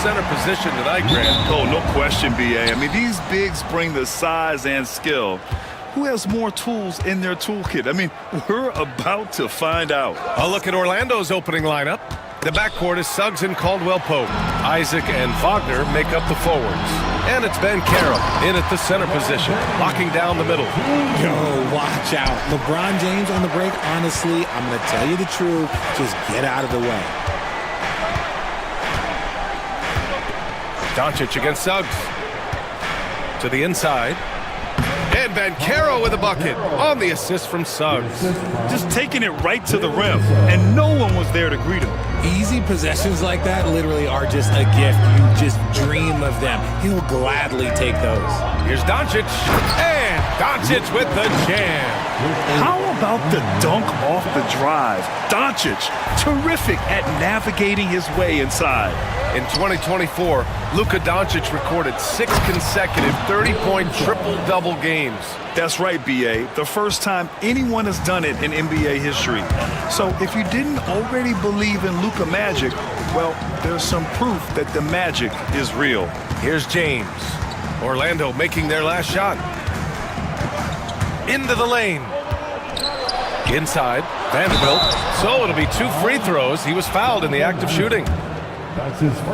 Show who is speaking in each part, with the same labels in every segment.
Speaker 1: center position tonight, Grant.
Speaker 2: Oh, no question, B.A. I mean, these bigs bring the size and skill. Who has more tools in their toolkit? I mean, we're about to find out.
Speaker 1: A look at Orlando's opening lineup. The backcourt is Suggs and Caldwell-Pope. Isaac and Wagner make up the forwards. And it's Ben Carroll in at the center position, locking down the middle.
Speaker 3: Yo, watch out. LeBron James on the break, honestly, I'm going to tell you the truth. Just get out of the way.
Speaker 1: Doncic against Suggs. To the inside. And Banchero with a bucket on the assist from Suggs.
Speaker 2: Just taking it right to the rim, and no one was there to greet him.
Speaker 3: Easy possessions like that literally are just a gift. You just dream of them. He'll gladly take those.
Speaker 1: Here's Doncic. And Doncic with the jam.
Speaker 2: How about the dunk off the drive? Doncic, terrific at navigating his way inside.
Speaker 1: In 2024, Luka Doncic recorded 6 consecutive 30-point triple-double games.
Speaker 2: That's right, B.A. The first time anyone has done it in NBA history. So if you didn't already believe in Luka magic, well, there's some proof that the magic is real.
Speaker 1: Here's James. Orlando making their last shot. Into the lane. Inside, Vanderbilt. So it'll be 2 free throws. He was fouled in the act of shooting.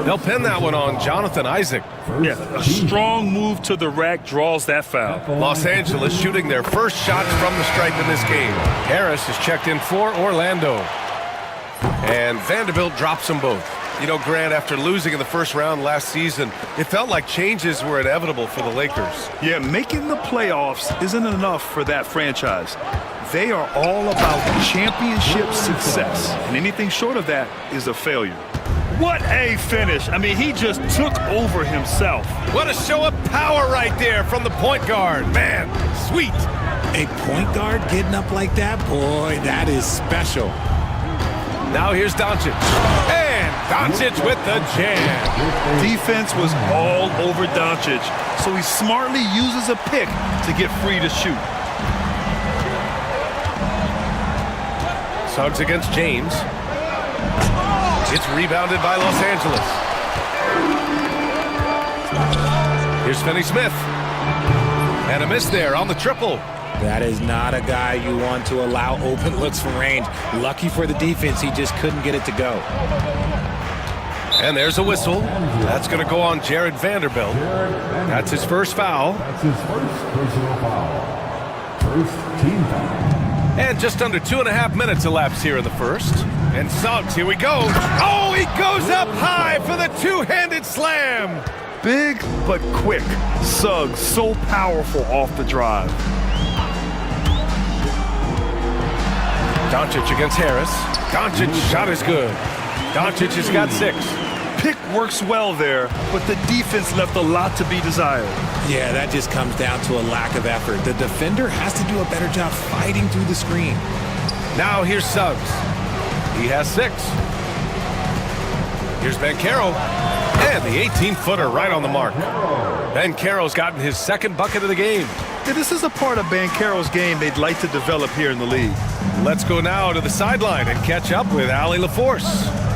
Speaker 1: They'll pin that one on Jonathan Isaac.
Speaker 2: Yeah, a strong move to the rack draws that foul.
Speaker 1: Los Angeles shooting their first shots from the stripe in this game. Harris is checked in for Orlando. And Vanderbilt drops them both. You know, Grant, after losing in the first round last season, it felt like changes were inevitable for the Lakers.
Speaker 2: Yeah, making the playoffs isn't enough for that franchise. They are all about championship success, and anything short of that is a failure. What a finish. I mean, he just took over himself.
Speaker 1: What a show of power right there from the point guard. Man, sweet.
Speaker 3: A point guard getting up like that? Boy, that is special.
Speaker 1: Now here's Doncic. And Doncic with the jam.
Speaker 2: Defense was all over Doncic, so he smartly uses a pick to get free to shoot.
Speaker 1: Suggs against James. It's rebounded by Los Angeles. Here's Finney-Smith. And a miss there on the triple.
Speaker 3: That is not a guy you want to allow open looks from range. Lucky for the defense, he just couldn't get it to go.
Speaker 1: And there's a whistle. That's going to go on Jared Vanderbilt. That's his first foul.
Speaker 4: That's his first personal foul. First team foul.
Speaker 1: And just under 2.5 minutes elapsed here in the first. And Suggs, here we go. Oh, he goes up high for the two-handed slam.
Speaker 2: Big but quick. Suggs so powerful off the drive.
Speaker 1: Doncic against Harris. Doncic's shot is good. Doncic has got 6.
Speaker 2: Pick works well there, but the defense left a lot to be desired.
Speaker 3: Yeah, that just comes down to a lack of effort. The defender has to do a better job fighting through the screen.
Speaker 1: Now here's Suggs. He has 6. Here's Banchero. And the 18-footer right on the mark. Banchero's gotten his second bucket of the game.
Speaker 2: Yeah, this is a part of Banchero's game they'd like to develop here in the league.
Speaker 1: Let's go now to the sideline and catch up with Allie LaForce.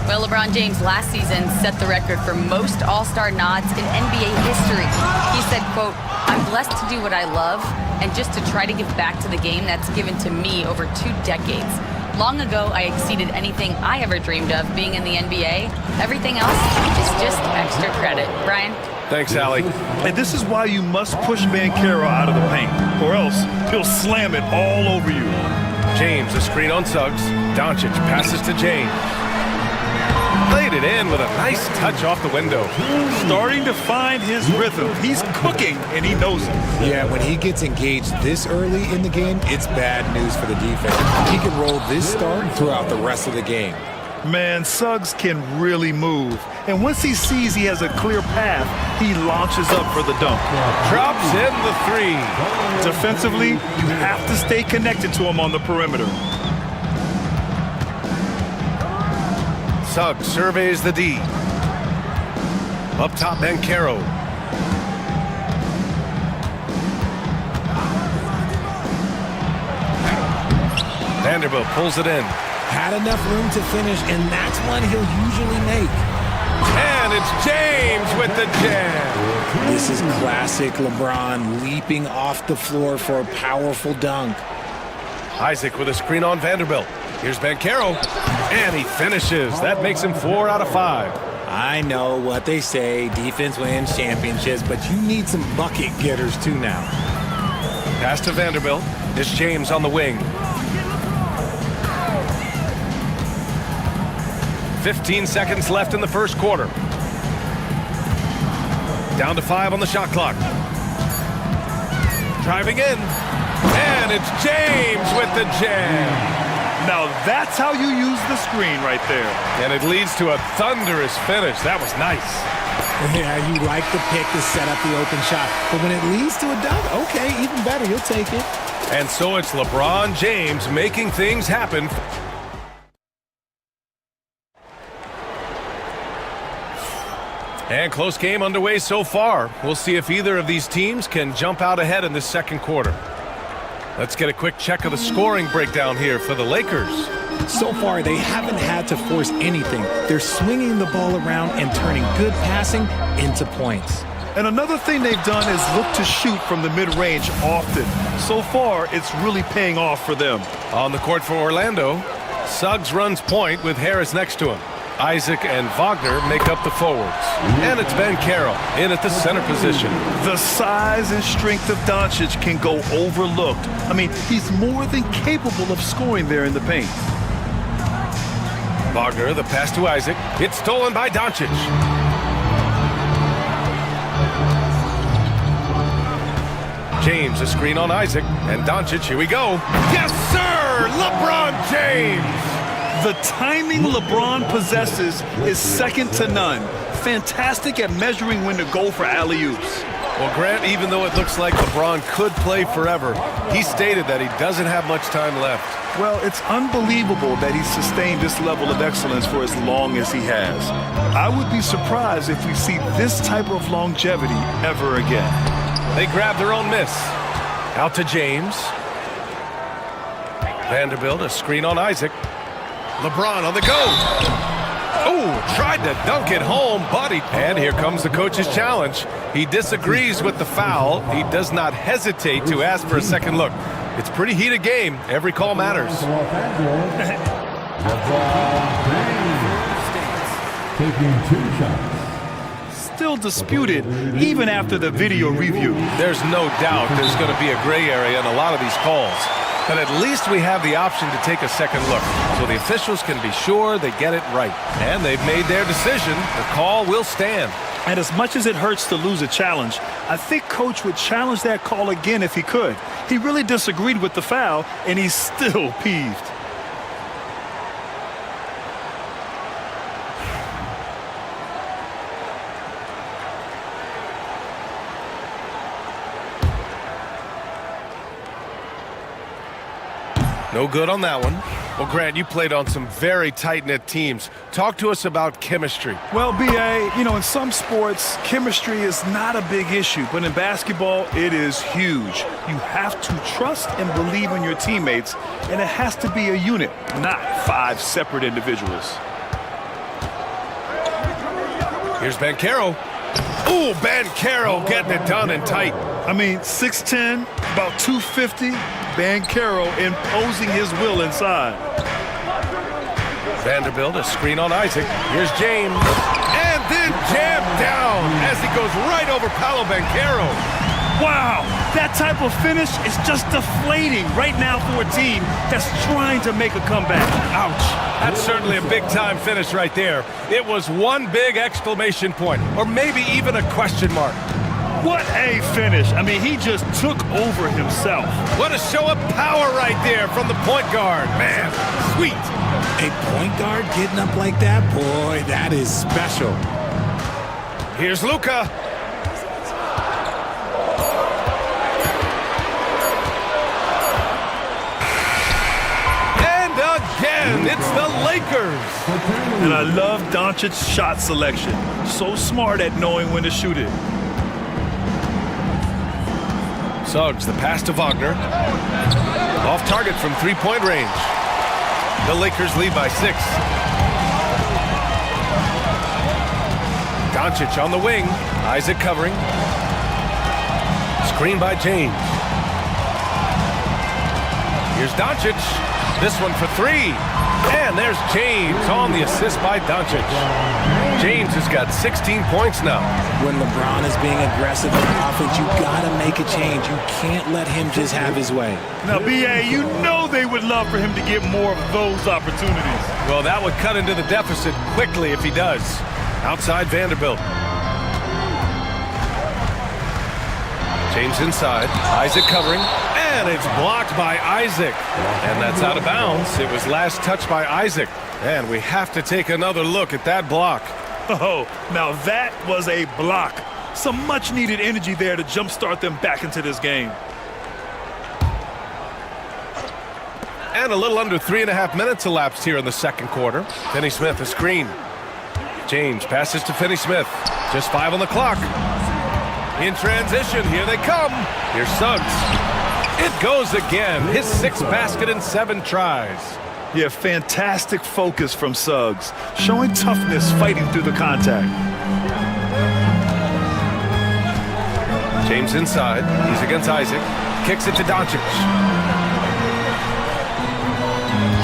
Speaker 5: Well, LeBron James last season set the record for most All-Star nods in NBA history. He said, quote, "I'm blessed to do what I love and just to try to give back to the game that's given to me over 2 decades. Long ago, I exceeded anything I ever dreamed of being in the NBA. Everything else is just extra credit." Brian?
Speaker 1: Thanks, Allie.
Speaker 2: And this is why you must push Banchero out of the paint, or else he'll slam it all over you.
Speaker 1: James, a screen on Suggs. Doncic passes to James. Laid it in with a nice touch off the window.
Speaker 2: Starting to find his rhythm. He's cooking, and he knows it.
Speaker 3: Yeah, when he gets engaged this early in the game, it's bad news for the defense. He can roll this start throughout the rest of the game.
Speaker 2: Man, Suggs can really move. And once he sees he has a clear path, he launches up for the dunk.
Speaker 1: Drops in the 3.
Speaker 2: Defensively, you have to stay connected to him on the perimeter.
Speaker 1: Suggs surveys the D. Up top, Banchero. Vanderbilt pulls it in.
Speaker 3: Had enough room to finish, and that's one he'll usually make.
Speaker 1: And And it's James with the jam.
Speaker 3: This is classic LeBron leaping off the floor for a powerful dunk.
Speaker 1: Isaac with a screen on Vanderbilt. Here's Banchero, and he finishes. That makes him 4 out of 5.
Speaker 3: I know what they say, defense wins championships, but you need some bucket getters too now.
Speaker 1: Pass to Vanderbilt. Here's James on the wing. 15 seconds left in the first quarter. Down to 5 on the shot clock. Driving in. And it's James with the jam.
Speaker 2: Now that's how you use the screen right there.
Speaker 1: And it leads to a thunderous finish. That was nice.
Speaker 3: Yeah, you like the pick to set up the open shot, but when it leads to a dunk, okay, even better, you'll take it.
Speaker 1: And so it's LeBron James making things happen. And close game underway so far. We'll see if either of these teams can jump out ahead in this second quarter. Let's get a quick check of the scoring breakdown here for the Lakers.
Speaker 3: So far, they haven't had to force anything. They're swinging the ball around and turning good passing into points.
Speaker 2: And another thing they've done is look to shoot from the mid-range often. So far, it's really paying off for them.
Speaker 1: On the court for Orlando, Suggs runs point with Harris next to him. Isaac and Wagner make up the forwards. And it's Banchero in at the center position.
Speaker 2: The size and strength of Doncic can go overlooked. I mean, he's more than capable of scoring there in the paint.
Speaker 1: Wagner, the pass to Isaac. It's stolen by Doncic. James, a screen on Isaac. And Doncic, here we go. Yes, sir! LeBron James!
Speaker 2: The timing LeBron possesses is second to none. Fantastic at measuring when to go for alley-oops.
Speaker 1: Well, Grant, even though it looks like LeBron could play forever, he stated that he doesn't have much time left.
Speaker 2: Well, it's unbelievable that he's sustained this level of excellence for as long as he has. I would be surprised if we see this type of longevity ever again.
Speaker 1: They grab their own miss. Out to James. Vanderbilt, a screen on Isaac. LeBron on the go. Oh, tried to dunk it home, but and here comes the coach's challenge. He disagrees with the foul. He does not hesitate to ask for a second look. It's pretty heated game. Every call matters.
Speaker 4: Taking 2 shots.
Speaker 2: Still disputed even after the video review.
Speaker 1: There's no doubt there's going to be a gray area in a lot of these calls. But at least we have the option to take a second look, so the officials can be sure they get it right. And they've made their decision. The call will stand.
Speaker 2: And as much as it hurts to lose a challenge, I think Coach would challenge that call again if he could. He really disagreed with the foul, and he's still peeved.
Speaker 1: No good on that one. Well, Grant, you played on some very tight-knit teams. Talk to us about chemistry.
Speaker 2: Well, B.A., you know, in some sports, chemistry is not a big issue, but in basketball, it is huge. You have to trust and believe in your teammates, and it has to be a unit, not 5 separate individuals.
Speaker 1: Here's Banchero. Ooh, Banchero getting it done and tight.
Speaker 2: I mean, 6'10", about 250, Banchero imposing his will inside.
Speaker 1: Vanderbilt, a screen on Isaac. Here's James. And then jammed down as he goes right over Paolo Banchero.
Speaker 2: Wow, that type of finish is just deflating right now for a team that's trying to make a comeback.
Speaker 1: Ouch. That's certainly a big-time finish right there. It was one big exclamation point, or maybe even a question mark.
Speaker 2: What a finish. I mean, he just took over himself.
Speaker 1: What a show of power right there from the point guard. Man, sweet.
Speaker 3: A point guard getting up like that? Boy, that is special.
Speaker 1: Here's Luka. And again, it's the Lakers.
Speaker 2: And I love Doncic's shot selection. So smart at knowing when to shoot it.
Speaker 1: Suggs, the pass to Wagner. Off target from three-point range. The Lakers lead by 6. Doncic on the wing. Isaac covering. Screen by James. Here's Doncic. This one for three. And there's James on the assist by Doncic. James has got 16 points now.
Speaker 3: When LeBron is being aggressive on offense, you gotta make a change. You can't let him just have his way.
Speaker 2: Now, B.A., you know they would love for him to get more of those opportunities.
Speaker 1: Well, that would cut into the deficit quickly if he does. Outside Vanderbilt. James inside. Isaac covering. And it's blocked by Isaac. And that's out of bounds. It was last touched by Isaac. And we have to take another look at that block.
Speaker 2: Oh, now that was a block. Some much-needed energy there to jumpstart them back into this game.
Speaker 1: And a little under 3.5 minutes elapsed here in the second quarter. Finney Smith, a screen. James passes to Finney Smith. Just 5 on the clock. In transition, here they come. Here's Suggs. It goes again. His 6th basket in 7 tries.
Speaker 2: Yeah, fantastic focus from Suggs. Showing toughness fighting through the contact.
Speaker 1: James inside. He's against Isaac. Kicks it to Doncic.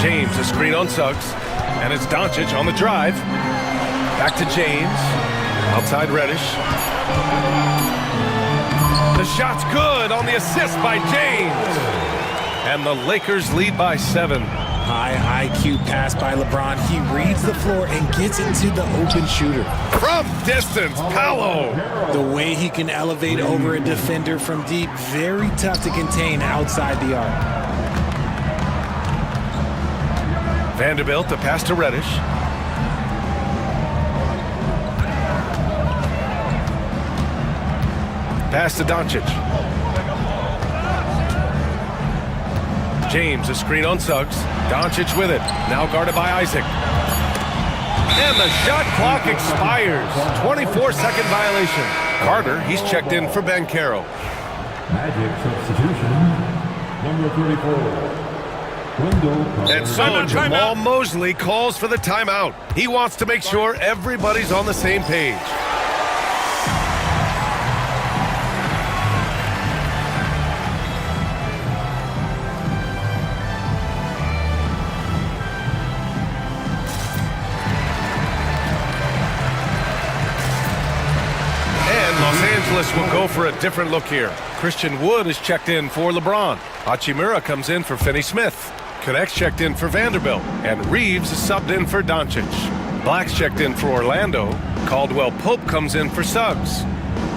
Speaker 1: James, a screen on Suggs. And it's Doncic on the drive. Back to James. Outside Reddish. The shot's good on the assist by James. And the Lakers lead by 7.
Speaker 3: High IQ pass by LeBron. He reads the floor and gets into the open shooter.
Speaker 1: From distance, Paolo.
Speaker 3: The way he can elevate over a defender from deep, very tough to contain outside the arc.
Speaker 1: Vanderbilt, the pass to Reddish. Pass to Doncic. James, a screen on Suggs. Doncic with it. Now guarded by Isaac. And the shot clock expires. 24-second violation. Carter, he's checked in for Ben Caro.
Speaker 4: Magic substitution, number 34.
Speaker 1: And so Jamal Mosley calls for the timeout. He wants to make sure everybody's on the same page. Will go for a different look here. Christian Wood is checked in for LeBron. Hachimura comes in for Finney Smith. Connects checked in for Vanderbilt. And Reeves is subbed in for Doncic. Black's checked in for Orlando. Caldwell Pope comes in for Suggs.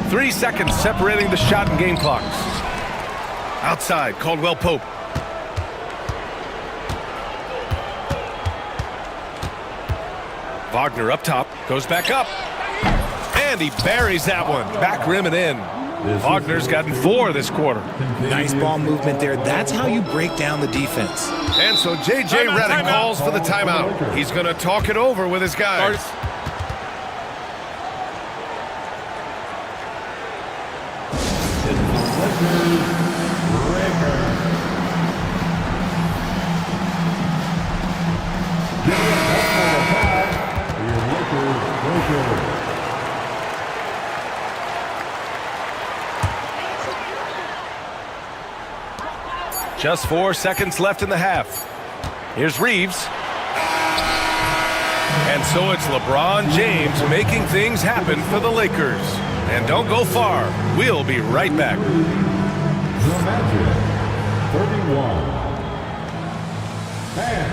Speaker 1: 3 seconds separating the shot and game clocks. Outside, Caldwell Pope. Wagner up top, goes back up. And he buries that one. Back rim and in. Wagner's gotten 4 this quarter.
Speaker 3: Nice ball movement there. That's how you break down the defense.
Speaker 1: And so J.J. Redick calls for the timeout. He's going to talk it over with his guys. Just 4 seconds left in the half. Here's Reeves. And so it's LeBron James making things happen for the Lakers. And don't go far. We'll be right back.
Speaker 4: The Magic, 31. And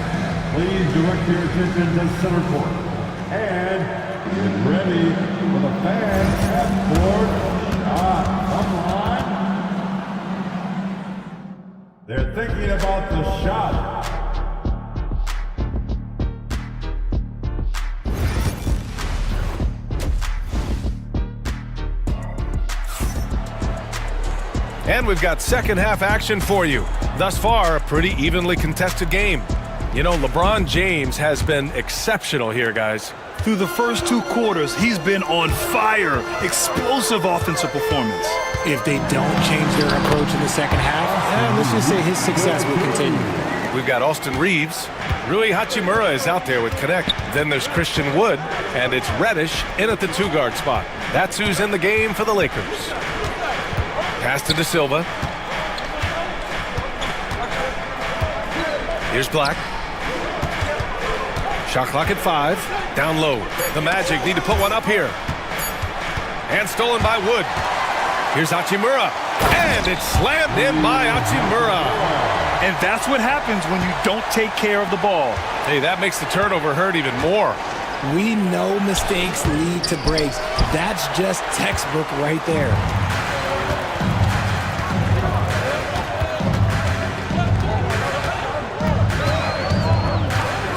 Speaker 4: please direct your attention to center court. And get ready for the fans at court shot. Come on. They're thinking about the shot.
Speaker 1: And we've got second half action for you. Thus far, a pretty evenly contested game. You know, LeBron James has been exceptional here, guys.
Speaker 2: Through the first 2 quarters, he's been on fire. Explosive offensive performance.
Speaker 3: If they don't change their approach in the second half, let's just say his success will continue.
Speaker 1: We've got Austin Reeves. Rui Hachimura is out there with Connect. Then there's Christian Wood, and it's Reddish in at the two-guard spot. That's who's in the game for the Lakers. Pass to De Silva. Here's Black. Shot clock at 5. Down low. The Magic need to put one up here. And stolen by Wood. Here's Hachimura. And it's slammed in by Hachimura.
Speaker 2: And that's what happens when you don't take care of the ball.
Speaker 1: Hey, that makes the turnover hurt even more.
Speaker 3: We know mistakes lead to breaks. That's just textbook right there.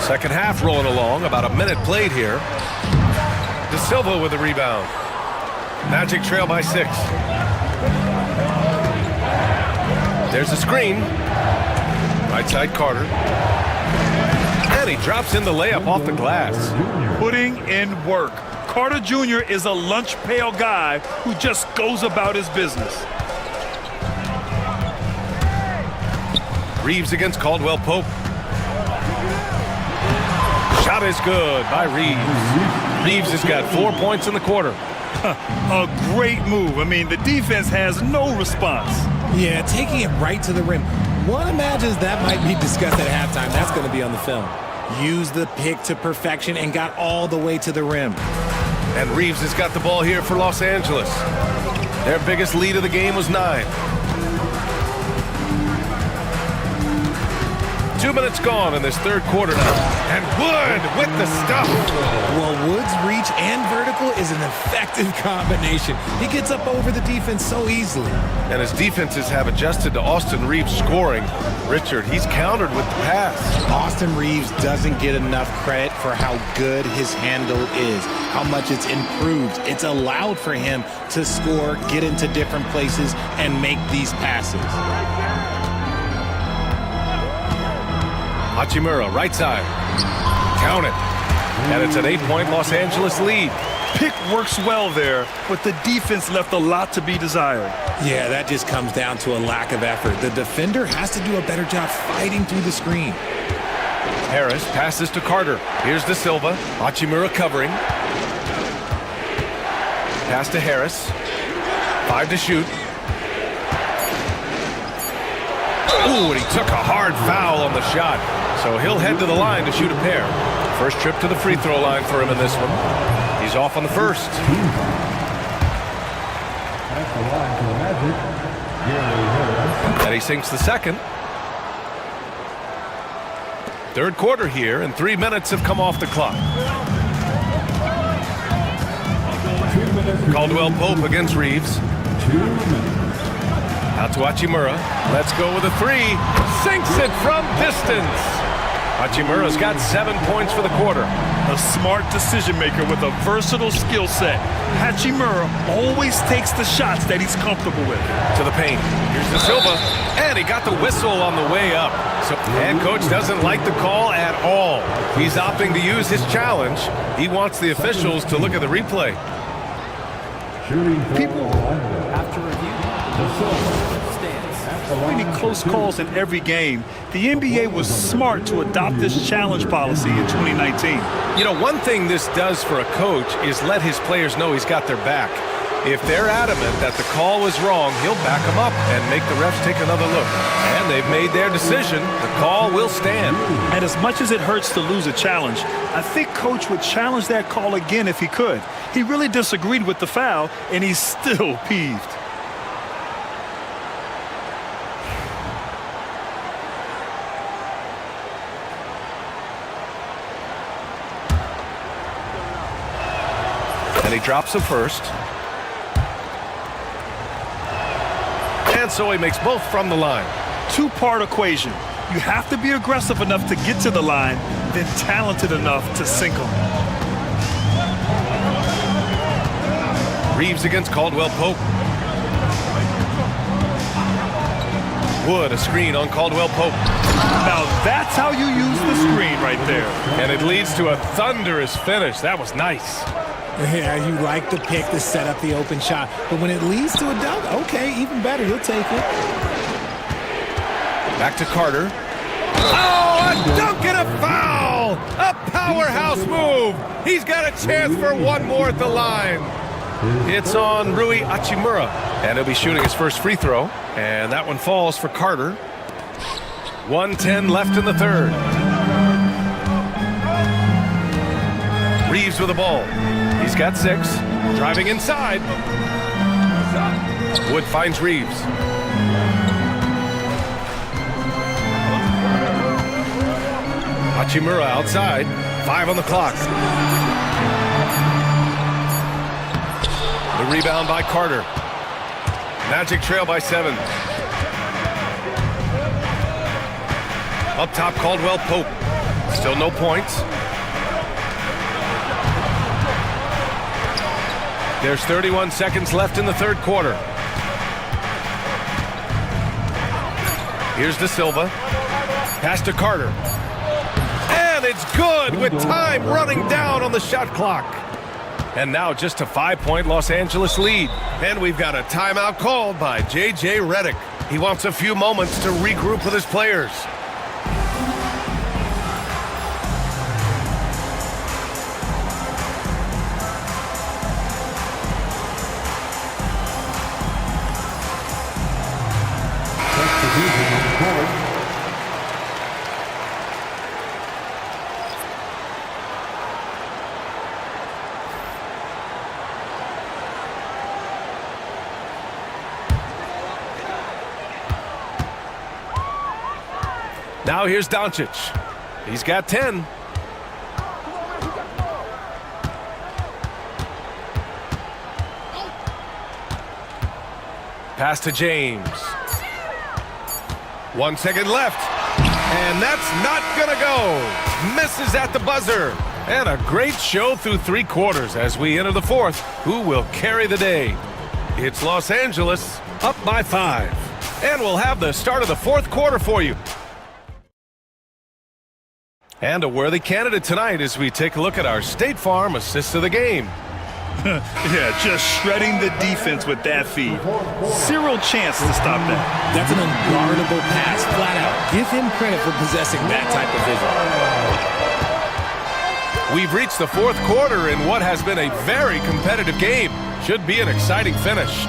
Speaker 1: Second half rolling along, about a minute played here. De Silva with the rebound. Magic trail by 6. There's a screen. Right side Carter. And he drops in the layup off the glass.
Speaker 2: Putting in work. Carter Jr. is a lunch pail guy who just goes about his business.
Speaker 1: Reeves against Caldwell Pope. Shot is good by Reeves. Reeves has got 4 points in the quarter.
Speaker 2: A great move. I mean, the defense has no response.
Speaker 3: Yeah, taking it right to the rim. One imagines that might be discussed at halftime. That's going to be on the film. Used the pick to perfection and got all the way to the rim.
Speaker 1: And Reeves has got the ball here for Los Angeles. Their biggest lead of the game was 9. 2 minutes gone in this third quarter now. And Wood with the stuff.
Speaker 3: Well, Wood's reach and vertical is an effective combination. He gets up over the defense so easily.
Speaker 1: And his defenses have adjusted to Austin Reeves scoring. Richard, he's countered with the pass.
Speaker 3: Austin Reeves doesn't get enough credit for how good his handle is, how much it's improved. It's allowed for him to score, get into different places, and make these passes.
Speaker 1: Hachimura, right side. Count it. And it's an 8-point Los Angeles lead.
Speaker 2: Pick works well there, but the defense left a lot to be desired.
Speaker 3: Yeah, that just comes down to a lack of effort. The defender has to do a better job fighting through the screen.
Speaker 1: Harris passes to Carter. Here's De Silva. Hachimura covering. Pass to Harris. 5 to shoot. Ooh, and he took a hard foul on the shot. So he'll head to the line to shoot a pair. First trip to the free throw line for him in this one. He's off on the first.
Speaker 4: At the line for the Magic,
Speaker 1: And he sinks the second. Third quarter here, and 3 minutes have come off the clock. Caldwell Pope against Reeves.
Speaker 4: 2 minutes.
Speaker 1: Out to Hachimura. Let's go with a 3. Sinks it from distance. Hachimura's got 7 points for the quarter.
Speaker 2: A smart decision maker with a versatile skill set. Hachimura always takes the shots that he's comfortable with.
Speaker 1: To the paint. Here's De Silva. And he got the whistle on the way up. So head coach doesn't like the call at all. He's opting to use his challenge. He wants the officials to look at the replay.
Speaker 4: Shooting
Speaker 2: People-
Speaker 6: After review,
Speaker 2: Many close calls in every game. The NBA was smart to adopt this challenge policy in 2019.
Speaker 1: You know, one thing this does for a coach is let his players know he's got their back. If they're adamant that the call was wrong, he'll back them up and make the refs take another look. And they've made their decision. The call will stand.
Speaker 2: And as much as it hurts to lose a challenge, I think Coach would challenge that call again if he could. He really disagreed with the foul, and he's still peeved.
Speaker 1: And he drops the first. And so he makes both from the line.
Speaker 2: Two-part equation. You have to be aggressive enough to get to the line, then talented enough to sink them.
Speaker 1: Reeves against Caldwell Pope. Wood, a screen on Caldwell Pope.
Speaker 2: Now that's how you use the screen right there.
Speaker 1: And it leads to a thunderous finish. That was nice.
Speaker 3: Yeah, you like the pick to set up the open shot. But when it leads to a dunk, okay, even better. He'll take it.
Speaker 1: Back to Carter. Oh, a dunk and a foul! A powerhouse move! He's got a chance for one more at the line. It's on Rui Hachimura, and he'll be shooting his first free throw. And that one falls for Carter. 1:10 left in the third. Reeves with the ball. He's got 6. Driving inside. Wood finds Reeves. Hachimura outside. 5 on the clock. The rebound by Carter. Magic trail by 7. Up top, Caldwell Pope. Still no points. There's 31 seconds left in the third quarter. Here's De Silva. Pass to Carter. And it's good with time running down on the shot clock. And now just a 5-point Los Angeles lead. And we've got a timeout called by J.J. Redick. He wants a few moments to regroup with his players. Now here's Doncic. He's got 10. Pass to James. 1 second left. And that's not gonna go. Misses at the buzzer. And a great show through 3 quarters as we enter the fourth. Who will carry the day? It's Los Angeles up by 5. And we'll have the start of the fourth quarter for you. And a worthy candidate tonight as we take a look at our State Farm assist of the game.
Speaker 2: Yeah, just shredding the defense with that feed. Zero chance to stop that.
Speaker 3: That's an unguardable pass, flat out. Give him credit for possessing that type of vision.
Speaker 1: We've reached the fourth quarter in what has been a very competitive game. Should be an exciting finish.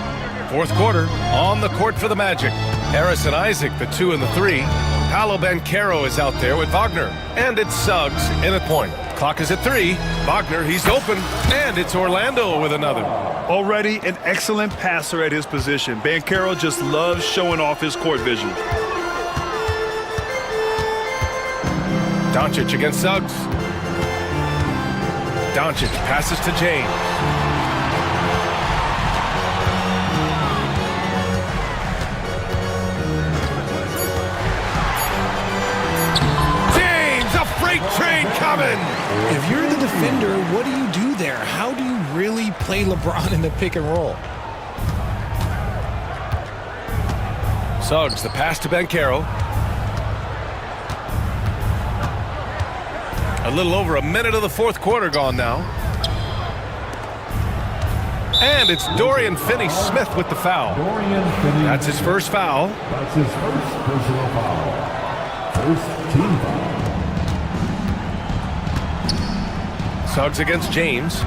Speaker 1: Fourth quarter, on the court for the Magic. Harris and Isaac, the 2 and the 3. Paolo Banchero is out there with Wagner. And it's Suggs in at point. Clock is at 3. Wagner, he's open. And it's Orlando with another.
Speaker 2: Already an excellent passer at his position. Banchero just loves showing off his court vision.
Speaker 1: Doncic against Suggs. Doncic passes to James. Train coming!
Speaker 3: If you're the defender, what do you do there? How do you really play LeBron in the pick and roll?
Speaker 1: Suggs, the pass to Banchero. A little over a minute of the fourth quarter gone now. And it's Dorian Finney-Smith with the foul. That's his first foul.
Speaker 4: That's his first personal foul. First team foul.
Speaker 1: Suggs against James.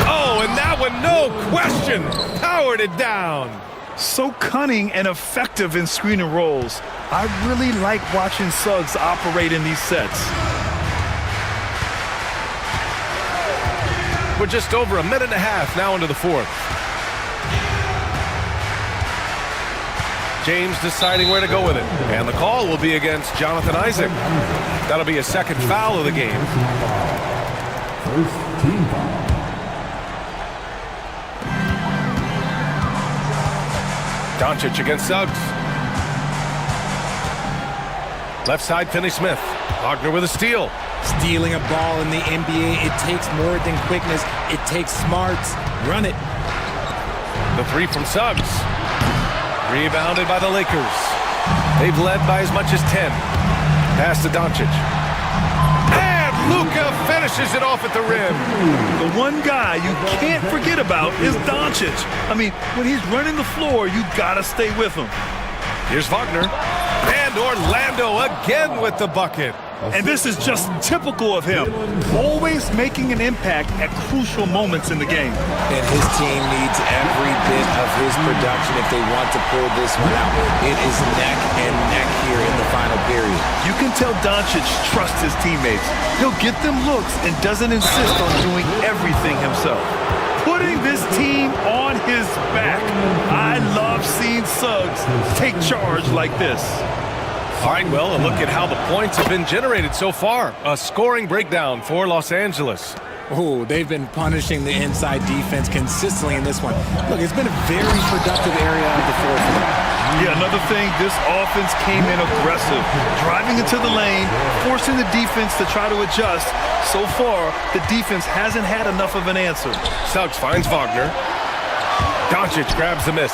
Speaker 1: Oh, and that one, no question, powered it down.
Speaker 2: So cunning and effective in screen and rolls. I really like watching Suggs operate in these sets.
Speaker 1: We're just over a minute and a half now into the fourth. James deciding where to go with it. And the call will be against Jonathan Isaac. That'll be a second foul of the game.
Speaker 4: First team foul.
Speaker 1: Doncic against Suggs. Left side, Finney-Smith. Wagner with a steal.
Speaker 3: Stealing a ball in the NBA, it takes more than quickness. It takes smarts. Run it.
Speaker 1: The 3 from Suggs. Rebounded by the Lakers. They've led by as much as 10. Pass to Doncic. And Luka finishes it off at the rim.
Speaker 2: The one guy you can't forget about is Doncic. I mean, when he's running the floor, you gotta stay with him.
Speaker 1: Here's Wagner. And Orlando again with the bucket.
Speaker 2: And this is just typical of him, always making an impact at crucial moments in the game.
Speaker 3: And his team needs every bit of his production if they want to pull this one out. It is neck and neck here in the final period.
Speaker 2: You can tell Doncic trusts his teammates. He'll get them looks and doesn't insist on doing everything himself. Putting this team on his back. I love seeing Suggs take charge like this.
Speaker 1: All right, well, a look at how the points have been generated so far. A scoring breakdown for Los Angeles.
Speaker 3: Oh, they've been punishing the inside defense consistently in this one. Look, it's been a very productive area of the floor for them.
Speaker 2: Yeah, another thing, this offense came in aggressive, driving into the lane, forcing the defense to try to adjust. So far, the defense hasn't had enough of an answer.
Speaker 1: Suggs finds Wagner. Doncic grabs the miss.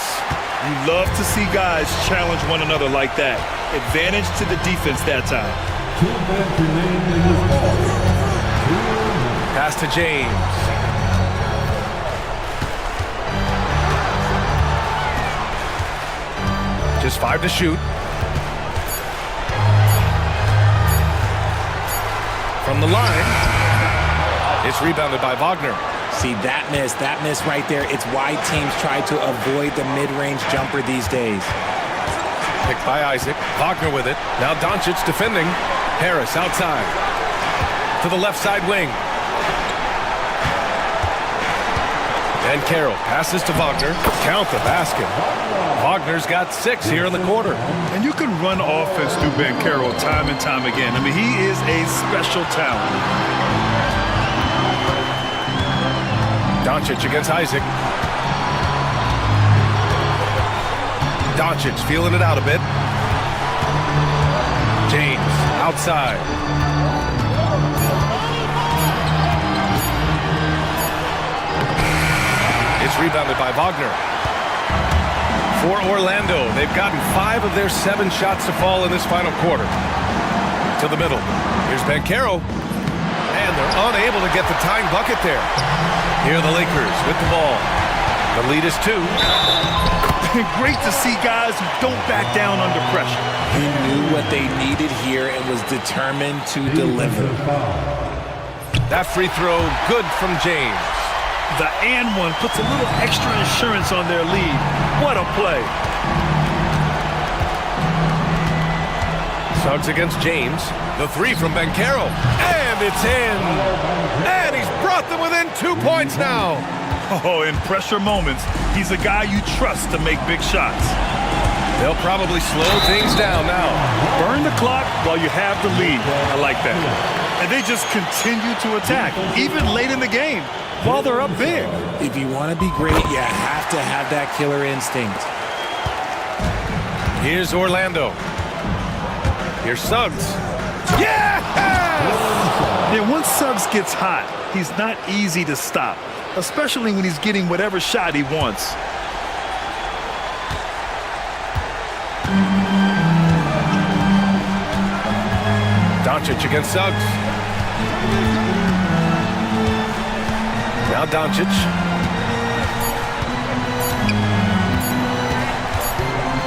Speaker 2: You love to see guys challenge one another like that. Advantage to the defense that time.
Speaker 4: 2 minutes remain in this ball.
Speaker 1: Pass to James. Just 5 to shoot. From the line. It's rebounded by Wagner.
Speaker 3: See, that miss right there, it's why teams try to avoid the mid-range jumper these days.
Speaker 1: Picked by Isaac. Wagner with it. Now Doncic defending. Harris outside. To the left side wing. And Carroll passes to Wagner. Count the basket. Wagner's got 6 here in the quarter.
Speaker 2: And you can run offense through Ben Carroll time and time again. I mean, he is a special talent.
Speaker 1: Doncic against Isaac. Doncic feeling it out a bit. James outside. It's rebounded by Wagner. For Orlando, they've gotten 5 of their 7 shots to fall in this final quarter. To the middle. Here's Banchero. And they're unable to get the tying bucket there. Here are the Lakers with the ball. The lead is 2.
Speaker 2: Great to see guys who don't back down under pressure.
Speaker 3: He knew what they needed here and was determined to deliver.
Speaker 1: That free throw good from James.
Speaker 2: The and one puts a little extra insurance on their lead. What a play.
Speaker 1: Suggs against James. The 3 from Banchero. And it's in. And he's brought them within 2 points now.
Speaker 2: Oh, in pressure moments, he's a guy you trust to make big shots.
Speaker 1: They'll probably slow things down now.
Speaker 2: Burn the clock while you have the lead. I like that. And they just continue to attack, even late in the game, while they're up big.
Speaker 3: If you want to be great, you have to have that killer instinct.
Speaker 1: Here's Orlando. Here's Suggs. Yeah!
Speaker 2: Yeah, once Suggs gets hot, he's not easy to stop, especially when he's getting whatever shot he wants.
Speaker 1: Doncic against Suggs. Now Doncic.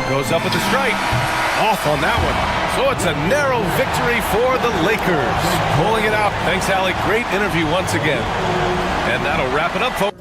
Speaker 1: Goes up with the strike. Off on that one. So it's a narrow victory for the Lakers. Pulling it out. Thanks, Allie. Great interview once again. And that'll wrap it up, folks.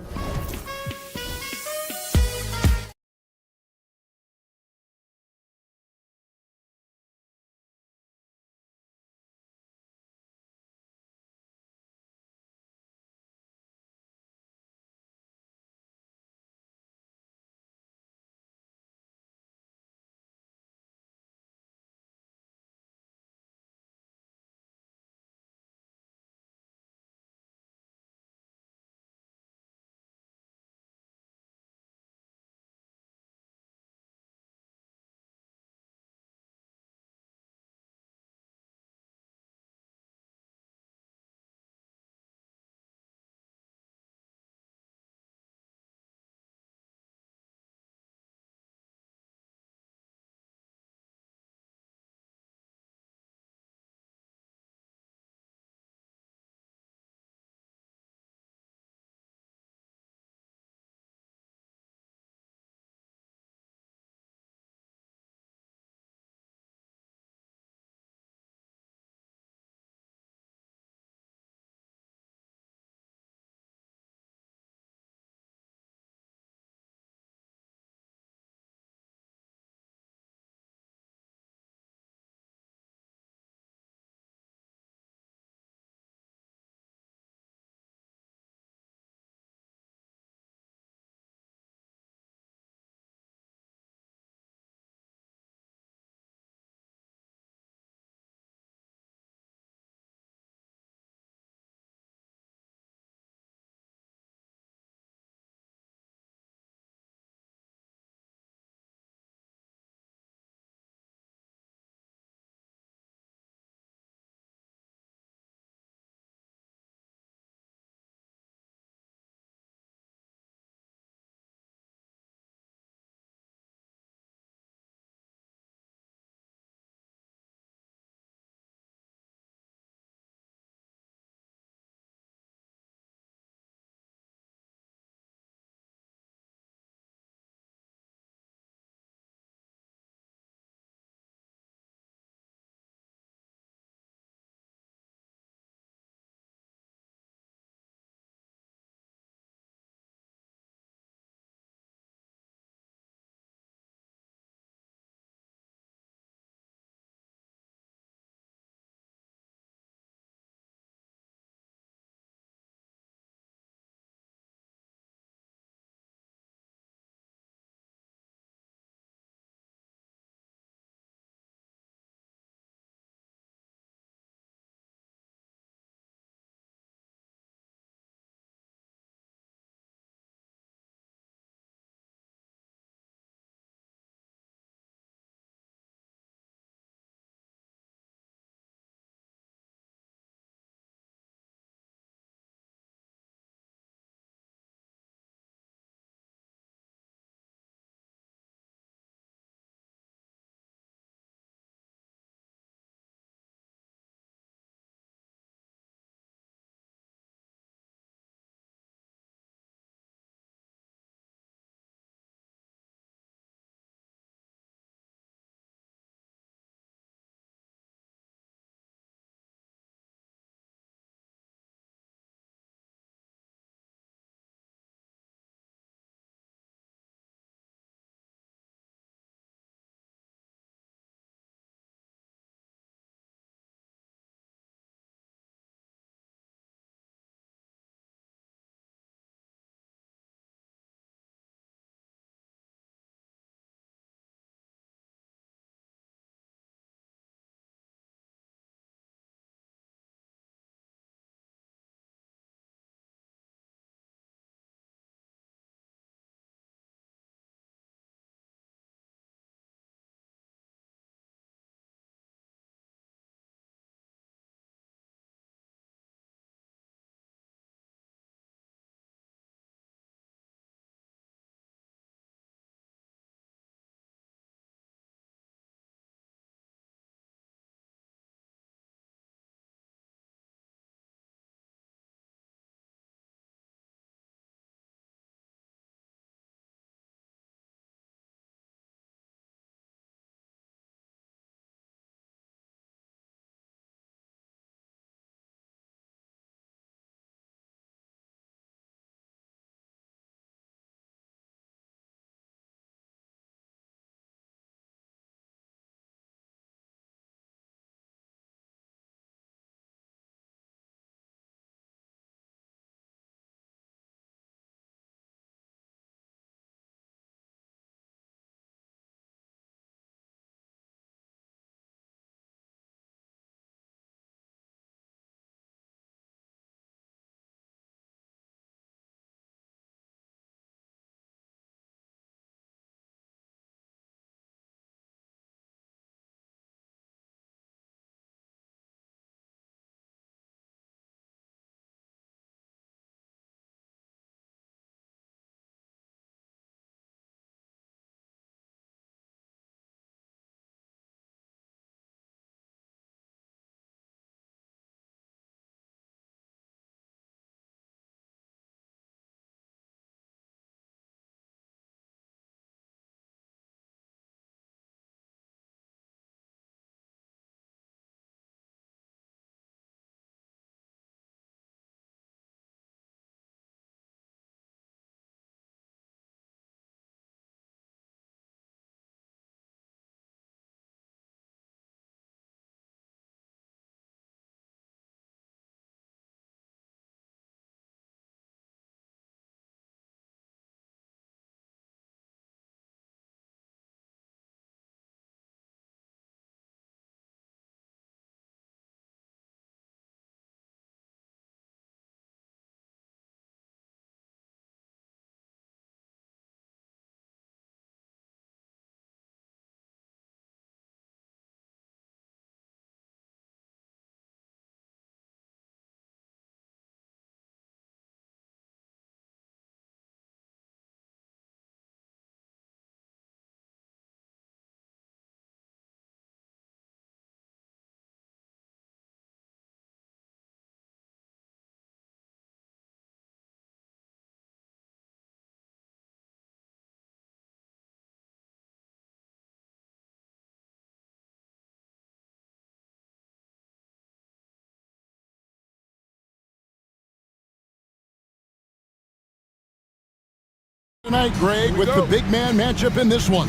Speaker 6: Tonight, Greg, with the big man matchup in this one.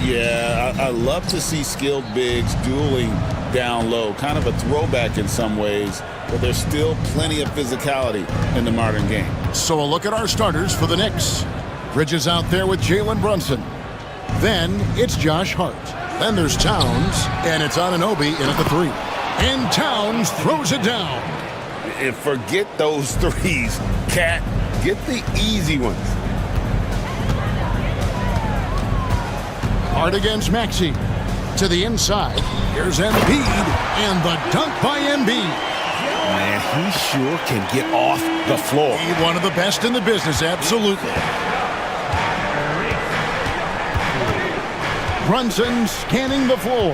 Speaker 7: Yeah, I love to see skilled bigs dueling down low. Kind of a throwback in some ways, but there's still plenty of physicality in the modern game.
Speaker 6: So a look at our starters for the Knicks. Bridges out there with Jalen Brunson. Then it's Josh Hart. Then there's Towns, and it's Anunoby in at the 3. And Towns throws it down.
Speaker 7: And forget those threes, Cat. Get the easy ones.
Speaker 6: Hart against Maxey. To the inside. Here's Embiid, and the dunk by Embiid.
Speaker 7: Man, he sure can get off the floor.
Speaker 6: He one of the best in the business, absolutely. Brunson scanning the floor.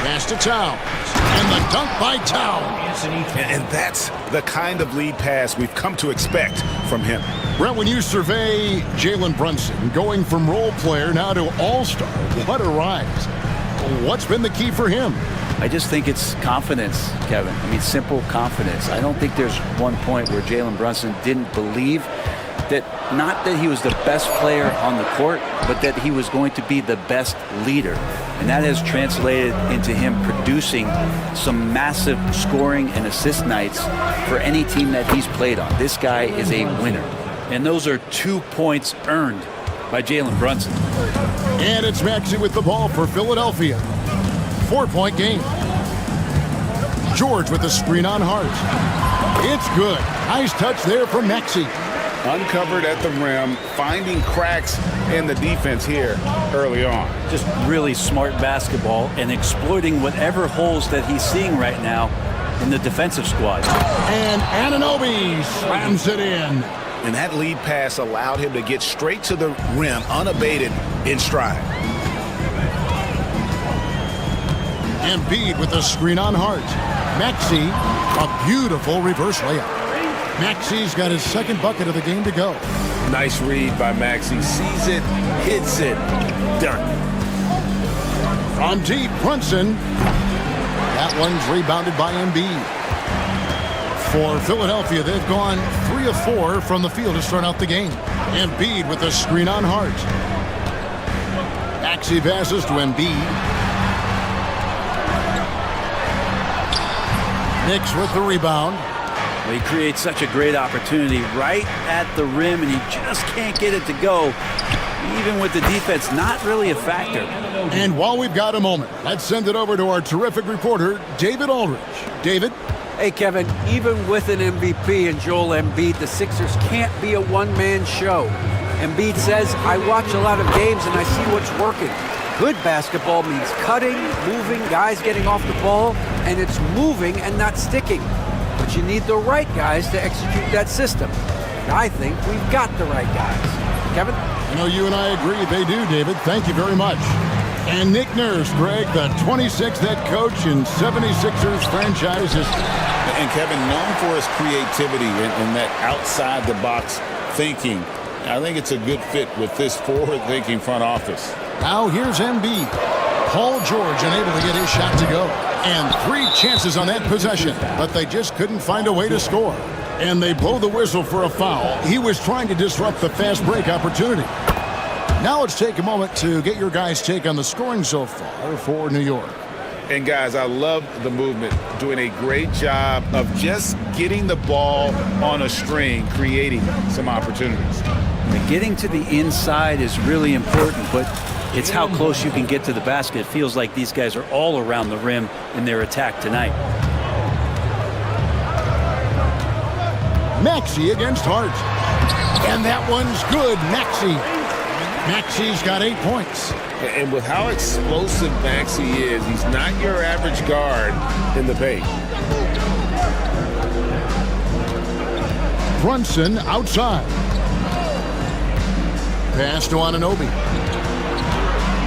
Speaker 6: Pass to Towns. And the dunk by Towns.
Speaker 7: And that's the kind of lead pass we've come to expect from him.
Speaker 6: Brett, when you survey Jalen Brunson, going from role player now to all-star, what a rise. What's been the key for him?
Speaker 8: I just think it's confidence, Kevin. I mean, simple confidence. I don't think there's one point where Jalen Brunson didn't believe that, not that he was the best player on the court, but that he was going to be the best leader. And that has translated into him producing some massive scoring and assist nights for any team that he's played on. This guy is a winner. And those are 2 points earned by Jalen Brunson.
Speaker 6: And it's Maxey with the ball for Philadelphia. 4-point game. George with the screen on Hart. It's good. Nice touch there from Maxey.
Speaker 7: Uncovered at the rim, finding cracks in the defense here early on.
Speaker 8: Just really smart basketball and exploiting whatever holes that he's seeing right now in the defensive squad.
Speaker 6: And Anunoby slams it in.
Speaker 7: And that lead pass allowed him to get straight to the rim unabated in stride.
Speaker 6: Embiid with the screen on Hart. Maxey, a beautiful reverse layup. Maxey's got his second bucket of the game to go.
Speaker 7: Nice read by Maxey. Sees it, hits it, done.
Speaker 6: From deep, Brunson. That one's rebounded by Embiid. For Philadelphia, they've gone 3 of 4 from the field to start out the game. Embiid with the screen on Hart. Maxey passes to Embiid. Knicks with the rebound.
Speaker 8: He creates such a great opportunity right at the rim, and he just can't get it to go. Even with the defense not really a factor.
Speaker 6: And while we've got a moment, let's send it over to our terrific reporter, David Aldridge. David?
Speaker 9: Hey, Kevin, even with an MVP and Joel Embiid, the Sixers can't be a one-man show. Embiid says, I watch a lot of games and I see what's working. Good basketball means cutting, moving, guys getting off the ball, and it's moving and not sticking. But you need the right guys to execute that system. And I think we've got the right guys. Kevin?
Speaker 6: You know, you and I agree they do, David. Thank you very much. And Nick Nurse, Greg, the 26th head coach in 76ers franchises.
Speaker 7: And Kevin, known for his creativity and that outside-the-box thinking, I think it's a good fit with this forward-thinking front office.
Speaker 6: Now here's Embiid. Paul George unable to get his shot to go. And 3 chances on that possession, but they just couldn't find a way to score. And they blow the whistle for a foul. He was trying to disrupt the fast break opportunity. Now let's take a moment to get your guys' take on the scoring so far for New York.
Speaker 7: And guys, I love the movement, doing a great job of just getting the ball on a string, creating some opportunities.
Speaker 8: Getting to the inside is really important, but it's how close you can get to the basket. It feels like these guys are all around the rim in their attack tonight.
Speaker 6: Maxey against Hart. And that one's good, Maxey. Maxey's got 8 points.
Speaker 7: And with how explosive Maxey is, he's not your average guard in the paint.
Speaker 6: Brunson outside. Pass to Anunoby.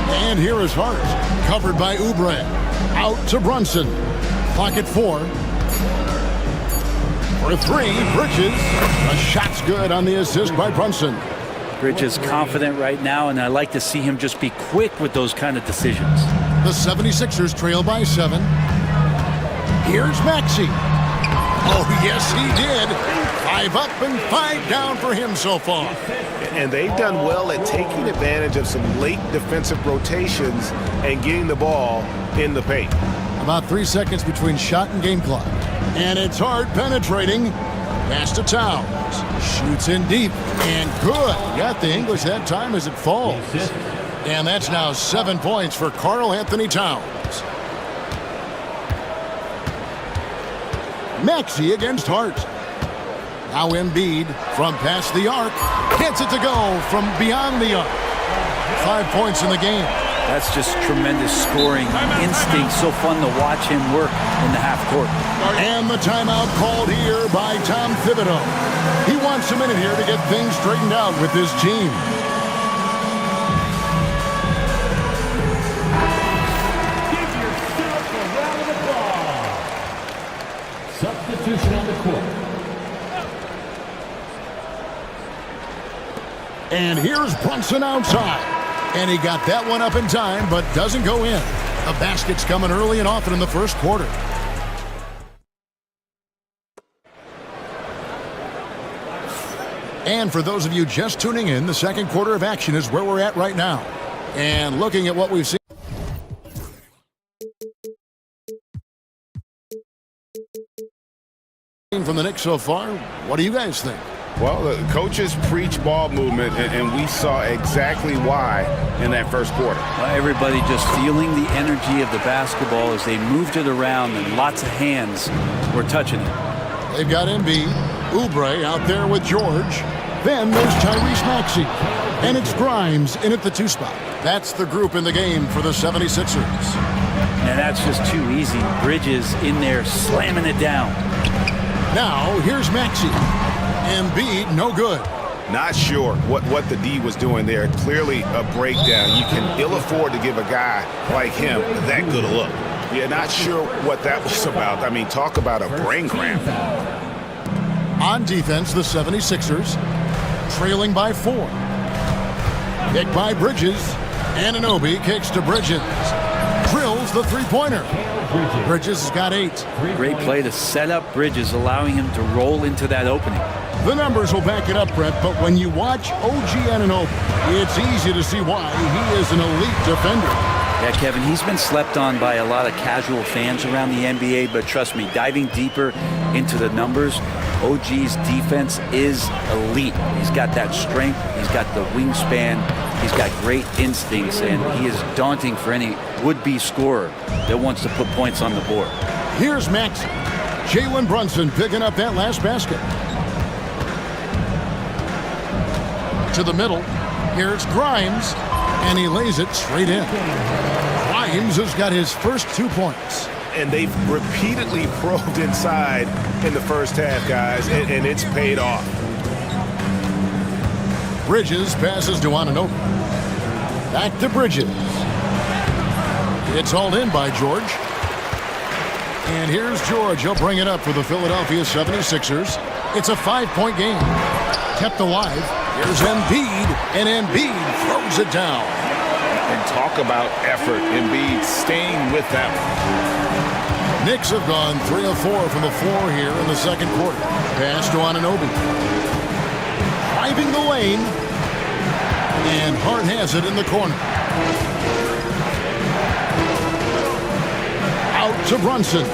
Speaker 6: And here is Hart, covered by Oubre. Out to Brunson. Clock at 4. For 3, Bridges. A shot's good on the assist by Brunson.
Speaker 8: Bridges confident right now, and I like to see him just be quick with those kind of decisions.
Speaker 6: The 76ers trail by 7. Here's Maxey. Oh, yes, he did. 5 up and 5 down for him so far.
Speaker 7: And they've done well at taking advantage of some late defensive rotations and getting the ball in the paint.
Speaker 6: About 3 seconds between shot and game clock. And it's hard penetrating. Pass to Towns. Shoots in deep. And good. Got the English that time as it falls. And that's now 7 points for Karl Anthony Towns. Maxey against Hart. Now Embiid from past the arc. Gets it to go from beyond the arc. 5 points in the game.
Speaker 8: That's just tremendous scoring instinct. So fun to watch him work in the half court.
Speaker 6: And the timeout called here by Tom Thibodeau. He wants a minute here to get things straightened out with his team.
Speaker 4: Give yourself a round of applause. Substitution on the court.
Speaker 6: And here's Brunson outside. And he got that one up in time, but doesn't go in. The basket's coming early and often in the first quarter. And for those of you just tuning in, the second quarter of action is where we're at right now. And looking at what we've seen from the Knicks so far, what do you guys think?
Speaker 7: Well, the coaches preach ball movement, and we saw exactly why in that first quarter.
Speaker 8: Well, everybody just feeling the energy of the basketball as they moved it around, and lots of hands were touching it.
Speaker 6: They've got Embiid, Oubre out there with George. Then there's Tyrese Maxey. And it's Grimes in at the 2 spot. That's the group in the game for the 76ers.
Speaker 8: And that's just too easy. Bridges in there slamming it down.
Speaker 6: Now here's Maxey. Embiid, no good.
Speaker 7: Not sure what the D was doing there. Clearly a breakdown. You can ill afford to give a guy like him that good a look. Yeah, not sure what that was about. I mean, talk about a brain cramp.
Speaker 6: On defense, the 76ers trailing by 4. Kick by Bridges. Anunoby kicks to Bridges. Drills the three-pointer. Bridges has got 8.
Speaker 8: Great play to set up Bridges, allowing him to roll into that opening.
Speaker 6: The numbers will back it up, Brett, but when you watch OG Anunoby, it's easy to see why he is an elite defender.
Speaker 8: Yeah, Kevin, he's been slept on by a lot of casual fans around the NBA, but trust me, diving deeper into the numbers, OG's defense is elite. He's got that strength, he's got the wingspan, he's got great instincts, and he is daunting for any would-be scorer that wants to put points on the board.
Speaker 6: Here's Maxey. Jalen Brunson picking up that last basket. To the middle. Here's Grimes, and he lays it straight in. Grimes has got his first 2 points.
Speaker 7: And they've repeatedly probed inside in the first half, guys, and it's paid off.
Speaker 6: Bridges passes to Anunoby. Back to Bridges. It's hauled in by George. And here's George. He'll bring it up for the Philadelphia 76ers. It's a 5-point game. Kept alive. Here's Embiid, and Embiid throws it down.
Speaker 7: And talk about effort. Embiid staying with that one.
Speaker 6: Knicks have gone 3 of 4 from the floor here in the second quarter. Pass to Anunoby. Driving the lane. And Hart has it in the corner. Out to Brunson.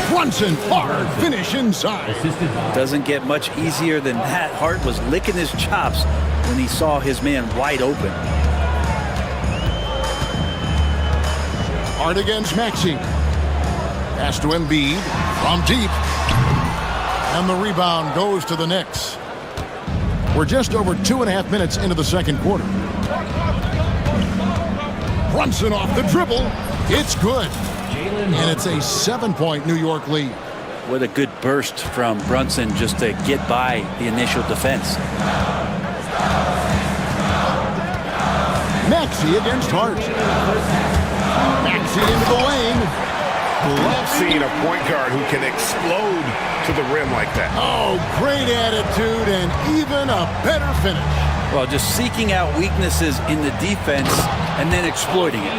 Speaker 6: Brunson, hard finish inside.
Speaker 8: Doesn't get much easier than that. Hart was licking his chops when he saw his man wide open.
Speaker 6: Hart against Maxey. Pass to Embiid from deep. And the rebound goes to the Knicks. We're just over 2.5 minutes into the second quarter. Brunson off the dribble. It's good. And it's a 7-point New York lead.
Speaker 8: What a good burst from Brunson just to get by the initial defense.
Speaker 6: Maxey against Hart. Maxey into the lane.
Speaker 7: Love seeing a point guard who can explode to the rim like that.
Speaker 6: Oh, great attitude and even a better finish.
Speaker 8: Well, just seeking out weaknesses in the defense and then exploiting it.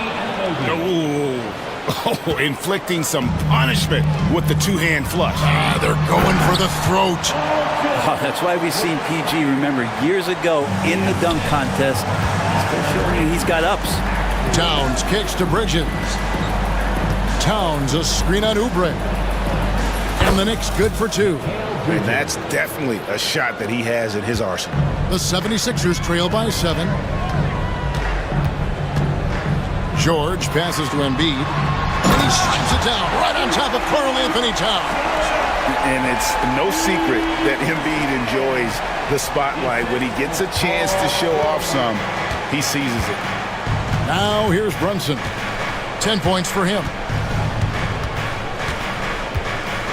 Speaker 7: Ooh. Oh, inflicting some punishment with the two-hand flush.
Speaker 6: They're going for the throat.
Speaker 8: Oh, that's why we've seen PG, remember, years ago in the dunk contest, he's got ups.
Speaker 6: Towns kicks to Bridges. Towns a screen on Oubre. And the Knicks good for two.
Speaker 7: And that's definitely a shot that he has in his arsenal.
Speaker 6: The 76ers trail by 7. George passes to Embiid. And he slams it down right on top of Karl Anthony Towns.
Speaker 7: And it's no secret that Embiid enjoys the spotlight. When he gets a chance to show off some, he seizes it.
Speaker 6: Now here's Brunson. 10 points for him.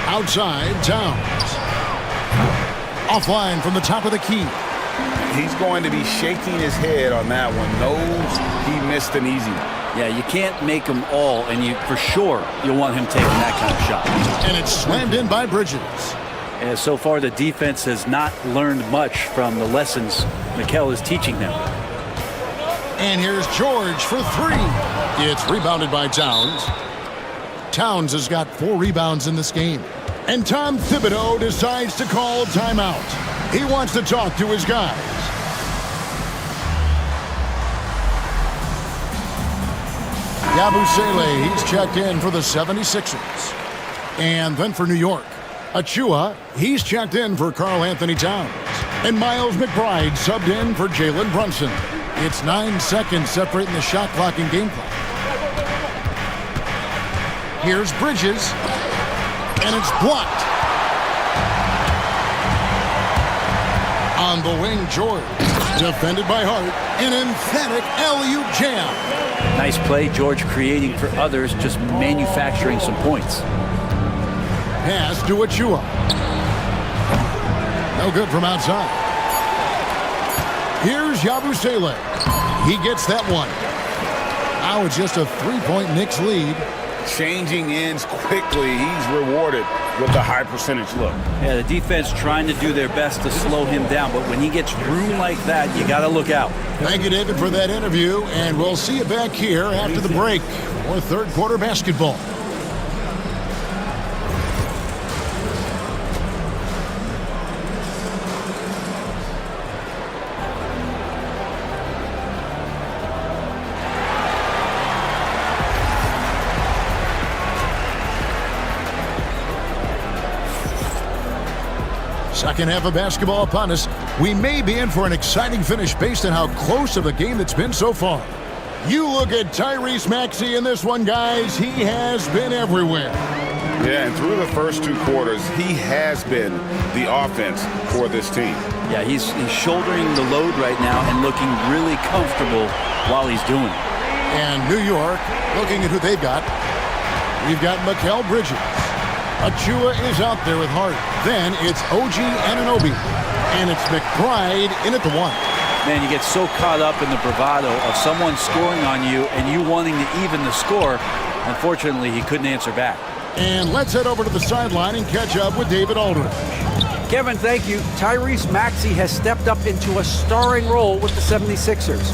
Speaker 6: Outside, Towns. Offline from the top of the key.
Speaker 7: He's going to be shaking his head on that one. Knows he missed an easy one.
Speaker 8: Yeah, you can't make them all, and you for sure you'll want him taking that kind of shot.
Speaker 6: And it's slammed in by Bridges.
Speaker 8: And so far, the defense has not learned much from the lessons Mikel is teaching them.
Speaker 6: And here's George for 3. It's rebounded by Towns. Towns has got 4 rebounds in this game. And Tom Thibodeau decides to call timeout. He wants to talk to his guys. Yabusele, he's checked in for the 76ers. And then for New York, Achua, he's checked in for Karl Anthony Towns. And Miles McBride subbed in for Jalen Brunson. It's 9 seconds separating the shot clock and game clock. Here's Bridges, and it's blocked. On the wing, George, defended by Hart, an emphatic alley-oop jam.
Speaker 8: Nice play, George creating for others, just manufacturing some points.
Speaker 6: Pass to Achua. No good from outside. Here's Yabusele. He gets that one. Now it's just a 3-point Knicks lead.
Speaker 7: Changing ends quickly. He's rewarded with a high percentage look.
Speaker 8: Yeah, the defense trying to do their best to slow him down, but when he gets room like that, you got to look out.
Speaker 6: Thank you, David, for that interview, and we'll see you back here after the break for third quarter basketball. Second half of basketball upon us. We may be in for an exciting finish based on how close of a game it's been so far. You look at Tyrese Maxey in this one, guys. He has been everywhere.
Speaker 7: Yeah, and through the first 2 quarters, he has been the offense for this team.
Speaker 8: Yeah, he's shouldering the load right now and looking really comfortable while he's doing it.
Speaker 6: And New York, looking at who they've got. We've got Mikal Bridges. Achua is out there with Hart. Then it's OG Anunoby. And it's McBride in at the 1.
Speaker 8: Man, you get so caught up in the bravado of someone scoring on you and you wanting to even the score. Unfortunately, he couldn't answer back.
Speaker 6: And let's head over to the sideline and catch up with David Aldridge.
Speaker 9: Kevin, thank you. Tyrese Maxey has stepped up into a starring role with the 76ers.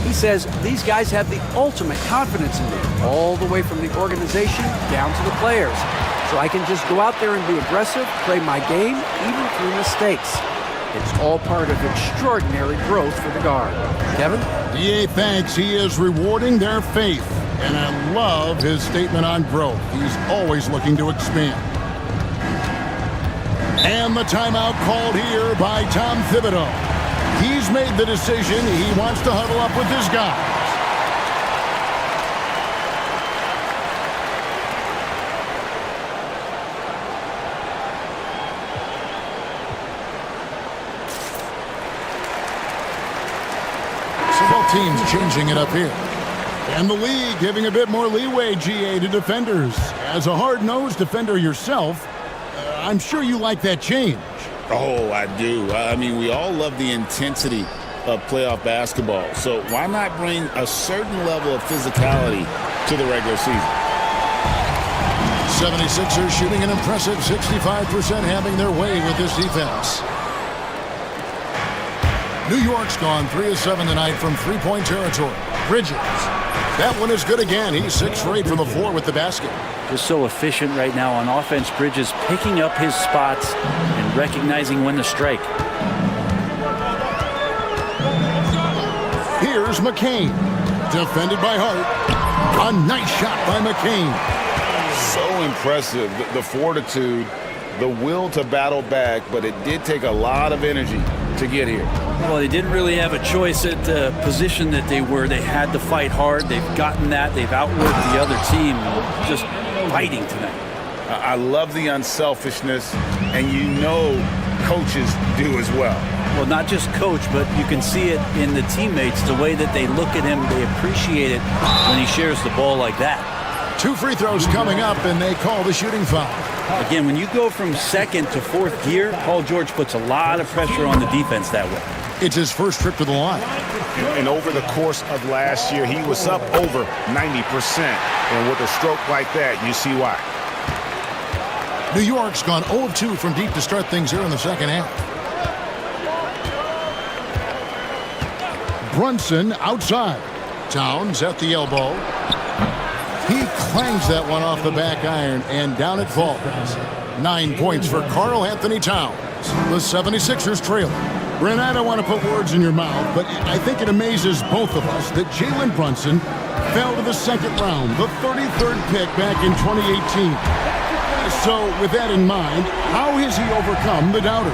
Speaker 9: He says these guys have the ultimate confidence in me, all the way from the organization down to the players. So I can just go out there and be aggressive, play my game, even through mistakes. It's all part of extraordinary growth for the guard. Kevin?
Speaker 6: DA thanks. He is rewarding their faith. And I love his statement on growth. He's always looking to expand. And the timeout called here by Tom Thibodeau. He's made the decision. He wants to huddle up with his guys. Both teams changing it up here. And the league giving a bit more leeway, GA, to defenders. As a hard-nosed defender yourself, I'm sure you like that change.
Speaker 7: Oh, I do. I mean, we all love the intensity of playoff basketball. So why not bring a certain level of physicality to the regular season?
Speaker 6: 76ers shooting an impressive 65%, having their way with this defense. New York's gone 3 of 7 tonight from three-point territory. Bridges That one is good again. He's 6 for 8 from the floor with the basket.
Speaker 8: Just so efficient right now on offense. Bridges picking up his spots and recognizing when to strike.
Speaker 6: Here's McCain. Defended by Hart. A nice shot by McCain.
Speaker 7: So impressive, the fortitude, the will to battle back, but it did take a lot of energy to get here.
Speaker 8: Well, they didn't really have a choice at the position that they were. They had to fight hard. They've gotten that. They've outworked the other team. Just fighting tonight.
Speaker 7: I love the unselfishness, and you know coaches do as well.
Speaker 8: Well, not just coach, but you can see it in the teammates, the way that they look at him. They appreciate it when he shares the ball like that.
Speaker 6: 2 free throws coming up, and they call the shooting foul.
Speaker 8: Again, when you go from second to fourth gear, Paul George puts a lot of pressure on the defense that way.
Speaker 6: It's his first trip to the line.
Speaker 7: And over the course of last year, he was up over 90%. And with a stroke like that, you see why.
Speaker 6: New York's gone 0 of 2 from deep to start things here in the second half. Brunson outside. Towns at the elbow. He clangs that one off the back iron, and down it falls. 9 points for Karl Anthony Towns. The 76ers trail. Brent, I don't want to put words in your mouth, but I think it amazes both of us that Jalen Brunson fell to the second round, the 33rd pick back in 2018. So, with that in mind, how has he overcome the doubters?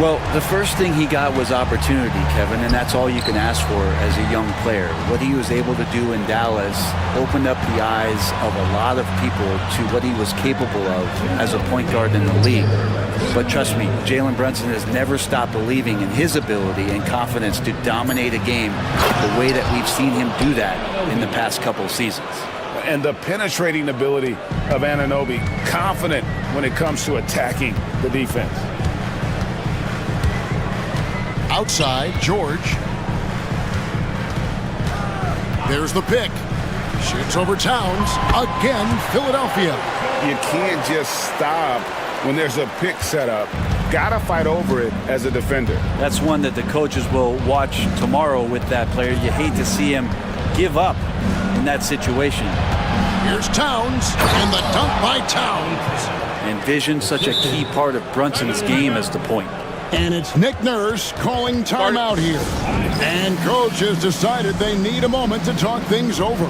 Speaker 8: Well, the first thing he got was opportunity, Kevin, and that's all you can ask for as a young player. What he was able to do in Dallas opened up the eyes of a lot of people to what he was capable of as a point guard in the league. But trust me, Jalen Brunson has never stopped believing in his ability and confidence to dominate a game the way that we've seen him do that in the past couple of seasons.
Speaker 7: And the penetrating ability of Anunoby, confident when it comes to attacking the defense.
Speaker 6: Outside, George. There's the pick. Shoots over Towns. Again, Philadelphia.
Speaker 7: You can't just stop when there's a pick set up. Gotta fight over it as a defender.
Speaker 8: That's one that the coaches will watch tomorrow with that player. You hate to see him give up in that situation.
Speaker 6: Here's Towns, and the dunk by Towns.
Speaker 8: And vision, such a key part of Brunson's game as the point.
Speaker 6: And it's Nick Nurse calling timeout here. And coach has decided they need a moment to talk things over.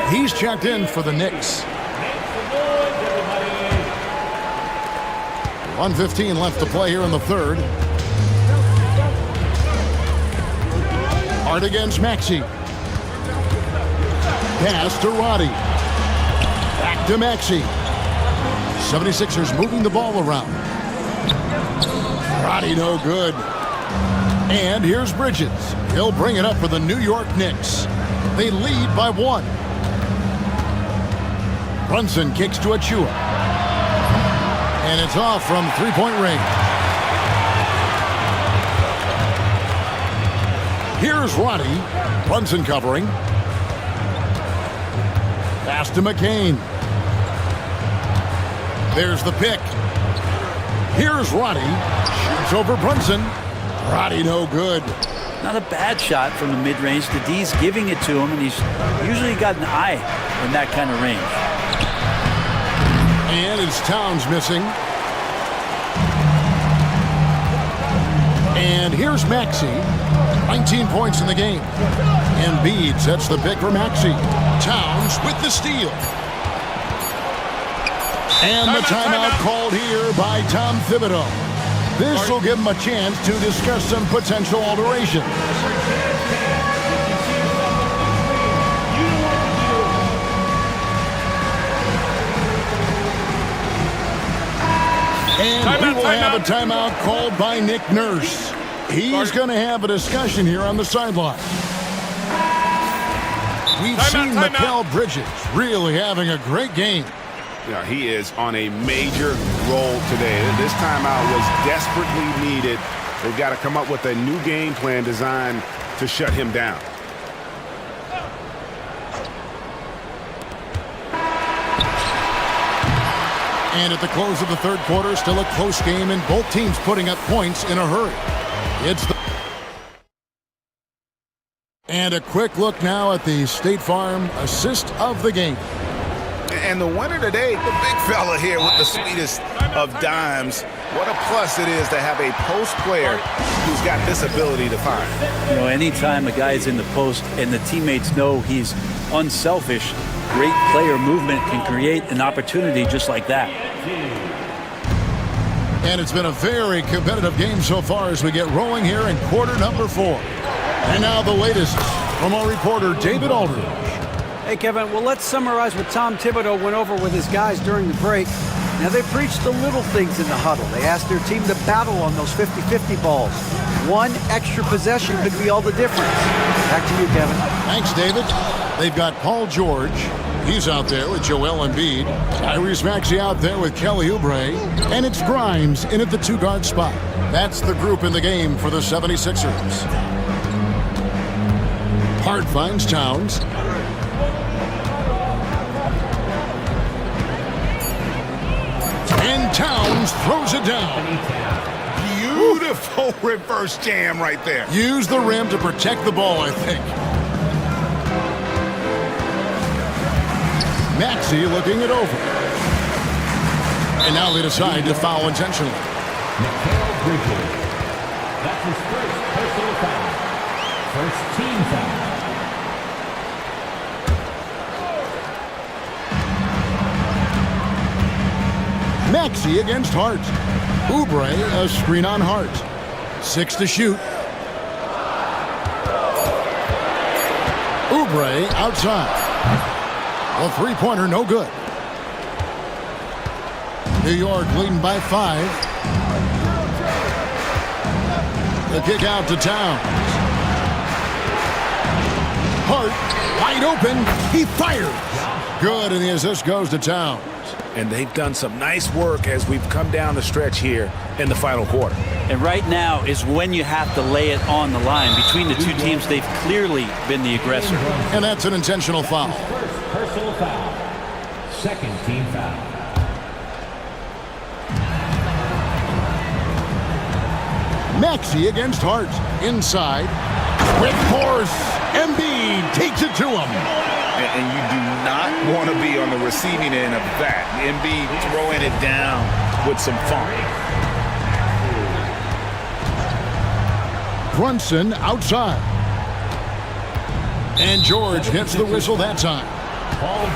Speaker 6: He's checked in for the Knicks. 1:15 left to play here in the third. Hart against Maxey. Pass to Roddy. Back to Maxey. 76ers moving the ball around. Roddy no good. And here's Bridges. He'll bring it up for the New York Knicks. They lead by 1. Brunson kicks to Achua. And it's off from three-point range. Here's Roddy. Brunson covering. Pass to McCain. There's the pick. Here's Roddy. Shoots over Brunson. Roddy no good.
Speaker 8: Not a bad shot from the mid-range. The D's giving it to him, and he's usually got an eye in that kind of range.
Speaker 6: And it's Towns missing. And here's Maxey. 19 points in the game. Embiid sets the pick for Maxey. Towns with the steal. And the timeout called here by Tom Thibodeau. This will give him a chance to discuss some potential alterations. And we will have a timeout called by Nick Nurse. He's going to have a discussion here on the sideline. We've seen Mikal Bridges really having a great game.
Speaker 7: Yeah, he is on a major roll today. This timeout was desperately needed. They've got to come up with a new game plan designed to shut him down.
Speaker 6: And at the close of the third quarter, still a close game, and both teams putting up points in a hurry. And a quick look now at the State Farm assist of the game.
Speaker 7: And the winner today, the big fella here with the sweetest of dimes. What a plus it is to have a post player who's got this ability to find.
Speaker 8: You know, anytime a guy is in the post and the teammates know he's unselfish, great player movement can create an opportunity just like that.
Speaker 6: And it's been a very competitive game so far as we get rolling here in quarter number 4. And now the latest from our reporter, David Aldridge.
Speaker 9: Hey, Kevin, well, let's summarize what Tom Thibodeau went over with his guys during the break. Now, they preached the little things in the huddle. They asked their team to battle on those 50-50 balls. One extra possession could be all the difference. Back to you, Kevin.
Speaker 6: Thanks, David. They've got Paul George. He's out there with Joel Embiid. Tyrese Maxey out there with Kelly Oubre. And it's Grimes in at the 2-guard spot. That's the group in the game for the 76ers. Hart finds Towns. And Towns throws it down.
Speaker 7: Beautiful reverse jam right there.
Speaker 6: Use the rim to protect the ball, I think. Maxey looking it over. And now they decide to foul intentionally.
Speaker 4: Mikal Bridges. That's his first personal foul. First team foul.
Speaker 6: Maxey against Hart. Oubre, a screen on Hart. 6 to shoot. Oubre outside. A three-pointer, no good. New York leading by 5. The kick out to Towns. Hart, wide open. He fires. Good, and the assist goes to Towns.
Speaker 7: And they've done some nice work as we've come down the stretch here in the final quarter.
Speaker 8: And right now is when you have to lay it on the line. Between the two teams, they've clearly been the aggressor.
Speaker 6: And that's an intentional foul.
Speaker 4: First personal foul. Second team foul.
Speaker 6: Maxey against Hart. Inside. With force. Embiid takes it to him.
Speaker 7: And you do not want to be on the receiving end of that. Embiid throwing it down with some funk.
Speaker 6: Brunson outside. And George gets the whistle that time.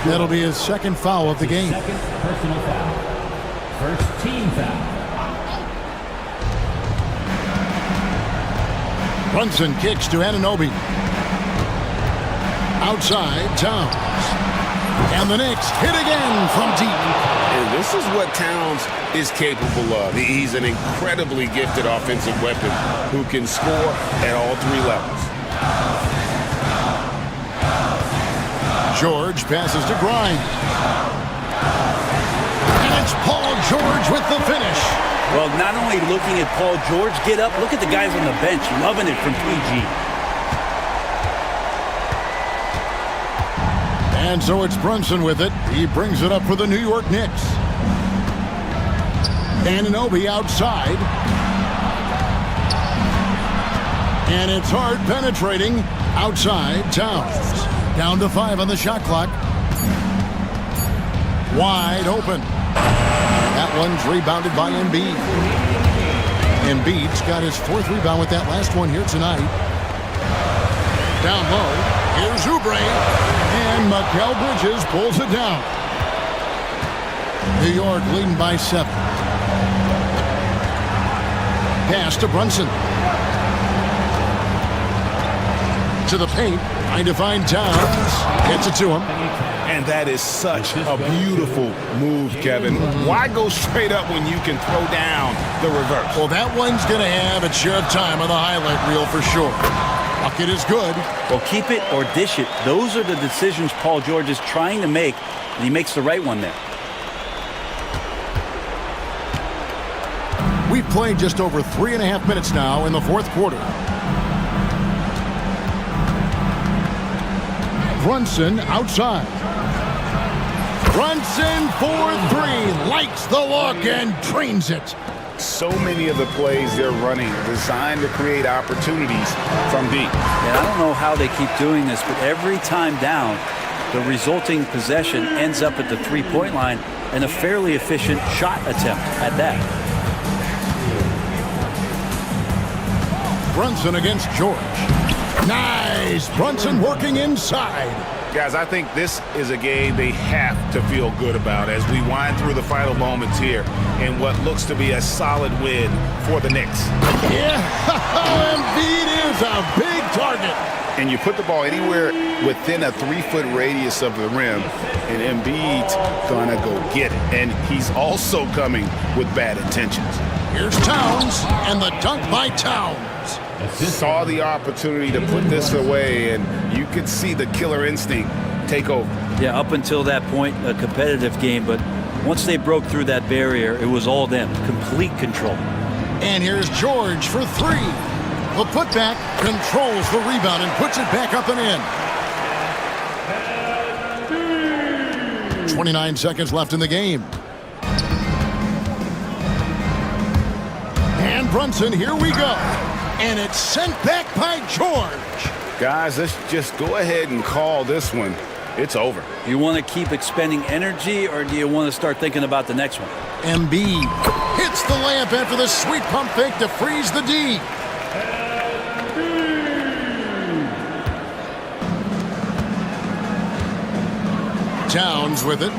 Speaker 6: That'll be his second foul of the game.
Speaker 4: Second personal foul. First team foul.
Speaker 6: Brunson kicks to Anunoby. Outside, Towns. And the Knicks hit again from deep.
Speaker 7: And this is what Towns is capable of. He's an incredibly gifted offensive weapon who can score at all 3 levels.
Speaker 6: George passes to Grimes. And it's Paul George with the finish.
Speaker 8: Well, not only looking at Paul George get up, look at the guys on the bench loving it from PG.
Speaker 6: And so it's Brunson with it. He brings it up for the New York Knicks. Anunoby outside. And it's Hart penetrating. Outside, Towns. Down to 5 on the shot clock. Wide open. That one's rebounded by Embiid. Embiid's got his 4th rebound with that last one here tonight. Down low. Here's Oubre. And Mikal Bridges pulls it down. New York leading by 7. Pass to Brunson. To the paint. Trying to find Towns. Gets it to him.
Speaker 7: And that is such a beautiful move, Kevin. Why go straight up when you can throw down the reverse?
Speaker 6: Well, that one's going to have its share of time on the highlight reel for sure. Bucket is good.
Speaker 8: Well, keep it or dish it. Those are the decisions Paul George is trying to make, and he makes the right one there.
Speaker 6: We've played just over 3.5 minutes now in the fourth quarter. Brunson outside. Brunson for three. Likes the look and drains it.
Speaker 7: So many of the plays they're running designed to create opportunities from deep.
Speaker 8: And I don't know how they keep doing this, but every time down, the resulting possession ends up at the three-point line and a fairly efficient shot attempt at that.
Speaker 6: Brunson against George. Nice! Brunson working inside.
Speaker 7: Guys, I think this is a game they have to feel good about as we wind through the final moments here in what looks to be a solid win for the Knicks.
Speaker 6: Yeah, Embiid is a big target.
Speaker 7: And you put the ball anywhere within a 3-foot radius of the rim, and Embiid's gonna go get it. And he's also coming with bad intentions.
Speaker 6: Here's Towns, and the dunk by Towns.
Speaker 7: Saw the opportunity to put this away, and you could see the killer instinct take over.
Speaker 8: Yeah, up until that point, a competitive game, but once they broke through that barrier, it was all them. Complete control.
Speaker 6: And here's George for three. The putback controls the rebound and puts it back up and in. 29 seconds left in the game. And Brunson, here we go. And it's sent back by George.
Speaker 7: Guys, let's just go ahead and call this one. It's over.
Speaker 8: You want to keep expending energy, or do you want to start thinking about the next one?
Speaker 6: Embiid hits the layup after the sweet pump fake to freeze the D. Towns with it.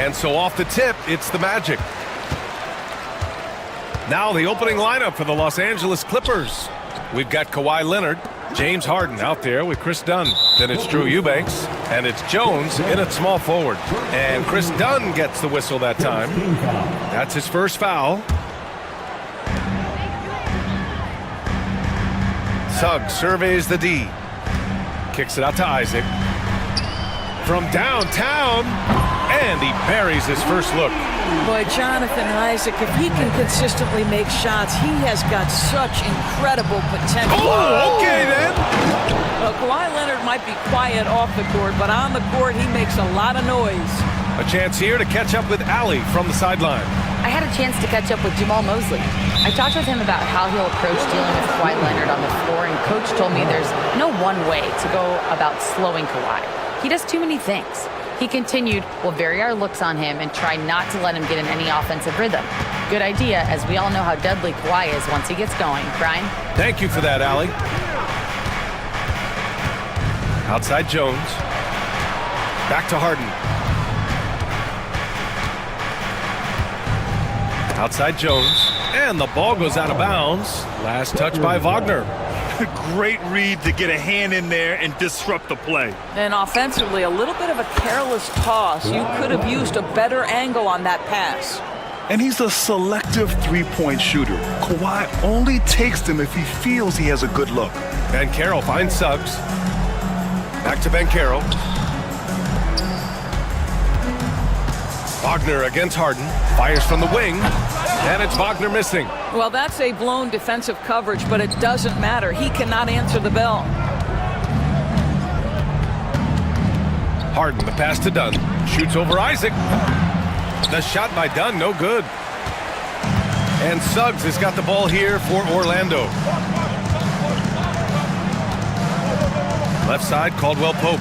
Speaker 1: And so off the tip, it's the Magic. Now the opening lineup for the Los Angeles Clippers. We've got Kawhi Leonard, James Harden out there with Chris Dunn. Then it's Drew Eubanks, and it's Jones in at small forward. And Chris Dunn gets the whistle that time. That's his first foul. Suggs surveys the D. Kicks it out to Isaac. From downtown, and he buries his first look.
Speaker 10: Boy, Jonathan Isaac, if he can consistently make shots, he has got such incredible potential.
Speaker 1: Oh, okay then.
Speaker 10: Well, Kawhi Leonard might be quiet off the court, but on the court, he makes a lot of noise.
Speaker 1: A chance here to catch up with Ali from the sideline.
Speaker 5: I had a chance to catch up with Jamal Mosley. I talked with him about how he'll approach dealing with Kawhi Leonard on the floor, and Coach told me there's no one way to go about slowing Kawhi. He does too many things. He continued, we'll vary our looks on him and try not to let him get in any offensive rhythm. Good idea, as we all know how deadly Kawhi is once he gets going. Brian?
Speaker 1: Thank you for that, Ali. Outside Jones. Back to Harden. Outside Jones. And the ball goes out of bounds. Last touch by Wagner.
Speaker 2: Great read to get a hand in there and disrupt the play.
Speaker 10: And offensively, a little bit of a careless toss. You could have used a better angle on that pass.
Speaker 2: And he's a selective three-point shooter. Kawhi only takes them if he feels he has a good look.
Speaker 1: Banchero finds Suggs. Back to Banchero. Wagner against Harden. Fires from the wing. And it's Wagner missing.
Speaker 10: Well, that's a blown defensive coverage, but it doesn't matter. He cannot answer the bell.
Speaker 1: Harden, the pass to Dunn. Shoots over Isaac. The shot by Dunn, no good. And Suggs has got the ball here for Orlando. Left side, Caldwell Pope.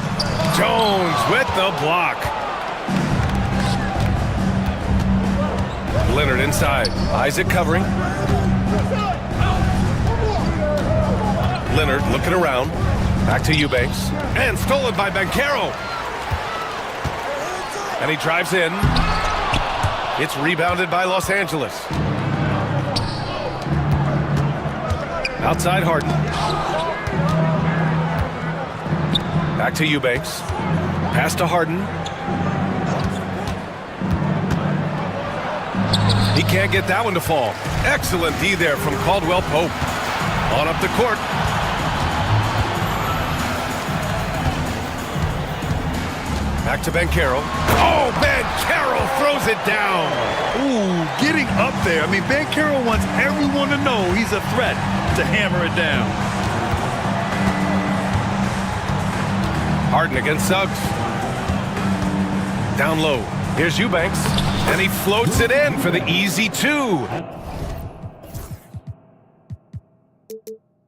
Speaker 1: Jones with the block. Leonard inside. Isaac covering. Leonard looking around. Back to Eubanks. And stolen by Banchero. And he drives in. It's rebounded by Los Angeles. Outside Harden. Back to Eubanks. Pass to Harden. He can't get that one to fall. Excellent D there from Caldwell Pope. On up the court. Back to Banchero. Oh, Banchero throws it down.
Speaker 2: Ooh, getting up there. I mean, Banchero wants everyone to know he's a threat to hammer it down.
Speaker 1: Harden against Suggs. Down low. Here's Eubanks. And he floats it in for the easy two.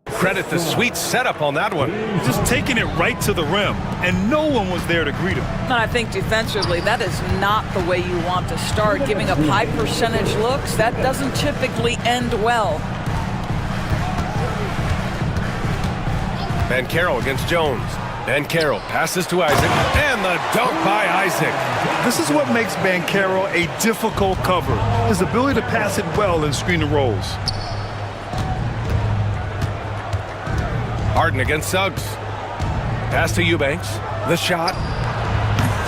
Speaker 1: Credit the sweet setup on that one.
Speaker 2: Just taking it right to the rim, and no one was there to greet him.
Speaker 10: I think defensively, that is not the way you want to start. Giving up high percentage looks, that doesn't typically end well.
Speaker 1: Banchero against Jones. Banchero passes to Isaac, and the dunk by Isaac.
Speaker 2: This is what makes Banchero a difficult cover. His ability to pass it well in screen and rolls.
Speaker 1: Harden against Suggs. Pass to Eubanks. The shot.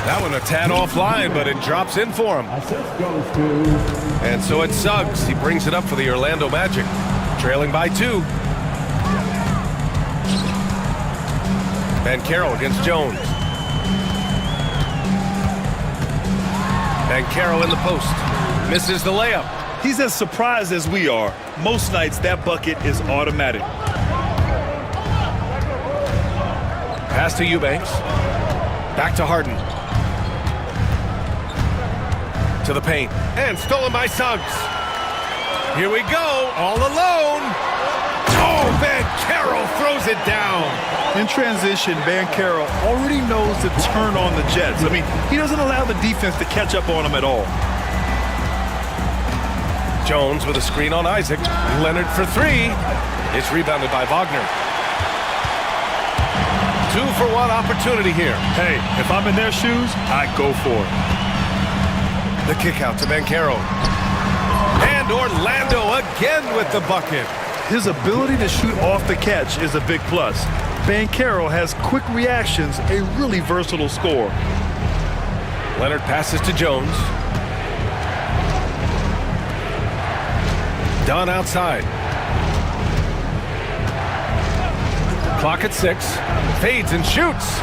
Speaker 1: That one a tad offline, but it drops in for him. And so it's Suggs. He brings it up for the Orlando Magic. Trailing by 2. Banchero against Jones. Banchero in the post. Misses the layup.
Speaker 2: He's as surprised as we are. Most nights, that bucket is automatic.
Speaker 1: Pass to Eubanks. Back to Harden. To the paint. And stolen by Suggs. Here we go. All alone. Oh, Banchero throws it down.
Speaker 2: In transition, Banchero already knows to turn on the Jets. I mean, he doesn't allow the defense to catch up on him at all.
Speaker 1: Jones with a screen on Isaac. Leonard for 3. It's rebounded by Wagner. 2-for-1 opportunity here.
Speaker 2: Hey, if I'm in their shoes, I go for it.
Speaker 1: The kick out to Banchero. And Orlando again with the bucket.
Speaker 2: His ability to shoot off the catch is a big plus. Banchero has quick reactions, a really versatile scorer.
Speaker 1: Leonard passes to Jones. Dunn outside. Clock at 6. Fades and shoots.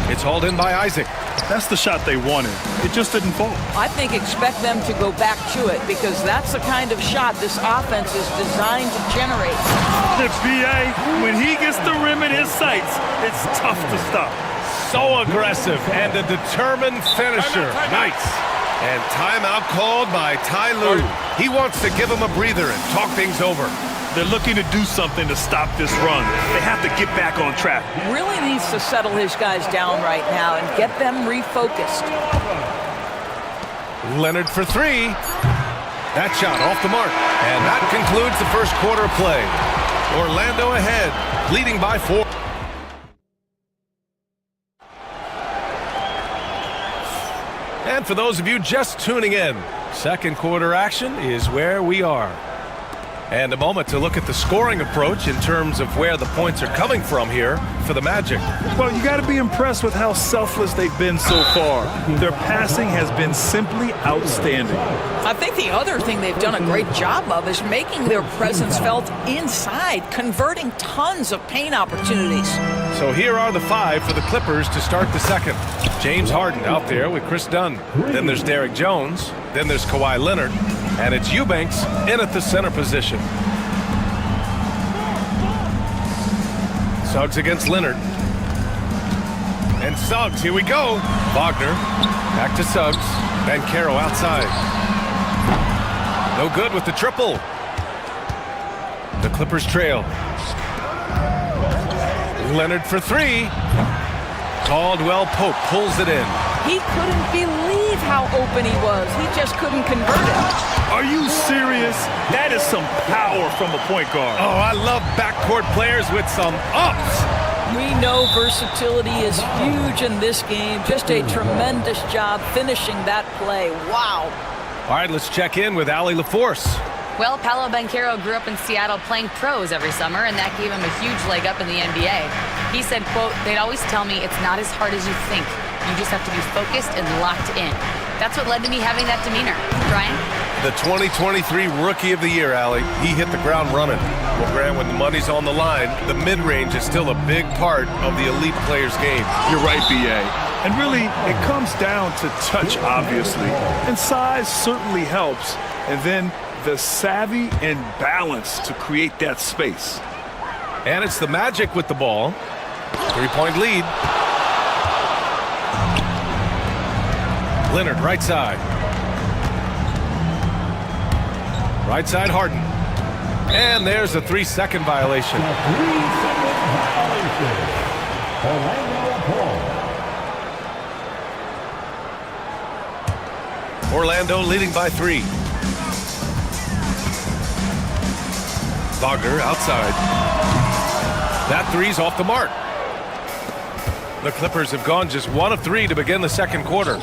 Speaker 1: It's hauled in by Isaac.
Speaker 2: That's the shot they wanted. It just didn't fall.
Speaker 10: I think expect them to go back to it because that's the kind of shot this offense is designed to generate.
Speaker 2: The BA, when he gets the rim in his sights, it's tough to stop.
Speaker 1: So aggressive and a determined finisher. Nice. And timeout called by Ty Lue. He wants to give him a breather and talk things over.
Speaker 2: They're looking to do something to stop this run. They have to get back on track.
Speaker 10: Really needs to settle his guys down right now and get them refocused.
Speaker 1: Leonard for 3. That shot off the mark. And that concludes the first quarter of play. Orlando ahead, leading by 4. And for those of you just tuning in, second quarter action is where we are. And a moment to look at the scoring approach in terms of where the points are coming from here for the Magic.
Speaker 2: Well, you got to be impressed with how selfless they've been so far. Their passing has been simply outstanding.
Speaker 10: I think the other thing they've done a great job of is making their presence felt inside, converting tons of paint opportunities.
Speaker 1: So here are the 5 for the Clippers to start the second. James Harden out there with Chris Dunn. Then there's Derek Jones. Then there's Kawhi Leonard. And it's Eubanks in at the center position. Suggs against Leonard. And Suggs, here we go. Wagner, back to Suggs. Banchero outside. No good with the triple. The Clippers trail. Leonard for 3. Caldwell Pope pulls it in.
Speaker 10: He couldn't believe how open he was. He just couldn't convert it.
Speaker 2: Are you serious? That is some power from a point guard.
Speaker 1: Oh, I love backcourt players with some ups.
Speaker 10: We know versatility is huge in this game. Just a tremendous job finishing that play. Wow.
Speaker 1: All right, let's check in with Allie LaForce.
Speaker 5: Well, Paolo Banchero grew up in Seattle playing pros every summer, and that gave him a huge leg up in the NBA. He said, quote, "They'd always tell me it's not as hard as you think. You just have to be focused and locked in." That's what led to me having that demeanor. Brian?
Speaker 1: The 2023 Rookie of the Year, Allie. He hit the ground running. Well, Grant, when the money's on the line, the mid-range is still a big part of the elite player's game.
Speaker 2: You're right, B.A. And really, it comes down to touch, obviously. And size certainly helps. And then the savvy and balance to create that space.
Speaker 1: And it's the Magic with the ball. 3-point lead. Leonard, right side. Right side, Harden. And there's a 3-second violation.
Speaker 4: A 3-second violation.
Speaker 1: Orlando leading by 3. Wagner outside. That 3's off the mark. The Clippers have gone just 1 of 3 to begin the second quarter.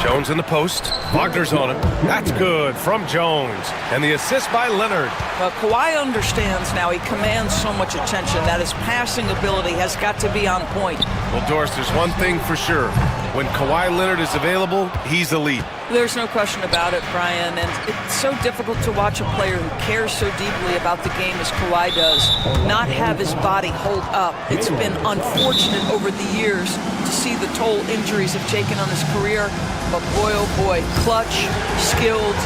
Speaker 1: Jones in the post. Wagner's on him. That's good from Jones. And the assist by Leonard.
Speaker 10: Well, Kawhi understands now. He commands so much attention that his passing ability has got to be on point.
Speaker 1: Well, Doris, there's one thing for sure. When Kawhi Leonard is available, he's elite.
Speaker 10: There's no question about it, Brian, and it's so difficult to watch a player who cares so deeply about the game as Kawhi does not have his body hold up. It's been unfortunate over the years to see the toll injuries have taken on his career, but boy, oh boy, clutch, skilled,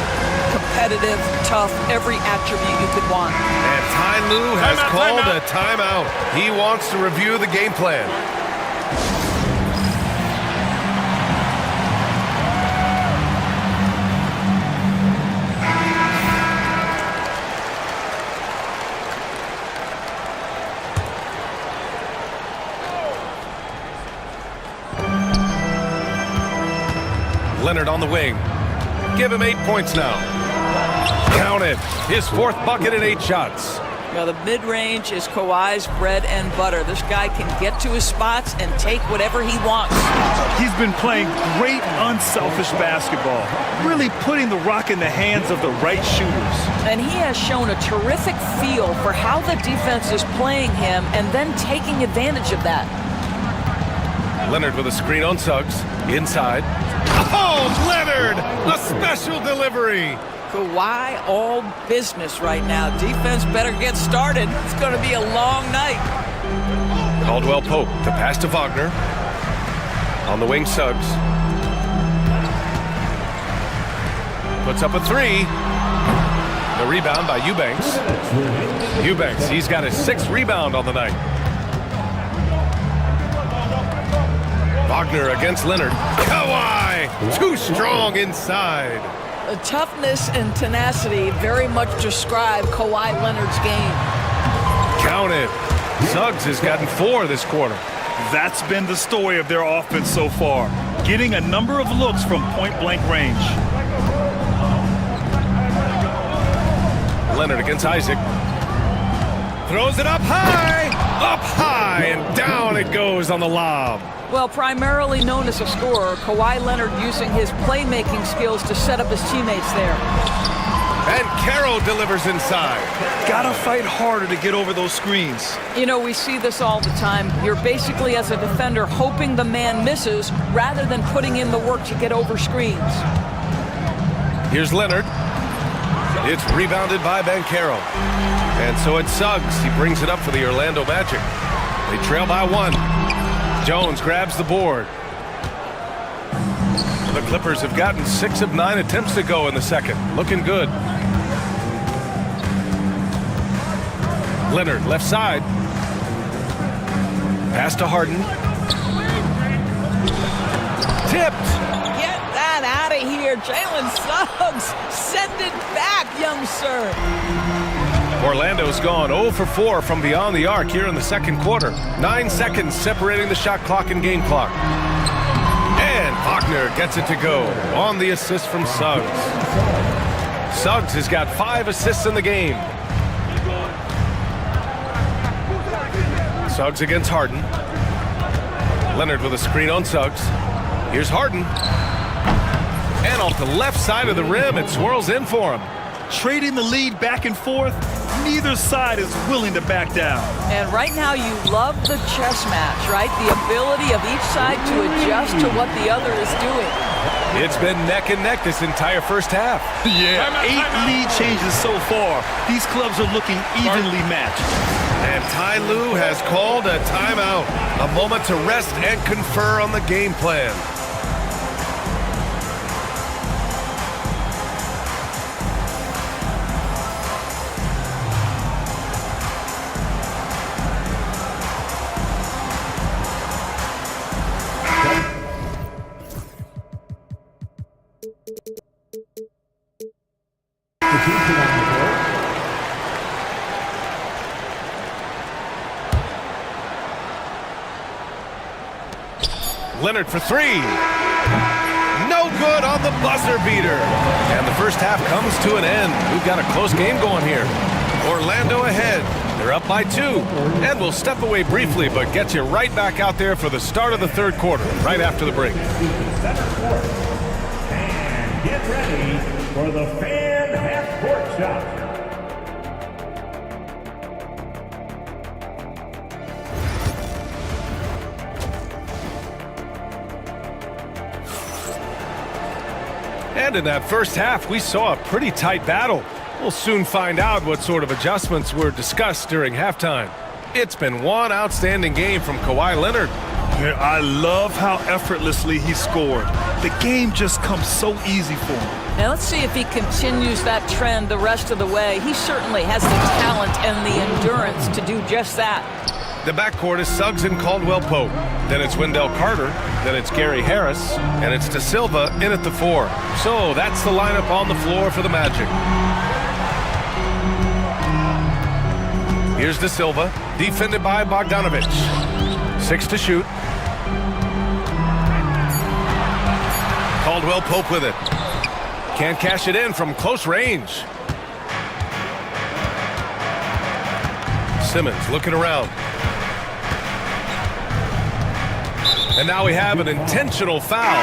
Speaker 10: competitive, tough, every attribute you could want.
Speaker 1: And Ty Lue has called a timeout. He wants to review the game plan. Leonard on the wing. Give him 8 points now. Count it. His 4th bucket in 8 shots.
Speaker 10: Now, the mid-range is Kawhi's bread and butter. This guy can get to his spots and take whatever he wants.
Speaker 2: He's been playing great, unselfish basketball, really putting the rock in the hands of the right shooters.
Speaker 10: And he has shown a terrific feel for how the defense is playing him and then taking advantage of that.
Speaker 1: Leonard with a screen on Suggs. Inside. Oh, Leonard! A special delivery!
Speaker 10: Kawhi all business right now. Defense better get started. It's going to be a long night.
Speaker 1: Caldwell Pope, the pass to Wagner. On the wing, Suggs. Puts up a three. The rebound by Eubanks. Eubanks, he's got his 6th rebound on the night. Wagner against Leonard. Kawhi! Too strong inside.
Speaker 10: The toughness and tenacity very much describe Kawhi Leonard's game.
Speaker 1: Count it. Suggs has gotten 4 this quarter.
Speaker 2: That's been the story of their offense so far, getting a number of looks from point-blank range.
Speaker 1: Leonard against Isaac. Throws it up high, and down it goes on the lob.
Speaker 10: Well, primarily known as a scorer, Kawhi Leonard using his playmaking skills to set up his teammates there.
Speaker 1: And Carroll delivers inside.
Speaker 2: Gotta fight harder to get over those screens.
Speaker 10: You know, we see this all the time. You're basically, as a defender, hoping the man misses rather than putting in the work to get over screens.
Speaker 1: Here's Leonard. It's rebounded by Banchero. And so it's Suggs. He brings it up for the Orlando Magic. They trail by 1. Jones grabs the board. The Clippers have gotten 6 of 9 attempts to go in the second. Looking good. Leonard, left side. Pass to Harden. Tipped.
Speaker 10: Get that out of here. Jalen Suggs, send it back, young sir.
Speaker 1: Orlando's gone 0 for 4 from beyond the arc here in the second quarter. 9 seconds separating the shot clock and game clock. And Wagner gets it to go on the assist from Suggs. Suggs has got 5 assists in the game. Suggs against Harden. Leonard with a screen on Suggs. Here's Harden. And off the left side of the rim, it swirls in for him.
Speaker 2: Trading the lead back and forth, neither side is willing to back down.
Speaker 10: And right now you love the chess match, right? The ability of each side to adjust to what the other is doing.
Speaker 1: It's been neck and neck this entire first half.
Speaker 2: Yeah, 8 lead changes so far. These clubs are looking evenly matched.
Speaker 1: And Ty Lue has called a timeout. A moment to rest and confer on the game plan. Leonard for 3. No good on the buzzer beater. And the first half comes to an end. We've got a close game going here. Orlando ahead. They're up by 2. And we'll step away briefly, but get you right back out there for the start of the third quarter, right after the break.
Speaker 4: And get ready for the fan half-court shot.
Speaker 1: And in that first half, we saw a pretty tight battle. We'll soon find out what sort of adjustments were discussed during halftime. It's been one outstanding game from Kawhi Leonard.
Speaker 2: Yeah, I love how effortlessly he scored. The game just comes so easy for him.
Speaker 10: Now let's see if he continues that trend the rest of the way. He certainly has the talent and the endurance to do just that.
Speaker 1: The backcourt is Suggs and Caldwell Pope. Then it's Wendell Carter. Then it's Gary Harris. And it's De Silva in at the 4. So that's the lineup on the floor for the Magic. Here's De Silva, defended by Bogdanovich. 6 to shoot. Caldwell Pope with it. Can't cash it in from close range. Simmons looking around. And now we have an intentional foul.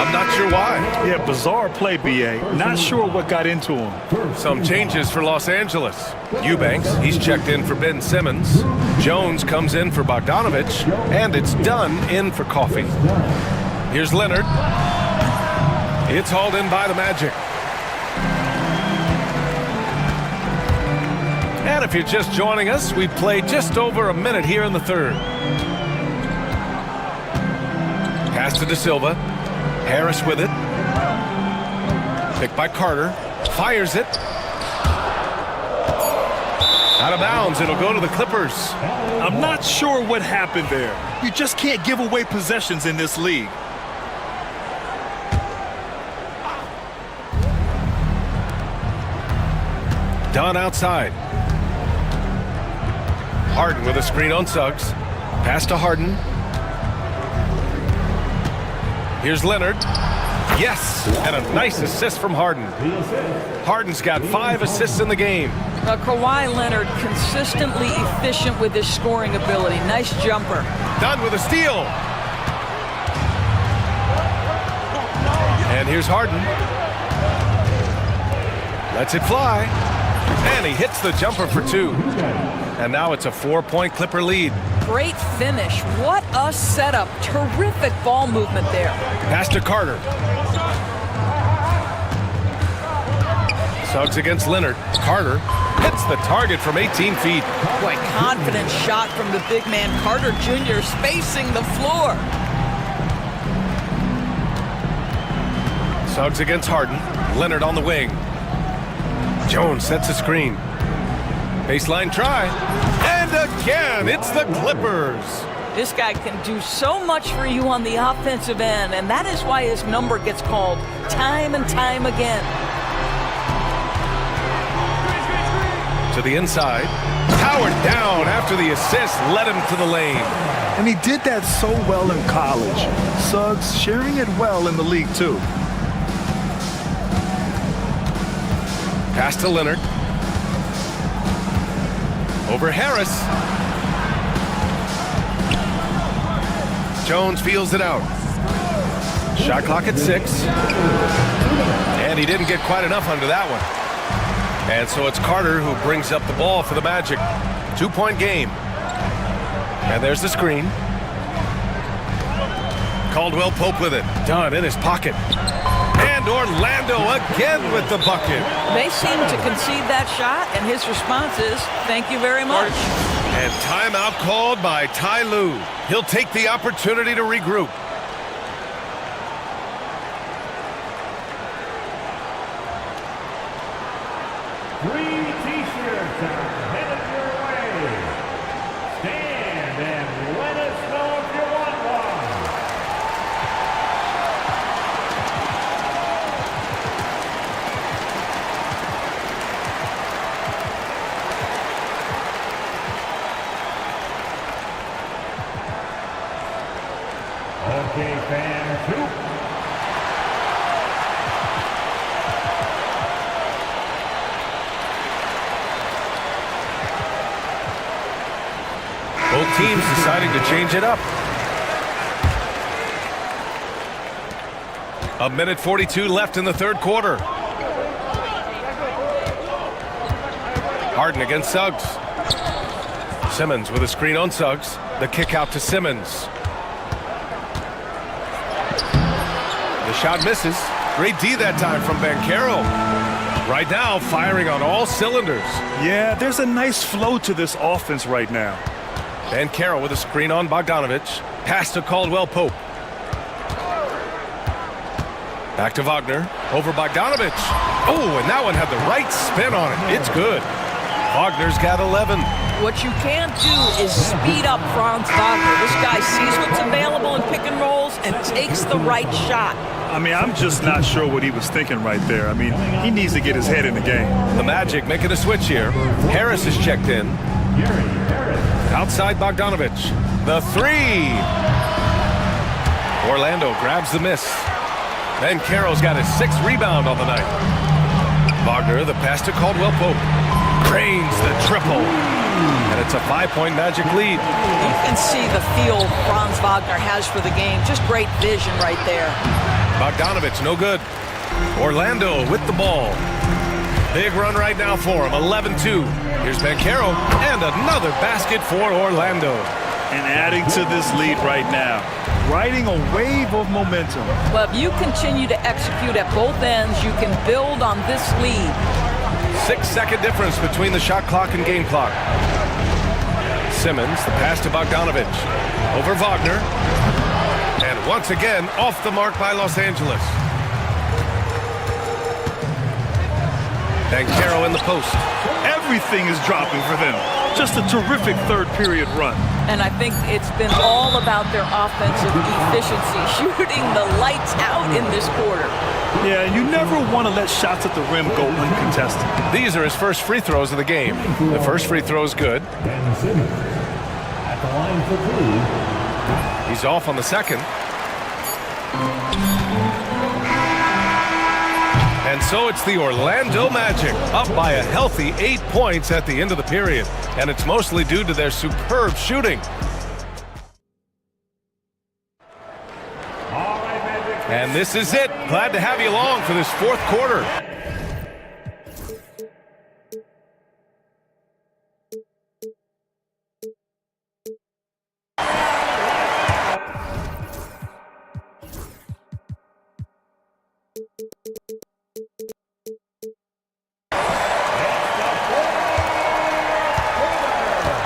Speaker 1: I'm not sure why.
Speaker 2: Yeah, bizarre play, B.A. Not sure what got into him.
Speaker 1: Some changes for Los Angeles. Eubanks, he's checked in for Ben Simmons. Jones comes in for Bogdanovich. And it's Dunn in for Coffey. Here's Leonard. It's hauled in by the Magic. And if you're just joining us, we played just over a minute here in the third. Pass to De Silva. Harris with it. Picked by Carter. Fires it. Out of bounds. It'll go to the Clippers.
Speaker 2: I'm not sure what happened there. You just can't give away possessions in this league.
Speaker 1: Dunn outside. Harden with a screen on Suggs. Pass to Harden. Here's Leonard. Yes, and a nice assist from Harden. Harden's got 5 assists in the game.
Speaker 10: Kawhi Leonard consistently efficient with his scoring ability. Nice jumper.
Speaker 1: Dunn with a steal. And here's Harden. Lets it fly. And he hits the jumper for 2. And now it's a 4-point Clipper lead.
Speaker 10: Great finish. What a setup. Terrific ball movement there.
Speaker 1: Pass to Carter. Suggs against Leonard. Carter hits the target from 18 feet.
Speaker 10: Boy, confident shot from the big man. Carter Jr. spacing the floor.
Speaker 1: Suggs against Harden. Leonard on the wing. Jones sets a screen. Baseline try. And again, it's the Clippers.
Speaker 10: This guy can do so much for you on the offensive end, and that is why his number gets called time and time again.
Speaker 1: To the inside. Powered down after the assist led him to the lane.
Speaker 2: And he did that so well in college. Suggs sharing it well in the league, too.
Speaker 1: Pass to Leonard. Over Harris. Jones feels it out. Shot clock at 6. And he didn't get quite enough under that one. And so it's Carter who brings up the ball for the Magic. 2-point game. And there's the screen. Caldwell Pope with it. Dunn in his pocket. And Orlando again with the bucket.
Speaker 10: They seem to concede that shot, and his response is, thank you very much.
Speaker 1: And timeout called by Ty Lue. He'll take the opportunity to regroup.
Speaker 4: Free T-shirts are headed your way. Stand and let us know if you want one. Okay, fans, hoop.
Speaker 1: Both teams deciding to change it up. A minute 42 left in the third quarter. Harden against Suggs. Simmons with a screen on Suggs. The kick out to Simmons. The shot misses. Great D that time from Banchero. Right now, firing on all cylinders.
Speaker 2: Yeah, there's a nice flow to this offense right now.
Speaker 1: Banchero with a screen on Bogdanovich. Pass to Caldwell Pope. Back to Wagner. Over Bogdanovich. Oh, and that one had the right spin on it. It's good. Wagner's got 11.
Speaker 10: What you can't do is speed up Franz Wagner. This guy sees what's available in pick and rolls and takes the right shot.
Speaker 2: I mean, I'm just not sure what he was thinking right there. I mean, he needs to get his head in the game.
Speaker 1: The Magic making a switch here. Harris is checked in. Outside Bogdanovich. The three. Orlando grabs the miss. Then Carroll's got his 6th rebound on the night. Wagner, the pass to Caldwell Pope. Drains the triple. And it's a 5-point Magic lead.
Speaker 10: You can see the feel Franz Wagner has for the game. Just great vision right there.
Speaker 1: Bogdanovich, no good. Orlando with the ball. Big run right now for him, 11-2. Here's Banchero, and another basket for Orlando.
Speaker 2: And adding to this lead right now, riding a wave of momentum.
Speaker 10: Well, if you continue to execute at both ends, you can build on this lead.
Speaker 1: 6-second difference between the shot clock and game clock. Simmons, the pass to Bogdanovich. Over Wagner. And once again, off the mark by Los Angeles. Banchero in the post.
Speaker 2: Everything is dropping for them. Just a terrific third period run.
Speaker 10: And I think it's been all about their offensive efficiency, shooting the lights out in this quarter.
Speaker 2: Yeah, you never want to let shots at the rim go uncontested.
Speaker 1: These are his first free throws of the game. The first free throw is good.
Speaker 4: And Simmons at the line for three.
Speaker 1: He's off on the second. And so it's the Orlando Magic, up by a healthy 8 points at the end of the period. And it's mostly due to their superb shooting. And this is it. Glad to have you along for this fourth quarter.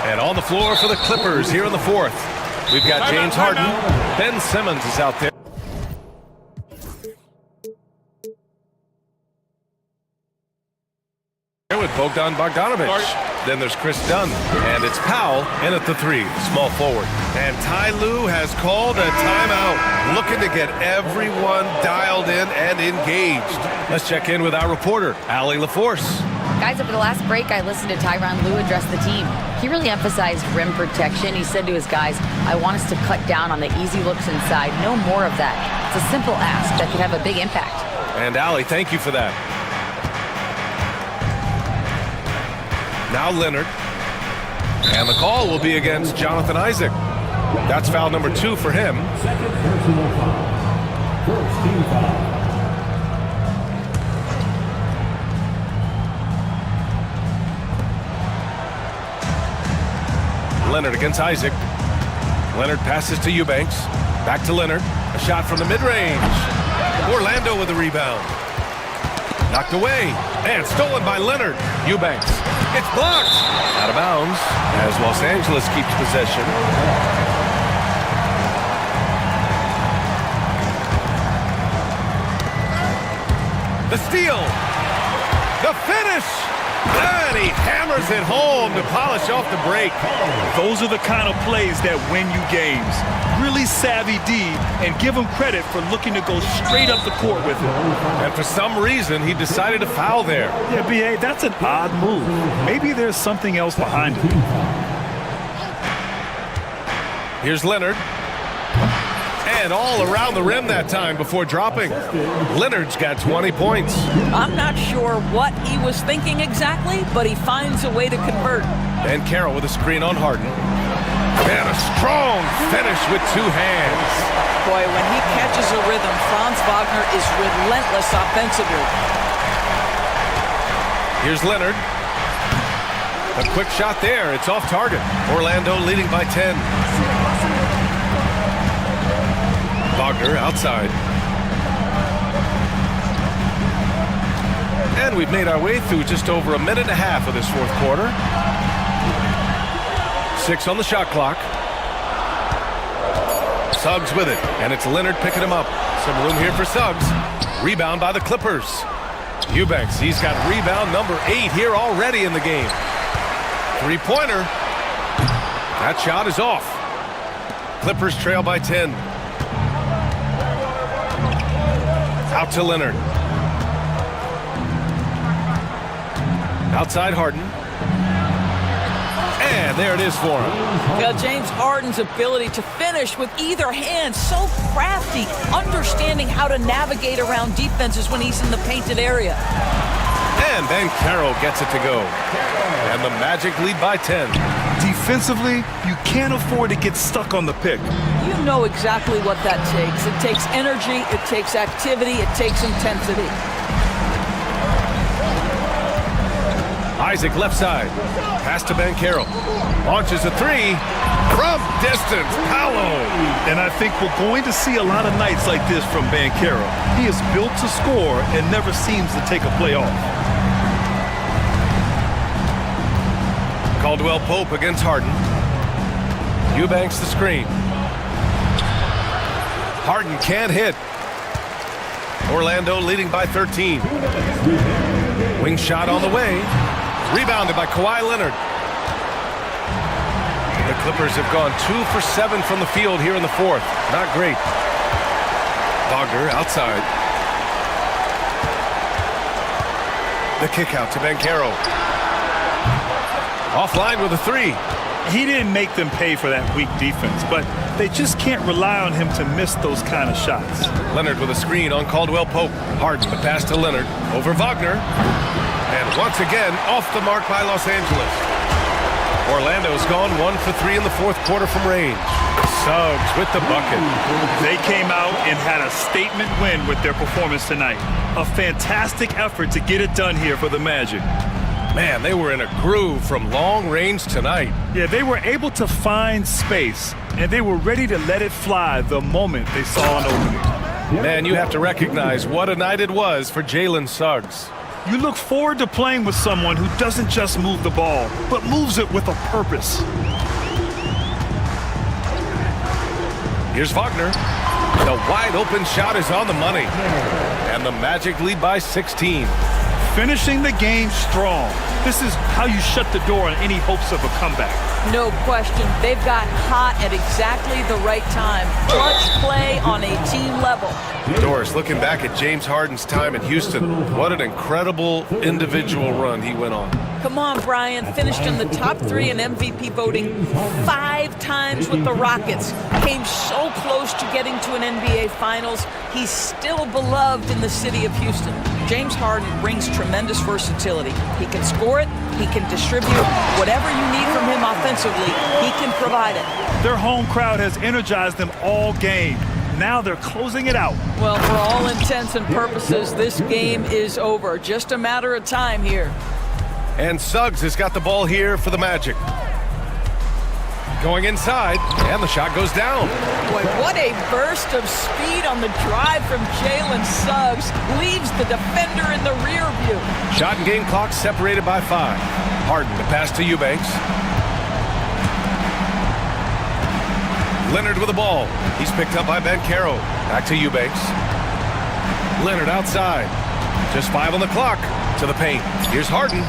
Speaker 1: And on the floor for the Clippers here in the fourth. We've got James Harden. Ben Simmons is out there. With Bogdan Bogdanovich. Then there's Chris Dunn. And it's Powell in at the three, small forward. And Ty Lue has called a timeout, looking to get everyone dialed in and engaged. Let's check in with our reporter, Allie LaForce.
Speaker 5: Guys, over the last break, I listened to Tyronn Lue address the team. He really emphasized rim protection. He said to his guys, I want us to cut down on the easy looks inside. No more of that. It's a simple ask that could have a big impact.
Speaker 1: And Allie, thank you for that. Now Leonard. And the call will be against Jonathan Isaac. That's foul number 2 for him.
Speaker 4: Second personal foul. First team foul.
Speaker 1: Leonard against Isaac. Leonard passes to Eubanks. Back to Leonard. A shot from the mid-range. Orlando with the rebound. Knocked away. And stolen by Leonard. Eubanks. It's blocked. Out of bounds as Los Angeles keeps possession. The steal. The finish. And he hammers it home to polish off the break.
Speaker 2: Those are the kind of plays that win you games. Really savvy D, and give him credit for looking to go straight up the court with it.
Speaker 1: And for some reason, he decided to foul there.
Speaker 2: Yeah, B.A., that's an odd move. Maybe there's something else behind it.
Speaker 1: Here's Leonard. And all around the rim that time before dropping. Leonard's got 20 points.
Speaker 10: I'm not sure what he was thinking exactly, but he finds a way to convert.
Speaker 1: And Carroll with a screen on Harden. And a strong finish with 2 hands.
Speaker 10: Boy, when he catches a rhythm, Franz Wagner is relentless offensively.
Speaker 1: Here's Leonard. A quick shot there. It's off target. Orlando leading by 10. Wagner outside. And we've made our way through just over a minute and a half of this fourth quarter. 6 on the shot clock. Suggs with it, and it's Leonard picking him up. Some room here for Suggs. Rebound by the Clippers. Eubanks, he's got rebound number 8 here already in the game. Three-pointer. That shot is off. Clippers trail by 10. Out to Leonard. Outside Harden. And there it is for him.
Speaker 10: Yeah, James Harden's ability to finish with either hand, so crafty, understanding how to navigate around defenses when he's in the painted area.
Speaker 1: And Bankero gets it to go. And the Magic lead by 10.
Speaker 2: Defensively, you can't afford to get stuck on the pick.
Speaker 10: You know exactly what that takes. It takes energy, it takes activity, it takes intensity.
Speaker 1: Isaac left side. Pass to Bankero. Launches a three. From distance, Paolo.
Speaker 2: And I think we're going to see a lot of nights like this from Bankero. He is built to score and never seems to take a play off.
Speaker 1: Caldwell Pope against Harden. Eubanks the screen. Harden can't hit. Orlando leading by 13. Wing shot on the way. Rebounded by Kawhi Leonard. The Clippers have gone 2 for 7 from the field here in the fourth. Not great. Wagner outside. The kick out to Bankero. Offline with a three.
Speaker 2: He didn't make them pay for that weak defense, but they just can't rely on him to miss those kind of shots.
Speaker 1: Leonard with a screen on Caldwell Pope. Harden the pass to Leonard. Over Wagner. And once again, off the mark by Los Angeles. Orlando's gone 1 for 3 in the fourth quarter from range. Suggs with the bucket.
Speaker 2: They came out and had a statement win with their performance tonight. A fantastic effort to get it done here for the Magic.
Speaker 1: Man, they were in a groove from long range tonight.
Speaker 2: Yeah, they were able to find space, and they were ready to let it fly the moment they saw an opening.
Speaker 1: Man, you have to recognize what a night it was for Jalen Suggs.
Speaker 2: You look forward to playing with someone who doesn't just move the ball, but moves it with a purpose.
Speaker 1: Here's Wagner. The wide open shot is on the money. And the Magic lead by 16.
Speaker 2: Finishing the game strong. This is how you shut the door on any hopes of a comeback.
Speaker 10: No question. They've got hot at exactly the right time. Clutch play on a team level.
Speaker 1: Doris, looking back at James Harden's time in Houston, what an incredible individual run he went on.
Speaker 10: Come on, Brian. Finished in the top 3 in MVP voting 5 times with the Rockets. Came so close to getting to an NBA Finals. He's still beloved in the city of Houston. James Harden brings tremendous versatility. He can score it. He can distribute. Whatever you need from him offensively, he can provide it.
Speaker 2: Their home crowd has energized them all game. Now they're closing it out.
Speaker 10: Well, for all intents and purposes, this game is over. Just a matter of time here.
Speaker 1: And Suggs has got the ball here for the Magic. Going inside, and the shot goes down.
Speaker 10: Boy, what a burst of speed on the drive from Jalen Suggs. Leaves the defender in the rear view.
Speaker 1: Shot and game clock separated by 5. Harden the pass to Eubanks. Leonard with the ball. He's picked up by Bankero. Back to Eubanks. Leonard outside. Just 5 on the clock. To the paint. Here's Harden.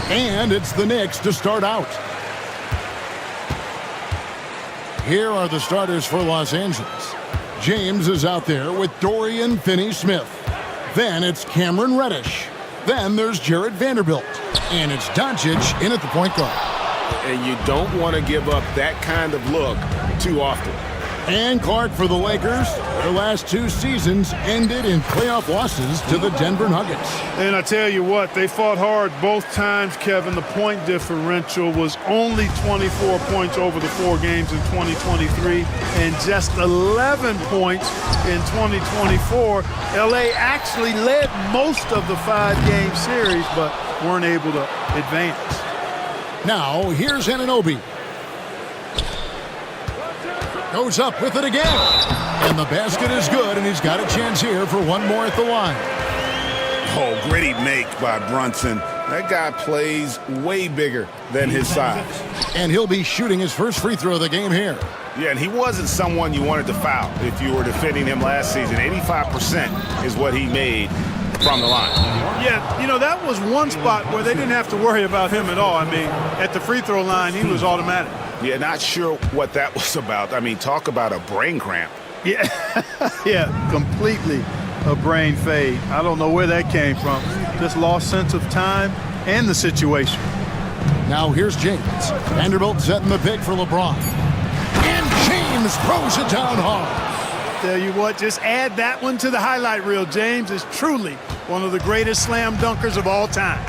Speaker 6: And it's the Knicks to start out. Here are the starters for Los Angeles. James is out there with Dorian Finney-Smith. Then it's Cameron Reddish. Then there's Jared Vanderbilt. And it's Doncic in at the point guard.
Speaker 7: And you don't want to give up that kind of look too often.
Speaker 6: And Clark for the Lakers. Their last 2 seasons ended in playoff losses to the Denver Nuggets.
Speaker 2: And I tell you what, they fought hard both times, Kevin. The point differential was only 24 points over the 4 games in 2023 and just 11 points in 2024. LA actually led most of the 5-game series, but weren't able to advance.
Speaker 6: Now, here's Anunoby. Goes up with it again. And the basket is good, and he's got a chance here for one more at the line.
Speaker 7: Oh, gritty make by Brunson. That guy plays way bigger than his size.
Speaker 6: And he'll be shooting his first free throw of the game here.
Speaker 7: Yeah, and he wasn't someone you wanted to foul if you were defending him last season. 85% is what he made from the line.
Speaker 2: Yeah, you know, that was one spot where they didn't have to worry about him at all. I mean, at the free throw line, he was automatic.
Speaker 7: Yeah, not sure what that was about. I mean, talk about a brain cramp.
Speaker 2: Yeah, yeah, completely a brain fade. I don't know where that came from. Just lost sense of time and the situation.
Speaker 6: Now here's James. Vanderbilt setting the pick for LeBron. And James throws it down hard.
Speaker 2: Tell you what, just add that one to the highlight reel. James is truly one of the greatest slam dunkers of all time.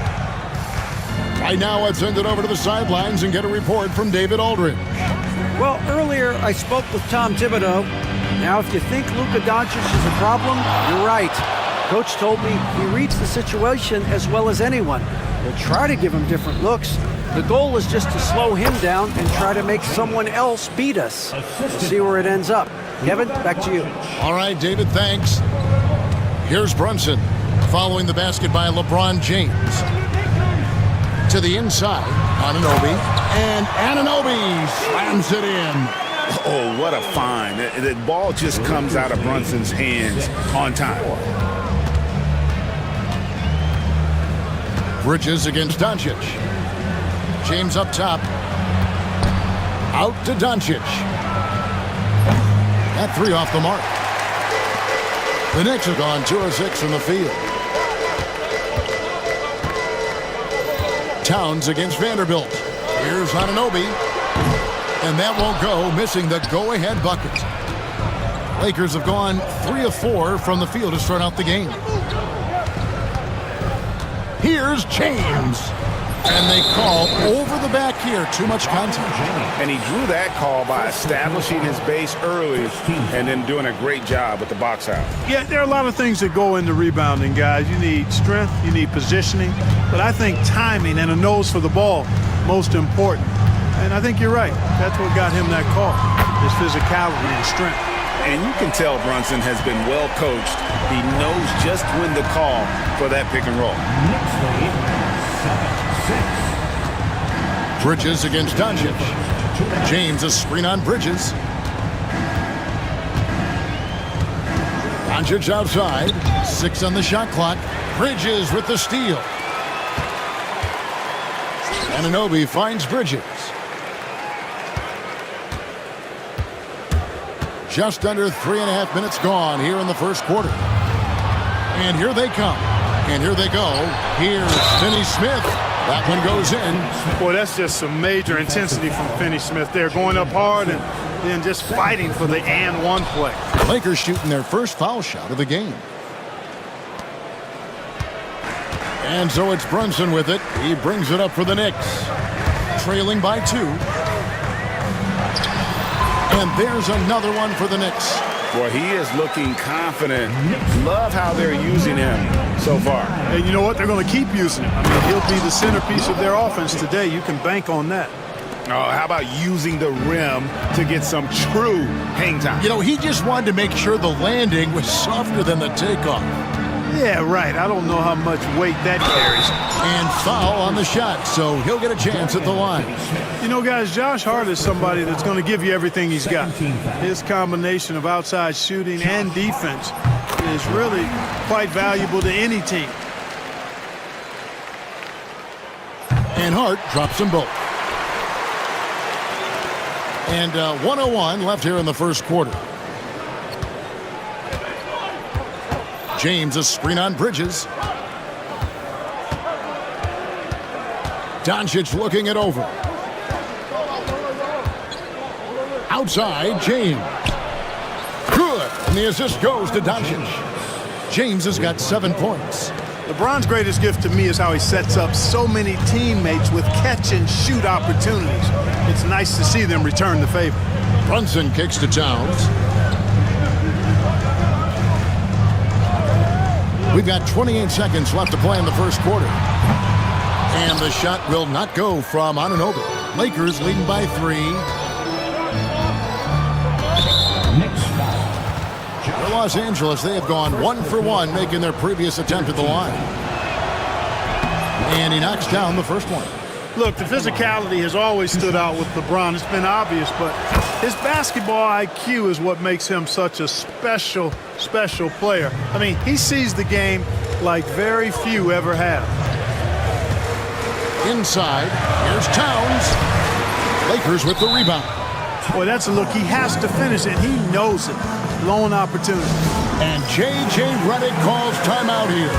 Speaker 6: Right now, let's send it over to the sidelines and get a report from David Aldridge.
Speaker 9: Well, earlier I spoke with Tom Thibodeau. Now, if you think Luka Doncic is a problem, you're right. Coach told me he reads the situation as well as anyone. We'll try to give him different looks. The goal is just to slow him down and try to make someone else beat us. We'll see where it ends up. Kevin, back to you.
Speaker 6: All right, David, thanks. Here's Brunson, following the basket by LeBron James. To the inside, Anunoby, and Anunoby slams it in.
Speaker 7: Oh, what a find. The ball just comes out of Brunson's hands on time.
Speaker 6: Bridges against Doncic. James up top. Out to Doncic. That 3 off the mark. The Knicks have gone 2 of 6 from the field. Towns against Vanderbilt. Here's Anunoby. And that won't go, missing the go-ahead bucket. Lakers have gone 3 of 4 from the field to start out the game. Here's James. And they call over the back here. Too much contact.
Speaker 7: And he drew that call by establishing his base early and then doing a great job with the box out.
Speaker 2: Yeah, there are a lot of things that go into rebounding, guys. You need strength, you need positioning, but I think timing and a nose for the ball, most important. And I think you're right. That's what got him that call, his physicality and strength.
Speaker 7: And you can tell Brunson has been well coached. He knows just when to call for that pick and roll.
Speaker 6: Bridges against Doncic. James a screen on Bridges. Doncic outside. 6 on the shot clock. Bridges with the steal. Anunoby finds Bridges. Just under 3.5 minutes gone here in the first quarter. And here they come. And here they go. Here's Finney-Smith. That one goes in.
Speaker 2: Boy, that's just some major intensity from Finney-Smith. They're going up hard and then just fighting for the and one play.
Speaker 6: Lakers shooting their first foul shot of the game. And so it's Brunson with it. He brings it up for the Knicks. Trailing by 2. And there's another one for the Knicks.
Speaker 7: Boy, he is looking confident. Love how they're using him so far.
Speaker 2: And you know what? They're going to keep using him. I mean, he'll be the centerpiece of their offense today. You can bank on that.
Speaker 7: Oh, how about using the rim to get some true hang time?
Speaker 6: You know, he just wanted to make sure the landing was softer than the takeoff.
Speaker 2: Yeah, right. I don't know how much weight that carries.
Speaker 6: And foul on the shot, so he'll get a chance at the line.
Speaker 2: You know, guys, Josh Hart is somebody that's going to give you everything he's got. His combination of outside shooting and defense is really quite valuable to any team.
Speaker 6: And Hart drops them both. And 1:01 left here in the first quarter. James, a screen on Bridges. Doncic looking it over. Outside, James. Good. And the assist goes to Doncic. James has got 7 points.
Speaker 2: LeBron's greatest gift to me is how he sets up so many teammates with catch-and-shoot opportunities. It's nice to see them return the favor.
Speaker 6: Brunson kicks to Towns. We've got 28 seconds left to play in the first quarter. And the shot will not go from Anunoby. Lakers leading by 3. For Los Angeles, they have gone 1 for 1, making their previous attempt at the line. And he knocks down the first one.
Speaker 2: Look, the physicality has always stood out with LeBron. It's been obvious, but his basketball IQ is what makes him such a special player. I mean, he sees the game like very few ever have.
Speaker 6: Inside, here's Towns. Lakers with the rebound.
Speaker 2: Boy, that's a look. He has to finish it. He knows it. Lone opportunity.
Speaker 6: And J.J. Redick calls timeout here.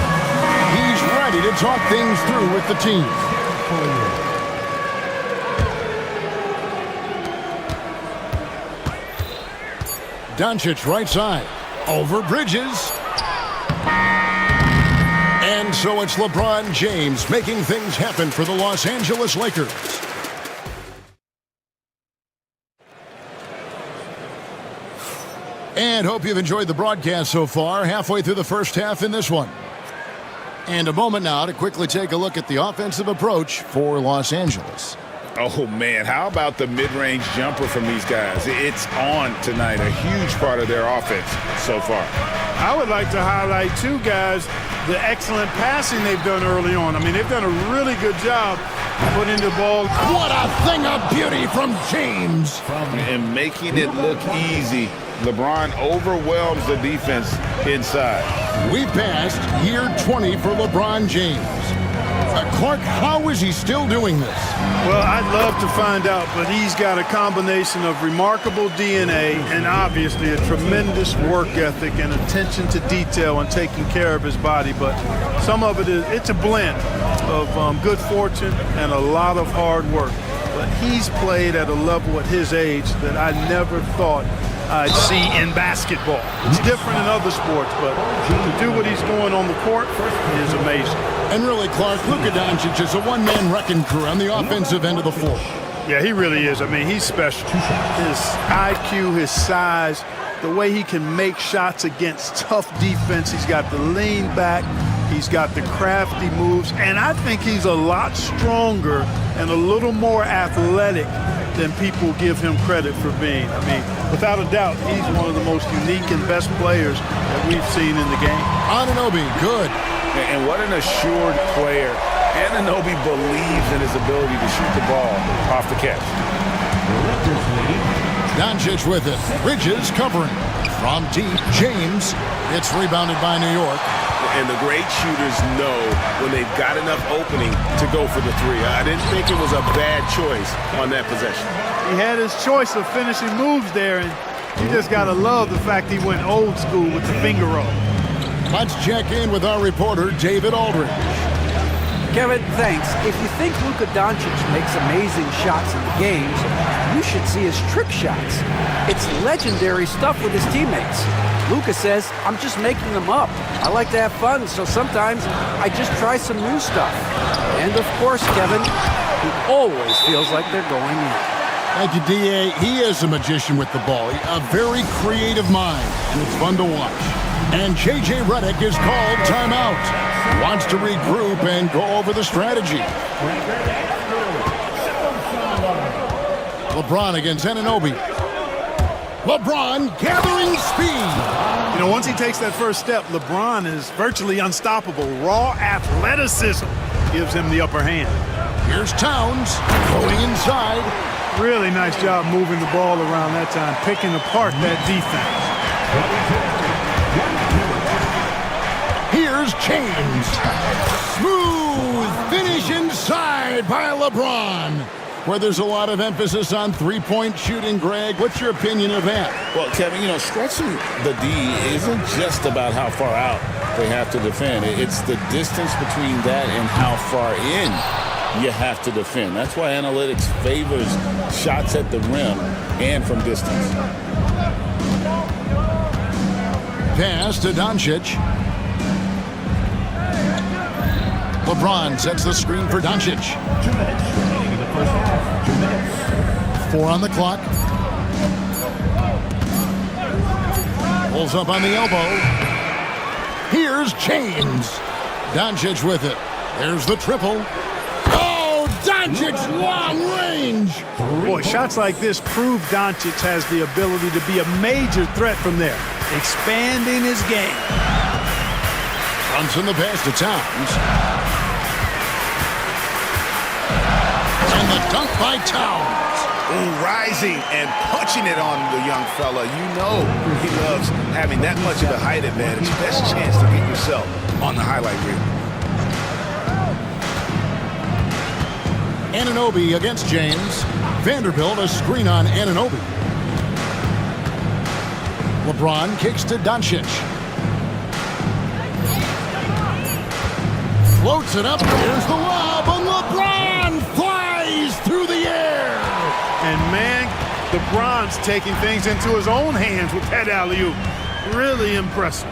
Speaker 6: He's ready to talk things through with the team. Doncic right side. Over Bridges. And so it's LeBron James making things happen for the Los Angeles Lakers. And hope you've enjoyed the broadcast so far. Halfway through the first half in this one. And a moment now to quickly take a look at the offensive approach for Los Angeles.
Speaker 7: Oh, man, how about the mid-range jumper from these guys? It's on tonight, a huge part of their offense so far.
Speaker 2: I would like to highlight, too, guys, the excellent passing they've done early on. I mean, they've done a really good job putting the ball.
Speaker 6: What a thing of beauty from James.
Speaker 7: And making it look easy. LeBron overwhelms the defense inside.
Speaker 6: We passed year 20 for LeBron James. Clark, how is he still doing this?
Speaker 2: Well, I'd love to find out, but he's got a combination of remarkable DNA and obviously a tremendous work ethic and attention to detail and taking care of his body. But some of it's a blend of good fortune and a lot of hard work. But he's played at a level at his age that I never thought I'd see in basketball. It's different in other sports, but to do what he's doing on the court is amazing.
Speaker 6: And really, Clark, Luka Doncic is a one-man wrecking crew on the offensive end of the floor.
Speaker 2: Yeah, he really is. I mean, he's special. His IQ, his size, the way he can make shots against tough defense. He's got the lean back. He's got the crafty moves. And I think he's a lot stronger and a little more athletic than people give him credit for being. I mean, without a doubt, he's one of the most unique and best players that we've seen in the game.
Speaker 6: Anunoby, good.
Speaker 7: And what an assured player. Anunoby believes in his ability to shoot the ball off the catch.
Speaker 6: Doncic with it. Bridges covering. From deep, James. It's rebounded by New York.
Speaker 7: And the great shooters know when they've got enough opening to go for the three. I didn't think it was a bad choice on that possession.
Speaker 2: He had his choice of finishing moves there, and you just got to love the fact he went old school with the finger roll.
Speaker 6: Let's check in with our reporter, David Aldridge.
Speaker 9: Kevin, thanks. If you think Luka Doncic makes amazing shots in the games, you should see his trick shots. It's legendary stuff with his teammates. Luka says, I'm just making them up. I like to have fun, so sometimes I just try some new stuff. And of course, Kevin, he always feels like they're going in.
Speaker 6: Thank you, D.A. He is a magician with the ball. A very creative mind, and it's fun to watch. And J.J. Redick is called timeout. He wants to regroup and go over the strategy. LeBron against Anunoby. LeBron gathering speed.
Speaker 2: You know, once he takes that first step, LeBron is virtually unstoppable. Raw athleticism gives him the upper hand.
Speaker 6: Here's Towns going inside.
Speaker 2: Really nice job moving the ball around that time, picking apart that defense.
Speaker 6: Here's James. Smooth finish inside by LeBron. Where there's a lot of emphasis on three-point shooting, Greg. What's your opinion of that?
Speaker 7: Well, Kevin, you know, stretching the D isn't just about how far out they have to defend. It's the distance between that and how far in you have to defend. That's why analytics favors shots at the rim and from distance.
Speaker 6: Pass to Doncic. LeBron sets the screen for Doncic.
Speaker 4: 2 minutes remaining in the first half. 2 minutes.
Speaker 6: 4 on the clock. Pulls up on the elbow. Here's James. Doncic with it. There's the triple. Oh, Doncic long range.
Speaker 2: Boy, shots like this prove Doncic has the ability to be a major threat from there, expanding his game.
Speaker 6: Brunson the pass to Towns. And the dunk by Towns.
Speaker 7: Ooh, rising and punching it on the young fella. You know he loves having that much of a height advantage. Best chance to get yourself on the highlight reel.
Speaker 6: Anunoby against James. Vanderbilt a screen on Anunoby. LeBron kicks to Doncic. Floats it up. Here's the lob, and LeBron flies through the air.
Speaker 2: And man, LeBron's taking things into his own hands with that alley-oop. Really impressive.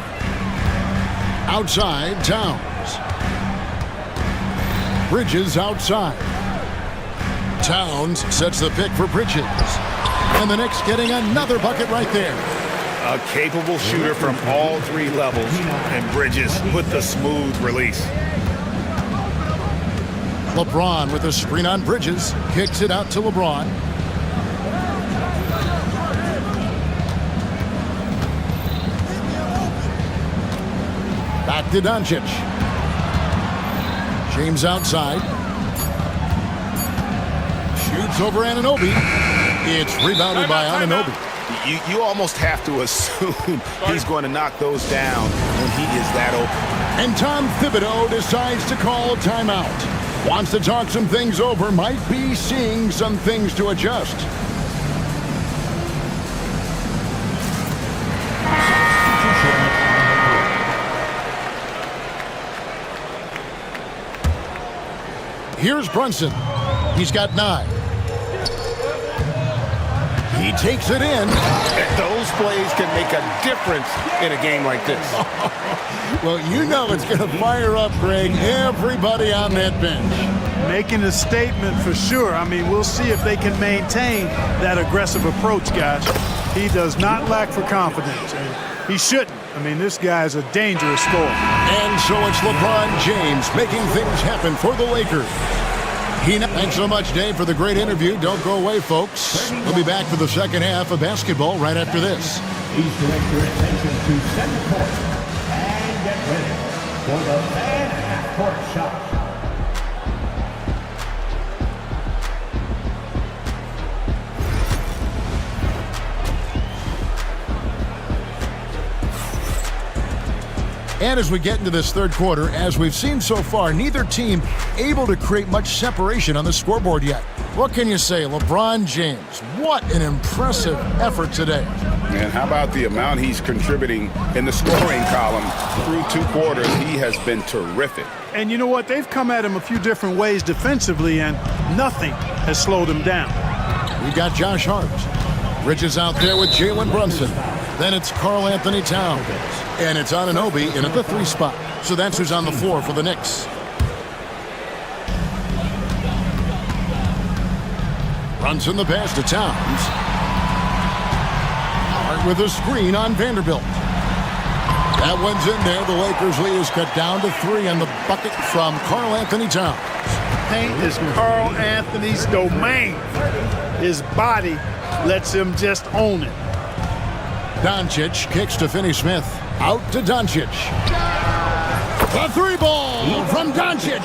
Speaker 6: Outside, Towns. Bridges outside. Towns sets the pick for Bridges. And the Knicks getting another bucket right there.
Speaker 7: A capable shooter from all three levels, and Bridges with the smooth release.
Speaker 6: LeBron with a screen on Bridges. Kicks it out to LeBron. Back to Doncic. James outside. Shoots over Anunoby. It's rebounded by Anunoby.
Speaker 7: You almost have to assume he's going to knock those down when he is that open.
Speaker 6: And Tom Thibodeau decides to call a timeout. Wants to talk some things over. Might be seeing some things to adjust. Here's Brunson. He's got 9. He takes it in.
Speaker 7: Those plays can make a difference in a game like this.
Speaker 6: Well, you know it's going to fire up, Greg, everybody on that bench.
Speaker 2: Making a statement for sure. I mean, we'll see if they can maintain that aggressive approach, guys. He does not lack for confidence. And he shouldn't. I mean, this guy's a dangerous scorer.
Speaker 6: And so it's LeBron James making things happen for the Lakers. Thanks so much, Dave, for the great interview. Don't go away, folks. We'll be back for the second half of basketball right after this.
Speaker 4: Please direct your attention to center court and get ready for the fan half-court shot.
Speaker 6: And as we get into this third quarter, as we've seen so far, neither team able to create much separation on the scoreboard yet. What can you say? LeBron James, what an impressive effort today.
Speaker 7: Man, how about the amount he's contributing in the scoring column through 2 quarters? He has been terrific.
Speaker 2: And you know what? They've come at him a few different ways defensively, and nothing has slowed him down.
Speaker 6: We've got Josh Hart. Bridges out there with Jalen Brunson. Then it's Karl Anthony Towns. And it's Anunoby in at the 3 spot. So that's who's on the floor for the Knicks. Brunson the pass to Towns. Hart with a screen on Vanderbilt. That one's in there. The Lakers lead is cut down to 3 on the bucket from Karl Anthony Towns.
Speaker 2: Paint is Karl Anthony's domain. His body lets him just own it.
Speaker 6: Doncic kicks to Finney-Smith. Out to Doncic. The three ball from Doncic.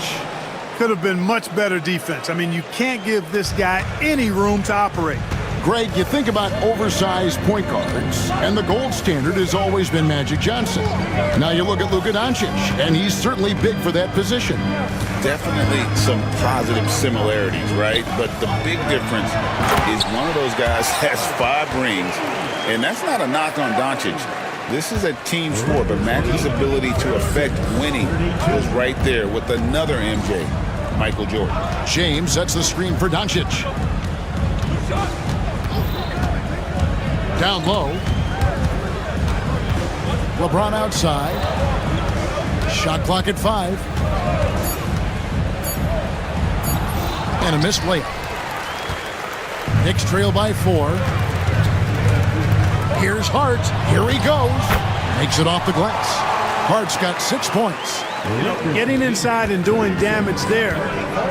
Speaker 2: Could have been much better defense. I mean, you can't give this guy any room to operate.
Speaker 6: Greg, you think about oversized point guards, and the gold standard has always been Magic Johnson. Now you look at Luka Doncic, and he's certainly big for that position.
Speaker 7: Definitely some positive similarities, right? But the big difference is one of those guys has 5 rings, and that's not a knock on Doncic. This is a team sport, but Magic's ability to affect winning was right there with another MJ, Michael Jordan.
Speaker 6: James sets the screen for Doncic. Down low. LeBron outside. Shot clock at 5. And a missed layup. Knicks trail by 4. Here's Hart. Here he goes. Makes it off the glass. Hart's got 6 points.
Speaker 2: You know, getting inside and doing damage there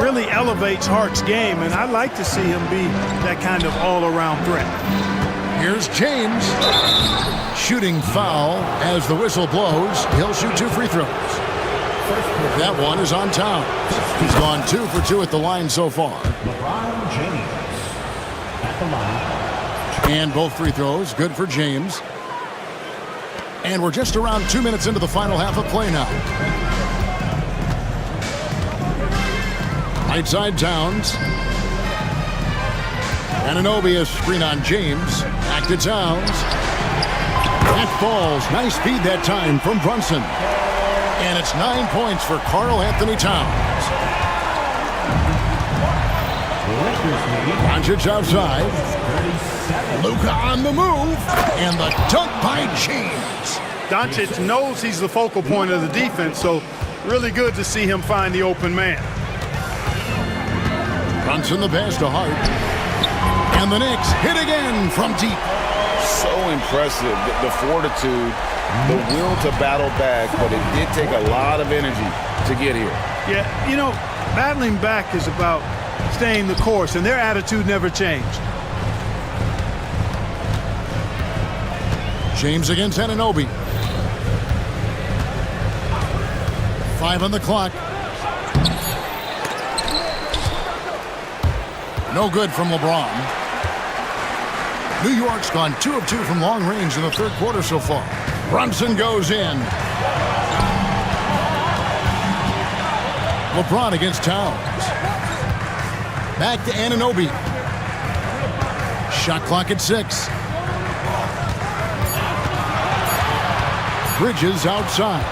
Speaker 2: really elevates Hart's game, and I'd like to see him be that kind of all-around threat.
Speaker 6: Here's James. Shooting foul as the whistle blows. He'll shoot 2 free throws. That one is on Towns. He's gone 2 for 2 at the line so far.
Speaker 4: LeBron James at the line.
Speaker 6: And both free throws good for James. And we're just around 2 minutes into the final half of play now. Right side Towns. Anunoby a screen on James. Back to Towns. That falls. Nice feed that time from Brunson. And it's 9 points for Karl Anthony Towns. Doncic outside. Luka on the move. And the dunk by James.
Speaker 2: Doncic knows he's the focal point of the defense, so really good to see him find the open man.
Speaker 6: Brunson the pass to Hart. And the Knicks hit again from deep.
Speaker 7: So impressive, the fortitude, the will to battle back, but it did take a lot of energy to get here.
Speaker 2: Yeah, you know, battling back is about staying the course, and their attitude never changed.
Speaker 6: James against Anunoby. 5 on the clock. No good from LeBron. New York's gone 2 of 2 from long range in the third quarter so far. Brunson goes in. LeBron against Towns. Back to Anunoby. Shot clock at 6. Bridges outside.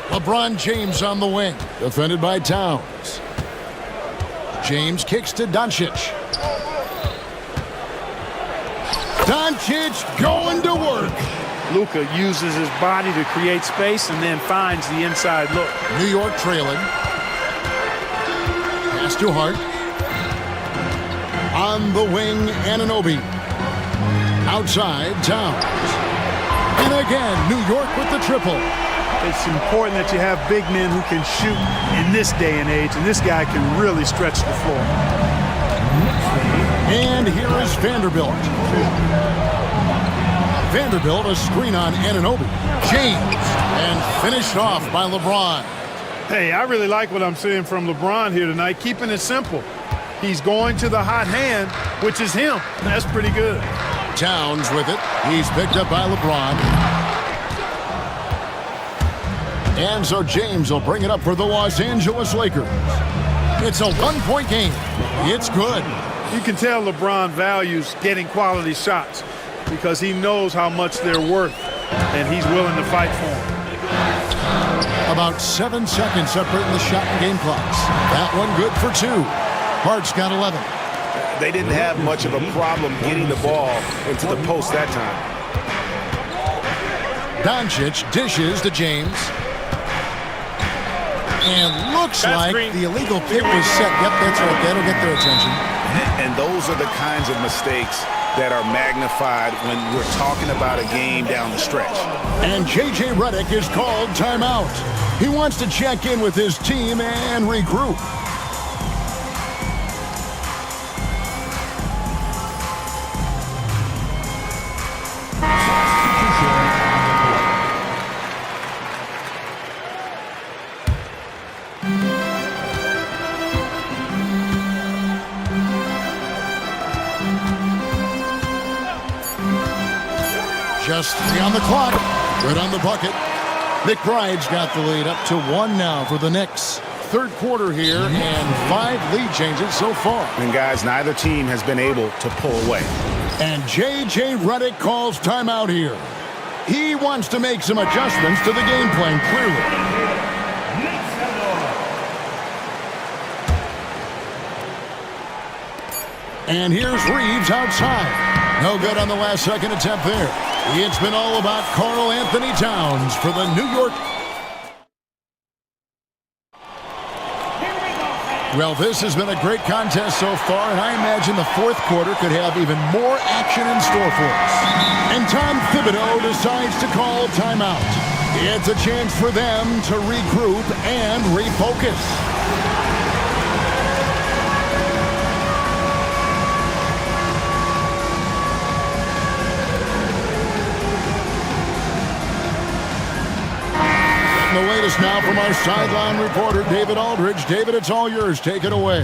Speaker 6: LeBron James on the wing, defended by Towns. James kicks to Doncic. Doncic going to work.
Speaker 2: Luka uses his body to create space and then finds the inside look.
Speaker 6: New York trailing. Pass to Hart. On the wing, Anunoby. Outside, Towns. And again, New York with the triple.
Speaker 2: It's important that you have big men who can shoot in this day and age, and this guy can really stretch the floor.
Speaker 6: And here is Vanderbilt. Vanderbilt, a screen on Anunoby. James, and finished off by LeBron.
Speaker 2: Hey, I really like what I'm seeing from LeBron here tonight, keeping it simple. He's going to the hot hand, which is him. That's pretty good.
Speaker 6: Towns with it. He's picked up by LeBron. And so James will bring it up for the Los Angeles Lakers. It's a 1-point game. It's good.
Speaker 2: You can tell LeBron values getting quality shots because he knows how much they're worth, and he's willing to fight for them.
Speaker 6: About 7 seconds separating the shot and game clocks. That one good for 2. Hart's got 11.
Speaker 7: They didn't have much of a problem getting the ball into the post that time.
Speaker 6: Doncic dishes to James. And looks like the illegal kick was set. Yep, that's right. That'll get their attention.
Speaker 7: And those are the kinds of mistakes that are magnified when we're talking about a game down the stretch.
Speaker 6: And J.J. Redick is called timeout. He wants to check in with his team and regroup. Just 3 on the clock. Good on the bucket. McBride's got the lead up to 1 now for the Knicks. Third quarter here and 5 lead changes so far.
Speaker 7: And guys, neither team has been able to pull away.
Speaker 6: And J.J. Redick calls timeout here. He wants to make some adjustments to the game plan, clearly. And here's Reeves outside. No good on the last second attempt there. It's been all about Karl Anthony Towns for the New York. Well, this has been a great contest so far, and I imagine the fourth quarter could have even more action in store for us. And Tom Thibodeau decides to call timeout. It's a chance for them to regroup and refocus. The latest now from our sideline reporter, David Aldridge. David, it's all yours. Take it away.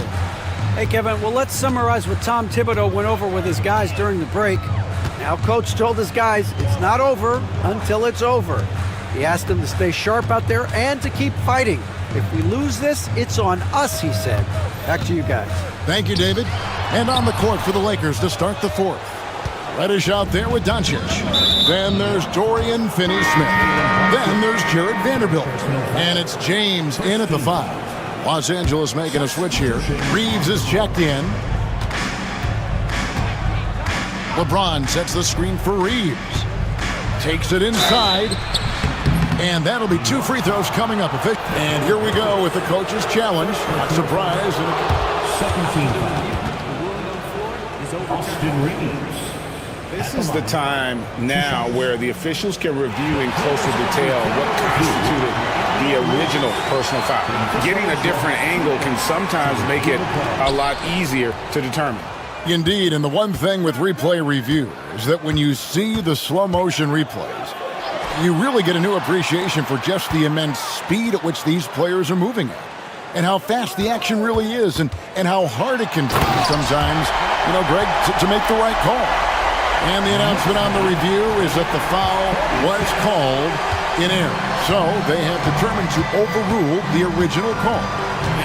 Speaker 9: Hey, Kevin, well, let's summarize what Tom Thibodeau went over with his guys during the break. Now, Coach told his guys it's not over until it's over. He asked them to stay sharp out there and to keep fighting. If we lose this, it's on us, he said. Back to you guys.
Speaker 6: Thank you, David. And on the court for the Lakers to start the fourth. Reddish out there with Doncic. Then there's Dorian Finney-Smith. Then there's Jared Vanderbilt. And it's James in at the 5. Los Angeles making a switch here. Reeves is checked in. LeBron sets the screen for Reeves. Takes it inside. And that'll be 2 free throws coming up. And here we go with the coach's challenge. Not surprised.
Speaker 4: Second team foul. Austin Reeves.
Speaker 7: This is the time now where the officials can review in closer detail what constituted the original personal foul. Getting a different angle can sometimes make it a lot easier to determine.
Speaker 6: Indeed, and the one thing with replay review is that when you see the slow motion replays, you really get a new appreciation for just the immense speed at which these players are moving at, and how fast the action really is, and how hard it can be sometimes, Greg, to make the right call. And the announcement on the review is that the foul was called in error. So they have determined to overrule the original call.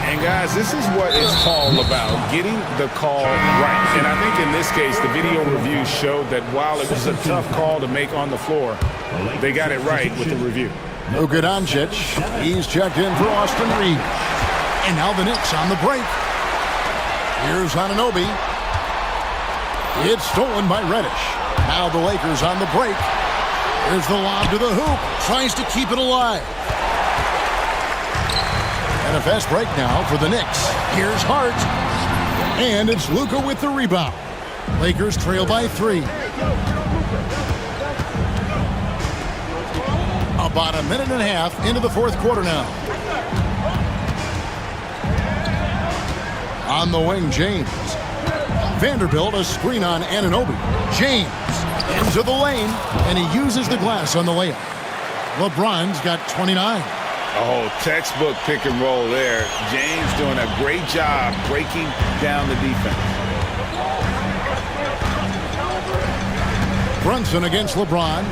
Speaker 7: And guys, this is what it's all about, getting the call right. And I think in this case, the video review showed that while it was a tough call to make on the floor, they got it right with the review.
Speaker 6: Luka Doncic, he's checked in for Austin Reeves. And now the Knicks on the break. Here's Anunoby. It's stolen by Reddish. Now the Lakers on the break. Here's the lob to the hoop. Tries to keep it alive. And a fast break now for the Knicks. Here's Hart. And it's Luka with the rebound. Lakers trail by 3. About a minute and a half into the fourth quarter now. On the wing, James. Vanderbilt, a screen on Anunoby. James into the lane, and he uses the glass on the layup. LeBron's got 29.
Speaker 7: Oh, textbook pick and roll there. James doing a great job breaking down the defense.
Speaker 6: Brunson against LeBron.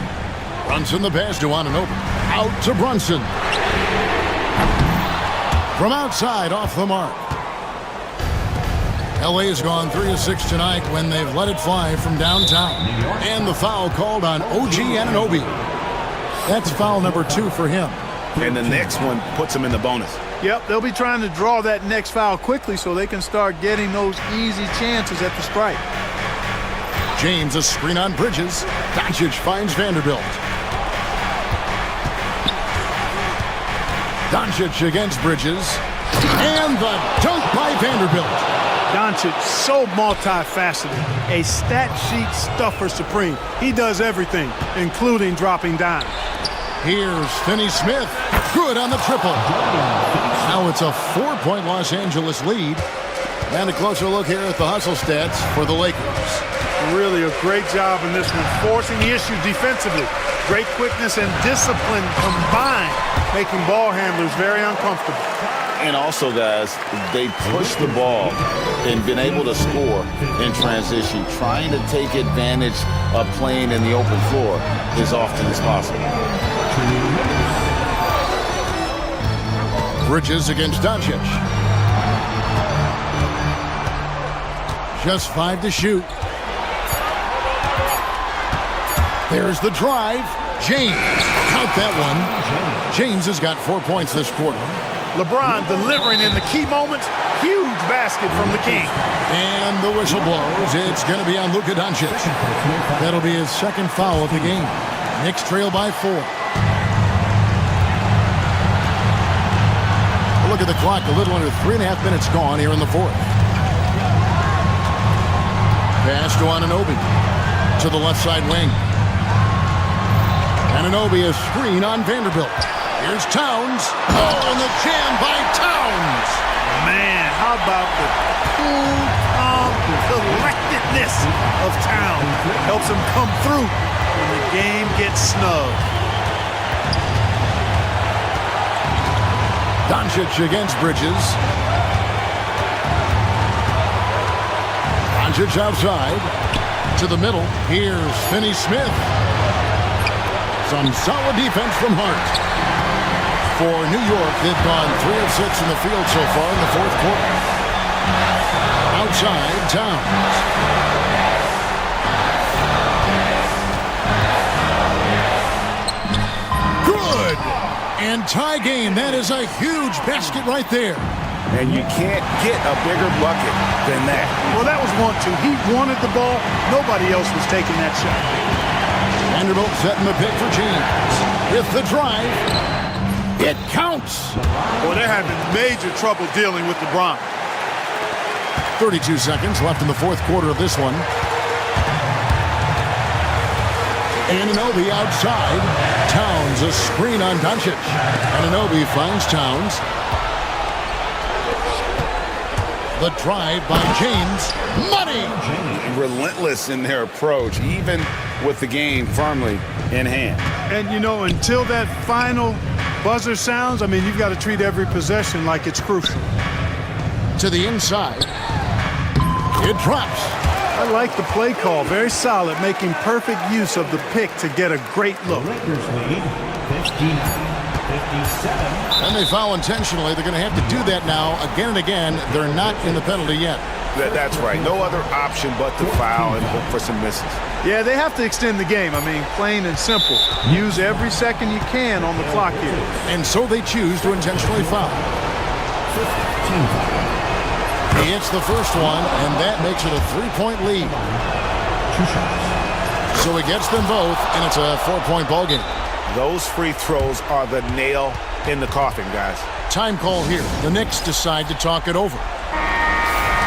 Speaker 6: Brunson the pass to Anunoby. Out to Brunson. From outside, off the mark. LA has gone 3 of 6 tonight when they've let it fly from downtown. And the foul called on OG Anunoby. That's foul number 2 for him.
Speaker 7: And the next one puts him in the bonus.
Speaker 2: Yep, they'll be trying to draw that next foul quickly so they can start getting those easy chances at the stripe.
Speaker 6: James, a screen on Bridges. Doncic finds Vanderbilt. Doncic against Bridges. And the dunk by Vanderbilt.
Speaker 2: Doncic, so multifaceted, a stat sheet stuffer supreme. He does everything, including dropping dimes.
Speaker 6: Here's Finney-Smith. Good on the triple. Now it's a 4-point Los Angeles lead. And a closer look here at the hustle stats for the Lakers.
Speaker 2: Really a great job in this one, forcing the issue defensively. Great quickness and discipline combined, making ball handlers very uncomfortable.
Speaker 7: And also, guys, they push the ball and been able to score in transition, trying to take advantage of playing in the open floor as often as possible.
Speaker 6: Bridges against Doncic. Just 5 to shoot. There's the drive. James, count that one. James has got 4 points this quarter.
Speaker 2: LeBron delivering in the key moments. Huge basket from the King.
Speaker 6: And the whistle blows. It's going to be on Luka Doncic. That'll be his second foul of the game. Knicks trail by 4. Look at the clock. A little under 3.5 minutes gone here in the fourth. Pass to Anunoby. To the left side wing. Anunoby, a screen on Vanderbilt. Here's Towns. Oh, and the jam by Towns.
Speaker 2: Man, how about the cool, calm collectedness of Towns. Helps him come through when the game gets snug.
Speaker 6: Doncic against Bridges. Doncic outside. To the middle. Here's Finney-Smith. Some solid defense from Hart. For New York, they've gone 3 of 6 in the field so far in the fourth quarter. Outside, Towns. Good! And tie game. That is a huge basket right there.
Speaker 7: And you can't get a bigger bucket than that.
Speaker 2: Well, that was 1-2. He wanted the ball. Nobody else was taking that shot.
Speaker 6: Vanderbilt setting the pick for James. With the drive. It counts.
Speaker 2: Well, they're having major trouble dealing with LeBron.
Speaker 6: 32 seconds left in the fourth quarter of this one. Anunoby outside. Towns, a screen on Doncic. Anunoby finds Towns. The drive by James. Money!
Speaker 7: Relentless in their approach, even with the game firmly in hand.
Speaker 2: And, you know, until that final buzzer sounds, I mean, you've got to treat every possession like it's crucial.
Speaker 6: To the inside. It drops.
Speaker 2: I like the play call. Very solid, making perfect use of the pick to get a great look.
Speaker 4: Lakers lead 59-57.
Speaker 6: And they foul intentionally. They're going to have to do that now again and again. They're not in the penalty yet.
Speaker 7: That's right. No other option but to foul and hope for some misses.
Speaker 2: Yeah, they have to extend the game. I mean, plain and simple. Use every second you can on the clock here.
Speaker 6: And so they choose to intentionally foul. He hits the first one, and that makes it a 3-point lead. So he gets them both, and it's a 4-point ball game.
Speaker 7: Those free throws are the nail in the coffin, guys.
Speaker 6: Time call here. The Knicks decide to talk it over.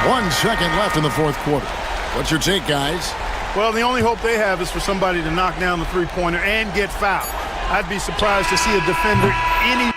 Speaker 6: 1 second left in the fourth quarter. What's your take, guys?
Speaker 2: Well, the only hope they have is for somebody to knock down the three-pointer and get fouled. I'd be surprised to see a defender any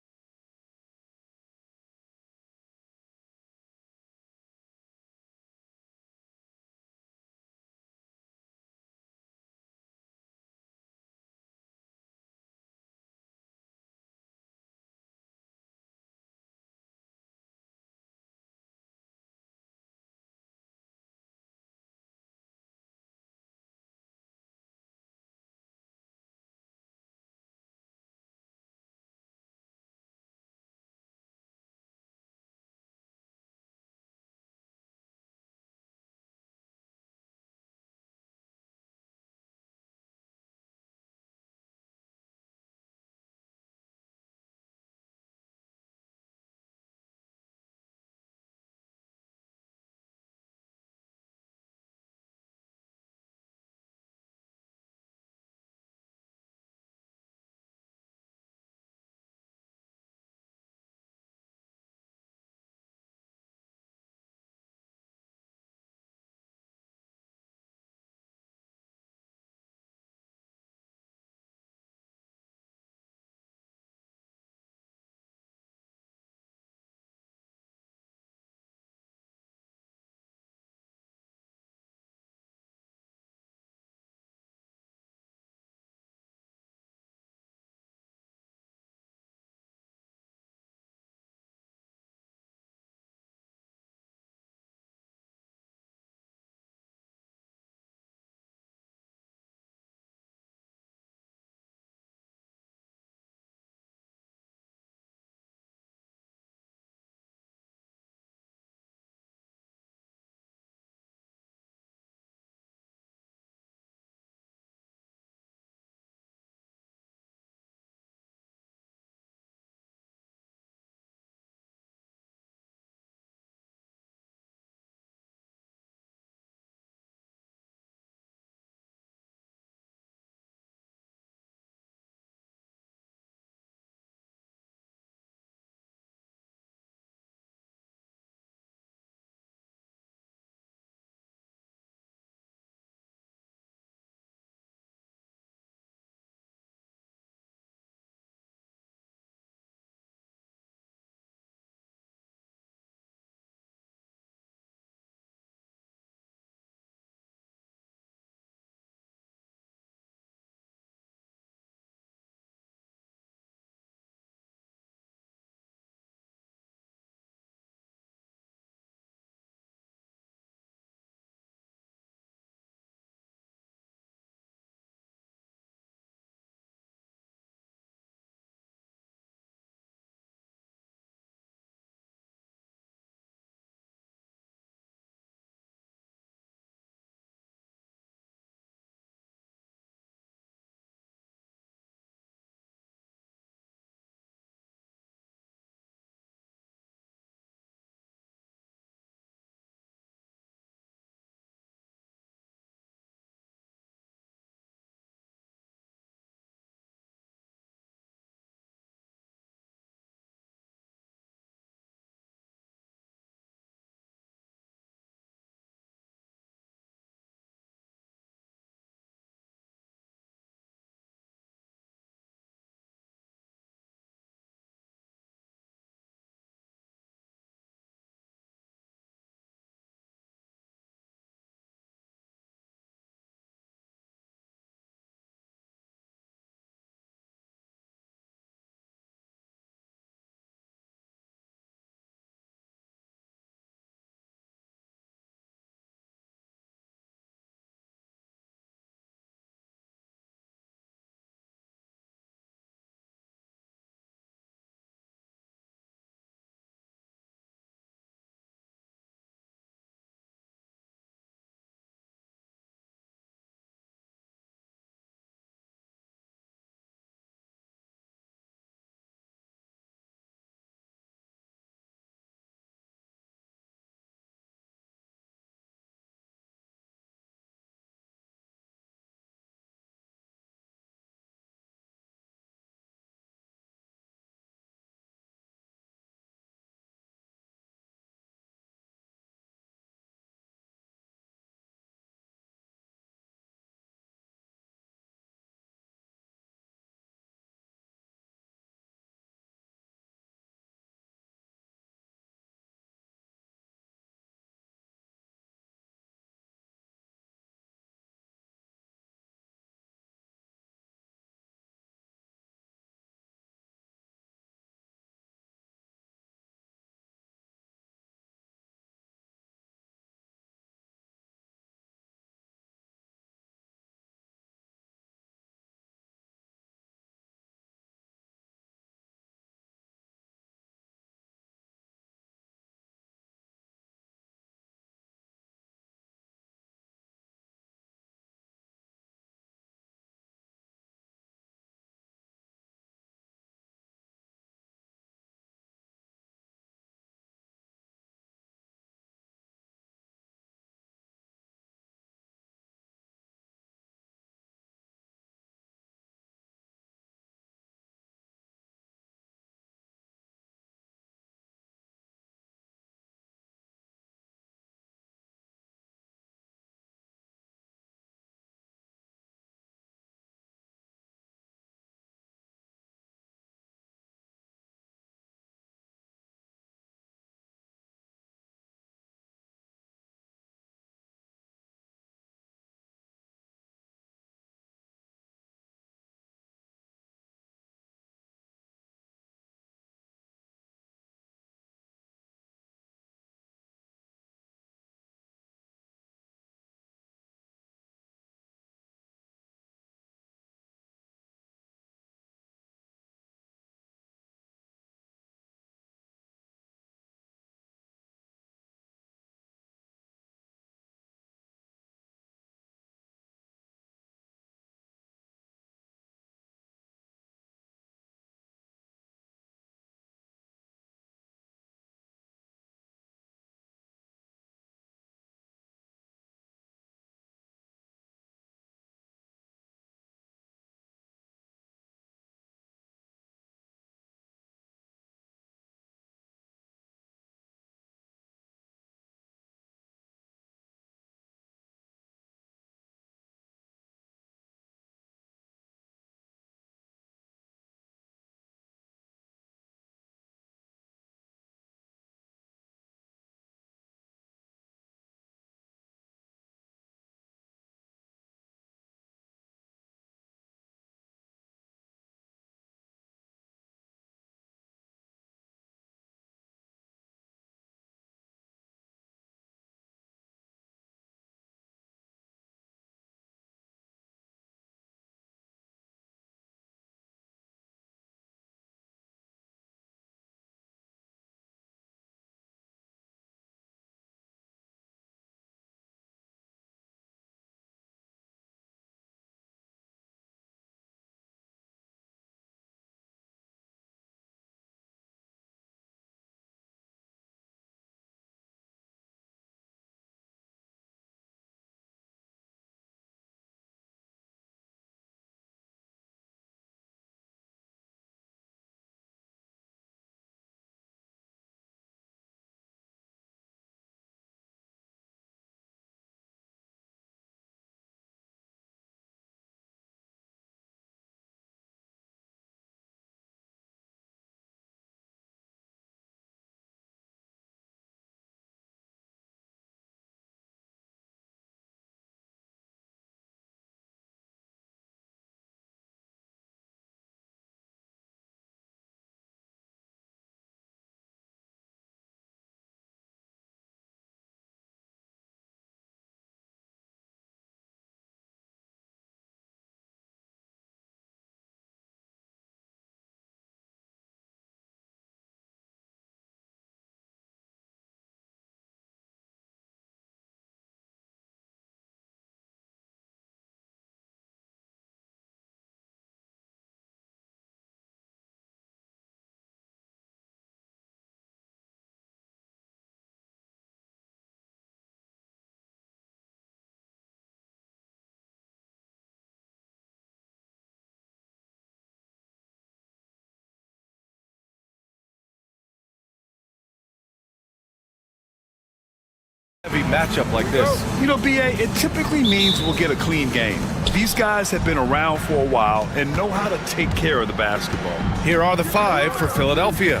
Speaker 1: heavy matchup like this.
Speaker 2: You know, BA, it typically means we'll get a clean game. These guys have been around for a while and know how to take care of the basketball.
Speaker 1: Here are the 5 for Philadelphia.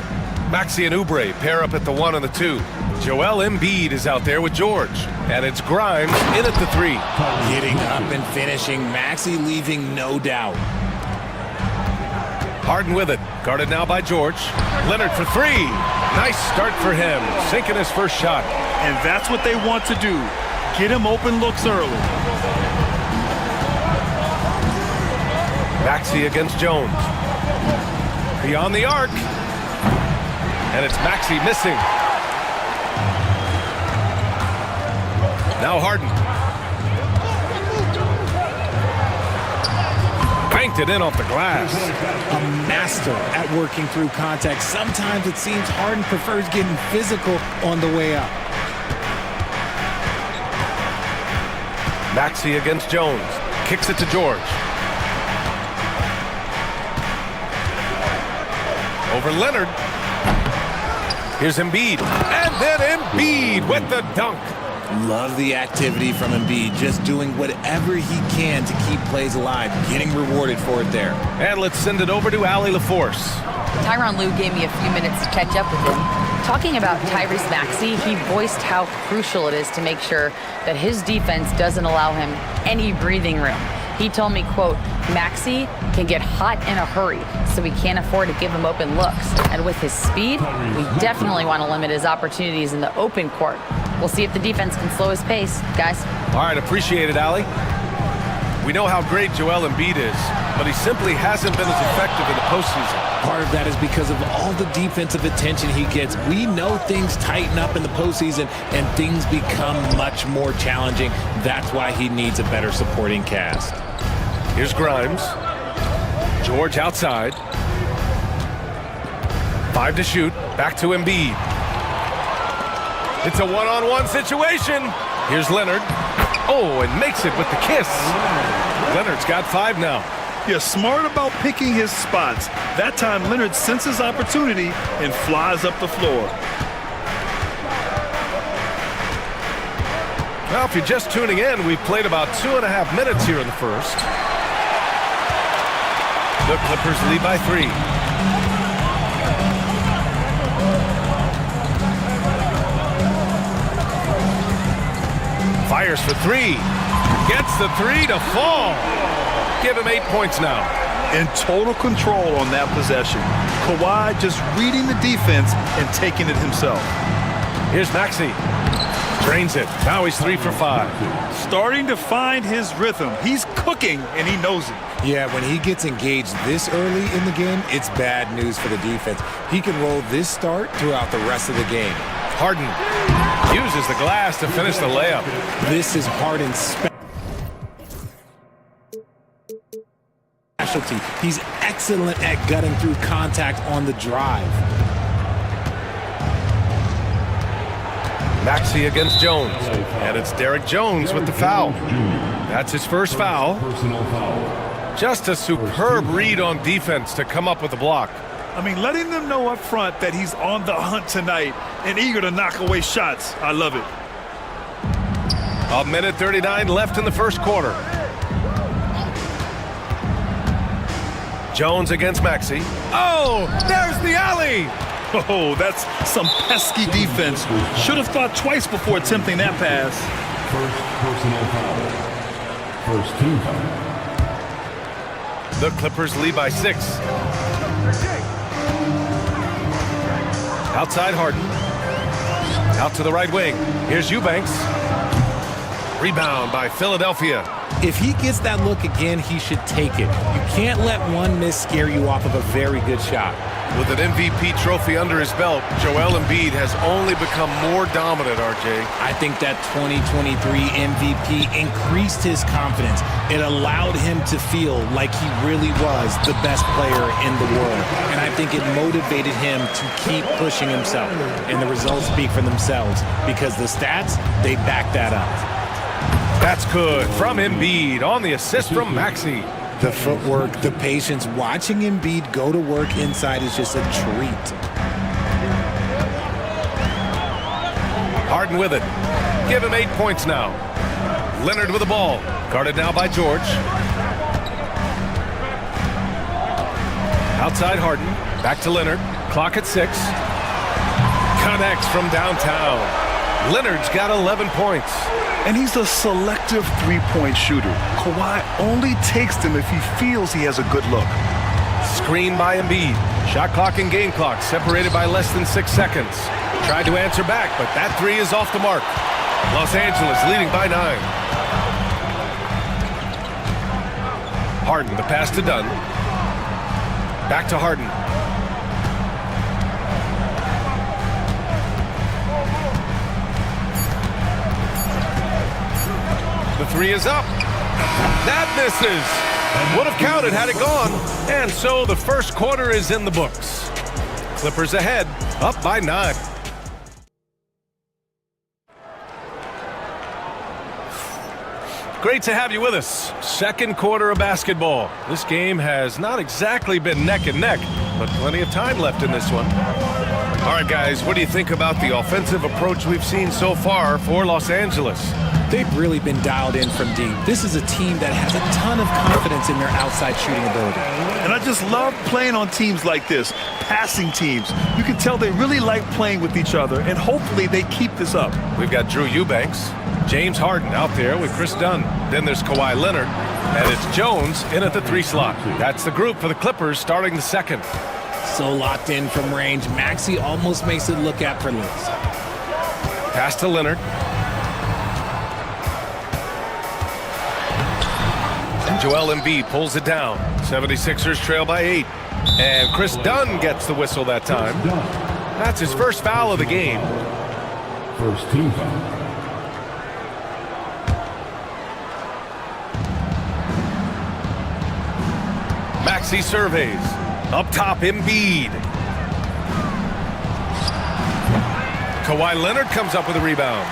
Speaker 1: Maxey and Oubre pair up at the 1 and the 2. Joel Embiid is out there with George. And it's Grimes in at the 3.
Speaker 3: Getting up and finishing. Maxey leaving no doubt.
Speaker 1: Harden with it. Guarded now by George. Leonard for 3. Nice start for him. Sinking his first shot.
Speaker 2: And that's what they want to do. Get him open looks early.
Speaker 1: Maxey against Jones. Beyond the arc. And it's Maxey missing. Now Harden. Banked it in off the glass.
Speaker 3: A master at working through contact. Sometimes it seems Harden prefers getting physical on the way up.
Speaker 1: Maxey against Jones. Kicks it to George. Over Leonard. Here's Embiid. And then Embiid with the dunk.
Speaker 3: Love the activity from Embiid, just doing whatever he can to keep plays alive, getting rewarded for it there.
Speaker 1: And let's send it over to Allie LaForce.
Speaker 5: Tyronn Lue gave me a few minutes to catch up with him. Talking about Tyrese Maxey, he voiced how crucial it is to make sure that his defense doesn't allow him any breathing room. He told me, quote, Maxey can get hot in a hurry, so we can't afford to give him open looks. And with his speed, we definitely want to limit his opportunities in the open court. We'll see if the defense can slow his pace, guys.
Speaker 1: All right, appreciate it, Allie. We know how great Joel Embiid is, but he simply hasn't been as effective in the postseason.
Speaker 3: Part of that is because of all the defensive attention he gets. We know things tighten up in the postseason and things become much more challenging. That's why he needs a better supporting cast.
Speaker 1: Here's Grimes. George outside. 5 to shoot. Back to Embiid. It's a one-on-one situation. Here's Leonard. Oh, and makes it with the kiss. Leonard's got 5 now.
Speaker 2: You're smart about picking his spots. That time, Leonard senses opportunity and flies up the floor.
Speaker 1: Well, if you're just tuning in, we've played about 2.5 minutes here in the first. The Clippers lead by 3. Fires for 3. Gets the 3 to fall. Give him 8 points now.
Speaker 2: In total control on that possession. Kawhi just reading the defense and taking it himself.
Speaker 1: Here's Maxey. Drains it. Now he's 3 for 5.
Speaker 2: Starting to find his rhythm. He's cooking, and he knows it.
Speaker 3: Yeah, when he gets engaged this early in the game, it's bad news for the defense. He can roll this start throughout the rest of the game.
Speaker 1: Harden uses the glass to finish the layup.
Speaker 3: This is Harden's specialty. He's excellent at gutting through contact on the drive.
Speaker 1: Maxey against Jones. And it's Derek Jones with the foul. That's his first foul.
Speaker 4: Personal foul.
Speaker 1: Just a superb read on defense to come up with the block.
Speaker 2: I mean, letting them know up front that he's on the hunt tonight and eager to knock away shots. I love it.
Speaker 1: 1:39 left in the first quarter. Jones against Maxey. Oh, there's the alley.
Speaker 2: Oh, that's some pesky defense. Should have thought twice before attempting that pass.
Speaker 4: First personal foul. First team foul.
Speaker 1: The Clippers lead by 6. Outside Harden. Out to the right wing. Here's Eubanks. Rebound by Philadelphia.
Speaker 3: If he gets that look again, he should take it. You can't let one miss scare you off of a very good shot.
Speaker 1: With an MVP trophy under his belt, Joel Embiid has only become more dominant, RJ.
Speaker 3: I think that 2023 MVP increased his confidence. It allowed him to feel like he really was the best player in the world. And I think it motivated him to keep pushing himself. And the results speak for themselves because the stats, they back that up.
Speaker 1: That's good from Embiid on the assist from Maxey.
Speaker 3: The footwork, the patience, watching Embiid go to work inside is just a treat.
Speaker 1: Harden with it. give him 8 points now. Leonard with the ball. Guarded now by George. Outside Harden. Back to Leonard. Clock at 6. Connects from downtown. Leonard's got 11 points.
Speaker 2: And he's a selective three-point shooter. Kawhi only takes them if he feels he has a good look.
Speaker 1: Screen by Embiid. Shot clock and game clock separated by less than 6 seconds. Tried to answer back, but that three is off the mark. Los Angeles leading by 9. Harden, the pass to Dunn. Back to Harden. The three is up. That misses. Would have counted had it gone. And so the first quarter is in the books. Clippers ahead, up by 9. Great to have you with us. Second quarter of basketball. This game has not exactly been neck and neck, but plenty of time left in this one. All right, guys, what do you think about the offensive approach we've seen so far for Los Angeles?
Speaker 3: They've really been dialed in from deep. This is a team that has a ton of confidence in their outside shooting ability.
Speaker 2: And I just love playing on teams like this, passing teams. You can tell they really like playing with each other, and hopefully they keep this up.
Speaker 1: We've got Drew Eubanks, James Harden out there with Chris Dunn. Then there's Kawhi Leonard, and it's Jones in at the 3 slot. That's the group for the Clippers starting the second.
Speaker 3: So locked in from range, Maxey almost makes it look effortless.
Speaker 1: Pass to Leonard. And Joel Embiid pulls it down. 76ers trail by 8. And Chris Dunn gets the whistle that time. That's his first foul of the game.
Speaker 4: First team foul.
Speaker 1: Maxey surveys. Up top, Embiid. Kawhi Leonard comes up with a rebound.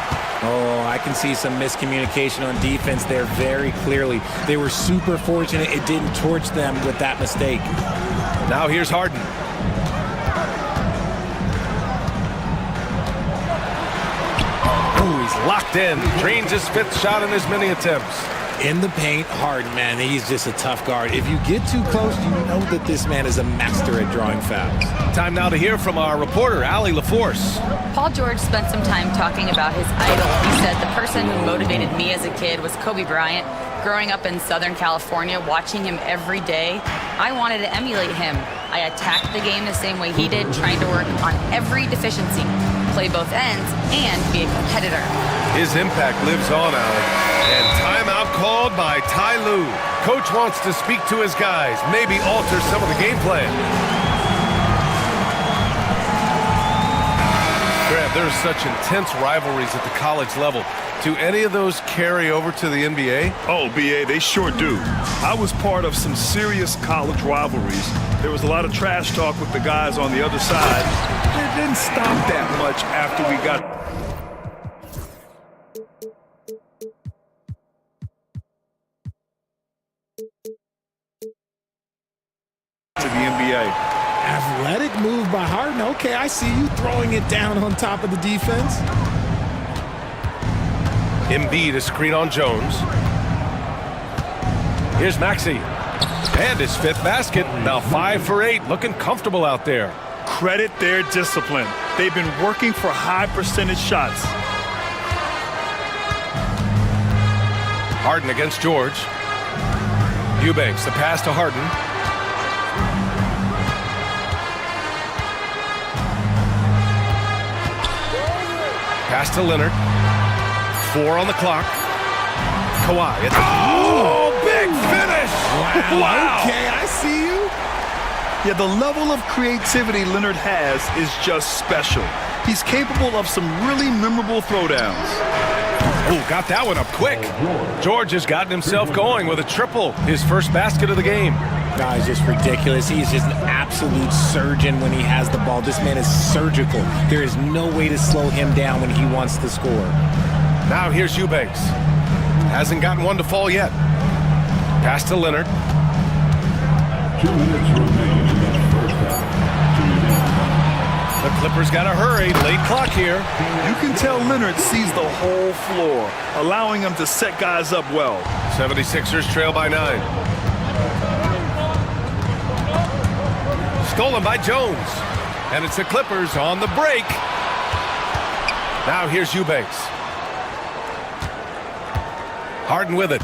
Speaker 3: Oh, I can see some miscommunication on defense there very clearly. They were super fortunate it didn't torch them with that mistake.
Speaker 1: Now here's Harden. Oh, he's locked in. Drains his 5th shot in as many attempts.
Speaker 3: In the paint, Harden, man, he's just a tough guard. If you get too close, you know that this man is a master at drawing fouls.
Speaker 1: Time now to hear from our reporter, Allie LaForce.
Speaker 5: Paul George spent some time talking about his idol. He said, the person who motivated me as a kid was Kobe Bryant. Growing up in Southern California, watching him every day, I wanted to emulate him. I attacked the game the same way he did, trying to work on every deficiency, play both ends, and be a competitor.
Speaker 1: His impact lives on, Allie. And timeout called by Ty Lue. Coach wants to speak to his guys, maybe alter some of the game plan. Grant, there's such intense rivalries at the college level. Do any of those carry over to the NBA?
Speaker 2: Oh, BA, they sure do. I was part of some serious college rivalries. There was a lot of trash talk with the guys on the other side. It didn't stop that much after we got to the NBA.
Speaker 3: Athletic move by Harden. Okay, I see you throwing it down on top of the defense.
Speaker 1: Embiid, a screen on Jones. Here's Maxey. And his 5th basket. Now 5 for 8. Looking comfortable out there.
Speaker 2: Credit their discipline. They've been working for high percentage shots.
Speaker 1: Harden against George. Eubanks, the pass to Harden. Pass to Leonard. 4 on the clock. Kawhi. Oh, big finish!
Speaker 3: Wow. Okay, I see you.
Speaker 2: Yeah, the level of creativity Leonard has is just special. He's capable of some really memorable throwdowns.
Speaker 1: Oh, got that one up quick. George has gotten himself going with a triple. His first basket of the game.
Speaker 3: Guy's just ridiculous. He's just an absolute surgeon when he has the ball. This man is surgical. There is no way to slow him down when he wants to score.
Speaker 1: Now here's Eubanks. Hasn't gotten one to fall yet. Pass to Leonard.
Speaker 4: 2 minutes remain in that first half.
Speaker 1: The Clippers got to hurry. Late clock here.
Speaker 2: You can tell Leonard sees the whole floor, allowing him to set guys up well.
Speaker 1: 76ers trail by 9. Stolen by Jones. And it's the Clippers on the break. Now here's Eubanks. Harden with it.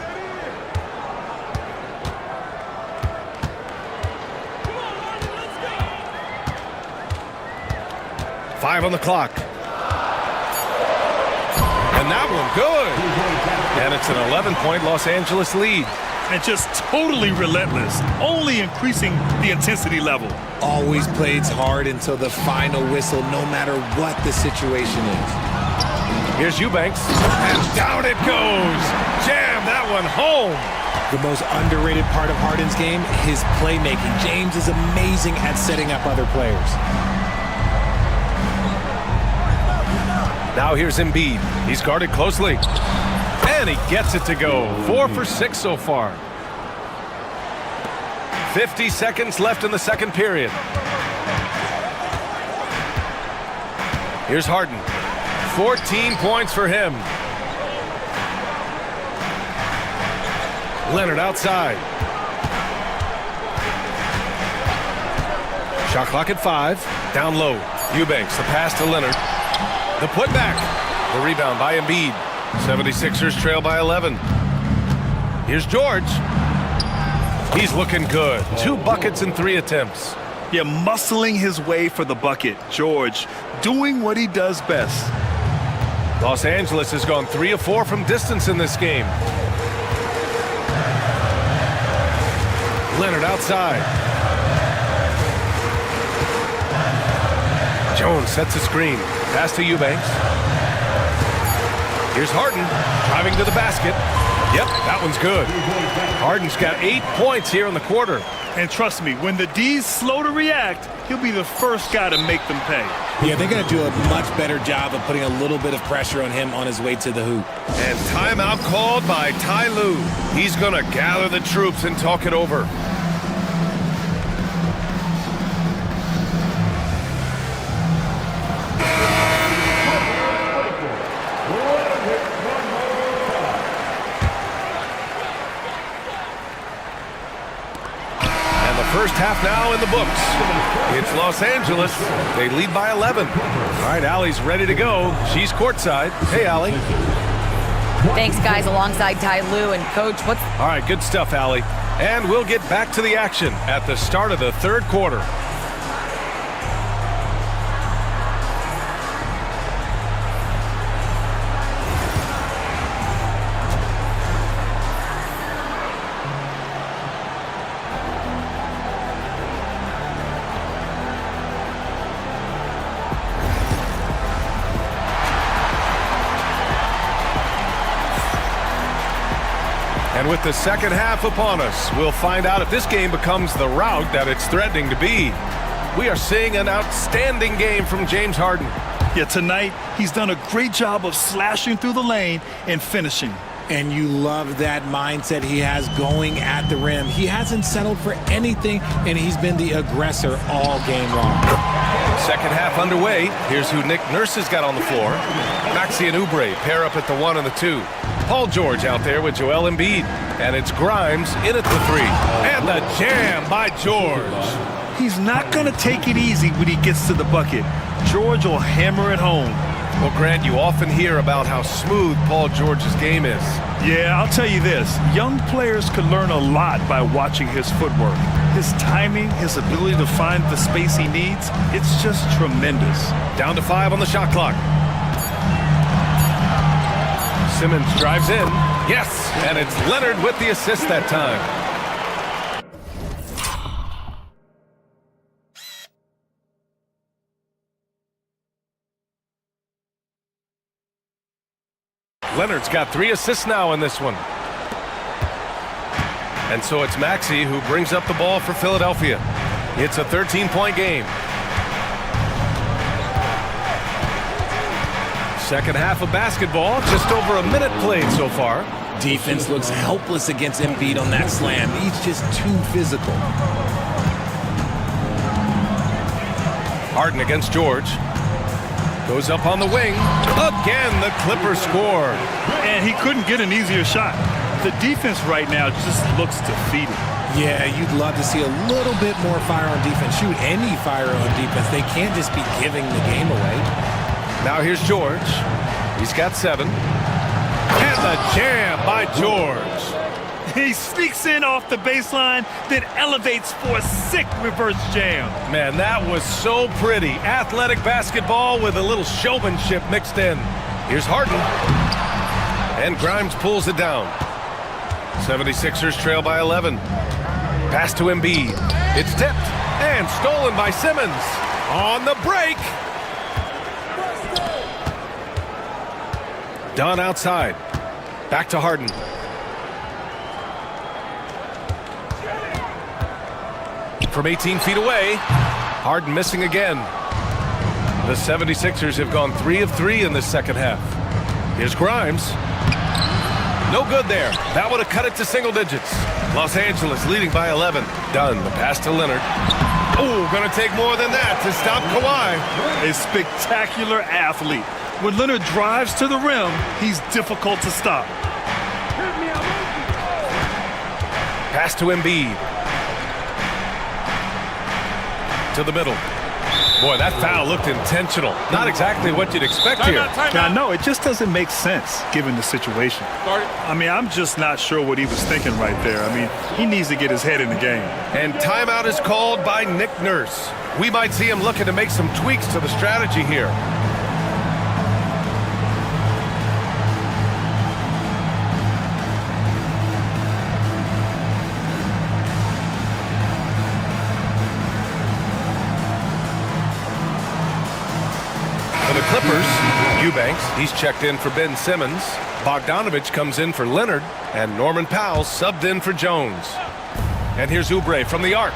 Speaker 1: Five on the clock. And that one good. And it's an 11-point Los Angeles lead.
Speaker 2: And just totally relentless, only increasing the intensity level.
Speaker 3: Always plays hard until the final whistle, no matter what the situation is.
Speaker 1: Here's Eubanks. And down it goes. Jam that one home.
Speaker 3: The most underrated part of Harden's game, his playmaking. James is amazing at setting up other players.
Speaker 1: Now here's Embiid. He's guarded closely. And he gets it to go. 4 for 6 so far. 50 seconds left in the second period. Here's Harden. 14 points for him. Leonard outside. Shot clock at 5. Down low. Eubanks, the pass to Leonard. The putback. The rebound by Embiid. 76ers trail by 11. Here's George. He's looking good. 2 buckets in 3 attempts.
Speaker 2: Yeah, muscling his way for the bucket. George doing what he does best.
Speaker 1: Los Angeles has gone 3 of 4 from distance in this game. Leonard outside. Jones sets a screen. Pass to Eubanks. Here's Harden driving to the basket. Yep, that one's good. Harden's got 8 points here in the quarter.
Speaker 2: And trust me, when the D's slow to react, he'll be the first guy to make them pay.
Speaker 3: Yeah, they're going to do a much better job of putting a little bit of pressure on him on his way to the hoop.
Speaker 1: And timeout called by Ty Lue. He's going to gather the troops and talk it over. First half now in the books. It's Los Angeles. They lead by 11. All right, Allie's ready to go. She's courtside. Hey, Allie.
Speaker 5: Thanks, guys, alongside Ty Lue and Coach. What's...
Speaker 1: All right, good stuff, Allie. And we'll get back to the action at the start of the third quarter. And with the second half upon us, we'll find out if this game becomes the rout that it's threatening to be. We are seeing an outstanding game from James Harden.
Speaker 2: Yeah, tonight, he's done a great job of slashing through the lane and finishing.
Speaker 3: And you love that mindset he has going at the rim. He hasn't settled for anything, and he's been the aggressor all game long.
Speaker 1: Second half underway. Here's who Nick Nurse has got on the floor. Maxey and Oubre pair up at the 1 and the 2. Paul George out there with Joel Embiid. And it's Grimes in at the 3. And the jam by George.
Speaker 2: He's not going to take it easy when he gets to the bucket. George will hammer it home.
Speaker 1: Well, Grant, you often hear about how smooth Paul George's game is.
Speaker 2: Yeah, I'll tell you this. Young players could learn a lot by watching his footwork. His timing, his ability to find the space he needs, it's just tremendous.
Speaker 1: Down to 5 on the shot clock. Simmons drives in. Yes, and it's Leonard with the assist that time. Leonard's got 3 assists now in this one. And so it's Maxey who brings up the ball for Philadelphia. It's a 13-point game. Second half of basketball, just over a minute played so far.
Speaker 3: Defense looks helpless against Embiid on that slam. He's just too physical.
Speaker 1: Harden against George. Goes up on the wing. Again, the Clippers score.
Speaker 2: And he couldn't get an easier shot. The defense right now just looks defeated.
Speaker 3: Yeah, you'd love to see a little bit more fire on defense. Shoot, any fire on defense. They can't just be giving the game away.
Speaker 1: Now here's George. He's got 7. And the jam by George.
Speaker 2: He sneaks in off the baseline, then elevates for a sick reverse jam.
Speaker 1: Man, that was so pretty. Athletic basketball with a little showmanship mixed in. Here's Harden. And Grimes pulls it down. 76ers trail by 11. Pass to Embiid. It's tipped and stolen by Simmons. On the break. Dunn outside. Back to Harden. From 18 feet away. Harden missing again. The 76ers have gone 3 of 3 in the second half. Here's Grimes. No good there. That would have cut it to single digits. Los Angeles leading by 11. Dunn, the pass to Leonard. Oh, gonna take more than that to stop Kawhi.
Speaker 2: A spectacular athlete. When Leonard drives to the rim, he's difficult to stop.
Speaker 1: Pass to Embiid. To the middle. Boy, that foul looked intentional. Not exactly what you'd expect here.
Speaker 2: Now, no, it just doesn't make sense given the situation. I mean, I'm just not sure what he was thinking right there. I mean, he needs to get his head in the game.
Speaker 1: And timeout is called by Nick Nurse. We might see him looking to make some tweaks to the strategy here. For the Clippers, Eubanks, he's checked in for Ben Simmons. Bogdanovich comes in for Leonard, and Norman Powell subbed in for Jones. And here's Oubre from the arc.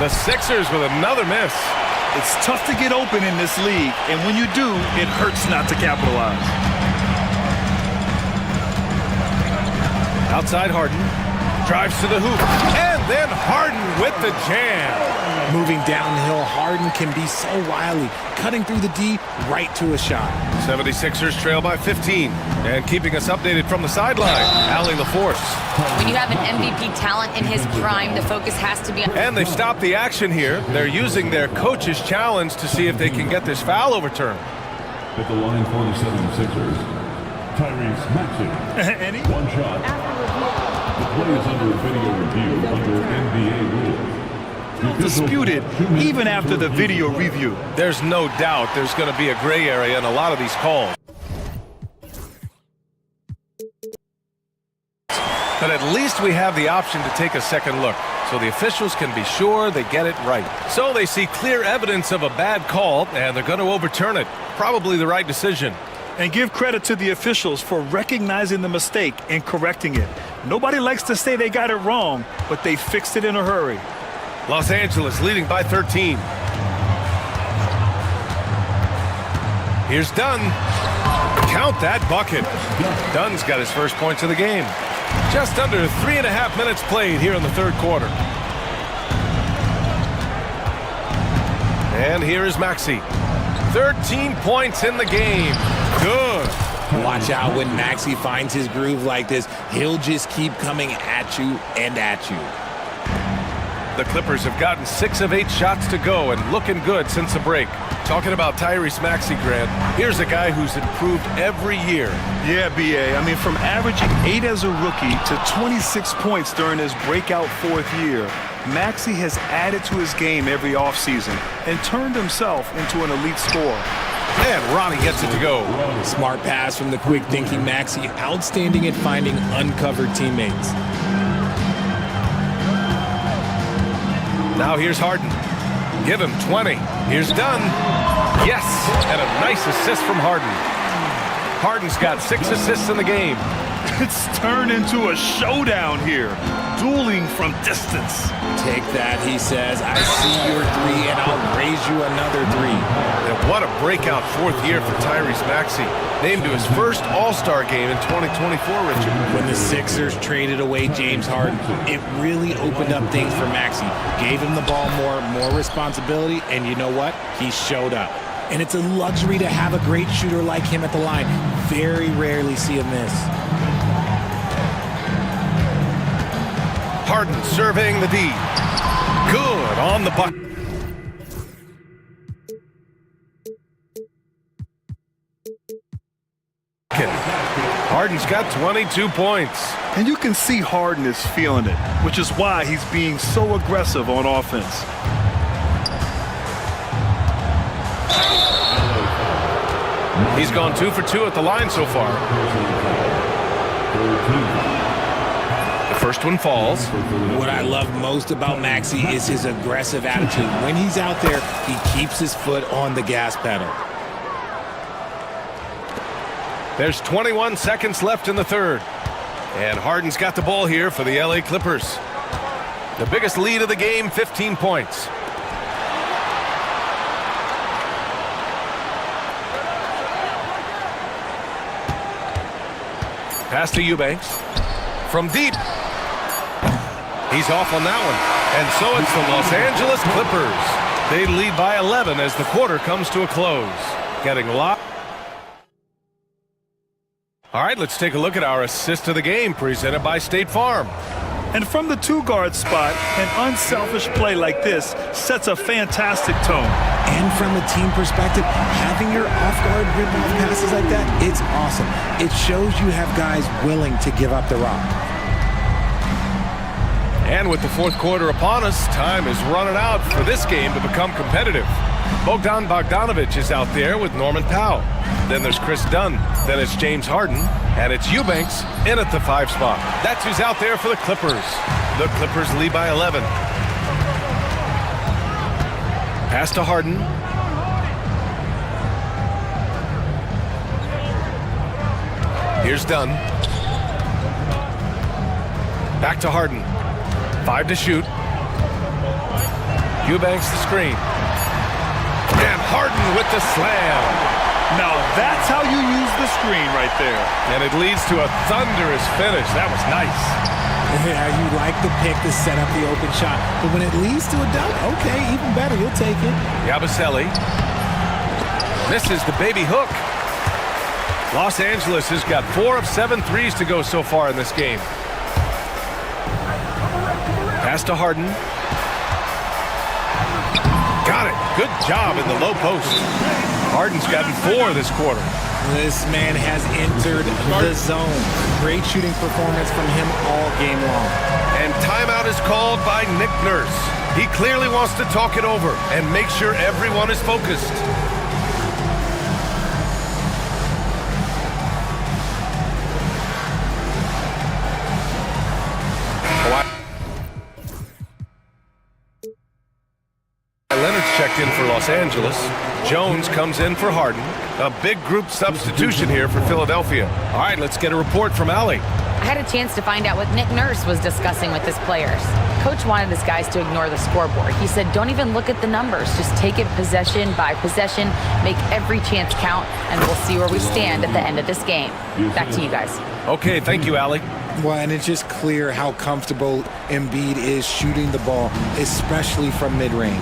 Speaker 1: The Sixers with another miss.
Speaker 2: It's tough to get open in this league, and when you do, it hurts not to capitalize.
Speaker 1: Outside Harden, drives to the hoop, and then Harden with the jam.
Speaker 3: Moving downhill, Harden can be so wily, cutting through the D right to a shot.
Speaker 1: 76ers trail by 15, and keeping us updated from the sideline, Allie LaForce.
Speaker 5: When you have an MVP talent in his prime, the focus has to be on...
Speaker 1: And they've stopped the action here. They're using their coach's challenge to see if they can get this foul overturned.
Speaker 4: At the line for the 76ers, Tyrese Maxey. One shot. The play is under video review under NBA rules.
Speaker 2: Disputed even after the video review.
Speaker 1: There's no doubt there's going to be a gray area in a lot of these calls. But at least we have the option to take a second look, so the officials can be sure they get it right. So they see clear evidence of a bad call, and they're going to overturn it. Probably the right decision.
Speaker 2: And give credit to the officials for recognizing the mistake and correcting it. Nobody likes to say they got it wrong, but they fixed it in a hurry.
Speaker 1: Los Angeles leading by 13. Here's Dunn. Count that bucket. Dunn's got his first points of the game. Just under 3.5 minutes played here in the third quarter. And here is Maxey. 13 points in the game. Good.
Speaker 3: Watch out when Maxey finds his groove like this. He'll just keep coming at you and at you.
Speaker 1: The Clippers have gotten 6 of 8 shots to go and looking good since the break. Talking about Tyrese Maxey, Grant, here's a guy who's improved every year.
Speaker 2: Yeah, B.A. I mean, from averaging 8 as a rookie to 26 points during his breakout 4th year, Maxey has added to his game every offseason and turned himself into an elite scorer.
Speaker 1: And Ronnie gets it to go.
Speaker 3: Smart pass from the quick-thinking Maxey. Outstanding at finding uncovered teammates.
Speaker 1: Now here's Harden. Give him 20. Here's Dunn. Yes, and a nice assist from Harden. Harden's got 6 assists in the game.
Speaker 2: It's turned into a showdown here. Dueling from distance.
Speaker 3: Take that, he says. I see your three, and I'll raise you another three.
Speaker 1: And what a breakout fourth year for Tyrese Maxey. Named to his first All-Star game in 2024, Richard.
Speaker 3: When the Sixers traded away James Harden, it really opened up things for Maxey. Gave him the ball more responsibility, and you know what? He showed up. And it's a luxury to have a great shooter like him at the line. Very rarely see him miss.
Speaker 1: Harden surveying the D. Good on the bucket. Harden's got 22 points.
Speaker 2: And you can see Harden is feeling it, which is why he's being so aggressive on offense.
Speaker 1: He's gone 2 for 2 at the line so far. The first one falls.
Speaker 3: What I love most about Maxey is his aggressive attitude. When he's out there, he keeps his foot on the gas pedal.
Speaker 1: There's 21 seconds left in the third. And Harden's got the ball here for the LA Clippers. The biggest lead of the game, 15 points. Pass to Eubanks. From deep. He's off on that one. And so it's the Los Angeles Clippers. They lead by 11 as the quarter comes to a close. Getting locked. All right, let's take a look at our assist of the game presented by State Farm.
Speaker 2: And from the two-guard spot, an unselfish play like this sets a fantastic tone.
Speaker 3: And from a team perspective, having your off-guard rip-off passes like that, it's awesome. It shows you have guys willing to give up the rock.
Speaker 1: And with the fourth quarter upon us, time is running out for this game to become competitive. Bogdan Bogdanovic is out there with Norman Powell. Then there's Chris Dunn. Then it's James Harden. And it's Eubanks in at the 5 spot. That's who's out there for the Clippers. The Clippers lead by 11. Pass to Harden. Here's Dunn. Back to Harden. 5 to shoot. Eubanks the screen. And Harden with the slam.
Speaker 2: Now that's how you use the screen right there.
Speaker 1: And it leads to a thunderous finish. That was nice.
Speaker 3: Yeah, you like the pick to set up the open shot. But when it leads to a dunk, okay, even better. You'll take it.
Speaker 1: Yabusele. Misses the baby hook. Los Angeles has got 4 of 7 threes to go so far in this game. Pass to Harden. Got it. Good job in the low post. Harden's gotten 4 this quarter.
Speaker 3: This man has entered the zone. Great shooting performance from him all game long.
Speaker 1: And timeout is called by Nick Nurse. He clearly wants to talk it over and make sure everyone is focused. Leonard's checked in for Los Angeles. Jones comes in for Harden. A big group substitution here for Philadelphia. All right, let's get a report from Allie.
Speaker 5: I had a chance to find out what Nick Nurse was discussing with his players. Coach wanted his guys to ignore the scoreboard. He said, don't even look at the numbers. Just take it possession by possession, make every chance count, and we'll see where we stand at the end of this game. Back to you guys.
Speaker 1: Okay, thank you, Allie.
Speaker 3: Well, and it's just clear how comfortable Embiid is shooting the ball, especially from mid-range.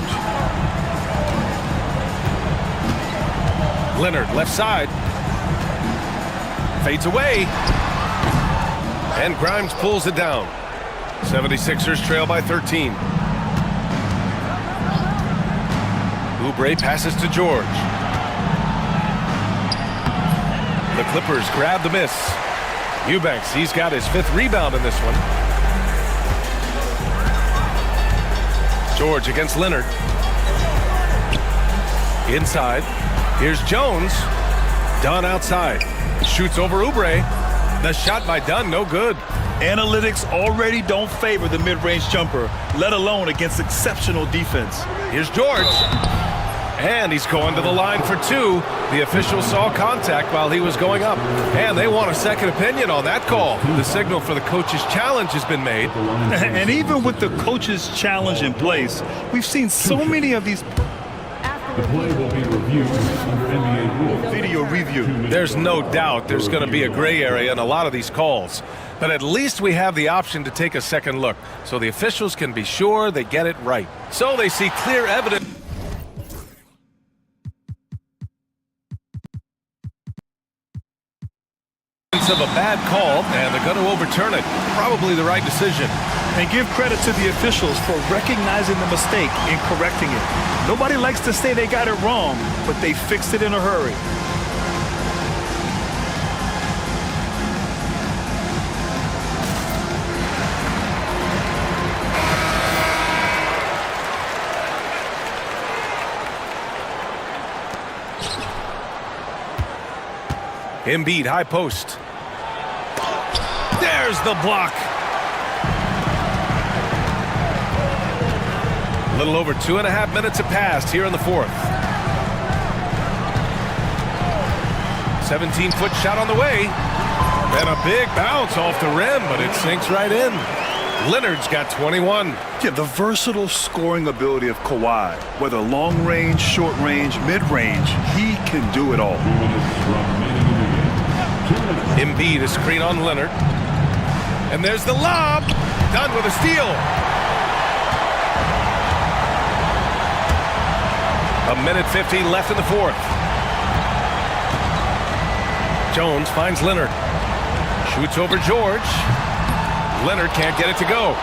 Speaker 1: Leonard, left side. Fades away. And Grimes pulls it down. 76ers trail by 13. Oubre passes to George. The Clippers grab the miss. Eubanks, he's got his 5th rebound in this one. George against Leonard. Inside. Here's Jones. Dunn outside. Shoots over Oubre. The shot by Dunn, no good.
Speaker 2: Analytics already don't favor the mid-range jumper, let alone against exceptional defense.
Speaker 1: Here's George. And he's going to the line for two. The official saw contact while he was going up. And they want a second opinion on that call. The signal for the coach's challenge has been made.
Speaker 2: And even with the coach's challenge in place, we've seen so many of these
Speaker 4: The play will be reviewed under NBA rules.
Speaker 2: video review.
Speaker 1: There's no doubt there's going to be a gray area in a lot of these calls. But at least we have the option to take a second look, so the officials can be sure they get it right. So they see clear evidence of a bad call, and they're going to overturn it. Probably the right decision.
Speaker 2: And give credit to the officials for recognizing the mistake and correcting it. Nobody likes to say they got it wrong, but they fixed it in a hurry.
Speaker 1: Embiid, high post. There's the block. A little over 2.5 minutes have passed here in the fourth. 17-foot shot on the way. And a big bounce off the rim, but it sinks right in. Leonard's got 21.
Speaker 2: Yeah, the versatile scoring ability of Kawhi, whether long range, short range, mid range, he can do it all.
Speaker 1: Embiid, a screen on Leonard. And there's the lob. Done with a steal. A minute 15 left in the fourth. Jones finds Leonard. Shoots over George. Leonard can't get it to go.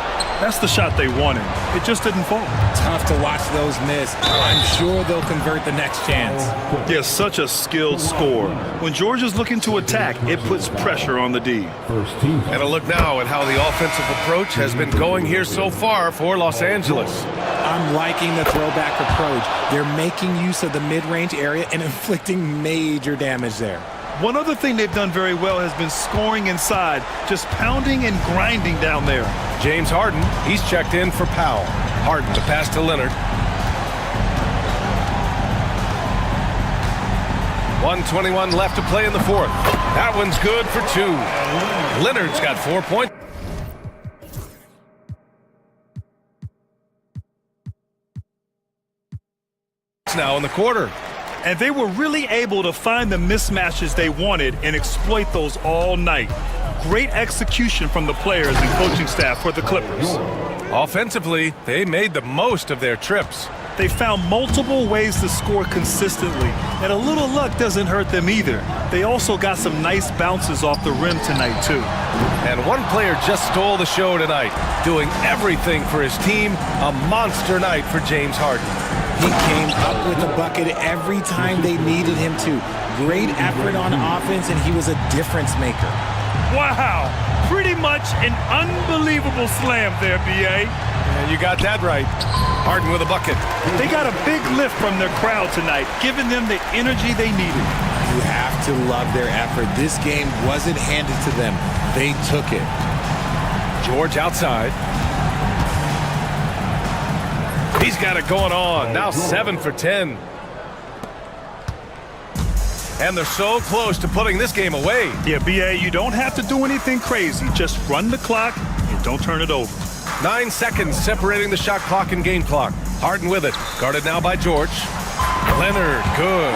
Speaker 2: That's the shot they wanted. It just didn't fall.
Speaker 3: Tough to watch those miss. I'm sure they'll convert the next chance.
Speaker 2: Yeah, such a skilled score. When George is looking to attack, it puts pressure on the D.
Speaker 1: And a look now at how the offensive approach has been going here so far for Los Angeles.
Speaker 3: I'm liking the throwback approach. They're making use of the mid-range area and inflicting major damage there.
Speaker 2: One other thing they've done very well has been scoring inside, just pounding and grinding down there.
Speaker 1: James Harden, he's checked in for Powell. Harden, the pass to Leonard. 1:21 left to play in the fourth. That one's good for two. Leonard's got 4 points. Now in the quarter.
Speaker 2: And they were really able to find the mismatches they wanted and exploit those all night. Great execution from the players and coaching staff for the Clippers.
Speaker 1: Offensively, they made the most of their trips.
Speaker 2: They found multiple ways to score consistently, and a little luck doesn't hurt them either. They also got some nice bounces off the rim tonight, too.
Speaker 1: And one player just stole the show tonight, doing everything for his team. A monster night for James Harden.
Speaker 3: He came up with the bucket every time they needed him to. Great effort on offense, and he was a difference maker.
Speaker 2: Wow! Pretty much an unbelievable slam there, B.A.
Speaker 1: And you got that right. Harden with a bucket.
Speaker 2: They got a big lift from their crowd tonight, giving them the energy they needed.
Speaker 3: You have to love their effort. This game wasn't handed to them. They took it.
Speaker 1: George outside. He's got it going on. Now 7 for 10. And they're so close to putting this game away.
Speaker 2: Yeah, B.A., you don't have to do anything crazy. Just run the clock and don't turn it over.
Speaker 1: 9 seconds separating the shot clock and game clock. Harden with it. Guarded now by George. Leonard, good.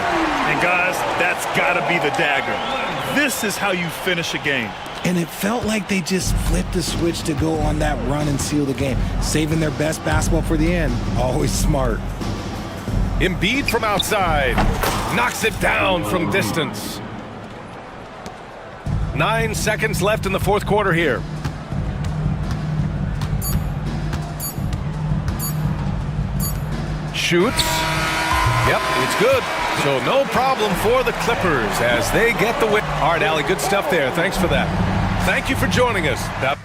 Speaker 2: And guys, that's got to be the dagger. This is how you finish a game.
Speaker 3: And it felt like they just flipped the switch to go on that run and seal the game. Saving their best basketball for the end. Always smart.
Speaker 1: Embiid from outside. Knocks it down from distance. 9 seconds left in the fourth quarter here. Shoots. Yep, it's good. So no problem for the Clippers as they get the win. All right, Allie, good stuff there. Thanks for that. Thank you for joining us. That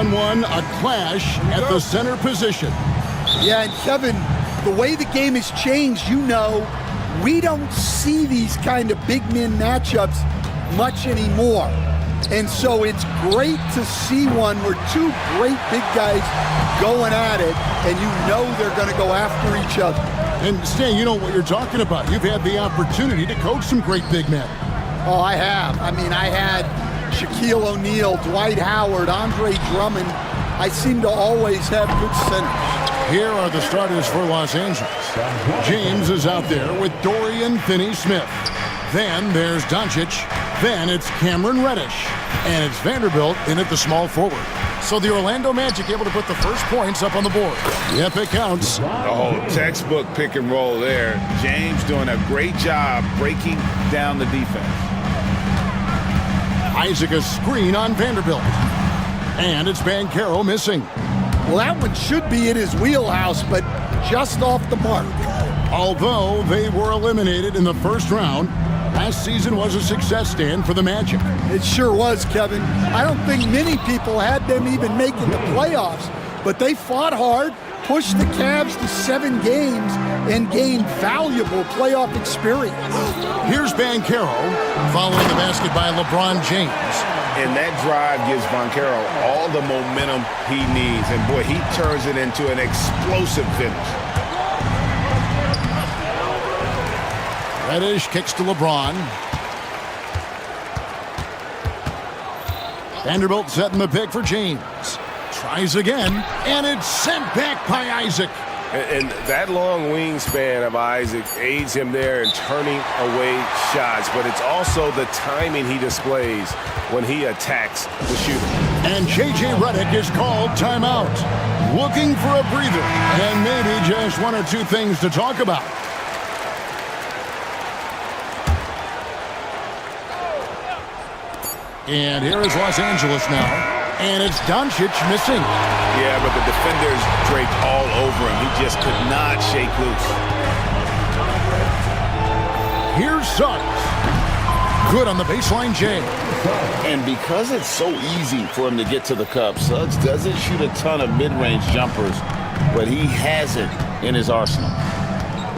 Speaker 6: 1-on-1, a clash at the center position.
Speaker 11: Yeah, and Kevin, the way the game has changed, we don't see these kind of big men matchups much anymore. And so it's great to see one where two great big guys going at it, and they're going to go after each other.
Speaker 6: And Stan, you know what you're talking about. You've had the opportunity to coach some great big men.
Speaker 11: Oh, I have. I mean, I had Shaquille O'Neal, Dwight Howard, Andre Drummond. I seem to always have good centers.
Speaker 6: Here are the starters for Los Angeles. James is out there with Dorian Finney-Smith. Then there's Doncic. Then it's Cameron Reddish. And it's Vanderbilt in at the small forward. So the Orlando Magic able to put the first points up on the board. Yep, it counts.
Speaker 7: Oh, textbook pick and roll there. James doing a great job breaking down the defense.
Speaker 6: Isaac a screen on Vanderbilt. And it's Banchero missing.
Speaker 11: Well, that one should be in his wheelhouse, but just off the mark.
Speaker 6: Although they were eliminated in the first round, last season was a success stand for the Magic.
Speaker 11: It sure was, Kevin. I don't think many people had them even making the playoffs, but they fought hard, pushed the Cavs to 7 games, and gained valuable playoff experience.
Speaker 6: Here's Banchero, following the basket by LeBron James.
Speaker 7: And that drive gives Banchero all the momentum he needs. And boy, he turns it into an explosive finish.
Speaker 6: Reddish kicks to LeBron. Vanderbilt setting the pick for James. Tries again, and it's sent back by Isaac.
Speaker 1: And that long wingspan of Isaac aids him there in turning away shots, but it's also the timing he displays when he attacks the shooter.
Speaker 6: And J.J. Redick is called timeout. Looking for a breather, and maybe just one or two things to talk about. And here is Los Angeles now. And it's Doncic missing.
Speaker 7: Yeah, but the defenders draped all over him. He just could not shake loose.
Speaker 6: Here's Suggs. Good on the baseline, Jay.
Speaker 12: And because it's so easy for him to get to the cup, Suggs doesn't shoot a ton of mid-range jumpers, but he has it in his arsenal.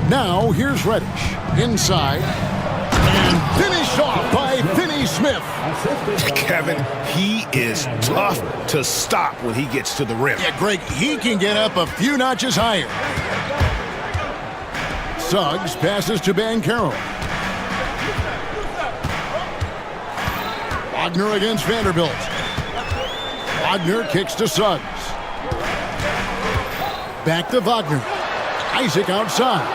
Speaker 6: Now, here's Reddish. Inside. And finished off by Finney-Smith.
Speaker 7: Kevin, he is tough to stop when he gets to the rim.
Speaker 6: Yeah, Greg, he can get up a few notches higher. Suggs passes to Banchero. Wagner against Vanderbilt. Wagner kicks to Suggs. Back to Wagner. Isaac outside.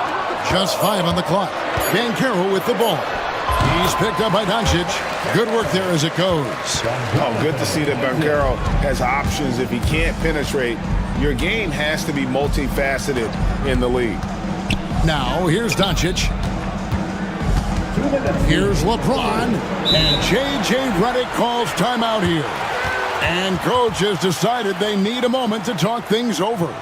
Speaker 6: Just 5 on the clock. Banchero with the ball. He's picked up by Doncic. Good work there as it goes.
Speaker 7: Oh, good to see that Banchero has options if he can't penetrate. Your game has to be multifaceted in the league.
Speaker 6: Now, here's Doncic. Here's LeBron. And J.J. Redick calls timeout here. And coach has decided they need a moment to talk things over.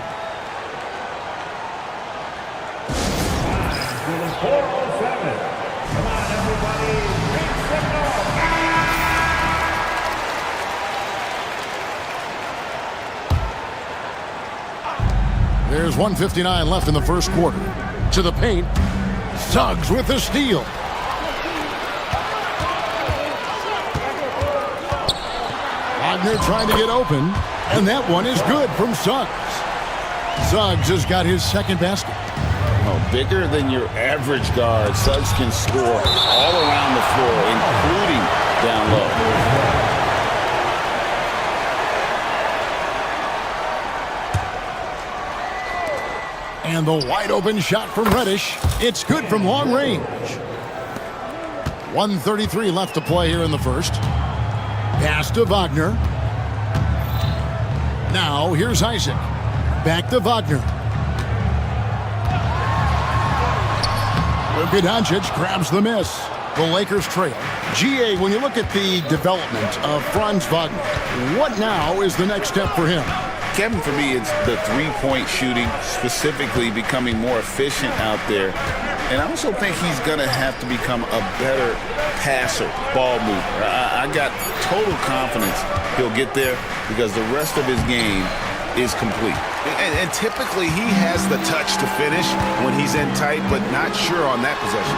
Speaker 6: There's 1:59 left in the first quarter. To the paint. Suggs with the steal. Wagner trying to get open. And that one is good from Suggs. Suggs has got his second basket.
Speaker 12: Oh, bigger than your average guard, Suggs can score all around the floor, including down low.
Speaker 6: And the wide open shot from Reddish. It's good from long range. 1:33 left to play here in the first. Pass to Wagner. Now here's Isaac. Back to Wagner. Luka Doncic grabs the miss. The Lakers trail. GA, when you look at the development of Franz Wagner, what now is the next step for him?
Speaker 12: Kevin, for me, it's the three-point shooting, specifically becoming more efficient out there. And I also think he's going to have to become a better passer, ball mover. I got total confidence he'll get there because the rest of his game is complete. And typically he has the touch to finish when he's in tight, but not sure on that possession.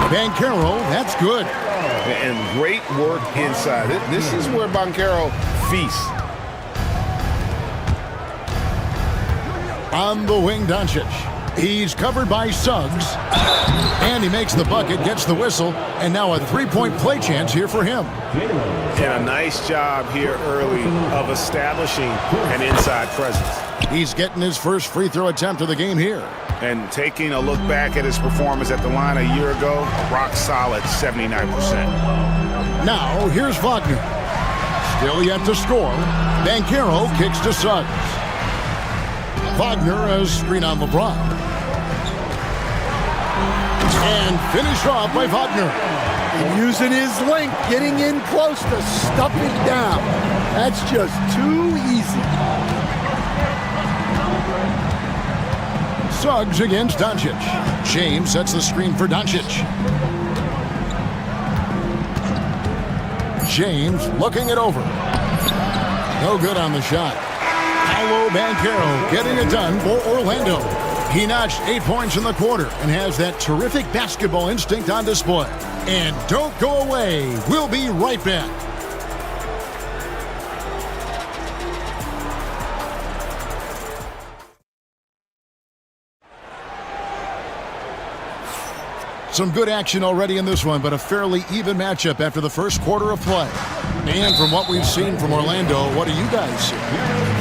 Speaker 6: Banchero, that's good.
Speaker 12: And great work inside. This is where Banchero feasts.
Speaker 6: On the wing, Doncic. He's covered by Suggs. And he makes the bucket, gets the whistle, and now a three-point play chance here for him.
Speaker 7: And a nice job here early of establishing an inside presence.
Speaker 6: He's getting his first free throw attempt of the game here.
Speaker 7: And taking a look back at his performance at the line a year ago, rock solid 79%.
Speaker 6: Now, here's Wagner. Still yet to score. Banchero kicks to Suggs. Wagner a screen on LeBron. And finished off by Wagner.
Speaker 11: And using his length, getting in close to stuff it down. That's just too easy.
Speaker 6: Suggs against Doncic. James sets the screen for Doncic. James looking it over. No good on the shot. Paolo Banchero getting it done for Orlando. He notched 8 points in the quarter and has that terrific basketball instinct on display. And don't go away. We'll be right back. Some good action already in this one, but a fairly even matchup after the first quarter of play. And from what we've seen from Orlando, what do you guys see?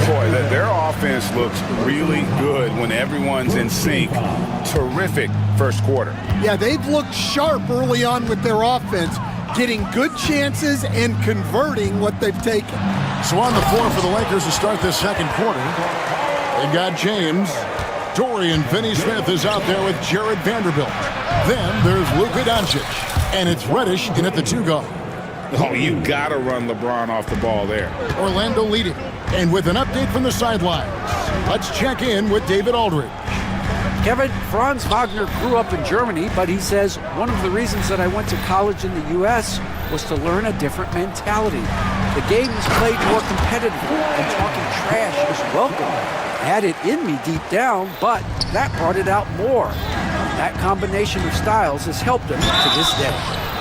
Speaker 7: Boy, their offense looks really good when everyone's in sync. Terrific first quarter.
Speaker 11: Yeah, they've looked sharp early on with their offense, getting good chances and converting what they've taken.
Speaker 6: So on the floor for the Lakers to start this second quarter, they've got James. Dorian Finney-Smith is out there with Jared Vanderbilt. Then there's Luka Doncic. And it's Reddish in at the two-guard.
Speaker 7: Oh, you got to run LeBron off the ball there.
Speaker 6: Orlando leading. And with an update from the sidelines, let's check in with David Aldridge.
Speaker 9: Kevin, Franz Wagner grew up in Germany, but he says one of the reasons that I went to college in the U.S. was to learn a different mentality. The game is played more competitively, and talking trash is welcome. I had it in me deep down, but that brought it out more. That combination of styles has helped him to this day.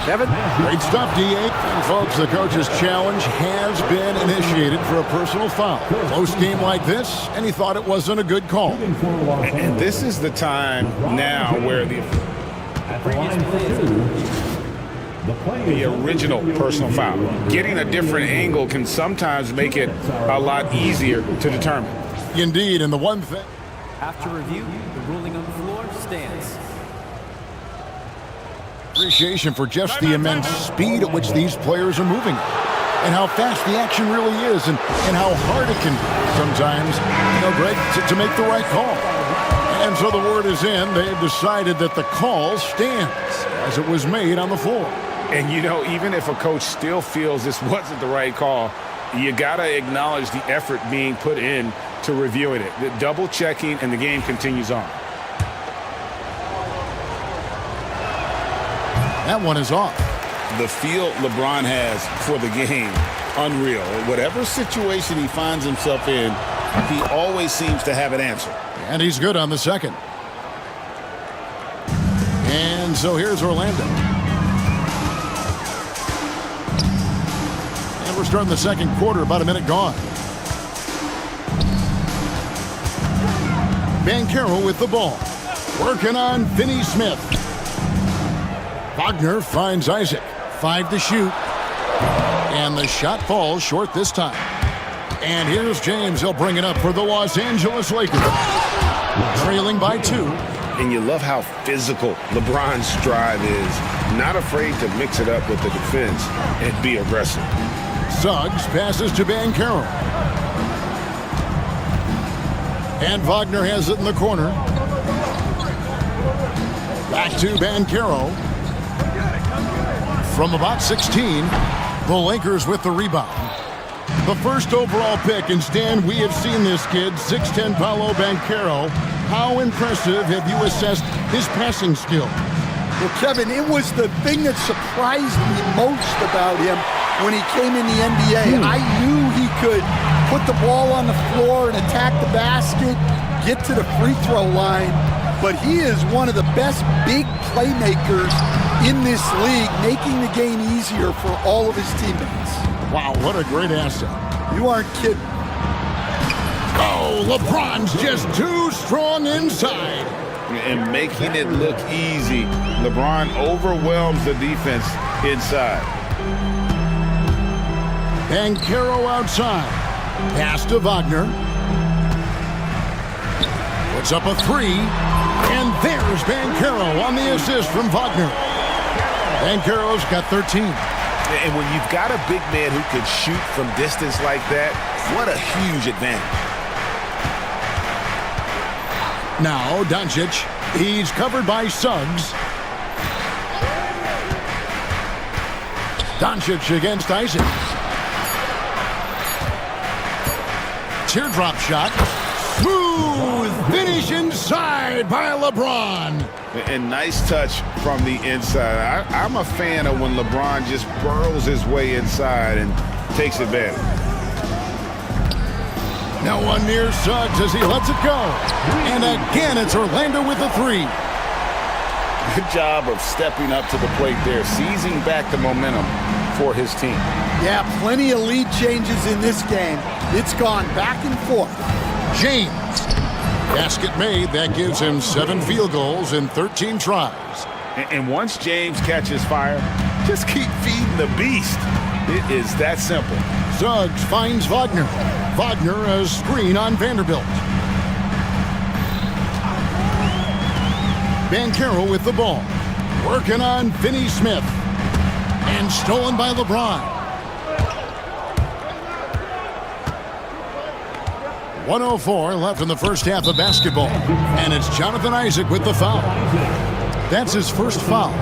Speaker 9: Kevin?
Speaker 6: Great stuff, D8. And folks, the coach's challenge has been initiated for a personal foul. Close game like this, and he thought it wasn't a good call.
Speaker 7: And this is the time now where the original personal foul. Getting a different angle can sometimes make it a lot easier to determine.
Speaker 6: Indeed, and the one thing...
Speaker 13: After review, the ruling on the floor stands.
Speaker 6: Appreciation for just the immense speed at which these players are moving and how fast the action really is and how hard it can be sometimes, Greg, to make the right call. And so the word is in. They've decided that the call stands as it was made on the floor.
Speaker 7: And, even if a coach still feels this wasn't the right call, you got to acknowledge the effort being put in to reviewing it. The double checking, and the game continues on.
Speaker 6: That one is off.
Speaker 12: The feel LeBron has for the game, unreal. Whatever situation he finds himself in, he always seems to have an answer.
Speaker 6: And he's good on the second. And so here's Orlando. And we're starting the second quarter, about a minute gone. Banchero with the ball. Working on Finney-Smith. Wagner finds Isaac. 5 to shoot. And the shot falls short this time. And here's James. He'll bring it up for the Los Angeles Lakers. Trailing by 2.
Speaker 7: And you love how physical LeBron's drive is. Not afraid to mix it up with the defense and be aggressive.
Speaker 6: Suggs passes to Banchero. And Wagner has it in the corner. Back to Banchero. From about 16, the Lakers with the rebound. The first overall pick, and Stan, we have seen this kid, 6'10" Paolo Banchero. How impressive have you assessed his passing skill?
Speaker 11: Well, Kevin, it was the thing that surprised me most about him when he came in the NBA. I knew he could put the ball on the floor and attack the basket, get to the free throw line, but he is one of the best big playmakers in this league, making the game easier for all of his teammates.
Speaker 6: Wow, what a great asset.
Speaker 11: You aren't kidding.
Speaker 6: Oh, LeBron's just too strong inside.
Speaker 7: And making it look easy, LeBron overwhelms the defense inside.
Speaker 6: Banchero outside. Pass to Wagner. Puts up a three. And there's Banchero on the assist from Wagner. Banchero's got 13.
Speaker 7: And when you've got a big man who can shoot from distance like that, what a huge advantage.
Speaker 6: Now Doncic. He's covered by Suggs. Doncic against Isaac. Teardrop shot. Smooth finish inside by LeBron.
Speaker 7: And nice touch from the inside. I'm a fan of when LeBron just burrows his way inside and takes advantage.
Speaker 6: Now one near Suggs as he lets it go. And again, it's Orlando with the three.
Speaker 7: Good job of stepping up to the plate there, seizing back the momentum for his team.
Speaker 11: Yeah, plenty of lead changes in this game. It's gone back and forth.
Speaker 6: James. Basket made. That gives him 7 field goals in 13 tries.
Speaker 7: And once James catches fire, just keep feeding the beast. It is that simple.
Speaker 6: Suggs finds Wagner. Wagner a screen on Vanderbilt. Banchero with the ball. Working on Finney Smith. And stolen by LeBron. 1:04 left in the first half of basketball. And it's Jonathan Isaac with the foul. That's his first foul.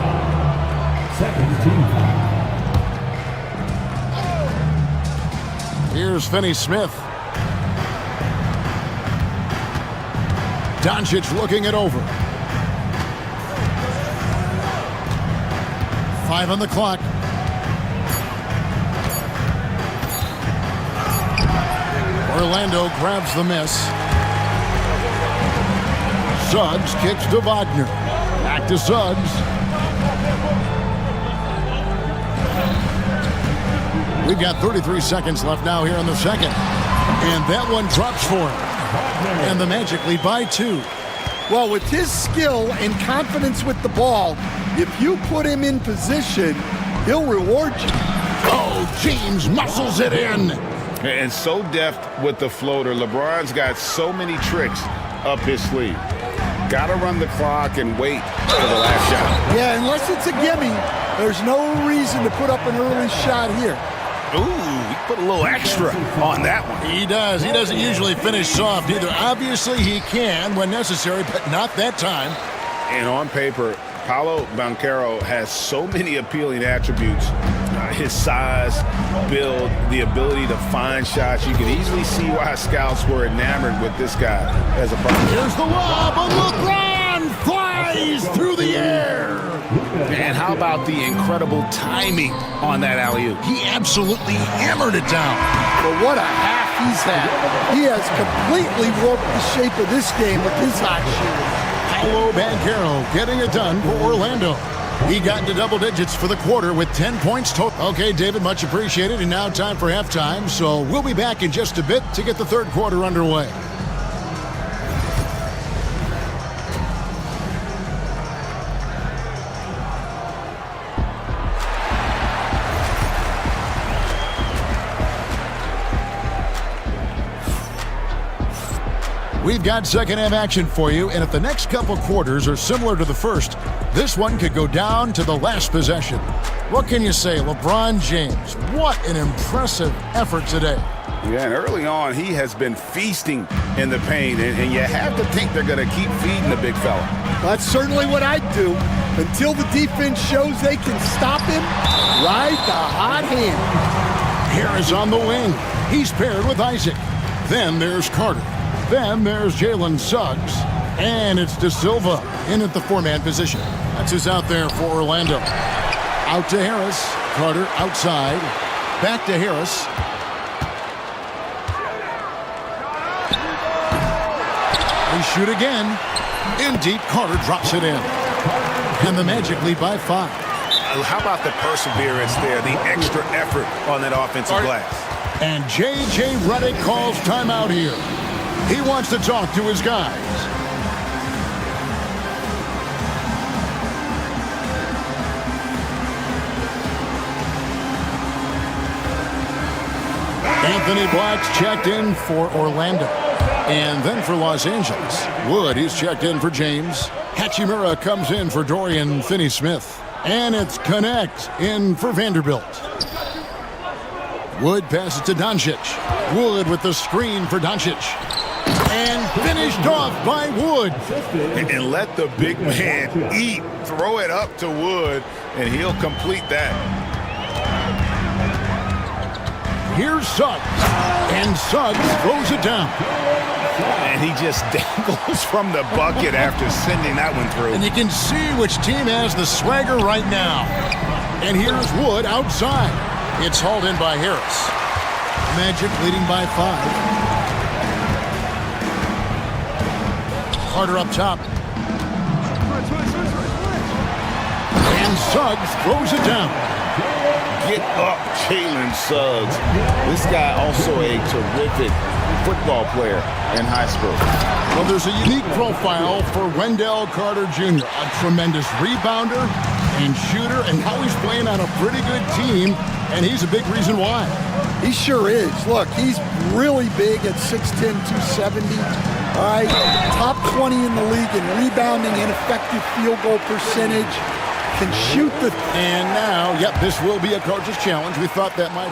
Speaker 6: Here's Finney Smith. Doncic looking it over. 5 on the clock. Orlando grabs the miss. Suggs kicks to Wagner. Back to Suggs. We've got 33 seconds left now here in the second. And that one drops for him. And the Magic lead by 2.
Speaker 11: Well, with his skill and confidence with the ball, if you put him in position, he'll reward you.
Speaker 6: Oh, James muscles it in.
Speaker 7: And so deft with the floater. LeBron's got so many tricks up his sleeve. Got to run the clock and wait for the last shot.
Speaker 11: Yeah, unless it's a gimme, there's no reason to put up an early shot here.
Speaker 7: Ooh, he put a little extra on that one.
Speaker 6: He does. He doesn't usually finish soft either. Obviously, he can when necessary, but not that time.
Speaker 7: And on paper, Paolo Banchero has so many appealing attributes. His size, build, the ability to find shots. You can easily see why scouts were enamored with this guy as a prospect.
Speaker 6: Here's the lob, and LeBron flies through the air.
Speaker 7: And how about the incredible timing on that alley-oop?
Speaker 6: He absolutely hammered it down.
Speaker 11: But what a half he's had. He has completely warped the shape of this game with his hot shooting.
Speaker 6: Paolo Banchero getting it done for Orlando. He got into double digits for the quarter with 10 points total. Okay, David, much appreciated. And now time for halftime. So we'll be back in just a bit to get the third quarter underway. We've got second half action for you, and if the next couple quarters are similar to the first, this one could go down to the last possession. What can you say, LeBron James? What an impressive effort today.
Speaker 7: Yeah, and early on, he has been feasting in the paint, and you have to think they're going to keep feeding the big fella.
Speaker 11: That's certainly what I'd do. Until the defense shows they can stop him, ride the hot hand.
Speaker 6: Harris on the wing. He's paired with Isaac. Then there's Carter. Then there's Jalen Suggs. And it's De Silva in at the four-man position. That's who's out there for Orlando. Out to Harris. Carter outside. Back to Harris. They shoot again. In deep, Carter drops it in. And the Magic lead by 5.
Speaker 7: How about the perseverance there, the extra effort on that offensive glass?
Speaker 6: And J.J. Redick calls timeout here. He wants to talk to his guys. Anthony Black's checked in for Orlando. And then for Los Angeles, Wood, he's checked in for James. Hachimura comes in for Dorian Finney-Smith. And it's Connect in for Vanderbilt. Wood passes to Doncic. Wood with the screen for Doncic. And finished off by Wood.
Speaker 7: And let the big man eat. Throw it up to Wood, and he'll complete that.
Speaker 6: Here's Suggs. And Suggs throws it down.
Speaker 7: And he just dangles from the bucket after sending that one through.
Speaker 6: And you can see which team has the swagger right now. And here's Wood outside. It's hauled in by Harris. Magic leading by 5. Carter up top. And Suggs throws it down.
Speaker 12: Get up, Jalen Suggs. This guy also a terrific football player in high school.
Speaker 6: Well, there's a unique profile for Wendell Carter Jr. A tremendous rebounder and shooter, and now he's playing on a pretty good team, and he's a big reason why.
Speaker 11: He sure is. Look, he's really big at 6'10", 270. All right, top 20 in the league in rebounding and effective field goal percentage. Can shoot the...
Speaker 6: And now, yep, this will be a coach's challenge. We thought that might...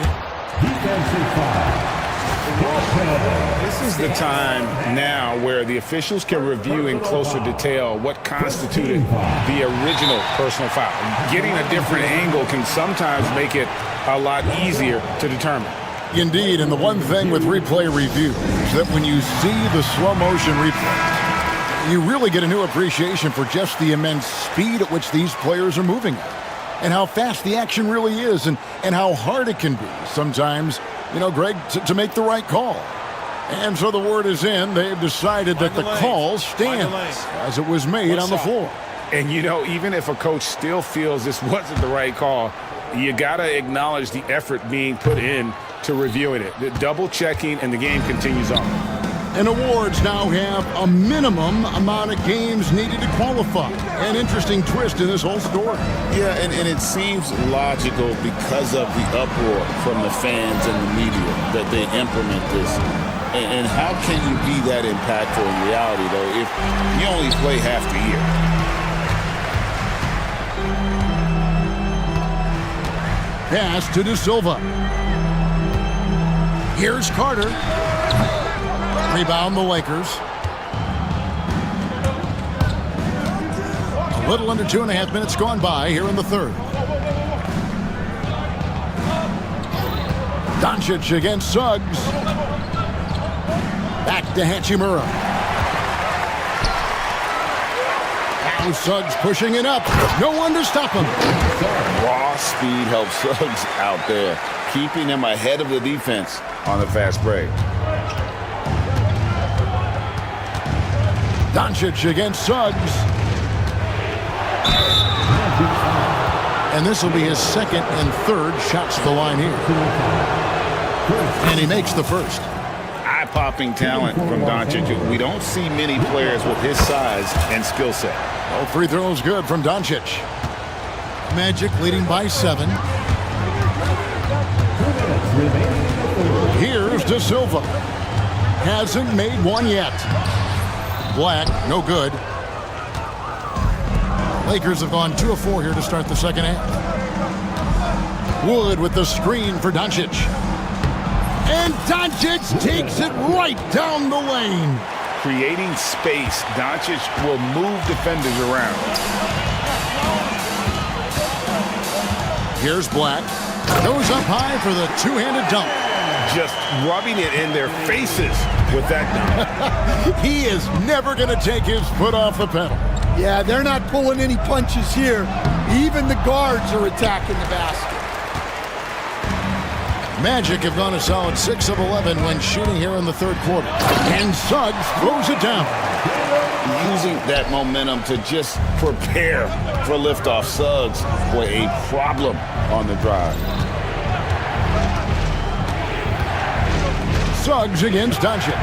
Speaker 12: This is the time now where the officials can review in closer detail what constituted the original personal foul. Getting a different angle can sometimes make it a lot easier to determine.
Speaker 6: Indeed, and the one thing with replay review is that when you see the slow motion replay, you really get a new appreciation for just the immense speed at which these players are moving and how fast the action really is and how hard it can be sometimes, you know, Greg, to make the right call. And so the word is in. They've decided that the call stands as it was made on the floor.
Speaker 12: And, you know, even if a coach still feels this wasn't the right call, you got to acknowledge the effort being put in to reviewing it. The double checking, and the game continues on.
Speaker 6: And awards now have a minimum amount of games needed to qualify. An interesting twist in this whole story.
Speaker 12: Yeah, and it seems logical because of the uproar from the fans and the media that they implement this. And how can you be that impactful in reality, though, if you only play half the year?
Speaker 6: Pass to De Silva. Here's Carter. Rebound the Lakers. A little under 2.5 minutes gone by here in the third. Doncic against Suggs. Back to Hachimura. Now Suggs pushing it up. No one to stop him.
Speaker 12: Raw speed helps Suggs out there, keeping him ahead of the defense on the fast break.
Speaker 6: Doncic against Suggs. And this will be his second and third shots to the line here. And he makes the first.
Speaker 12: Eye-popping talent from Doncic. We don't see many players with his size and skill set.
Speaker 6: All free throws good from Doncic. Magic leading by 7. Here's De Silva. Hasn't made one yet. Black, no good. Lakers have gone 2 of 4 here to start the second half. Wood with the screen for Doncic. And Doncic takes it right down the lane.
Speaker 12: Creating space, Doncic will move defenders around.
Speaker 6: Here's Black. Goes up high for the two-handed dunk.
Speaker 7: Just rubbing it in their faces with that dunk.
Speaker 6: He is never going to take his foot off the pedal.
Speaker 11: Yeah, they're not pulling any punches here. Even the guards are attacking the basket.
Speaker 6: Magic have gone a solid 6 of 11 when shooting here in the third quarter. And Suggs throws it down.
Speaker 12: Using that momentum to just prepare for liftoff. Suggs were a problem on the drive.
Speaker 6: Suggs against Doncic.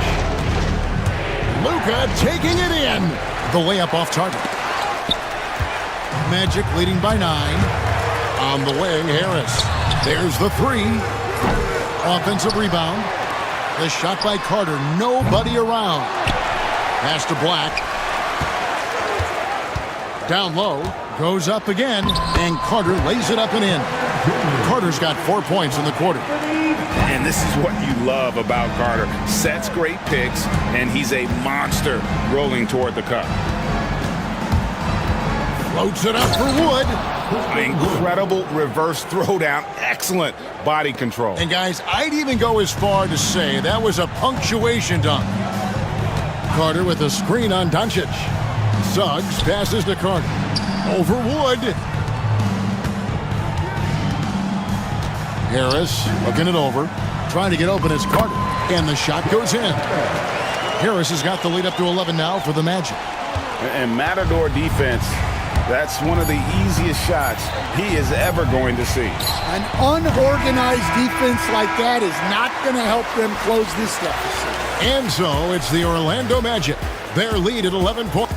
Speaker 6: Luka taking it in. The layup off target. Magic leading by 9. On the wing, Harris. There's the 3. Offensive rebound. The shot by Carter. Nobody around. Pass to Black. Down low. Goes up again. And Carter lays it up and in. Carter's got 4 points in the quarter.
Speaker 7: And this is what you love about Carter. Sets great picks, and he's a monster rolling toward the cup.
Speaker 6: Floats it up for Wood.
Speaker 7: Incredible reverse throwdown. Excellent body control.
Speaker 6: And guys, I'd even go as far to say that was a punctuation dunk. Carter with a screen on Doncic. Suggs passes to Carter. Over Wood. Harris looking it over. Trying to get open as Carter. And the shot goes in. Harris has got the lead up to 11 now for the Magic.
Speaker 7: And Matador defense, that's one of the easiest shots he is ever going to see.
Speaker 11: An unorganized defense like that is not going to help them close this deficit.
Speaker 6: And so it's the Orlando Magic. Their lead at 11 points.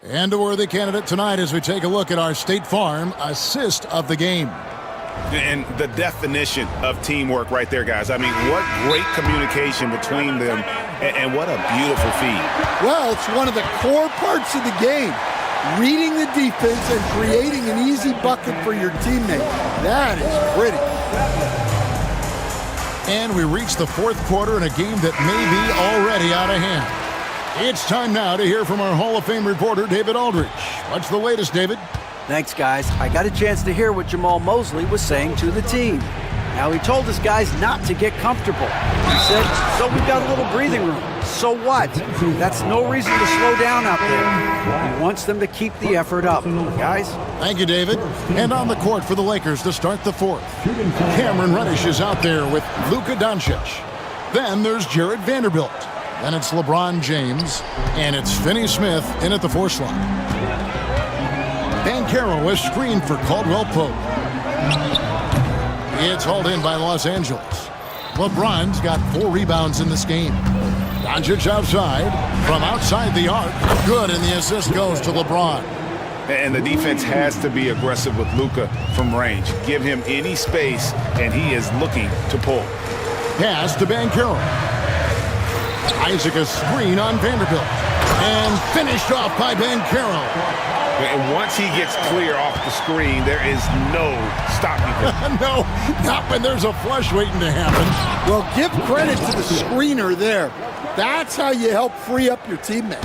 Speaker 6: And a worthy candidate tonight as we take a look at our State Farm assist of the game.
Speaker 7: And the definition of teamwork right there, guys. I mean, what great communication between them, and what a beautiful feed.
Speaker 11: Well, it's one of the core parts of the game. Reading the defense and creating an easy bucket for your teammate. That is pretty.
Speaker 6: And we reach the fourth quarter in a game that may be already out of hand. It's time now to hear from our Hall of Fame reporter, David Aldridge. What's the latest, David?
Speaker 9: Thanks, guys. I got a chance to hear what Jamal Mosley was saying to the team. Now, he told his guys not to get comfortable. He said, so we've got a little breathing room. So what? That's no reason to slow down out there. He wants them to keep the effort up. Guys?
Speaker 6: Thank you, David. And on the court for the Lakers to start the fourth. Cameron Reddish is out there with Luka Doncic. Then there's Jared Vanderbilt. Then it's LeBron James. And it's Finney Smith in at the 4 slot. Banchero is screened for Caldwell Pope. It's hauled in by Los Angeles. LeBron's got 4 rebounds in this game. Doncic outside. From outside the arc. Good, and the assist goes to LeBron.
Speaker 7: And the defense has to be aggressive with Luka from range. Give him any space, and he is looking to pull.
Speaker 6: Pass to Banchero. Isaac a screen on Vanderbilt. And finished off by Banchero.
Speaker 7: And once he gets clear off the screen, there is no stopping him.
Speaker 6: No, not when there's a flush waiting to happen.
Speaker 11: Well, give credit to the screener there. That's how you help free up your teammates.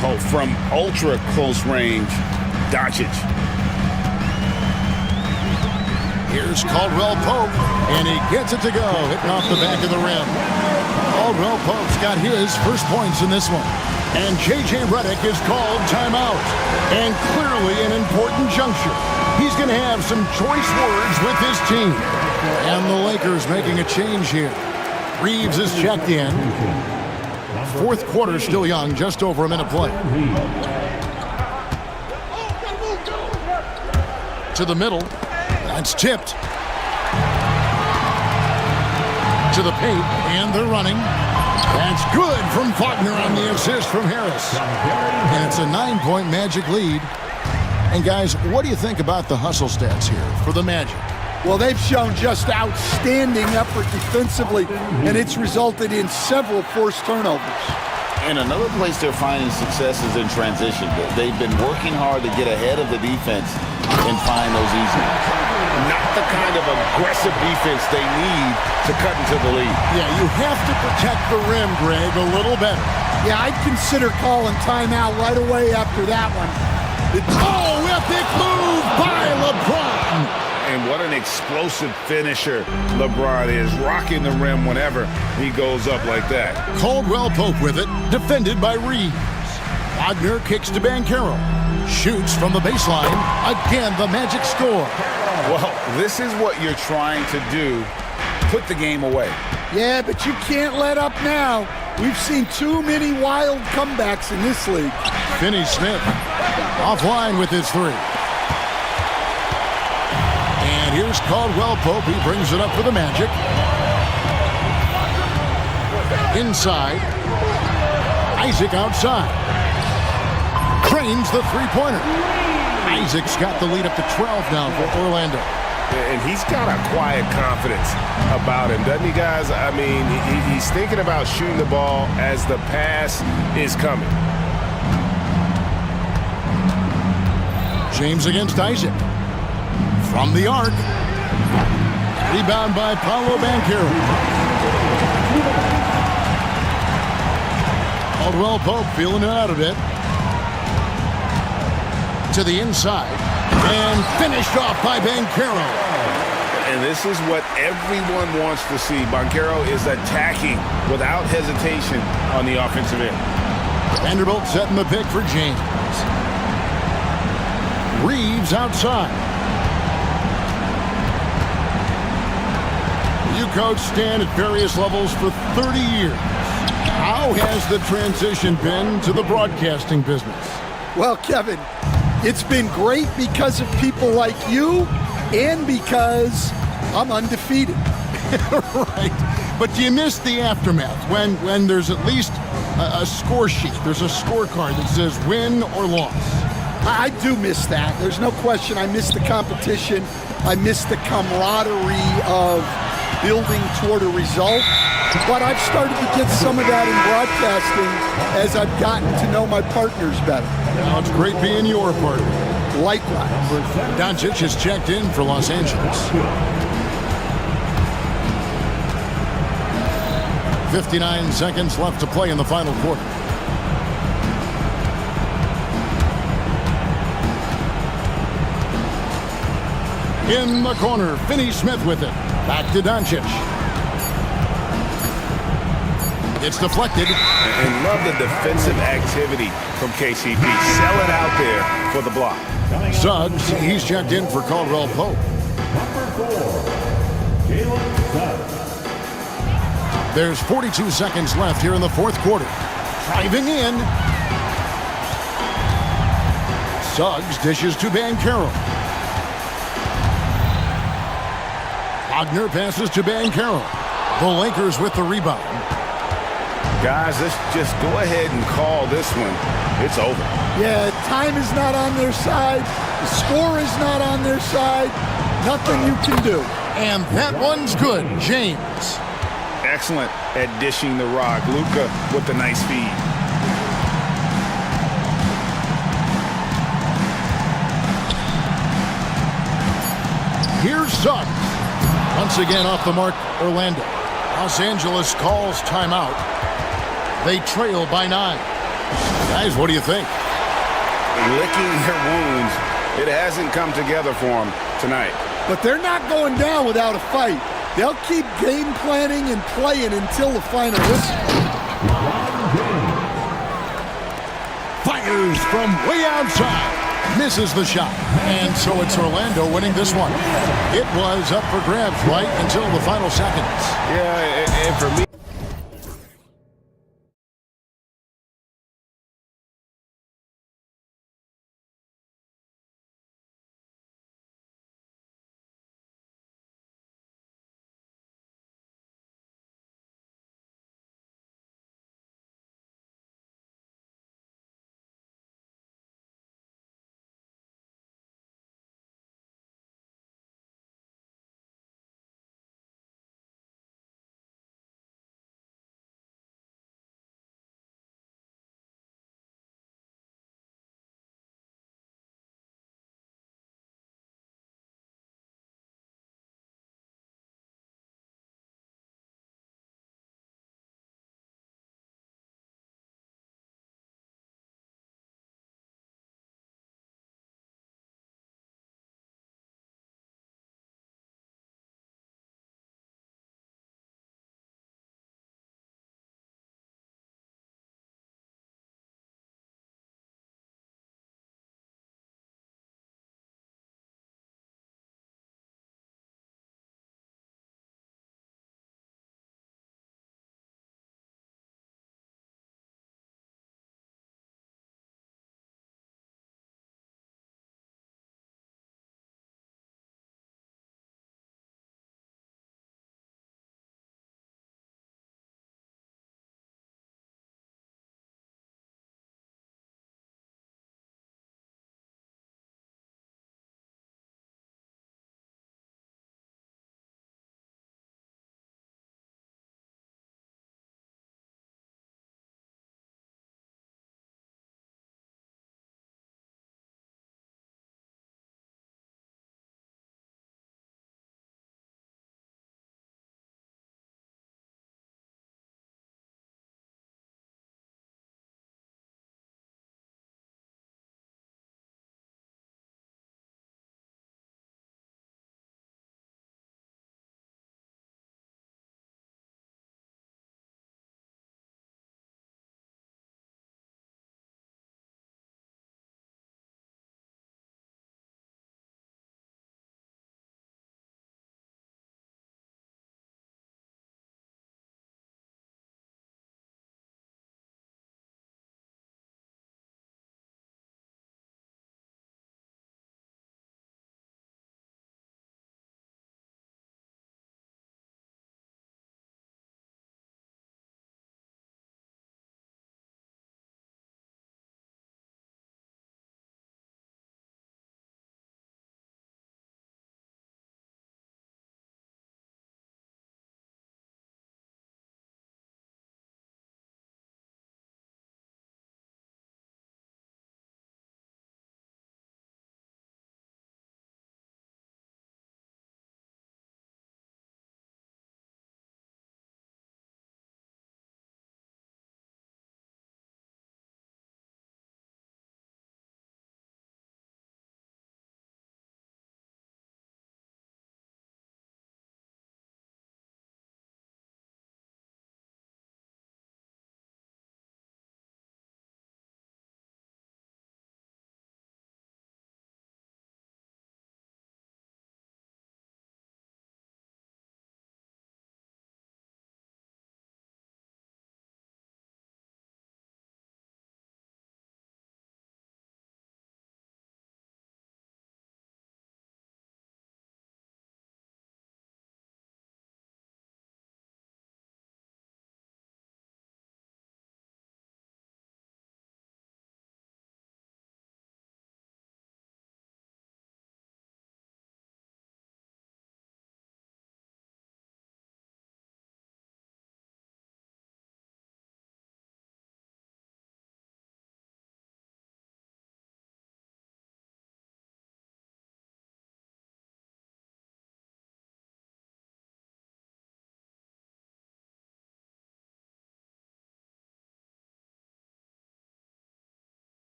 Speaker 7: Oh, from ultra close range, Doncic.
Speaker 6: Here's Caldwell Pope, and he gets it to go, hitting off the back of the rim. Caldwell Pope's got his first points in this one. And J.J. Redick is called timeout. And clearly an important juncture. He's going to have some choice words with his team. And the Lakers making a change here. Reeves is checked in. Fourth quarter still young, just over a minute play. To the middle. That's tipped. To the paint, and they're running. That's good from Faulkner on the assist from Harris. And it's a 9-point Magic lead. And guys, what do you think about the hustle stats here for the Magic?
Speaker 11: Well, they've shown just outstanding effort defensively, and it's resulted in several forced turnovers.
Speaker 12: And another place they're finding success is in transition. They've been working hard to get ahead of the defense and find those easy ones.
Speaker 7: Not the kind of aggressive defense they need to cut into the lead.
Speaker 6: Yeah, you have to protect the rim, Greg, a little better.
Speaker 11: Yeah, I'd consider calling timeout right away after that one.
Speaker 6: Oh, epic move by LeBron.
Speaker 7: what an explosive finisher LeBron is, rocking the rim whenever he goes up like that.
Speaker 6: Caldwell Pope with it, defended by Reeves. Wagner kicks to Banchero. Shoots from the baseline. Again, the Magic score.
Speaker 7: Well, this is what you're trying to do, put the game away.
Speaker 11: Yeah, but you can't let up now. We've seen too many wild comebacks in this league.
Speaker 6: Finney Smith offline with his three. And here's Caldwell Pope. He brings it up for the Magic. Inside. Isaac outside. Cranes the three-pointer. Isaac's got the lead up to 12 now for Orlando.
Speaker 1: And he's got a quiet confidence about him, doesn't he, guys? I mean, he's thinking about shooting the ball as the pass is coming.
Speaker 6: James against Isaac. From the arc. Rebound by Paolo Banchero. Caldwell Pope feeling it out a bit. To the inside. And finished off by Banchero.
Speaker 7: And this is what everyone wants to see. Banchero is attacking without hesitation on the offensive end.
Speaker 6: Vanderbilt setting the pick for James. Reeves outside. You coach Stan at various levels for 30 years. How has the transition been to the broadcasting business?
Speaker 11: Well, Kevin, it's been great because of people like you and because I'm undefeated.
Speaker 6: Right. But do you miss the aftermath when there's at least a score sheet? There's a scorecard that says win or loss.
Speaker 11: I do miss that. There's no question. I miss the competition. I miss the camaraderie of building toward a result. But I've started to get some of that in broadcasting as I've gotten to know my partners better.
Speaker 6: Well, it's great being your partner.
Speaker 11: Likewise.
Speaker 6: Doncic has checked in for Los Angeles. 59 seconds left to play in the final quarter. In the corner, Finney Smith with it. Back to Doncic. It's deflected.
Speaker 1: And love the defensive activity from KCP. Selling out there for the block.
Speaker 6: Suggs, he's checked in for Caldwell Pope. There's 42 seconds left here in the fourth quarter. Driving in. Suggs dishes to Banchero. Wagner passes to Banchero. The Lakers with the rebound.
Speaker 7: Guys, let's just go ahead and call this one. It's over.
Speaker 11: Yeah, time is not on their side. The score is not on their side. Nothing you can do.
Speaker 6: And that one's good. James.
Speaker 7: Excellent at dishing the rock. Luka with the nice feed.
Speaker 6: Here's Suggs. Once again off the mark, Orlando. Los Angeles calls timeout. They trail by 9. Guys, what do you think?
Speaker 7: Licking their wounds. It hasn't come together for them tonight.
Speaker 11: But they're not going down without a fight. They'll keep game planning and playing until the final whistle.
Speaker 6: Fires from way outside. Misses the shot. And so it's Orlando winning this one. It was up for grabs right until the final seconds.
Speaker 1: Yeah, and for me,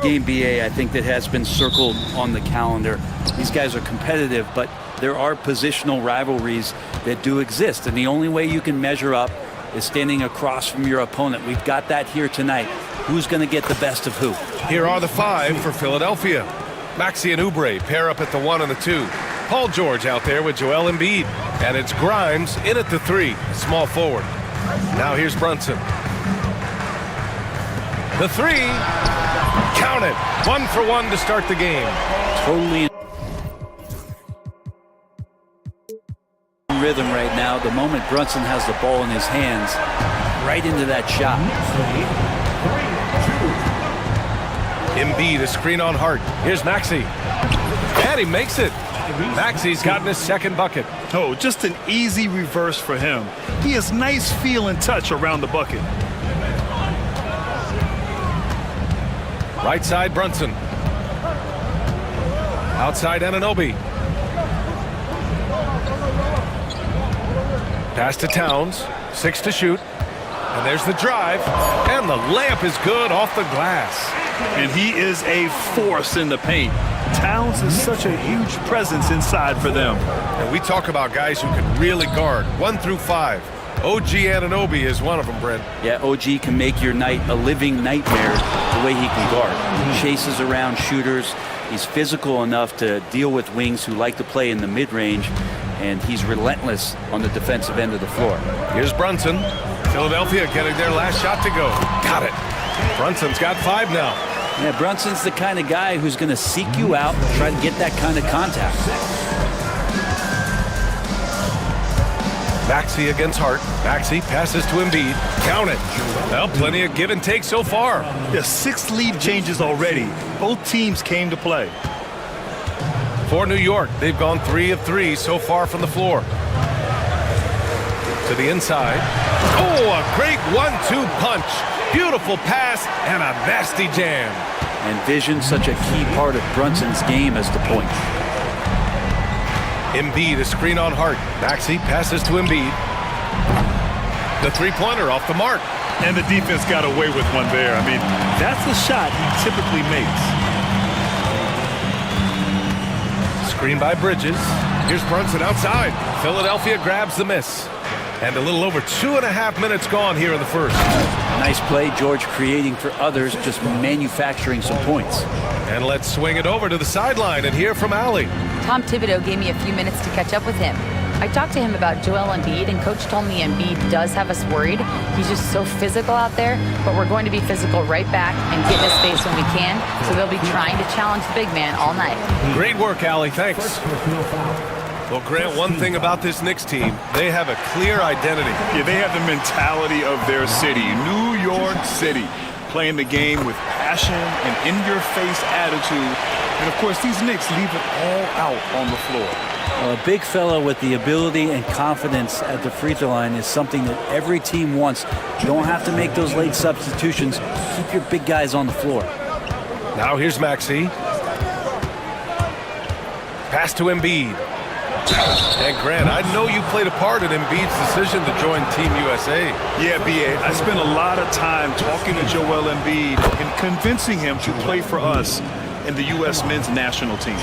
Speaker 8: Game BA, I think that has been circled on the calendar. These guys are competitive, but there are positional rivalries that do exist, and the only way you can measure up is standing across from your opponent. We've got that here tonight. Who's going to get the best of who?
Speaker 1: Here are the 5 for Philadelphia. Maxey and Oubre pair up at the 1 and the 2. Paul George out there with Joel Embiid. And it's Grimes in at the 3, small forward. Now here's Brunson. The 3, count it. 1 for 1 to start the game.
Speaker 8: Totally in rhythm right now. The moment Brunson has the ball in his hands, right into that shot.
Speaker 1: Embiid, a screen on Hart. Here's Maxey. And he makes it. Maxey's gotten his second bucket.
Speaker 2: Oh, just an easy reverse for him. He has nice feel and touch around the bucket.
Speaker 1: Right side, Brunson. Outside, Anunoby. Pass to Towns. 6 to shoot. And there's the drive. And the layup is good off the glass.
Speaker 2: And he is a force in the paint. Towns is such a huge presence inside for them.
Speaker 1: And we talk about guys who can really guard 1 through 5. OG Anunoby is one of them, Brent.
Speaker 8: Yeah, OG can make your night a living nightmare the way he can guard. He chases around shooters. He's physical enough to deal with wings who like to play in the mid-range, and he's relentless on the defensive end of the floor.
Speaker 1: Here's Brunson. Philadelphia getting their last shot to go. Got it. Brunson's got 5 now.
Speaker 8: Yeah, Brunson's the kind of guy who's going to seek you out and try to get that kind of contact.
Speaker 1: Maxey against Hart. Maxey passes to Embiid. Count it. Well, plenty of give and take so far.
Speaker 2: Yeah, 6 lead changes already. Both teams came to play.
Speaker 1: For New York, they've gone 3 of 3 so far from the floor. To the inside. Oh, a great 1-2 punch. Beautiful pass and a nasty jam.
Speaker 8: And vision, such a key part of Brunson's game as the point.
Speaker 1: Embiid, a screen on Hart. Maxey passes to Embiid. The three-pointer off the mark.
Speaker 2: And the defense got away with one there. I mean, that's the shot he typically makes.
Speaker 1: Screen by Bridges. Here's Brunson outside. Philadelphia grabs the miss. And a little over 2.5 minutes gone here in the first.
Speaker 8: Nice play, George, creating for others, just manufacturing some points.
Speaker 1: And let's swing it over to the sideline and hear from Allie.
Speaker 5: Tom Thibodeau gave me a few minutes to catch up with him. I talked to him about Joel Embiid, and Coach told me Embiid does have us worried. He's just so physical out there, but we're going to be physical right back and get in his face when we can, so they'll be trying to challenge the big man all night.
Speaker 1: Great work, Allie. Thanks. Well, Grant, one thing about this Knicks team, they have a clear identity.
Speaker 2: Yeah, they have the mentality of their city, New York City, playing the game with passion and in-your-face attitude. And, of course, these Knicks leave it all out on the floor.
Speaker 8: A big fella with the ability and confidence at the free throw line is something that every team wants. You don't have to make those late substitutions. Keep your big guys on the floor.
Speaker 1: Now here's Maxey. Pass to Embiid. And Grant, I know you played a part in Embiid's decision to join Team USA.
Speaker 2: Yeah, B.A., I spent a lot of time talking to Joel Embiid and convincing him to play for us in the U.S. men's national team.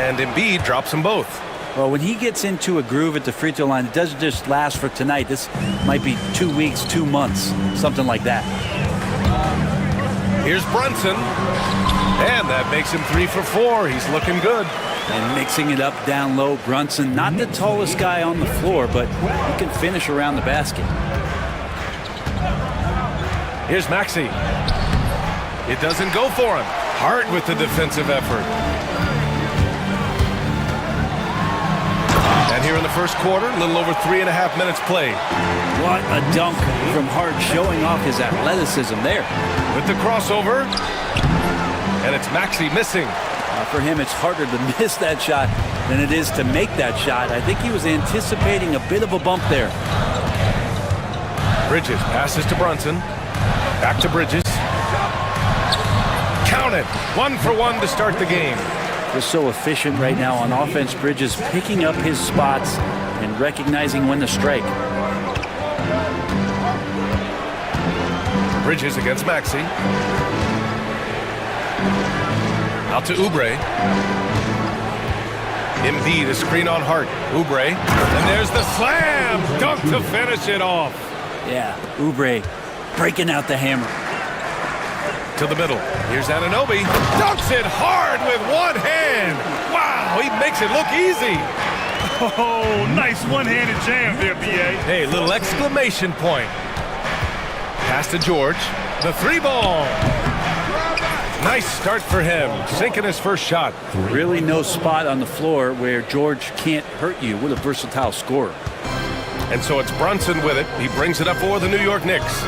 Speaker 1: And Embiid drops them both.
Speaker 8: Well, when he gets into a groove at the free throw line, it doesn't just last for tonight. This might be 2 weeks, 2 months, something like that.
Speaker 1: Here's Brunson. And that makes him 3 for 4. He's looking good.
Speaker 8: And mixing it up down low, Brunson, not the tallest guy on the floor, but he can finish around the basket.
Speaker 1: Here's Maxey. It doesn't go for him. Hart with the defensive effort. And here in the first quarter, a little over 3.5 minutes played.
Speaker 8: What a dunk from Hart, showing off his athleticism there.
Speaker 1: With the crossover. And it's Maxey missing.
Speaker 8: For him, it's harder to miss that shot than it is to make that shot. I think he was anticipating a bit of a bump there.
Speaker 1: Bridges passes to Brunson. Back to Bridges. Count it. 1 for 1 to start the game.
Speaker 8: Just so efficient right now on offense. Bridges picking up his spots and recognizing when to strike.
Speaker 1: Bridges against Maxey. Out to Oubre. Embiid, a screen on Hart. Oubre. And there's the slam. Dunk to finish it off.
Speaker 8: Yeah, Oubre breaking out the hammer.
Speaker 1: To the middle. Here's Anunoby. Dunks it hard with one hand. Wow, he makes it look easy.
Speaker 2: Oh, nice one-handed jam there, B.A.
Speaker 1: Hey, little exclamation point. Pass to George. The three ball. Nice start for him. Sinking his first shot.
Speaker 8: Really no spot on the floor where George can't hurt you. What a versatile scorer.
Speaker 1: And so it's Brunson with it. He brings it up for the New York Knicks.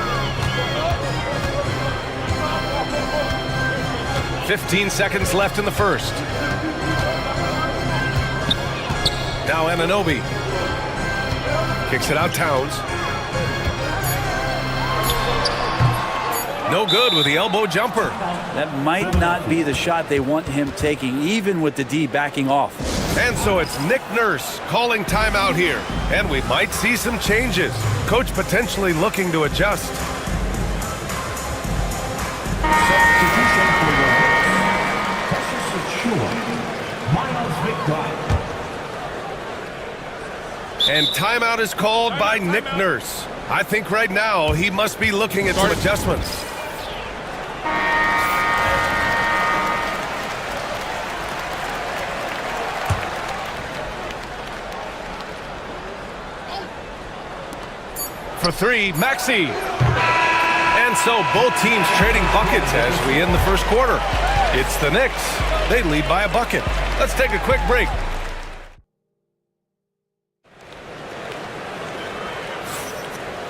Speaker 1: 15 seconds left in the first. Now Anunoby. Kicks it out, Towns. No good with the elbow jumper.
Speaker 8: That might not be the shot they want him taking, even with the D backing off.
Speaker 1: And so it's Nick Nurse calling timeout here. And we might see some changes. Coach potentially looking to adjust.
Speaker 4: Substitution for the Knicks. Miles Victor.
Speaker 1: And timeout is called by Nick Nurse. I think right now he must be looking at some adjustments. For three, Maxey. And so both teams trading buckets as we end the first quarter. It's the Knicks. They lead by a bucket. Let's take a quick break.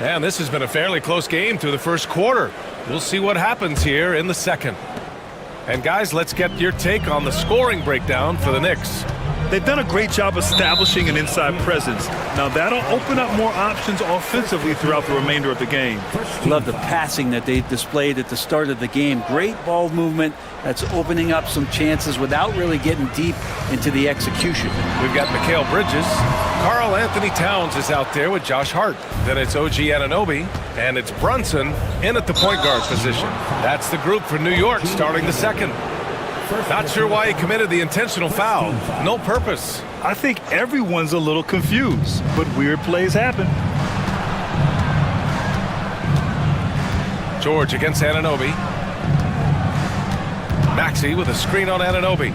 Speaker 1: And this has been a fairly close game through the first quarter. We'll see what happens here in the second. And guys, let's get your take on the scoring breakdown for the Knicks.
Speaker 2: They've done a great job establishing an inside presence. Now that'll open up more options offensively throughout the remainder of the game.
Speaker 8: Love the passing that they displayed at the start of the game. Great ball movement that's opening up some chances without really getting deep into the execution.
Speaker 1: We've got Mikal Bridges. Karl Anthony Towns is out there with Josh Hart. Then it's OG Anunoby. And it's Brunson in at the point guard position. That's the group for New York starting the second. Not sure why he committed the intentional foul. No purpose.
Speaker 2: I think everyone's a little confused, but weird plays happen.
Speaker 1: George against Anunoby. Maxey with a screen on Anunoby.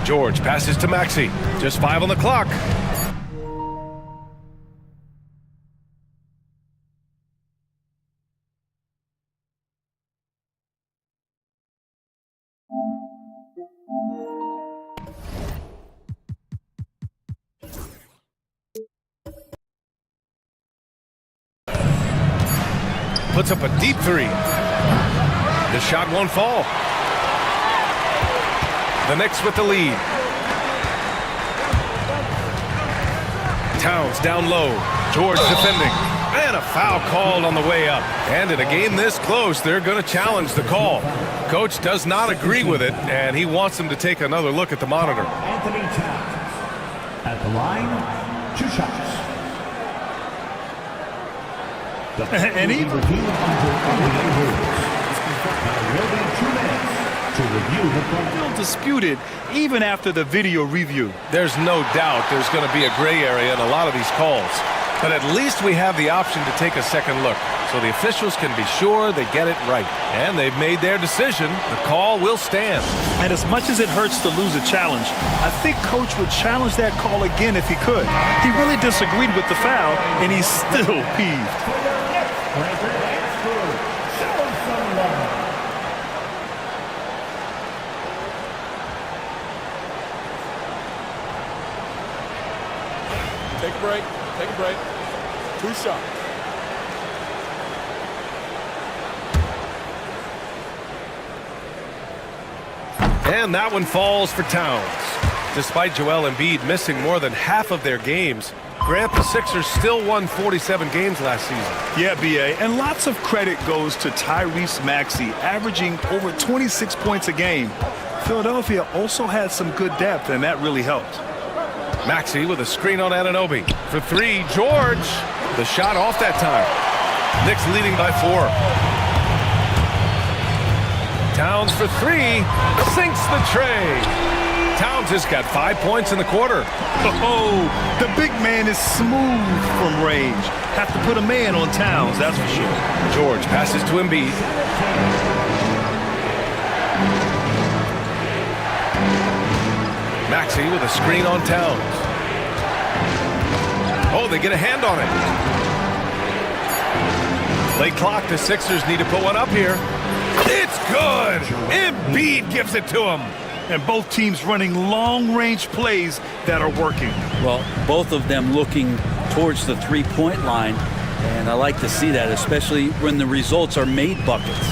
Speaker 1: George passes to Maxey. Just 5 on the clock. Puts up a deep three. The shot won't fall. The Knicks with the lead. Towns down low. George defending. And a foul called on the way up. And in a game this close, they're going to challenge the call. Coach does not agree with it, and he wants them to take another look at the monitor.
Speaker 4: Anthony Towns. At the line, 2 shots.
Speaker 2: And even
Speaker 4: will be 2 minutes to review the play.
Speaker 2: still disputed even after the video review.
Speaker 1: There's no doubt there's going to be a gray area in a lot of these calls. But at least we have the option to take a second look, so the officials can be sure they get it right. And they've made their decision. The call will stand.
Speaker 2: And as much as it hurts to lose a challenge, I think Coach would challenge that call again if he could. He really disagreed with the foul, and he's still peeved.
Speaker 14: Take a break. Take a break. 2 shots.
Speaker 1: And that one falls for Towns. Despite Joel Embiid missing more than half of their games, Grant, the Sixers still won 47 games last season.
Speaker 2: Yeah, B.A., and lots of credit goes to Tyrese Maxey, averaging over 26 points a game. Philadelphia also had some good depth, and that really helped.
Speaker 1: Maxey with a screen on Anunoby. For 3, George. The shot off that time. Knicks leading by 4. Towns for three, sinks the tray. Towns has got 5 points in the quarter.
Speaker 2: Oh, the big man is smooth from range. Have to put a man on Towns, that's for sure.
Speaker 1: George passes to Embiid. Maxey with a screen on Towns. Oh, they get a hand on it. Late clock, the Sixers need to put one up here. It's good! Embiid gives it to him.
Speaker 2: And both teams running long-range plays that are working.
Speaker 8: Well, both of them looking towards the three-point line, and I like to see that, especially when the results are made buckets.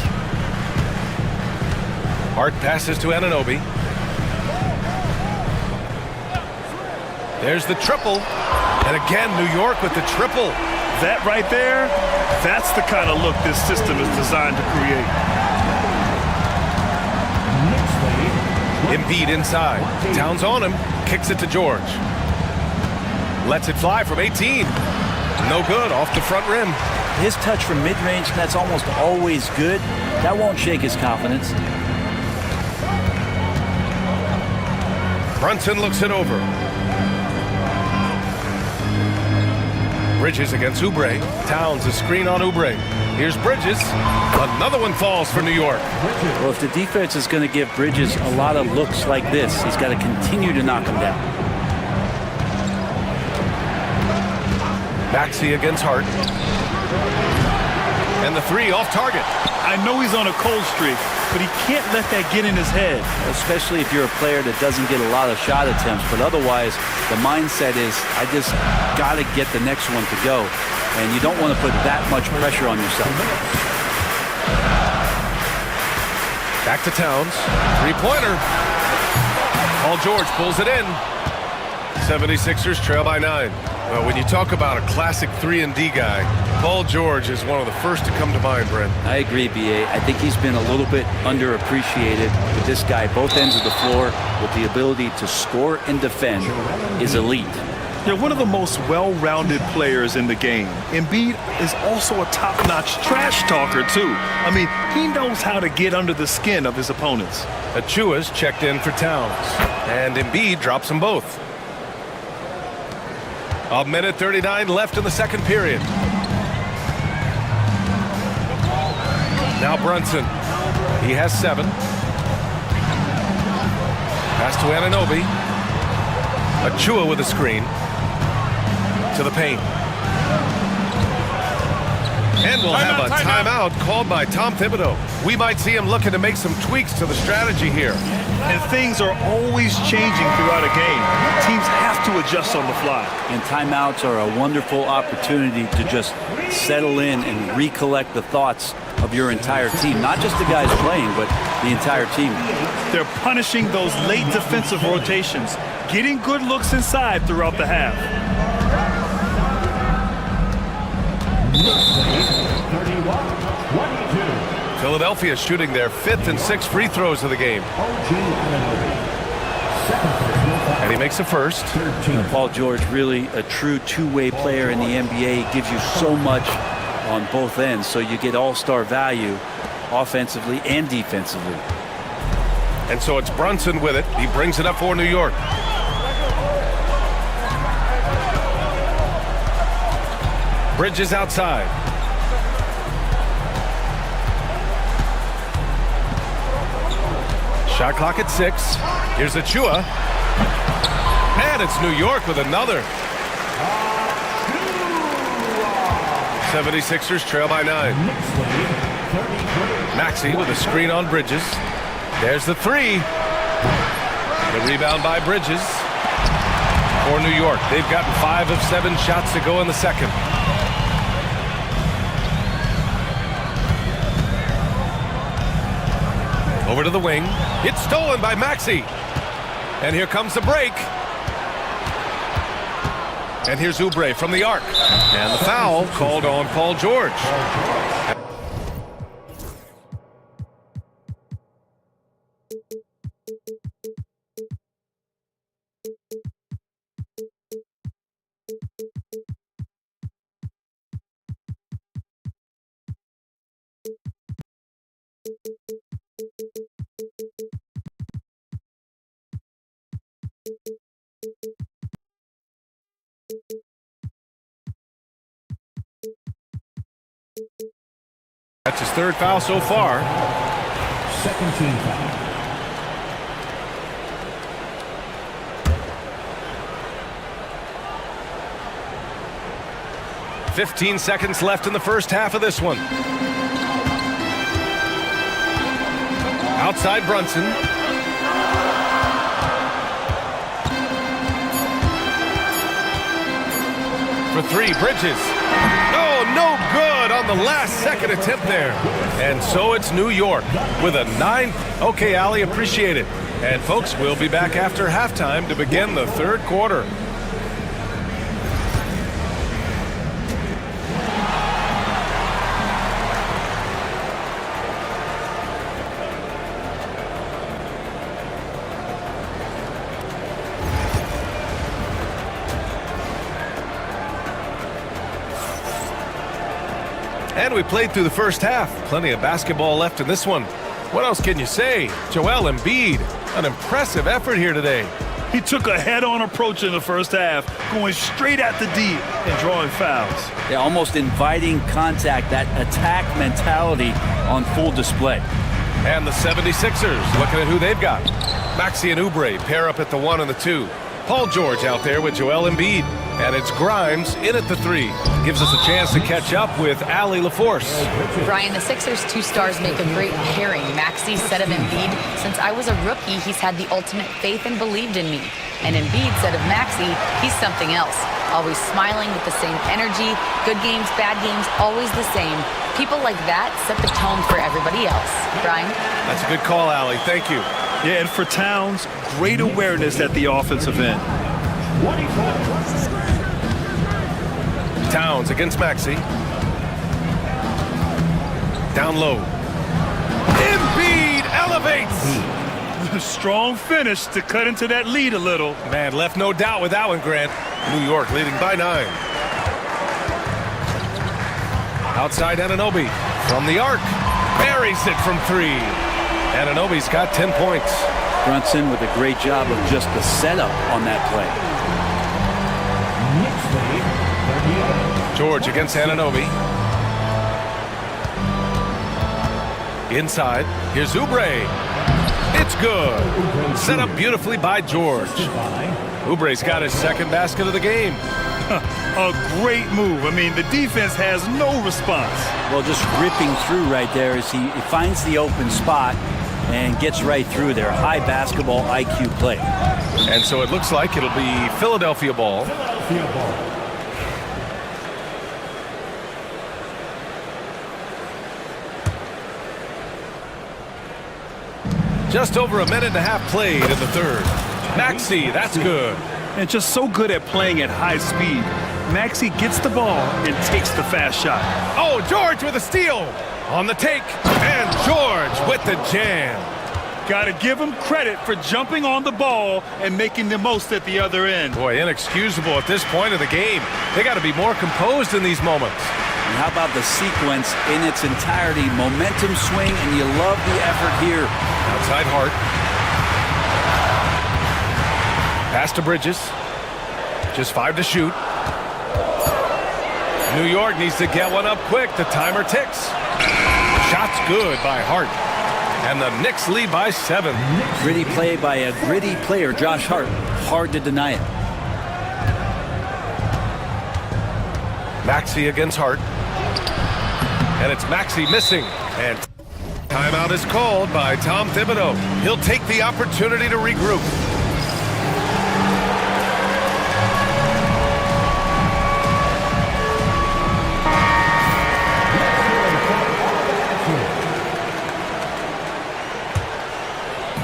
Speaker 1: Hart passes to Anunoby. There's the triple. And again, New York with the triple.
Speaker 2: That right there, that's the kind of look this system is designed to create.
Speaker 1: Embiid inside. Towns on him. Kicks it to George. Lets it fly from 18. No good. Off the front rim.
Speaker 8: His touch from mid-range, that's almost always good. That won't shake his confidence.
Speaker 1: Brunson looks it over. Bridges against Oubre. Towns a screen on Oubre. Here's Bridges. Another one falls for New York.
Speaker 8: Well, if the defense is going to give Bridges a lot of looks like this, he's got to continue to knock him down.
Speaker 1: Maxey against Hart. And the three off target.
Speaker 2: I know he's on a cold streak, but he can't let that get in his head.
Speaker 8: Especially if you're a player that doesn't get a lot of shot attempts, but otherwise the mindset is, I just got to get the next one to go. And you don't want to put that much pressure on yourself.
Speaker 1: Back to Towns. Three-pointer. Paul George pulls it in. 76ers trail by 9. Well, when you talk about a classic 3-and-D guy, Paul George is one of the first to come to mind, Brent.
Speaker 8: I agree, B.A. I think he's been a little bit underappreciated. But this guy, both ends of the floor, with the ability to score and defend, is elite.
Speaker 2: They're one of the most well-rounded players in the game. Embiid is also a top-notch trash talker, too. I mean, he knows how to get under the skin of his opponents.
Speaker 1: Achua's checked in for Towns. And Embiid drops them both. A minute 39 left in the second period. Now Brunson. He has 7. Pass to Anunoby. Achua with a screen. To the paint. And we'll have a timeout called by Tom Thibodeau. We might see him looking to make some tweaks to the strategy here.
Speaker 2: And things are always changing throughout a game. Teams have to adjust on the fly.
Speaker 8: And timeouts are a wonderful opportunity to just settle in and recollect the thoughts of your entire team. Not just the guys playing, but the entire team.
Speaker 2: They're punishing those late defensive rotations, getting good looks inside throughout the half.
Speaker 1: Philadelphia shooting their 5th and 6th free throws of the game. And he makes the first.
Speaker 8: Paul George, really a true two-way player in the NBA, gives you so much on both ends, so you get all-star value offensively and defensively.
Speaker 1: And so it's Brunson with it. He brings it up for New York. Bridges outside. Shot clock at 6. Here's Achua. And it's New York with another. 76ers trail by 9. Maxey with a screen on Bridges. There's the 3. The rebound by Bridges for New York. They've gotten 5 of 7 shots to go in the second. Over to the wing. It's stolen by Maxey. And here comes the break. And here's Oubre from the arc. And the foul called on Paul George. That's his third foul so far.
Speaker 4: Second team foul.
Speaker 1: "15 seconds left in the first half of this one. Outside Brunson. For three, Bridges. Oh, no good on the last second attempt there. And so it's New York with a 9. Okay, Allie, appreciate it. And folks, we'll be back after halftime to begin the third quarter. And we played through the first half. Plenty of basketball left in this one. What else can you say? Joel Embiid, an impressive effort here today.
Speaker 2: He took a head-on approach in the first half, going straight at the D and drawing fouls.
Speaker 8: Yeah, almost inviting contact, that attack mentality on full display.
Speaker 1: And the 76ers, looking at who they've got. Maxey and Oubre pair up at the 1 and the 2. Paul George out there with Joel Embiid. And it's Grimes in at the 3. Gives us a chance to catch up with Allie LaForce.
Speaker 5: Brian, the Sixers' two stars make a great pairing. Maxey said of Embiid, "Since I was a rookie, he's had the ultimate faith and believed in me." And Embiid said of Maxey, "He's something else. Always smiling with the same energy. Good games, bad games, always the same. People like that set the tone for everybody else." Brian?
Speaker 1: That's a good call, Allie. Thank you.
Speaker 2: Yeah, and for Towns, great awareness at the offensive end.
Speaker 1: Towns against Maxey. Down low. Embiid elevates.
Speaker 2: Strong finish to cut into that lead a little.
Speaker 1: Man, left no doubt with that one, Grant. New York leading by 9. Outside Anunoby from the arc. Buries it from 3. Anunoby's got 10 points.
Speaker 8: Brunson with a great job of just the setup on that play.
Speaker 1: George against Anunoby. Inside, here's Oubre. It's good. Set up beautifully by George. Oubre's got his second basket of the game.
Speaker 2: A great move. I mean, the defense has no response.
Speaker 8: Well, just ripping through right there as he finds the open spot and gets right through there. High basketball IQ play.
Speaker 1: And so it looks like it'll be Philadelphia ball. Just over a minute and a half played in the third. Maxey, that's good.
Speaker 2: And just so good at playing at high speed. Maxey gets the ball and takes the fast shot.
Speaker 1: Oh, George with a steal. On the take. And George with the jam.
Speaker 2: Got to give him credit for jumping on the ball and making the most at the other end.
Speaker 1: Boy, inexcusable at this point of the game. They got to be more composed in these moments.
Speaker 8: And how about the sequence in its entirety? Momentum swing, and you love the effort here.
Speaker 1: Outside Hart. Pass to Bridges. Just 5 to shoot. New York needs to get one up quick. The timer ticks. Shot's good by Hart. And the Knicks lead by 7.
Speaker 8: Gritty play by a gritty player, Josh Hart. Hard to deny it.
Speaker 1: Maxey against Hart. And it's Maxey missing. And timeout is called by Tom Thibodeau. He'll take the opportunity to regroup.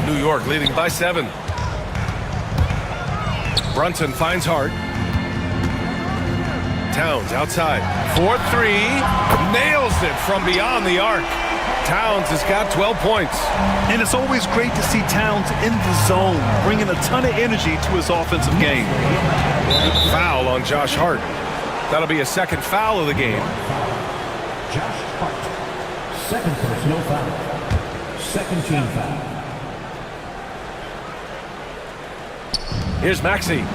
Speaker 1: New York leading by 7. Brunson finds Hart. Towns outside. 4-3. Nails it from beyond the arc. Towns has got 12 points.
Speaker 2: And it's always great to see Towns in the zone, bringing a ton of energy to his offensive game.
Speaker 1: Foul on Josh Hart. That'll be a second foul of the game.
Speaker 4: Josh Hart. Second personal foul. Second team foul.
Speaker 1: Here's Maxey.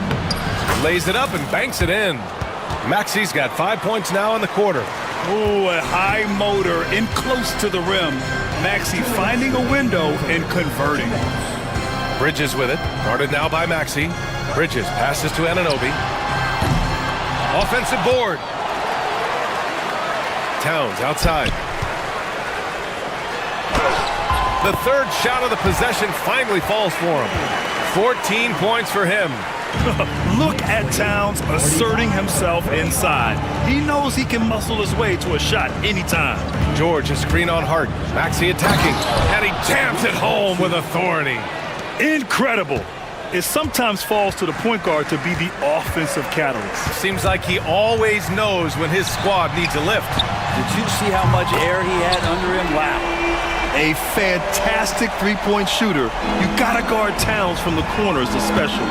Speaker 1: Lays it up and banks it in. Maxey's got 5 points now in the quarter.
Speaker 2: Ooh, a high motor in close to the rim. Maxey finding a window and converting.
Speaker 1: Bridges with it. Guarded now by Maxey. Bridges passes to Anunoby. Offensive board. Towns outside. The third shot of the possession finally falls for him. 14 points for him.
Speaker 2: Look at Towns asserting himself inside. He knows he can muscle his way to a shot anytime.
Speaker 1: George, a screen on Hart. Maxey attacking, and he jams it home with authority.
Speaker 2: Incredible. It sometimes falls to the point guard to be the offensive catalyst.
Speaker 1: Seems like he always knows when his squad needs a lift.
Speaker 9: Did you see how much air he had under him? Wow.
Speaker 2: A fantastic three-point shooter. You gotta guard Towns from the corners especially.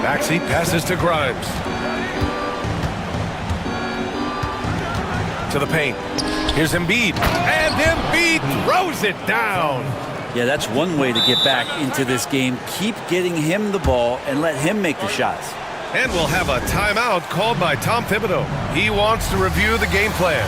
Speaker 1: Maxey passes to Grimes. To the paint. Here's Embiid. And Embiid throws it down.
Speaker 8: Yeah, that's one way to get back into this game. Keep getting him the ball and let him make the shots.
Speaker 1: And we'll have a timeout called by Tom Thibodeau. He wants to review the game plan.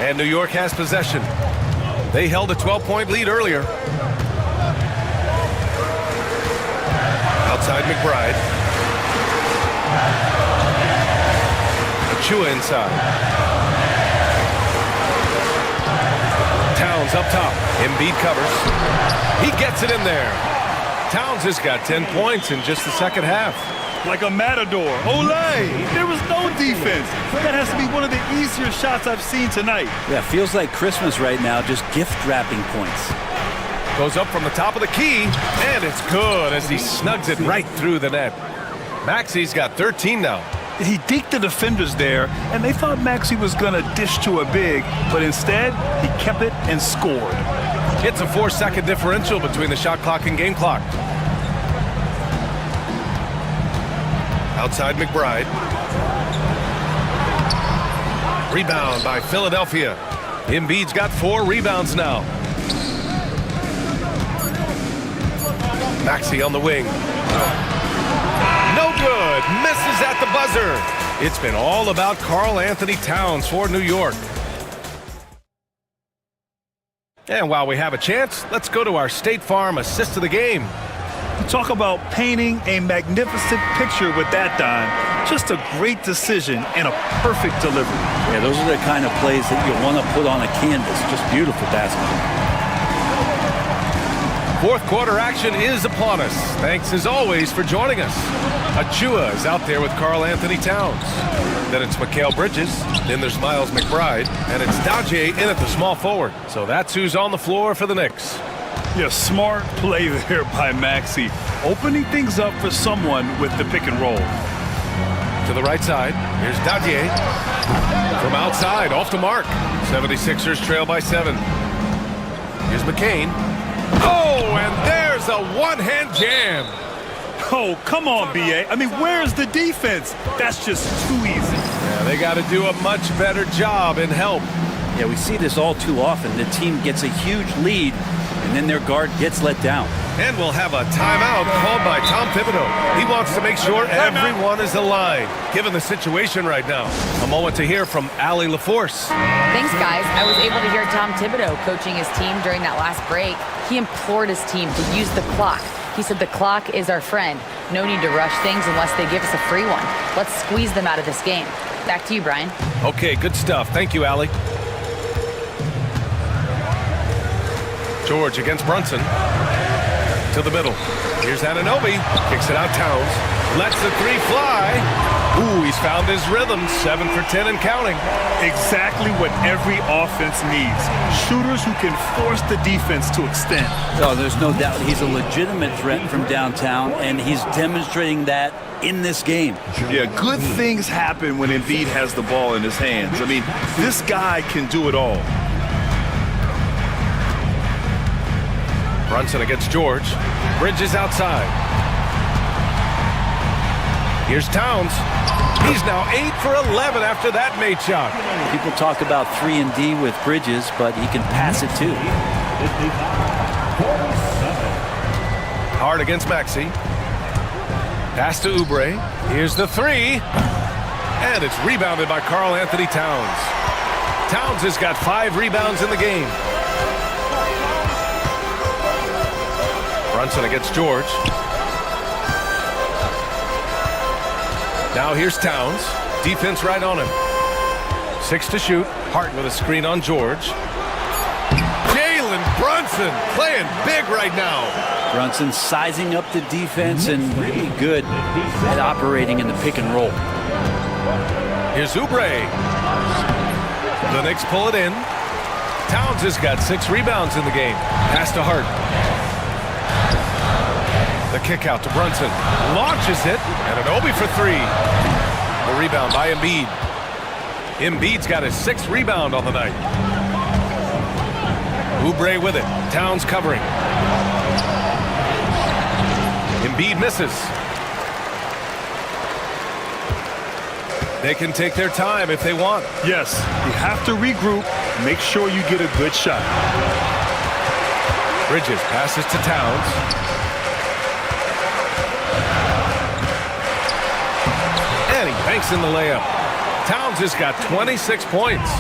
Speaker 1: And New York has possession. They held a 12-point lead earlier. Outside McBride. Achua inside. Towns up top. Embiid covers. He gets it in there. Towns has got 10 points in just the second half.
Speaker 2: Like a matador. Olay! There was no defense. That has to be one of the easier shots I've seen tonight.
Speaker 8: Yeah, feels like Christmas right now, just gift wrapping points.
Speaker 1: Goes up from the top of the key, and it's good as he snugs it right through the net. Maxey's got 13 now.
Speaker 2: He deked the defenders there, and they thought Maxey was going to dish to a big, but instead, he kept it and scored.
Speaker 1: It's a 4-second differential between the shot clock and game clock. Outside McBride. Rebound by Philadelphia. Embiid's got 4 rebounds now. Maxey on the wing. No good. Misses at the buzzer. It's been all about Karl Anthony Towns for New York. And while we have a chance, let's go to our State Farm assist of the game.
Speaker 2: Talk about painting a magnificent picture with that dime. Just a great decision and a perfect delivery.
Speaker 8: Yeah, those are the kind of plays that you want to put on a canvas. Just beautiful basketball.
Speaker 1: Fourth quarter action is upon us. Thanks as always for joining us. Achua is out there with Karl Anthony Towns. Then it's Mikal Bridges. Then there's Miles McBride. And it's Daje in at the small forward. So that's who's on the floor for the Knicks.
Speaker 2: Yeah, smart play there by Maxey. Opening things up for someone with the pick and roll.
Speaker 1: To the right side, here's Daje. From outside, off the mark. 76ers trail by 7. Here's McCain. Oh, and there's a one-hand jam.
Speaker 2: Oh, come on, B.A. I mean, where's the defense? That's just too easy.
Speaker 1: Yeah, they got to do a much better job in help.
Speaker 8: Yeah, we see this all too often. The team gets a huge lead, and then their guard gets let down.
Speaker 1: And we'll have a timeout called by Tom Thibodeau. He wants to make sure everyone is aligned, given the situation right now. A moment to hear from Allie LaForce.
Speaker 5: Thanks, guys. I was able to hear Tom Thibodeau coaching his team during that last break. He implored his team to use the clock. He said the clock is our friend. No need to rush things unless they give us a free one. Let's squeeze them out of this game. Back to you, Brian.
Speaker 1: Okay, good stuff. Thank you, Allie. George against Brunson. To the middle. Here's Anunoby. Kicks it out Towns. Lets the three fly. Ooh, he's found his rhythm. 7 for 10 and counting.
Speaker 2: Exactly what every offense needs. Shooters who can force the defense to extend.
Speaker 8: Oh, there's no doubt he's a legitimate threat from downtown, and he's demonstrating that in this game.
Speaker 2: Yeah, good things happen when Embiid has the ball in his hands. I mean, this guy can do it all.
Speaker 1: Brunson against George. Bridges outside. Here's Towns. He's now 8 for 11 after that made shot.
Speaker 8: People talk about 3-and-D with Bridges, but he can pass it too.
Speaker 1: Hard against Maxey. Pass to Oubre. Here's the three. And it's rebounded by Karl Anthony Towns. Towns has got 5 rebounds in the game. Brunson against George. Now here's Towns. Defense right on him. 6 to shoot. Hart with a screen on George. Jalen Brunson playing big right now.
Speaker 8: Brunson sizing up the defense and really good at operating in the pick and roll.
Speaker 1: Here's Oubre. The Knicks pull it in. Towns has got 6 rebounds in the game. Pass to Hart. The kick out to Brunson. Launches it. And an Obi for 3. The rebound by Embiid. Embiid's got his 6th rebound on the night. Oubre with it. Towns covering. Embiid misses. They can take their time if they want.
Speaker 2: Yes, you have to regroup. Make sure you get a good shot.
Speaker 1: Bridges passes to Towns. And he banks in the layup. Towns has got 26 points.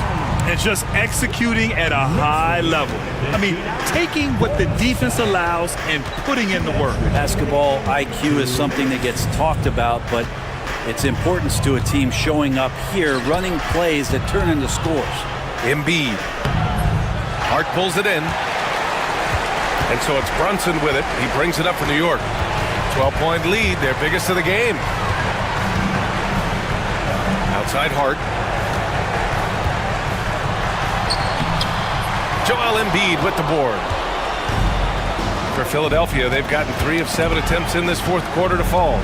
Speaker 2: And just executing at a high level. I mean, taking what the defense allows and putting in the work.
Speaker 8: Basketball IQ is something that gets talked about, but its importance to a team showing up here, running plays that turn into scores.
Speaker 1: Embiid. Hart pulls it in. And so it's Brunson with it. He brings it up for New York. 12-point lead, their biggest of the game. Outside Hart. Joel Embiid with the board. For Philadelphia, they've gotten 3 of 7 attempts in this 4th quarter to fall.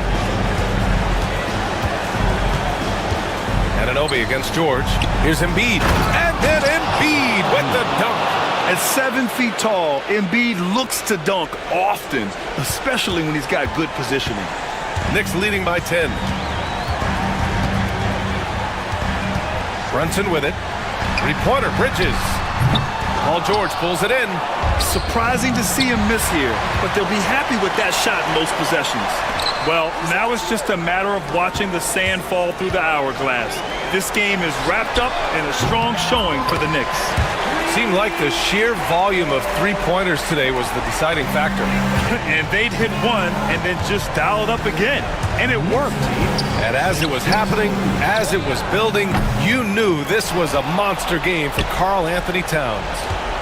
Speaker 1: And Anunoby against George. Here's Embiid. And then Embiid with the dunk.
Speaker 2: At 7 feet tall, Embiid looks to dunk often, especially when he's got good positioning.
Speaker 1: Knicks leading by 10. Brunson with it. 3-pointer, Bridges. Paul George pulls it in.
Speaker 2: Surprising to see him miss here, but they'll be happy with that shot in most possessions. Well, now it's just a matter of watching the sand fall through the hourglass. This game is wrapped up in a strong showing for the Knicks.
Speaker 1: Seemed like the sheer volume of 3-pointers today was the deciding factor.
Speaker 2: And they'd hit one and then just dial it up again. And it worked.
Speaker 1: And as it was happening, as it was building, you knew this was a monster game for Karl Anthony Towns.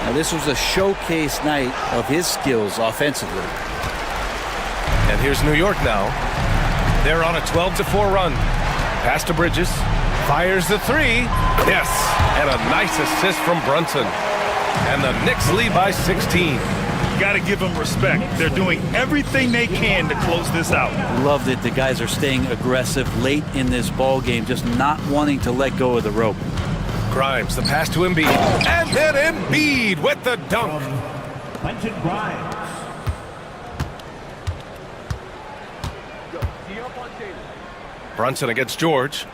Speaker 8: Now this was a showcase night of his skills offensively.
Speaker 1: And here's New York now. They're on a 12-4 run. Pass to Bridges. Fires the 3. Yes. And a nice assist from Brunson. And the Knicks lead by 16.
Speaker 2: Got to give them respect. They're doing everything they can to close this out.
Speaker 8: Love that the guys are staying aggressive late in this ball game, just not wanting to let go of the rope.
Speaker 1: Grimes, the pass to Embiid. And then Embiid with the dunk.
Speaker 4: Quentin Grimes.
Speaker 1: Brunson against George.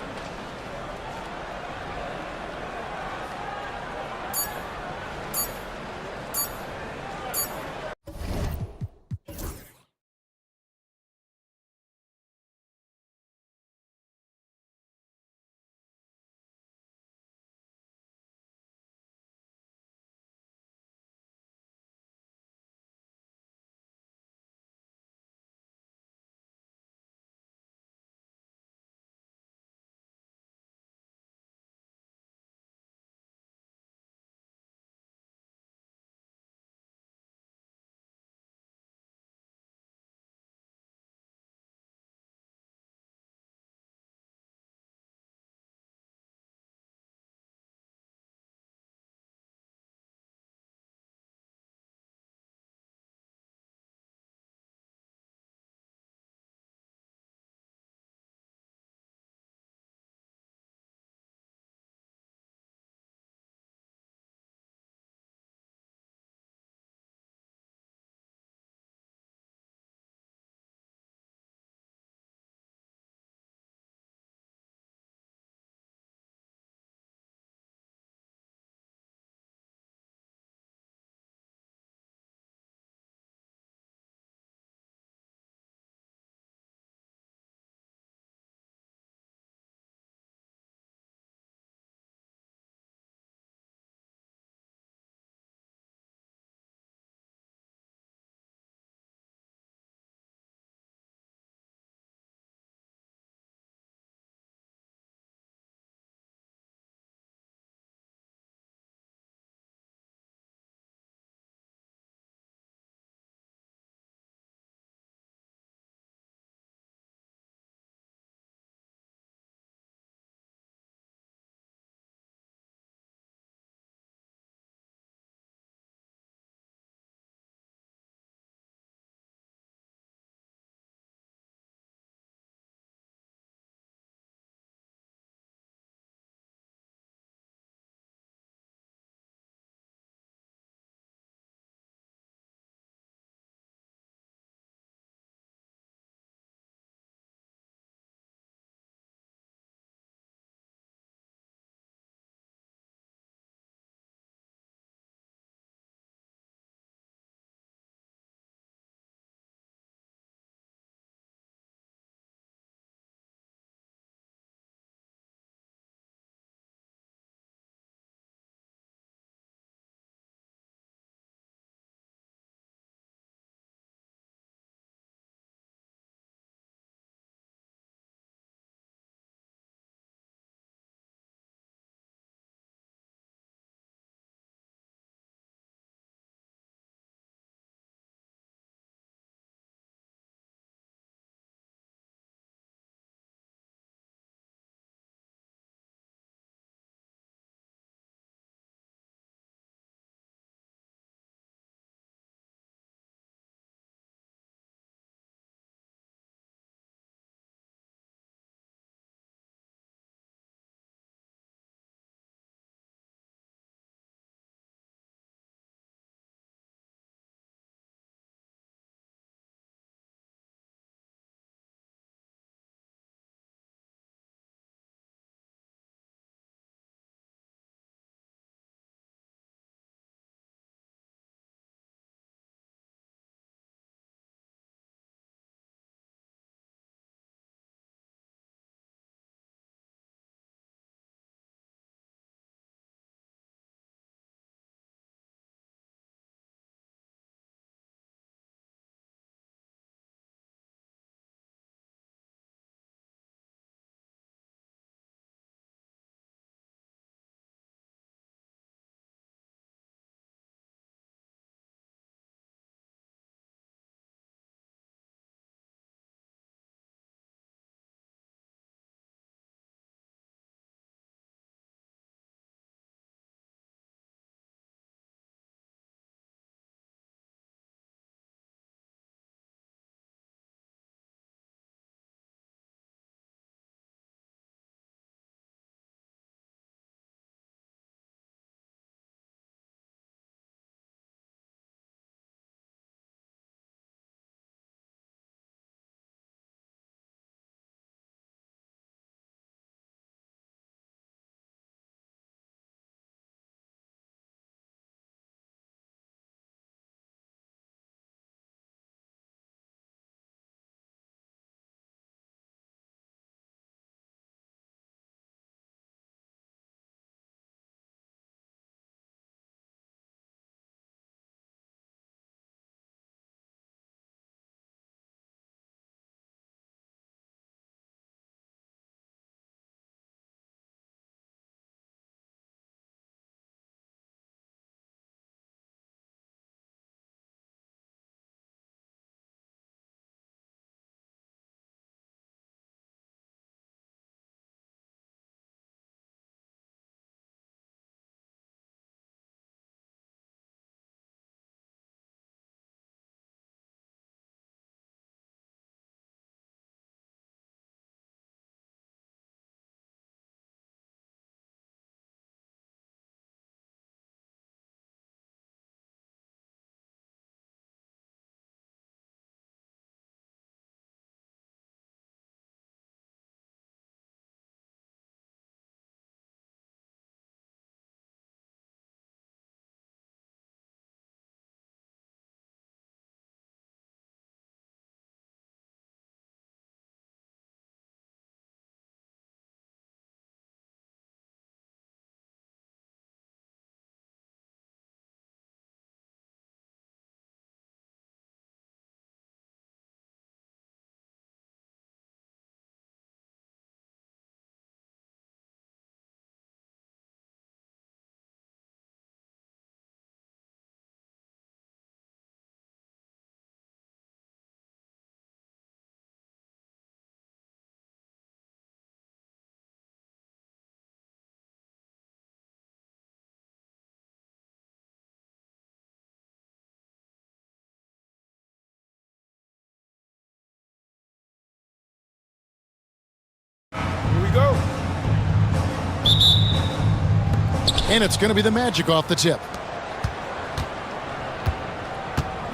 Speaker 6: And it's going to be the Magic off the tip.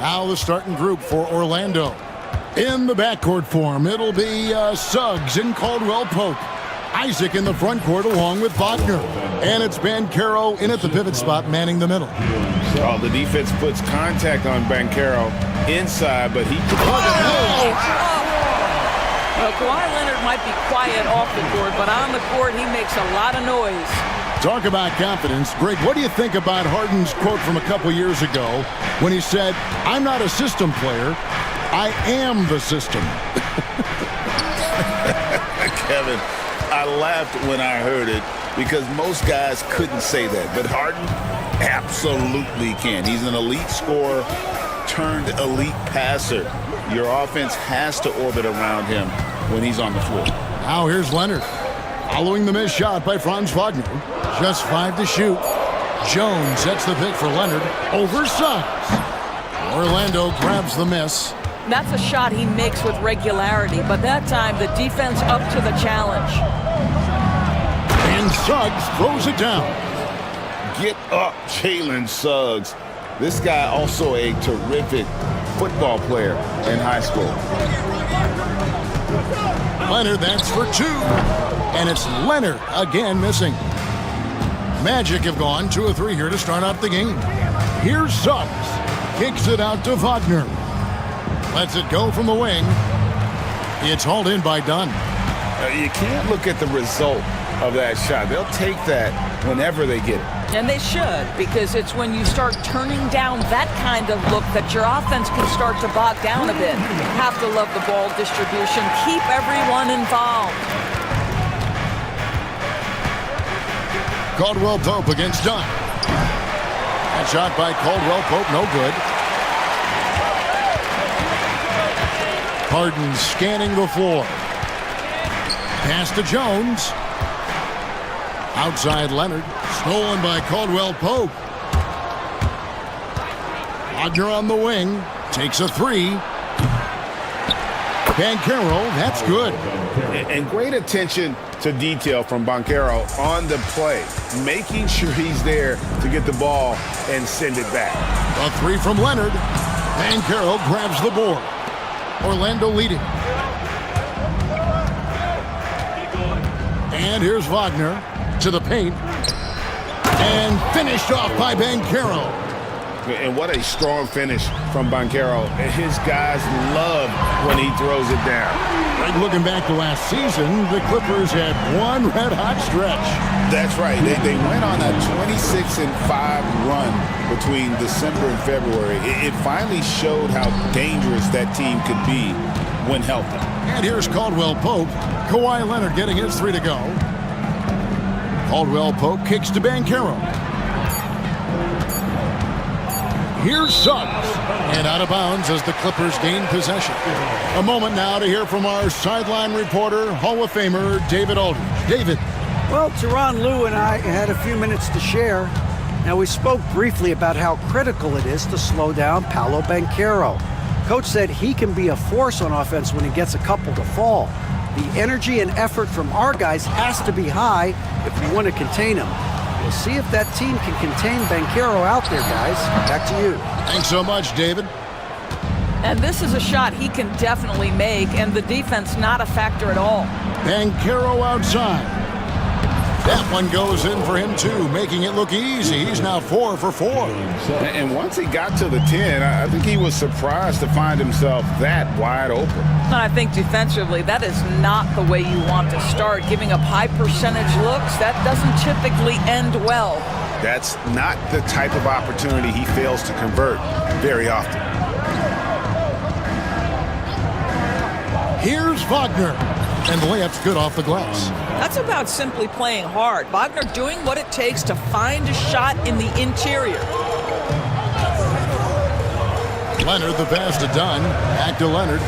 Speaker 6: Now the starting group for Orlando. In the backcourt form, it'll be Suggs and Caldwell Pope. Isaac in the front court along with Wagner. And it's Banchero in at the pivot spot, manning the middle.
Speaker 7: Oh, the defense puts contact on Banchero inside, but he...
Speaker 10: Well, Kawhi Leonard might be quiet off the court, but on the court, he makes a lot of noise.
Speaker 6: Talk about confidence. Greg, what do you think about Harden's quote from a couple years ago when he said, "I'm not a system player, I am the system"?
Speaker 12: Kevin, I laughed when I heard it because most guys couldn't say that, but Harden absolutely can. He's an elite scorer turned elite passer. Your offense has to orbit around him when he's on the floor.
Speaker 6: Now here's Leonard. Following the missed shot by Franz Wagner. Just 5 to shoot. Jones sets the pick for Leonard over Suggs. Orlando grabs the miss.
Speaker 10: That's a shot he makes with regularity, but that time the defense up to the challenge.
Speaker 6: And Suggs throws it down.
Speaker 12: Get up, Jalen Suggs. This guy also a terrific football player in high school.
Speaker 6: Leonard, that's for 2. And it's Leonard again missing. Magic have gone 2 of 3 here to start out the game. Here's Suggs. Kicks it out to Wagner. Lets it go from the wing. It's hauled in by Dunn.
Speaker 7: You can't look at the result of that shot. They'll take that whenever they get it.
Speaker 10: And they should, because it's when you start turning down that kind of look that your offense can start to bog down a bit. Have to love the ball distribution. Keep everyone involved.
Speaker 6: Caldwell Pope against Dunn. That shot by Caldwell Pope, no good. Harden scanning the floor. Pass to Jones. Outside Leonard. Stolen by Caldwell Pope. Wagner on the wing. Takes a 3. Banchero, that's good.
Speaker 7: And great attention to detail from Banchero on the play. Making sure he's there to get the ball and send it back.
Speaker 6: A 3 from Leonard. Banchero grabs the board. Orlando leading. And here's Wagner to the paint. And finished off by Banchero.
Speaker 7: And what a strong finish from Banchero. His guys love when he throws it down.
Speaker 6: Right, looking back to last season, the Clippers had one red-hot stretch.
Speaker 7: That's right. They went on a 26-5 run between December and February. It finally showed how dangerous that team could be when healthy.
Speaker 6: And here's Caldwell Pope. Kawhi Leonard getting his 3 to go. Caldwell Pope kicks to Banchero. Here's Suggs. And out of bounds as the Clippers gain possession. A moment now to hear from our sideline reporter, Hall of Famer David Aldridge. David.
Speaker 9: Well, Tyronn Lue and I had a few minutes to share. Now, we spoke briefly about how critical it is to slow down Paolo Banchero. Coach said he can be a force on offense when he gets a couple to fall. The energy and effort from our guys has to be high if we want to contain him. We'll see if that team can contain Banchero out there, guys. Back to you.
Speaker 6: Thanks so much, David.
Speaker 10: And this is a shot he can definitely make, and the defense not a factor at all.
Speaker 6: Banchero outside. That one goes in for him, too, making it look easy. He's now 4 for 4.
Speaker 7: And once he got to the 10, I think he was surprised to find himself that wide open.
Speaker 10: And I think defensively, that is not the way you want to start. Giving up high percentage looks, that doesn't typically end well.
Speaker 7: That's not the type of opportunity he fails to convert very often.
Speaker 6: Here's Wagner. And the layup's good off the glass.
Speaker 10: That's about simply playing hard. Wagner doing what it takes to find a shot in the interior.
Speaker 6: Leonard, the pass to Dunn. Back to Leonard.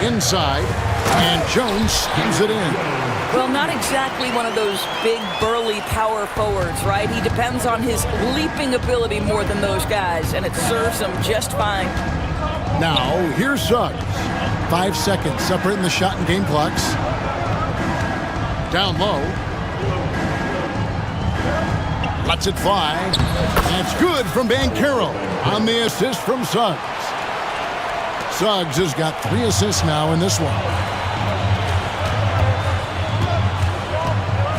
Speaker 6: Inside. And Jones spins it in.
Speaker 10: Well, not exactly one of those big, burly power forwards, right? He depends on his leaping ability more than those guys, and it serves him just fine.
Speaker 6: Now, here's Suggs. 5 seconds separating the shot and game clocks. Down low. Lets it fly. That's good from Banchero on the assist from Suggs. Suggs has got 3 assists now in this one.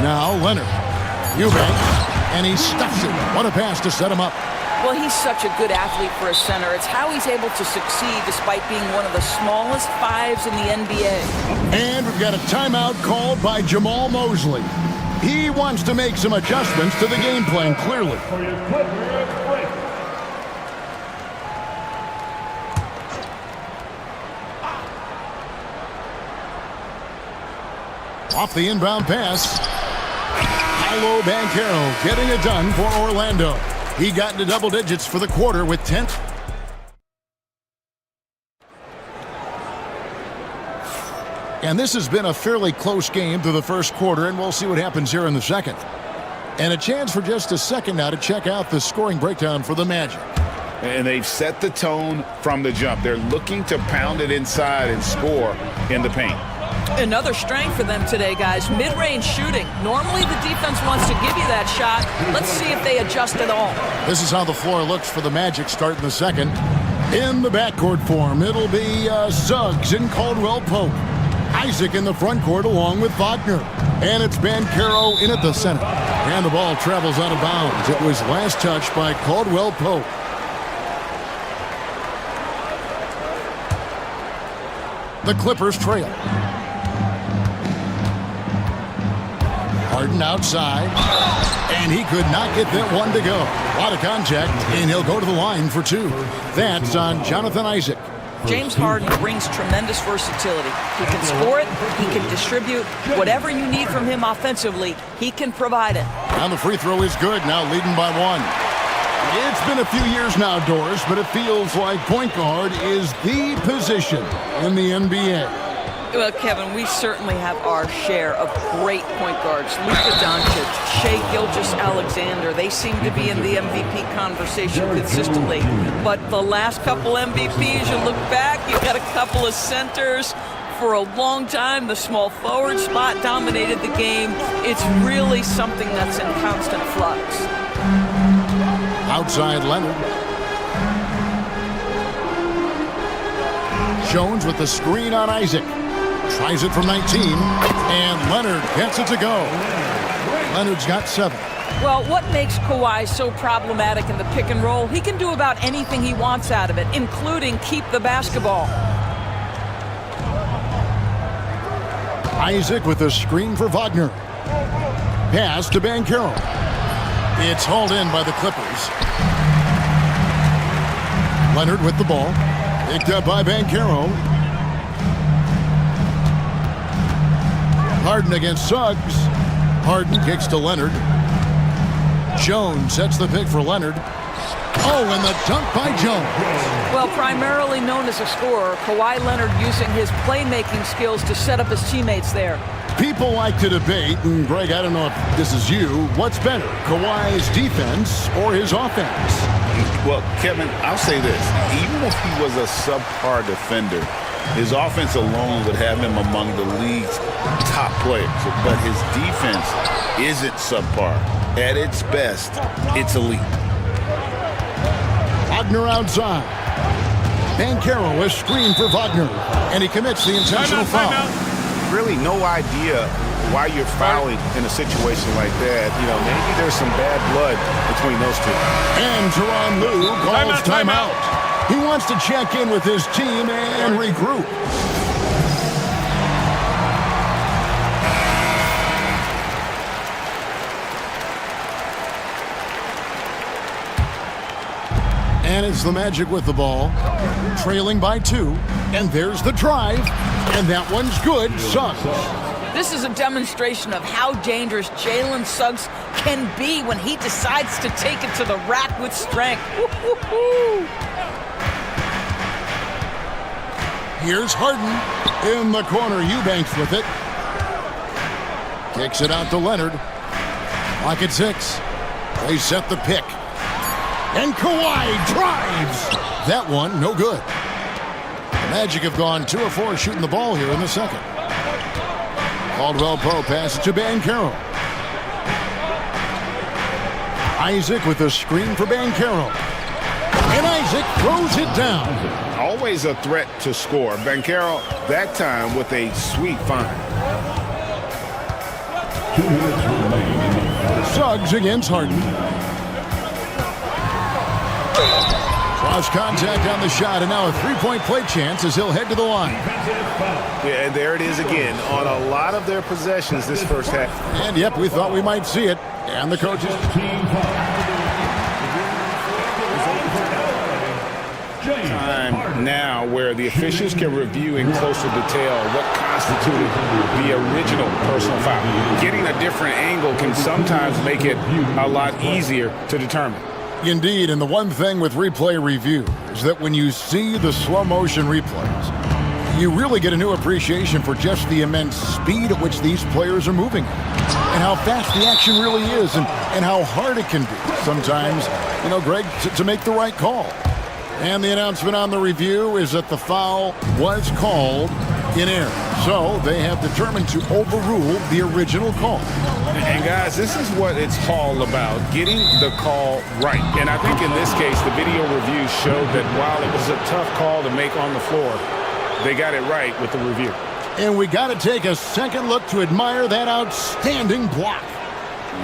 Speaker 6: Now Leonard. Eubanks. And he stuffs it. What a pass to set him up.
Speaker 10: Well, he's such a good athlete for a center. It's how he's able to succeed despite being one of the smallest 5s in the NBA.
Speaker 6: And we've got a timeout called by Jamal Mosley. He wants to make some adjustments to the game plan, clearly. Off the inbound pass. Paolo Banchero getting it done for Orlando. He got into double digits for the quarter with 10. And this has been a fairly close game through the first quarter, and we'll see what happens here in the second. And a chance for just a second now to check out the scoring breakdown for the Magic.
Speaker 7: And they've set the tone from the jump. They're looking to pound it inside and score in the paint.
Speaker 10: Another strength for them today, guys. Mid-range shooting. Normally the defense wants to give you that shot. Let's see if they adjust at all.
Speaker 6: This is how the floor looks for the Magic starting the second. In the backcourt form, it'll be Suggs and Caldwell Pope. Isaac in the front court along with Wagner. And it's Banchero in at the center. And the ball travels out of bounds. It was last touched by Caldwell Pope. The Clippers trail. Harden outside. And he could not get that one to go. A lot of contact, and he'll go to the line for 2. That's on Jonathan Isaac.
Speaker 10: James Harden brings tremendous versatility. He can score it, he can distribute. Whatever you need from him offensively, he can provide it.
Speaker 6: And the free throw is good, now leading by 1. It's been a few years now, Doris, but it feels like point guard is the position in the NBA.
Speaker 10: Well, Kevin, we certainly have our share of great point guards. Luka Doncic, Shai Gilgeous-Alexander, they seem to be in the MVP conversation consistently. But the last couple MVPs, you look back, you've got a couple of centers. For a long time, the small forward spot dominated the game. It's really something that's in constant flux.
Speaker 6: Outside Leonard. Jones with the screen on Isaac. Tries it from 19, and Leonard gets it to go. Leonard's got 7.
Speaker 10: Well, what makes Kawhi so problematic in the pick and roll? He can do about anything he wants out of it, including keep the basketball.
Speaker 6: Isaac with the screen for Wagner. Pass to Banchero. It's hauled in by the Clippers. Leonard with the ball. Picked up by Banchero. Harden against Suggs. Harden kicks to Leonard. Jones sets the pick for Leonard. Oh, and the dunk by Jones.
Speaker 10: Well, primarily known as a scorer, Kawhi Leonard using his playmaking skills to set up his teammates there.
Speaker 6: People like to debate, and Greg, I don't know if this is you, what's better, Kawhi's defense or his offense?
Speaker 7: Well, Kevin, I'll say this. Even if he was a subpar defender, his offense alone would have him among the league's top players. But his defense isn't subpar. At its best, it's elite.
Speaker 6: Wagner outside. Banchero is screened for Wagner, and he commits the intentional foul.
Speaker 7: Really no idea why you're fouling in a situation like that. You know, maybe there's some bad blood between those two.
Speaker 6: And Tyronn Lue calls timeout. He wants to check in with his team and regroup. And it's the Magic with the ball, trailing by 2. And there's the drive, and that one's good. Suggs.
Speaker 10: This is a demonstration of how dangerous Jalen Suggs can be when he decides to take it to the rack with strength. Woo-hoo-hoo.
Speaker 6: Here's Harden in the corner. Eubanks with it. Kicks it out to Leonard. Lock at 6. They set the pick. And Kawhi drives. That one, no good. The Magic have gone 2 of 4 shooting the ball here in the second. Caldwell Pope passes to Banchero. Isaac with the screen for Banchero. And Isaac throws it down.
Speaker 7: Always a threat to score. Banchero, that time with a sweet find.
Speaker 4: 2 minutes remaining.
Speaker 6: Suggs against Harden. Cross contact on the shot, and now a three-point play chance as he'll head to the line.
Speaker 7: Yeah, and there it is again on a lot of their possessions this first half.
Speaker 6: And yep, we thought we might see it. And the coaches.
Speaker 7: Time now where the officials can review in closer detail what constituted the original personal foul. Getting a different angle can sometimes make it a lot easier to determine.
Speaker 6: Indeed, and the one thing with replay review is that when you see the slow motion replays, you really get a new appreciation for just the immense speed at which these players are moving and how fast the action really is and how hard it can be sometimes, Greg, to make the right call. And the announcement on the review is that the foul was called in error. So they have determined to overrule the original call.
Speaker 7: And guys, this is what it's all about, getting the call right. And I think in this case, the video review showed that while it was a tough call to make on the floor, they got it right with the review.
Speaker 6: And we got to take a second look to admire that outstanding block.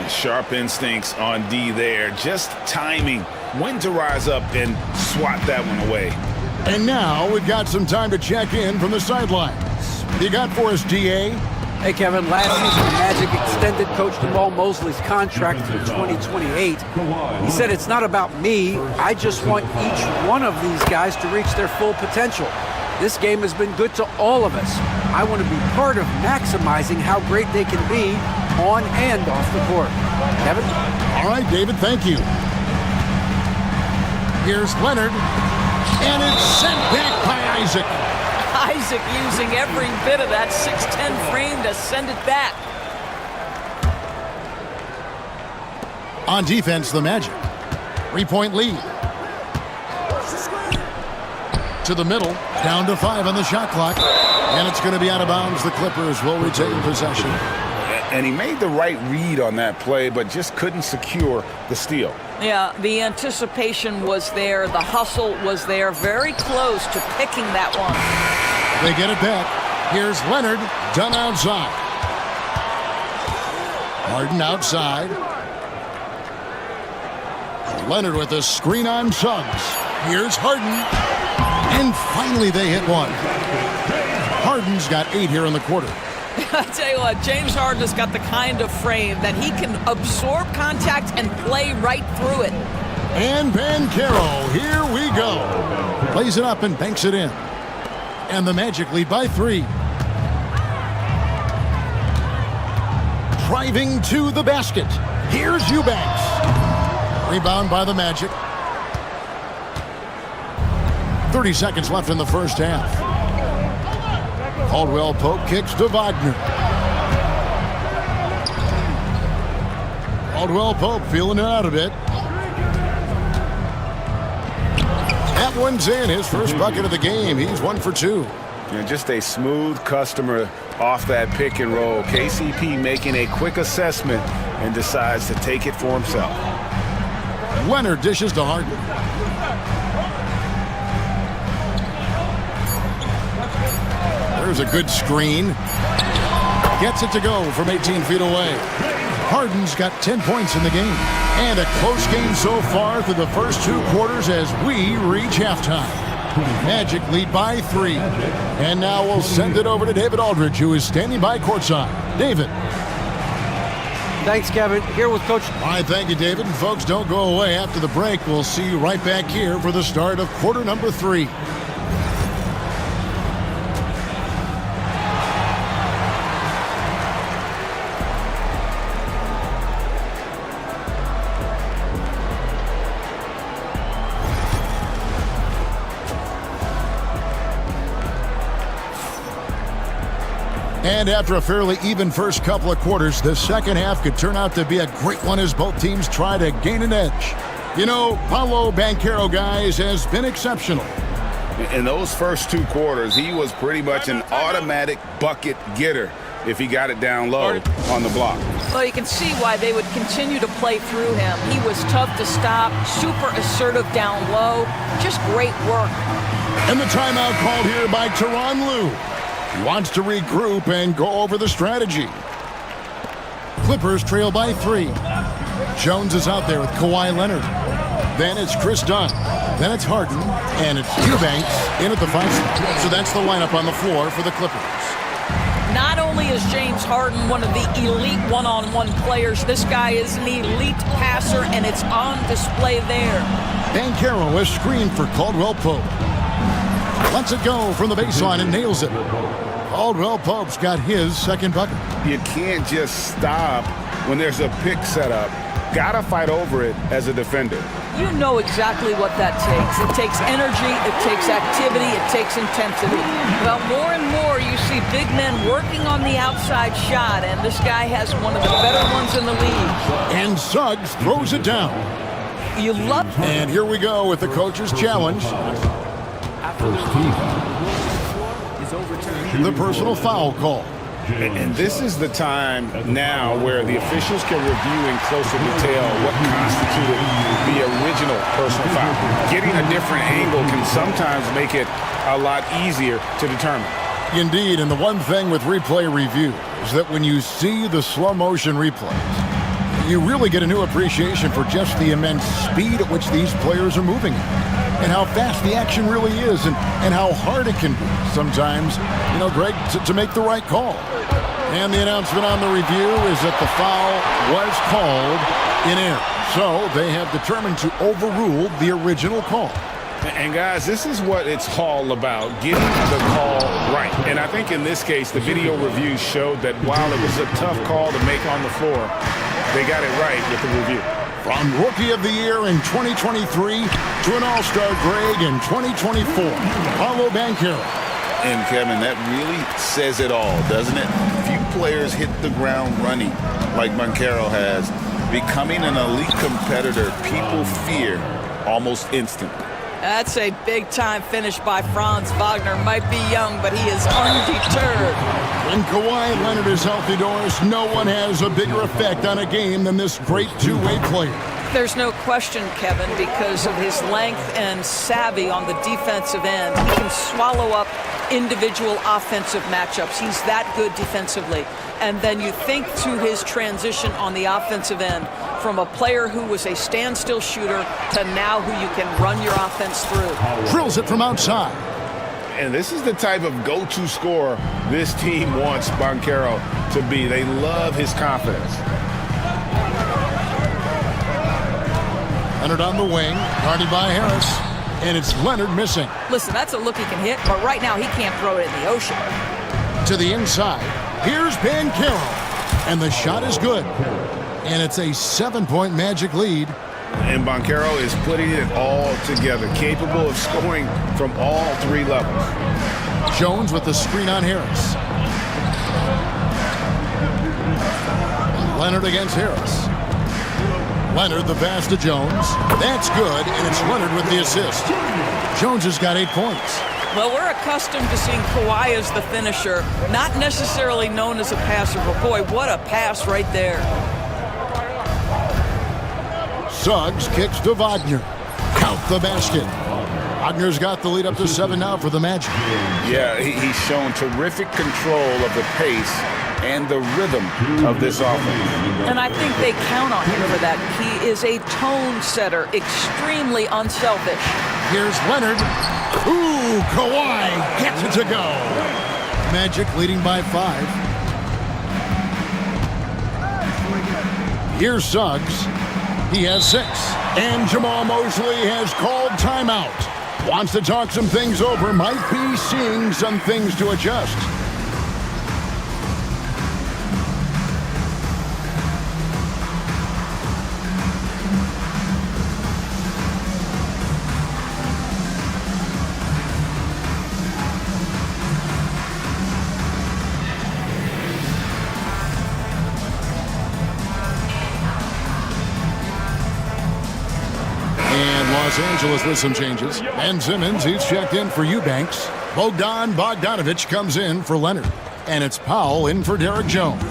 Speaker 7: Sharp instincts on D there, just timing when to rise up and swat that one away.
Speaker 6: And now we've got some time to check in from the sidelines. You got for us, DA?
Speaker 9: Hey, Kevin, last season the Magic extended Coach Jamal Mosley's contract through 2028. He said, it's not about me. I just want each one of these guys to reach their full potential. This game has been good to all of us. I want to be part of maximizing how great they can be on and off the court. Kevin?
Speaker 6: All right, David, thank you. Here's Leonard, and it's sent back by Isaac.
Speaker 10: Isaac using every bit of that 6'10" frame to send it back.
Speaker 6: On defense, the Magic. 3-point lead. To the middle, down to 5 on the shot clock. And it's going to be out of bounds. The Clippers will retain possession.
Speaker 7: And he made the right read on that play, but just couldn't secure the steal.
Speaker 10: Yeah, the anticipation was there. The hustle was there. Very close to picking that one.
Speaker 6: They get it back. Here's Leonard, done outside. Harden outside. Leonard with a screen on Suggs. Here's Harden. And finally they hit one. Harden's got 8 here in the quarter.
Speaker 10: I tell you what, James Harden has got the kind of frame that he can absorb contact and play right through it.
Speaker 6: And Banchero, here we go. Plays it up and banks it in. And the Magic lead by 3. Driving to the basket. Here's Eubanks. Rebound by the Magic. 30 seconds left in the first half. Caldwell Pope kicks to Wagner. Caldwell Pope feeling it out a bit. That one's in, his first bucket of the game. He's 1 for 2.
Speaker 7: And just a smooth customer off that pick and roll. KCP making a quick assessment and decides to take it for himself.
Speaker 6: Leonard dishes to Harden. There's a good screen. Gets it to go from 18 feet away. Harden's got 10 points in the game. And a close game so far through the first 2 quarters as we reach halftime. Magic lead by 3. And now we'll send it over to David Aldridge, who is standing by courtside. David.
Speaker 9: Thanks, Kevin. Here with Coach.
Speaker 6: All right, thank you, David. And folks, don't go away. After the break, we'll see you right back here for the start of quarter number 3. And after a fairly even first couple of quarters, the second half could turn out to be a great one as both teams try to gain an edge. You know, Paolo Banchero, guys, has been exceptional.
Speaker 7: In those first 2 quarters, he was pretty much an automatic bucket getter if he got it down low on the block.
Speaker 10: Well, you can see why they would continue to play through him. He was tough to stop, super assertive down low, just great work.
Speaker 6: And the timeout called here by Tyronn Lue. He wants to regroup and go over the strategy. Clippers trail by 3. Jones is out there with Kawhi Leonard. Then it's Chris Dunn. Then it's Harden. And it's Eubanks in at the 5 spot. So that's the lineup on the floor for the Clippers.
Speaker 10: Not only is James Harden one of the elite one-on-one players, this guy is an elite passer, and it's on display there.
Speaker 6: Banchero is screened for Caldwell Pope. Lets it go from the baseline and nails it. Caldwell Pope's got his second bucket.
Speaker 7: You can't just stop when there's a pick set up. Gotta fight over it as a defender.
Speaker 10: You know exactly what that takes. It takes energy, it takes activity, it takes intensity. Well, more and more you see big men working on the outside shot, and this guy has one of the better ones in the league.
Speaker 6: And Suggs throws it down.
Speaker 10: You love...
Speaker 6: And here we go with the coach's challenge. The personal foul call.
Speaker 7: And this is the time now where the officials can review in closer detail what constituted the original personal foul. Getting a different angle can sometimes make it a lot easier to determine.
Speaker 6: Indeed, and the one thing with replay review is that when you see the slow motion replays, you really get a new appreciation for just the immense speed at which these players are moving and how fast the action really is and how hard it can be sometimes, you know, Greg, to make the right call. And the announcement on the review is that the foul was called in error. So they have determined to overrule the original call.
Speaker 7: And guys, this is what it's all about, getting the call right. And I think in this case, the video review showed that while it was a tough call to make on the floor, they got it right with the review.
Speaker 6: From Rookie of the Year in 2023 to an All-Star Greg in 2024, Paolo Banchero.
Speaker 12: And Kevin, that really says it all, doesn't it? Few players hit the ground running like Banchero has. Becoming an elite competitor, people fear almost instantly.
Speaker 10: That's a big-time finish by Franz Wagner. Might be young, but he is undeterred.
Speaker 6: When Kawhi Leonard is healthy, Doris, no one has a bigger effect on a game than this great two-way player.
Speaker 10: There's no question, Kevin, because of his length and savvy on the defensive end. He can swallow up individual offensive matchups. He's that good defensively. And then you think to his transition on the offensive end from a player who was a standstill shooter to now who you can run your offense through.
Speaker 6: Drills it from outside.
Speaker 7: And this is the type of go-to scorer this team wants Banchero to be. They love his confidence.
Speaker 6: Leonard on the wing, guarded by Harris. And it's Leonard missing.
Speaker 10: Listen, that's a look he can hit, but right now he can't throw it in the ocean.
Speaker 6: To the inside, here's Banchero. And the shot is good. And it's a 7-point Magic lead.
Speaker 7: And Banchero is putting it all together, capable of scoring from all 3 levels.
Speaker 6: Jones with the screen on Harris. Leonard against Harris. Leonard the pass to Jones. That's good, and it's Leonard with the assist. Jones has got 8 points.
Speaker 10: Well, we're accustomed to seeing Kawhi as the finisher, not necessarily known as a passer, but boy, what a pass right there.
Speaker 6: Suggs kicks to Wagner. Count the basket. Wagner's got the lead up to 7 now for the Magic.
Speaker 7: Yeah, he's shown terrific control of the pace and the rhythm of this offense.
Speaker 10: And I think they count on him for that. He is a tone setter, extremely unselfish.
Speaker 6: Here's Leonard. Ooh, Kawhi gets it to go. Magic leading by 5. Here's Suggs. He has 6. And Jamal Mosley has called timeout. Wants to talk some things over. Might be seeing some things to adjust. Los Angeles with some changes. Ben Simmons, he's checked in for Eubanks. Bogdan Bogdanovic comes in for Leonard. And it's Powell in for Derek Jones.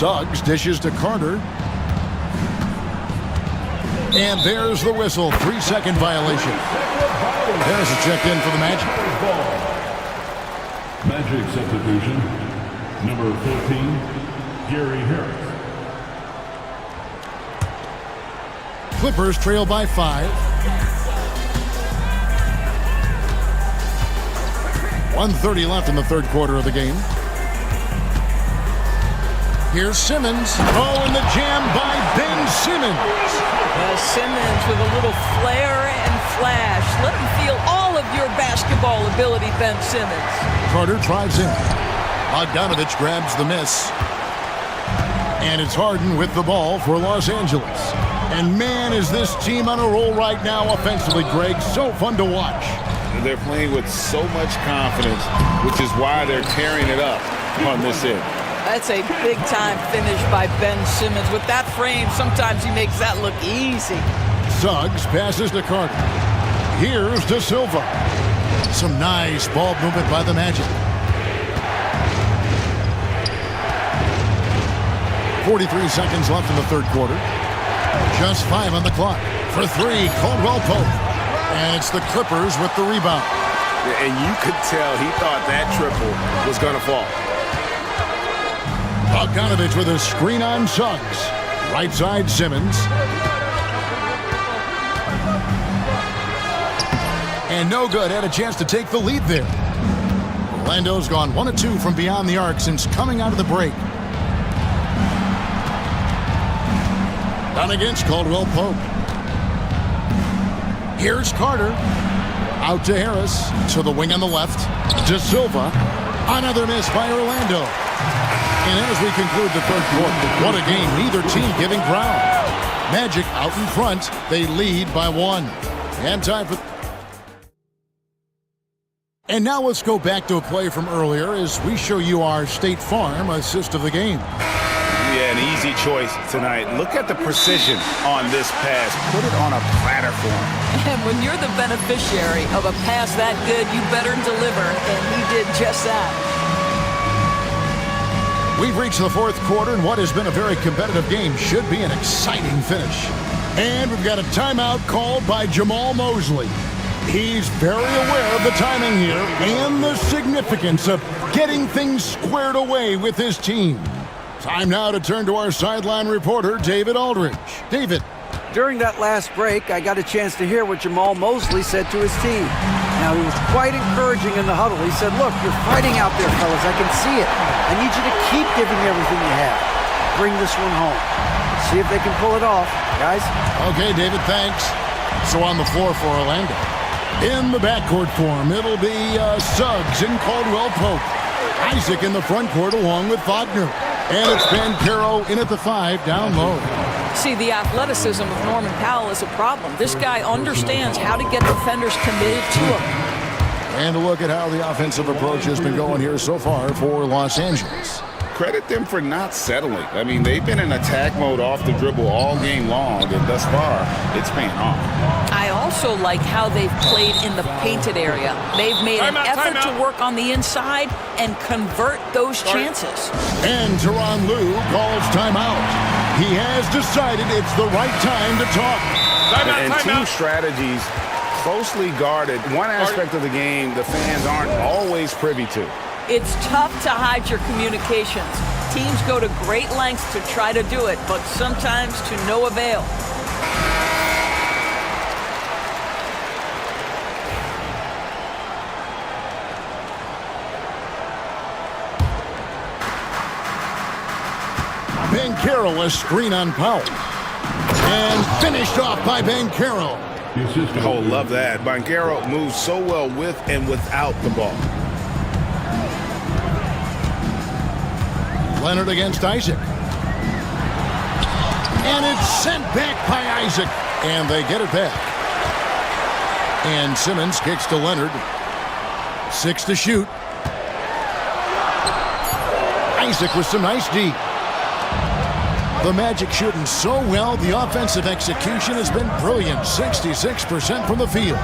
Speaker 6: Suggs dishes to Carter. And there's the whistle. 3-second violation. Harris is checked in for the Magic.
Speaker 4: Magic substitution, number 14, Gary Harris.
Speaker 6: Clippers trail by 5. 1:30 left in the third quarter of the game. Here's Simmons. Oh, and the jam by Ben Simmons.
Speaker 10: Simmons with a little flair and flash. Let him feel all of your basketball ability, Ben Simmons.
Speaker 6: Carter drives in. Bogdanovich grabs the miss. And it's Harden with the ball for Los Angeles. And man, is this team on a roll right now offensively, Greg. So fun to watch.
Speaker 12: They're playing with so much confidence, which is why they're tearing it up on this end.
Speaker 10: That's a big-time finish by Ben Simmons. With that frame, sometimes he makes that look easy.
Speaker 6: Suggs passes to Carter. Here's De Silva. Some nice ball movement by the Magic. 43 seconds left in the third quarter. Just 5 on the clock. For 3, Caldwell Pope. And it's the Clippers with the rebound.
Speaker 12: And you could tell he thought that triple was going to fall.
Speaker 6: Bogdanovich with a screen on Suggs. Right side, Simmons. And no good. Had a chance to take the lead there. Orlando's gone 1 of 2 from beyond the arc since coming out of the break. Down against Caldwell Pope. Here's Carter. Out to Harris. To the wing on the left. De Silva. Another miss by Orlando. And as we conclude the third quarter, what a game. Neither team giving ground. Magic out in front. They lead by 1. And time for... And now let's go back to a play from earlier as we show you our State Farm assist of the game.
Speaker 12: Yeah, an easy choice tonight. Look at the precision on this pass. Put it on a platter for him.
Speaker 10: And when you're the beneficiary of a pass that good, you better deliver, and he did just that.
Speaker 6: We've reached the fourth quarter, and what has been a very competitive game should be an exciting finish. And we've got a timeout called by Jamal Mosley. He's very aware of the timing here and the significance of getting things squared away with his team. Time now to turn to our sideline reporter, David Aldridge. David.
Speaker 9: During that last break, I got a chance to hear what Jamal Mosley said to his team. Now, he was quite encouraging in the huddle. He said, look, you're fighting out there, fellas. I can see it. I need you to keep giving everything you have. Bring this one home. See if they can pull it off, guys.
Speaker 6: Okay, David, thanks. So on the floor for Orlando. In the backcourt form, it'll be Suggs and Caldwell Pope. Isaac in the front court along with Wagner. And it's Banchero in at the 5 down low.
Speaker 10: See, the athleticism of Norman Powell is a problem. This guy understands how to get defenders committed to him.
Speaker 6: And a look at how the offensive approach has been going here so far for Los Angeles.
Speaker 12: Credit them for not settling. I mean, they've been in attack mode off the dribble all game long, and thus far, it's paying off.
Speaker 10: I also like how they've played in the painted area. They've made an effort to work on the inside and convert those chances.
Speaker 6: And Tyronn Lue calls timeout. He has decided it's the right time to talk.
Speaker 12: And team strategies closely guarded. One aspect of the game the fans aren't always privy to.
Speaker 10: It's tough to hide your communications. Teams go to great lengths to try to do it, but sometimes to no avail.
Speaker 6: Banchero, a screen on Powell. And finished off by Banchero.
Speaker 12: Oh, love that. Banchero moves so well with and without the ball.
Speaker 6: Leonard against Isaac. And it's sent back by Isaac. And they get it back. And Simmons kicks to Leonard. 6 to shoot. Isaac with some nice D. The Magic shooting so well, the offensive execution has been brilliant. 66% from the field.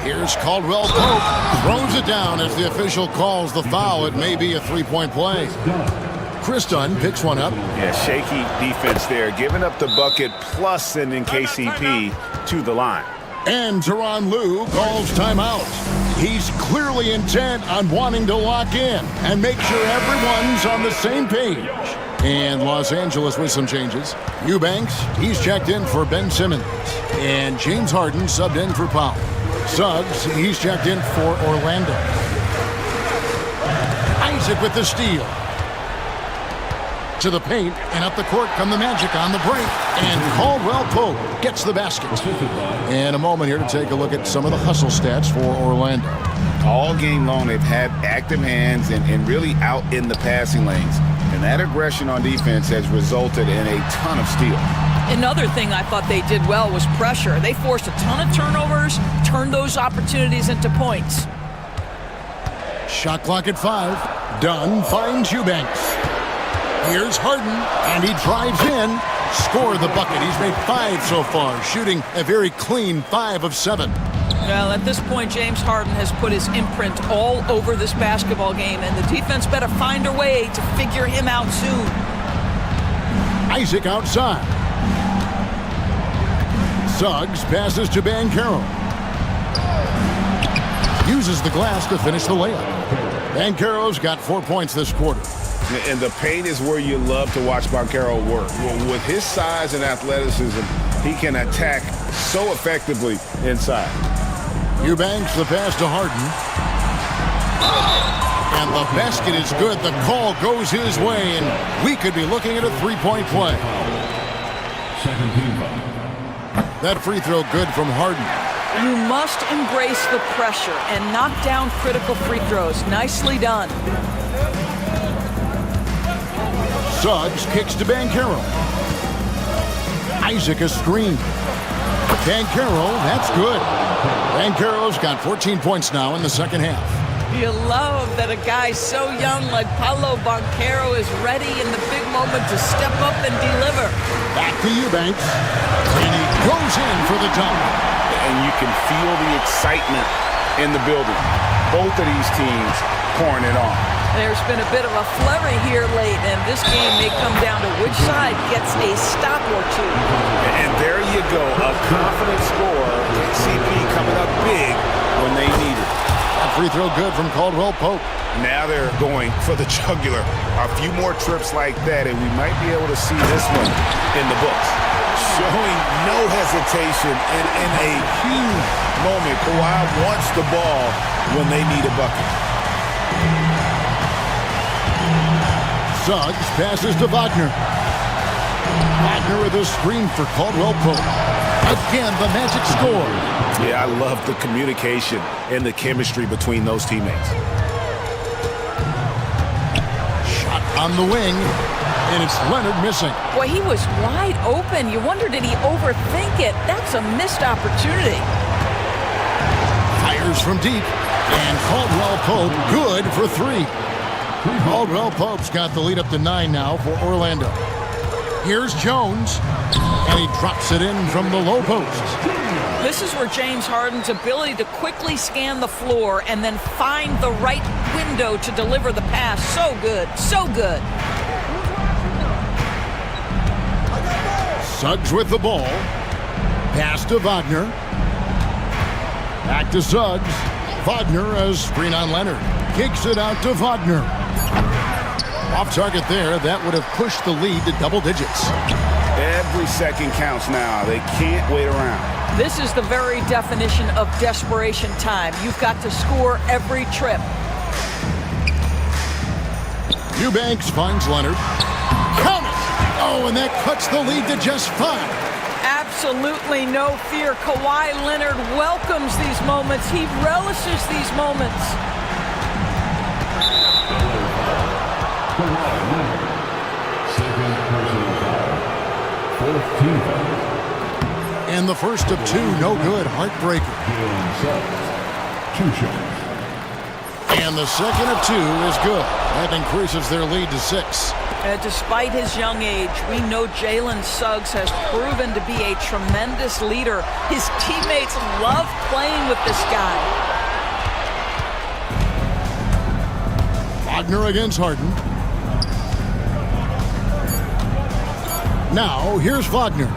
Speaker 6: Here's Caldwell Pope. Throws it down as the official calls the foul. It may be a three-point play. Chris Dunn picks one up.
Speaker 7: Yeah, shaky defense there, giving up the bucket plus sending KCP to the line.
Speaker 6: And Tyronn Lue calls timeout. He's clearly intent on wanting to lock in and make sure everyone's on the same page. And Los Angeles with some changes. Eubanks, he's checked in for Ben Simmons. And James Harden subbed in for Powell. Suggs, he's checked in for Orlando. Isaac with the steal. To the paint, and up the court come the Magic on the break. And Caldwell Pope gets the basket. And a moment here to take a look at some of the hustle stats for Orlando.
Speaker 7: All game long, they've had active hands and really out in the passing lanes. And that aggression on defense has resulted in a ton of steals.
Speaker 10: Another thing I thought they did well was pressure. They forced a ton of turnovers, turned those opportunities into points.
Speaker 6: Shot clock at 5. Dunn finds Eubanks. Here's Harden, and he drives in. Score the bucket. He's made 5 so far, shooting a very clean 5 of 7.
Speaker 10: Well, at this point, James Harden has put his imprint all over this basketball game, and the defense better find a way to figure him out soon.
Speaker 6: Isaac outside. Suggs passes to Banchero. Uses the glass to finish the layup. Banchero's got 4 points this quarter.
Speaker 7: And the paint is where you love to watch Banchero work. With his size and athleticism, he can attack so effectively inside.
Speaker 6: Eubanks the pass to Harden. And the basket is good. The call goes his way, and we could be looking at a 3-point play. That free throw good from Harden.
Speaker 10: You must embrace the pressure and knock down critical free throws. Nicely done.
Speaker 6: Suggs kicks to Banchero. Isaac a screen. Banchero, that's good. Banchero's got 14 points now in the second half.
Speaker 10: You love that a guy so young like Paolo Banchero is ready in the big moment to step up and deliver.
Speaker 6: Back to Eubanks. And he goes in for the dunk.
Speaker 7: And you can feel the excitement in the building. Both of these teams pouring it on.
Speaker 10: There's been a bit of a flurry here late, and this game may come down to which side gets a stop or two.
Speaker 7: And there you go, a confident score. CP coming up big when they need it.
Speaker 6: A free throw good from Caldwell Pope.
Speaker 7: Now they're going for the jugular. A few more trips like that, and we might be able to see this one in the books. Showing no hesitation and in a huge moment. Kawhi wants the ball when they need a bucket.
Speaker 6: Suggs passes to Wagner. Wagner with a screen for Caldwell Pope. Again, the Magic score.
Speaker 7: Yeah, I love the communication and the chemistry between those teammates.
Speaker 6: Shot on the wing, and it's Leonard missing.
Speaker 10: Boy, he was wide open. You wonder, did he overthink it? That's a missed opportunity.
Speaker 6: Fires from deep, and Caldwell Pope good for 3. Caldwell Pope's got the lead up to 9 now for Orlando. Here's Jones, and he drops it in from the low post.
Speaker 10: This is where James Harden's ability to quickly scan the floor and then find the right window to deliver the pass. So good, so good.
Speaker 6: Suggs with the ball. Pass to Wagner. Back to Suggs. Wagner as screen on Leonard. Kicks it out to Wagner. Off target there. That would have pushed the lead to double digits.
Speaker 7: Every second counts now. They can't wait around.
Speaker 10: This is the very definition of desperation time. You've got to score every trip.
Speaker 6: Eubanks finds Leonard. Count it! Oh, and that cuts the lead to just 5.
Speaker 10: Absolutely no fear. Kawhi Leonard welcomes these moments. He relishes these moments.
Speaker 6: And the first of 2, no good, heartbreaker. And the second of 2 is good. That increases their lead to 6.
Speaker 10: Despite his young age, we know Jalen Suggs has proven to be a tremendous leader. His teammates love playing with this guy.
Speaker 6: Wagner against Harden. Now, here's Wagner.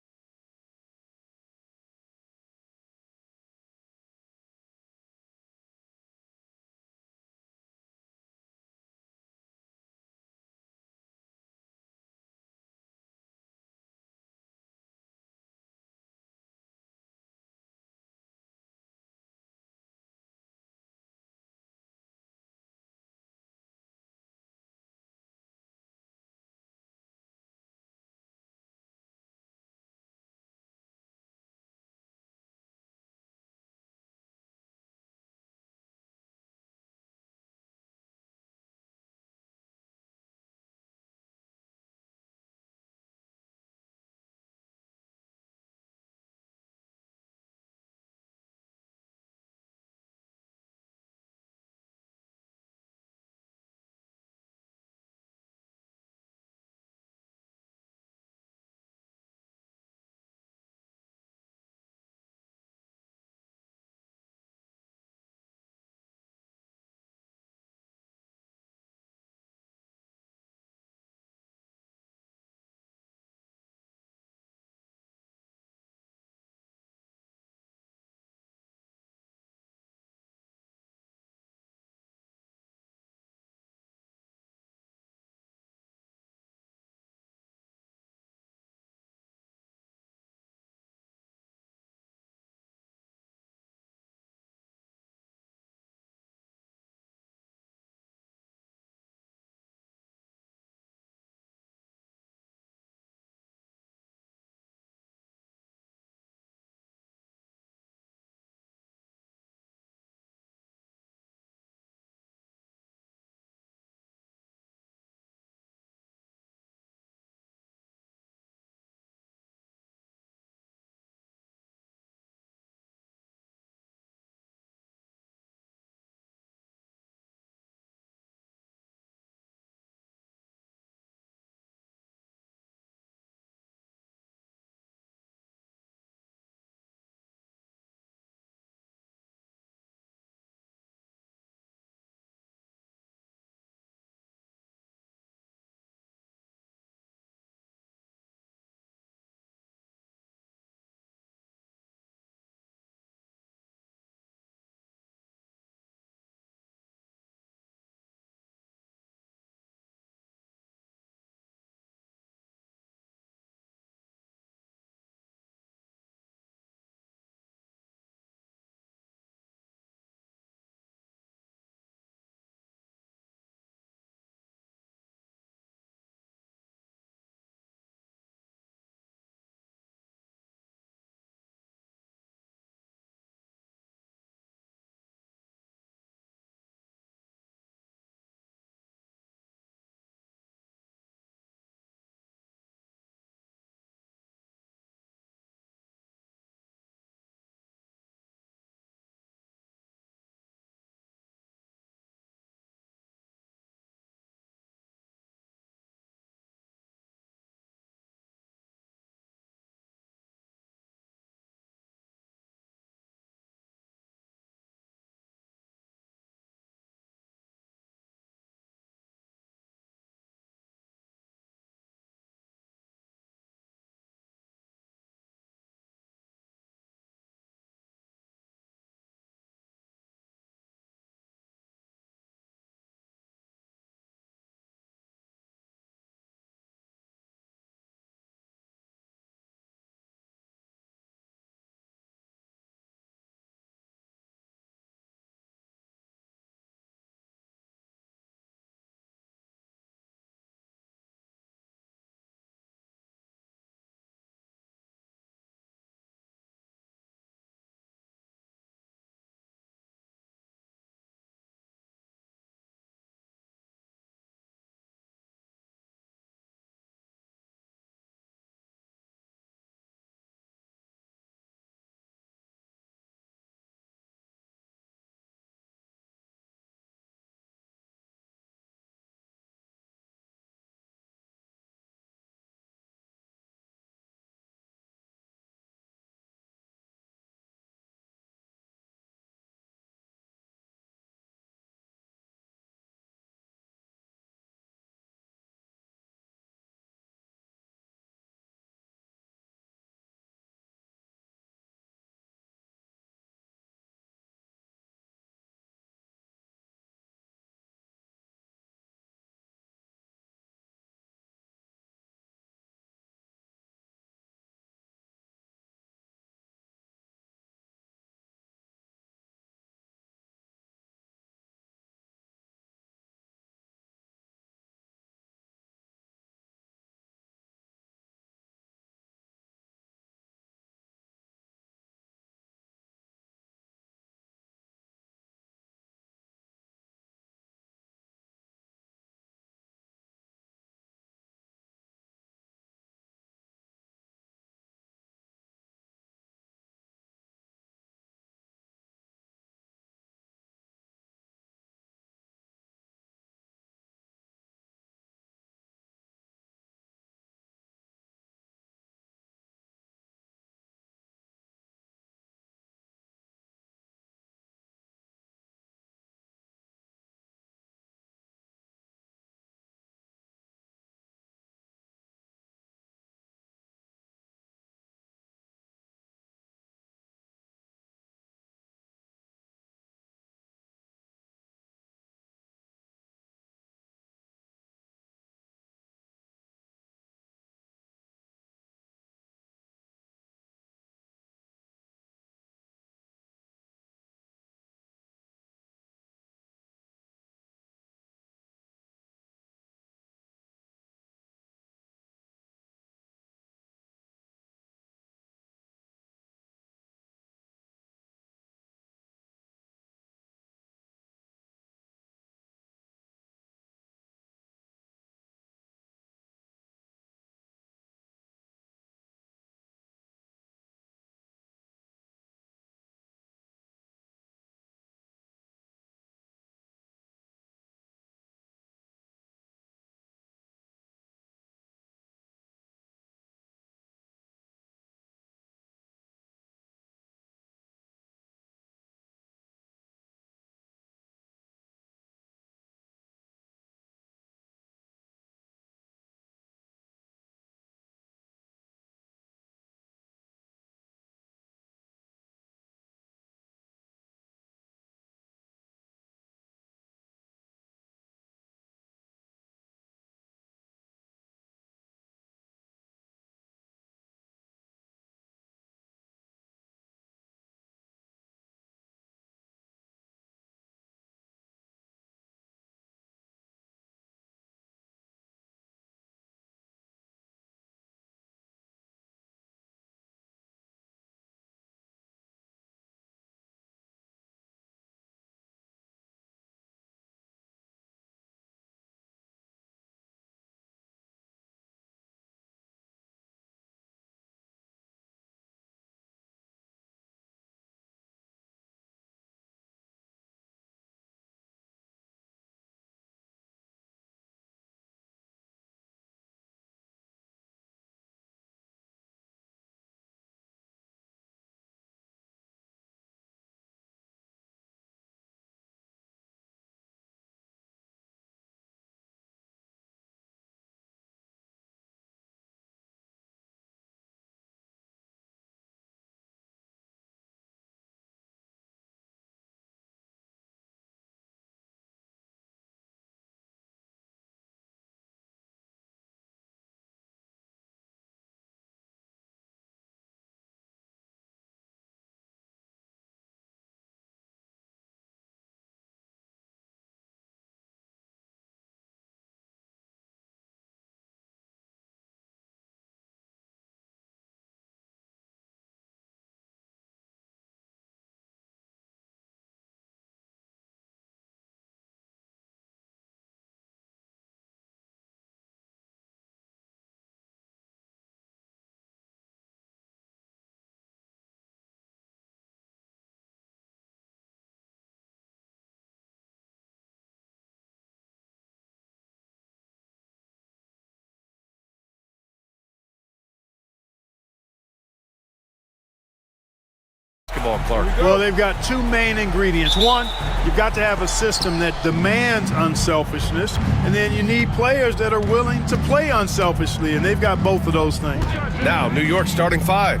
Speaker 1: basketball, Clark?
Speaker 15: Well, they've got two main ingredients. One, you've got to have a system that demands unselfishness, and then you need players that are willing to play unselfishly, and they've got both of those things.
Speaker 1: Now, New York starting five.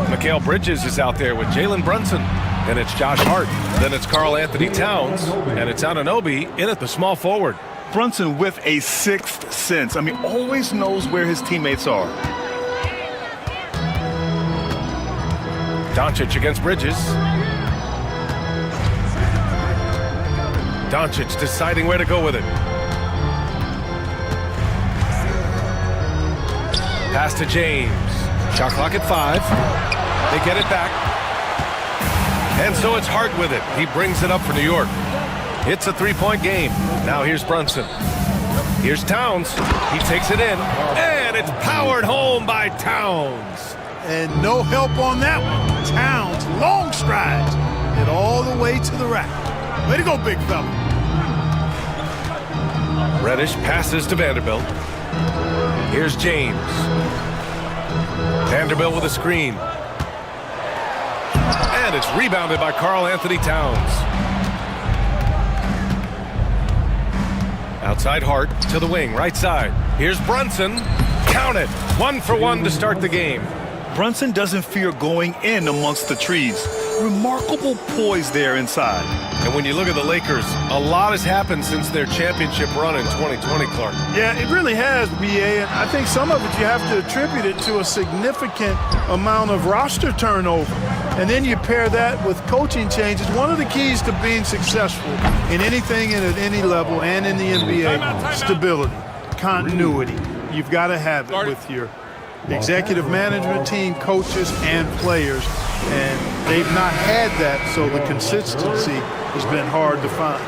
Speaker 1: Mikal Bridges is out there with Jalen Brunson. Then it's Josh Hart. Then it's Karl Anthony Towns. And it's Anunoby in at the small forward.
Speaker 2: Brunson with a sixth sense. I mean, always knows where his teammates are.
Speaker 1: Doncic against Bridges. Doncic deciding where to go with it. Pass to James. Shot clock at 5. They get it back. And so it's Hart with it. He brings it up for New York. It's a three-point game. Now here's Brunson. Here's Towns. He takes it in. And it's powered home by Towns.
Speaker 15: And no help on that one. Towns, long strides, and all the way to the rack. Way to go, big fella.
Speaker 1: Reddish passes to Vanderbilt. Here's James. Vanderbilt with a screen. And it's rebounded by Karl Anthony Towns. Outside Hart to the wing, right side. Here's Brunson. Count it. 1 for 1 to start the game.
Speaker 2: Brunson doesn't fear going in amongst the trees. Remarkable poise there inside.
Speaker 1: And when you look at the Lakers, a lot has happened since their championship run in 2020, Clark.
Speaker 15: Yeah, it really has, BA, and I think some of it you have to attribute it to a significant amount of roster turnover. And then you pair that with coaching changes. One of the keys to being successful in anything and at any level and in the NBA, stability, continuity. You've got to have it with your executive management team, coaches, and players. And they've not had that, so the consistency has been hard to find.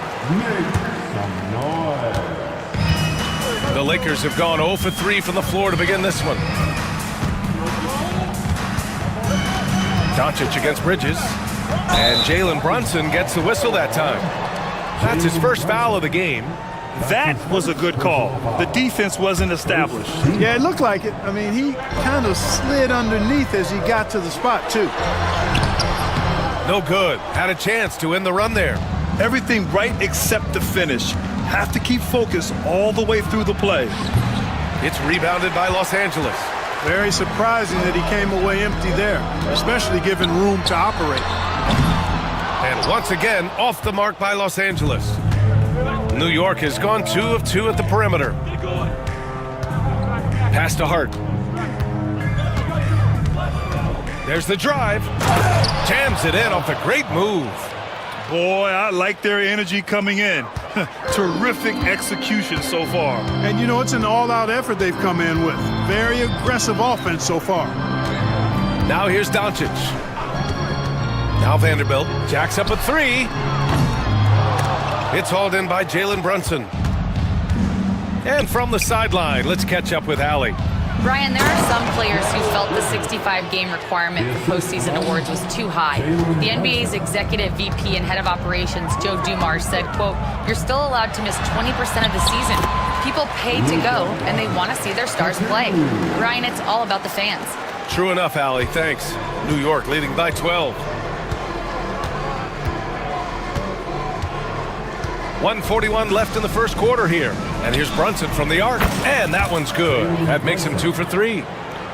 Speaker 1: The Lakers have gone 0 for 3 from the floor to begin this one. Doncic against Bridges. And Jalen Brunson gets the whistle that time. That's his first foul of the game.
Speaker 2: That was a good call. The defense wasn't established.
Speaker 15: Yeah, it looked like it. I mean, he kind of slid underneath as he got to the spot, too.
Speaker 1: No good. Had a chance to end the run there.
Speaker 2: Everything right except the finish. Have to keep focus all the way through the play.
Speaker 1: It's rebounded by Los Angeles.
Speaker 15: Very surprising that he came away empty there, especially given room to operate.
Speaker 1: And once again, off the mark by Los Angeles. New York has gone 2 of 2 at the perimeter. Pass to Hart. There's the drive. Jams it in off a great move.
Speaker 2: Boy, I like their energy coming in. Terrific execution so far.
Speaker 15: And, you know, it's an all-out effort they've come in with. Very aggressive offense so far.
Speaker 1: Now here's Doncic. Now Vanderbilt jacks up a 3. It's hauled in by Jalen Brunson. And from the sideline, let's catch up with Allie.
Speaker 5: Brian, there are some players who felt the 65-game requirement for postseason awards was too high. The NBA's executive VP and head of operations, Joe Dumars, said, quote, "You're still allowed to miss 20% of the season. People pay to go, and they want to see their stars play." Brian, it's all about the fans.
Speaker 1: True enough, Allie. Thanks. New York leading by 12. 1:41 left in the first quarter here. And here's Brunson from the arc. And that one's good. That makes him 2 for 3.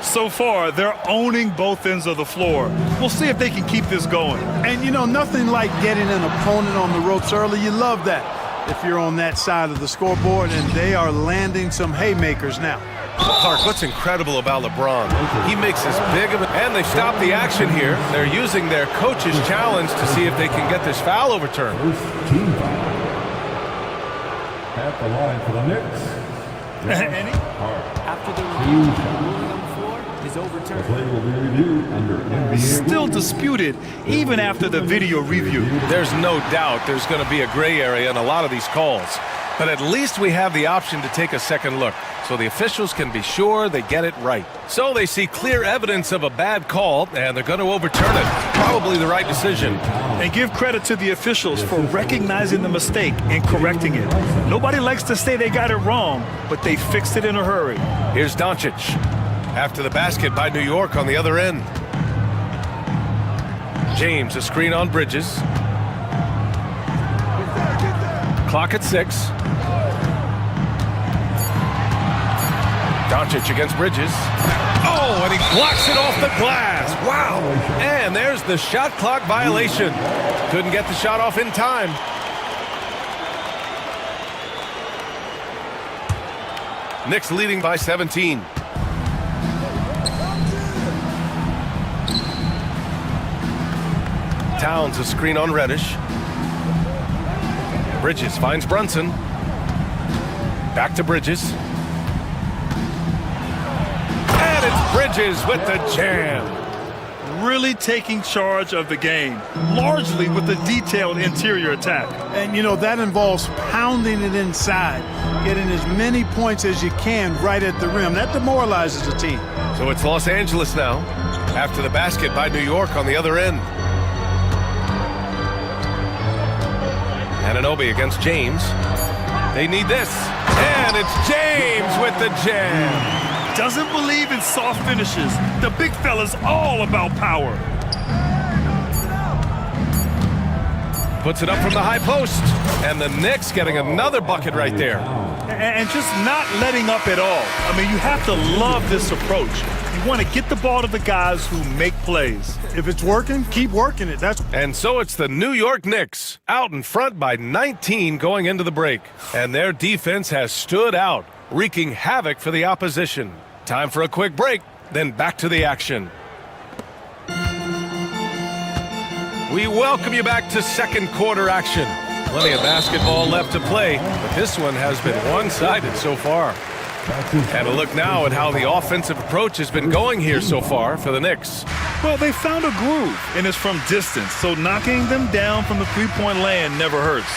Speaker 2: So far, they're owning both ends of the floor. We'll see if they can keep this going.
Speaker 15: And, you know, nothing like getting an opponent on the ropes early. You love that if you're on that side of the scoreboard, and they are landing some haymakers now.
Speaker 1: Clark, what's incredible about LeBron? He makes as big of a... And they've stopped the action here. They're using their coach's challenge to see if they can get this foul overturned.
Speaker 4: At the line for the Knicks.
Speaker 13: After the ruling on the floor is overturned.
Speaker 4: The play will be reviewed under NBA.
Speaker 2: Still disputed even after the video review.
Speaker 1: There's no doubt there's going to be a gray area in a lot of these calls. But at least we have the option to take a second look, so the officials can be sure they get it right. So they see clear evidence of a bad call, and they're going to overturn it. Probably the right decision.
Speaker 2: And give credit to the officials for recognizing the mistake and correcting it. Nobody likes to say they got it wrong, but they fixed it in a hurry.
Speaker 1: Here's Doncic. After the basket by New York on the other end. James, a screen on Bridges. Clock at 6. Doncic against Bridges. Oh, and he blocks it off the glass. Wow. And there's the shot clock violation. Couldn't get the shot off in time. Knicks leading by 17. Towns, a screen on Reddish. Bridges finds Brunson. Back to Bridges. And it's Bridges with the jam.
Speaker 2: Really taking charge of the game, largely with a detailed interior attack.
Speaker 15: And, you know, that involves pounding it inside, getting as many points as you can right at the rim. That demoralizes the team.
Speaker 1: So it's Los Angeles now, after the basket by New York on the other end. Anunoby against James. They need this. And it's James with the jam.
Speaker 2: Doesn't believe in soft finishes. The big fella's all about power.
Speaker 1: Puts it up from the high post. And the Knicks getting another bucket right there.
Speaker 2: And just not letting up at all. I mean, you have to love this approach. You want to get the ball to the guys who make plays.
Speaker 15: If it's working, keep working it.
Speaker 1: And so it's the New York Knicks, out in front by 19 going into the break. And their defense has stood out, wreaking havoc for the opposition. Time for a quick break, then back to the action. We welcome you back to second quarter action. Plenty of basketball left to play, but this one has been one-sided so far. And a look now at how the offensive approach has been going here so far for the Knicks.
Speaker 2: Well, they found a groove, and it's from distance, so knocking them down from the three-point land never hurts.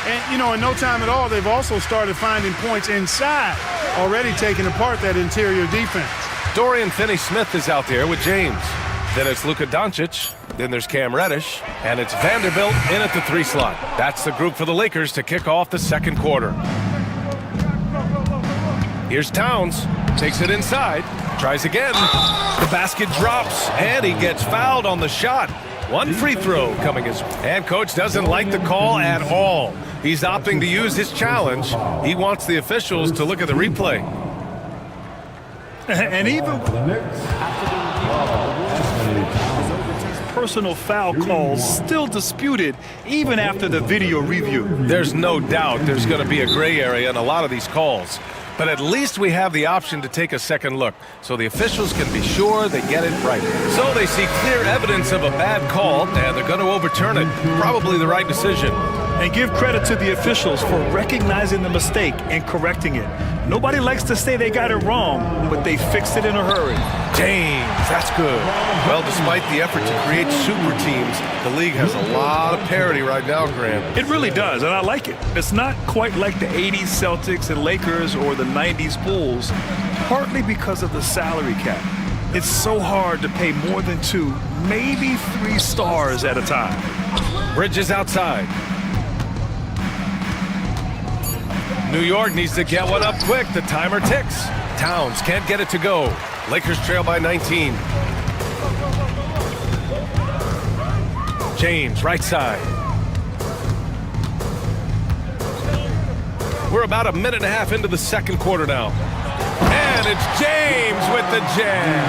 Speaker 15: And, you know, in no time at all, they've also started finding points inside, already taking apart that interior defense.
Speaker 1: Dorian Finney-Smith is out there with James. Then it's Luka Doncic. Then there's Cam Reddish. And it's Vanderbilt in at the 3 slot. That's the group for the Lakers to kick off the second quarter. Here's Towns. Takes it inside. Tries again. The basket drops. And he gets fouled on the shot. One free throw coming his way. And coach doesn't like the call at all. He's opting to use his challenge. He wants the officials to look at the replay.
Speaker 2: And even personal foul calls still disputed even after the video review.
Speaker 1: There's no doubt there's going to be a gray area in a lot of these calls. But at least we have the option to take a second look, so the officials can be sure they get it right. So they see clear evidence of a bad call, and they're going to overturn it. Probably the right decision.
Speaker 2: And give credit to the officials for recognizing the mistake and correcting it. Nobody likes to say they got it wrong, but they fixed it in a hurry.
Speaker 1: James, that's good. Well, despite the effort to create super teams, the league has a lot of parity right now, Graham.
Speaker 2: It really does, and I like it. It's not quite like the 80s Celtics and Lakers or the 90s Bulls, partly because of the salary cap. It's so hard to pay more than 2, maybe 3 stars at a time.
Speaker 1: Bridges outside. New York needs to get one up quick. The timer ticks. Towns can't get it to go. Lakers trail by 19. James, right side. We're about a minute and a half into the second quarter now. And it's James with the jam.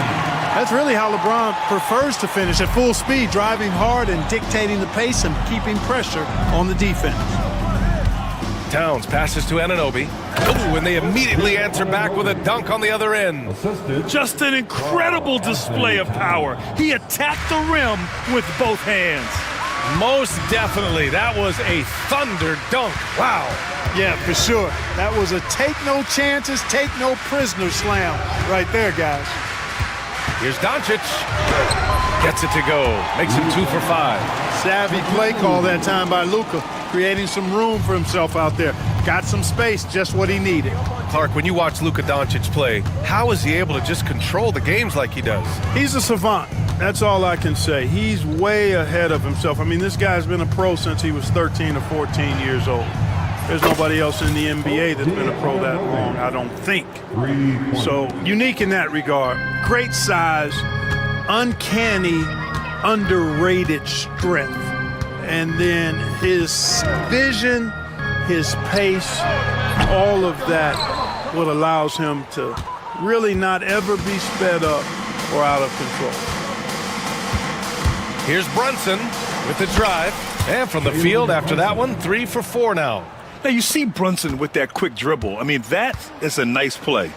Speaker 15: That's really how LeBron prefers to finish, at full speed, driving hard and dictating the pace and keeping pressure on the defense.
Speaker 1: Towns passes to Anunoby. Oh, and they immediately answer back with a dunk on the other end.
Speaker 2: Just an incredible display of power. He attacked the rim with both hands.
Speaker 1: Most definitely. That was a thunder dunk. Wow.
Speaker 15: Yeah, for sure. That was a take no chances, take no prisoner slam right there, guys.
Speaker 1: Here's Doncic. Gets it to go. Makes him 2 for 5.
Speaker 15: Savvy play call that time by Luka, creating some room for himself out there. Got some space, just what he needed.
Speaker 1: Clark, when you watch Luka Doncic play, how is he able to just control the games like he does?
Speaker 15: He's a savant. That's all I can say. He's way ahead of himself. I mean, this guy's been a pro since he was 13 or 14 years old. There's nobody else in the NBA that's been a pro that long, I don't think. So, unique in that regard. Great size, uncanny underrated strength. And then his vision, his pace, all of that what allows him to really not ever be sped up or out of control.
Speaker 1: Here's Brunson with the drive. And from the field after that one, 3 for 4 now.
Speaker 2: Now you see Brunson with that quick dribble. I mean, that is a nice play.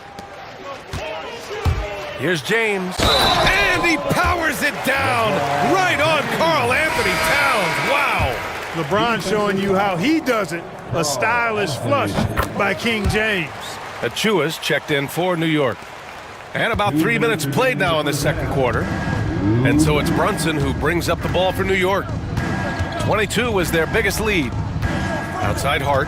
Speaker 1: Here's James. And he powers it down right on Karl Anthony Towns. Wow.
Speaker 15: LeBron showing you how he does it. A stylish flush by King James.
Speaker 1: Achua's checked in for New York. And about 3 minutes played now in the second quarter. And so it's Brunson who brings up the ball for New York. 22 was their biggest lead. Outside Hart.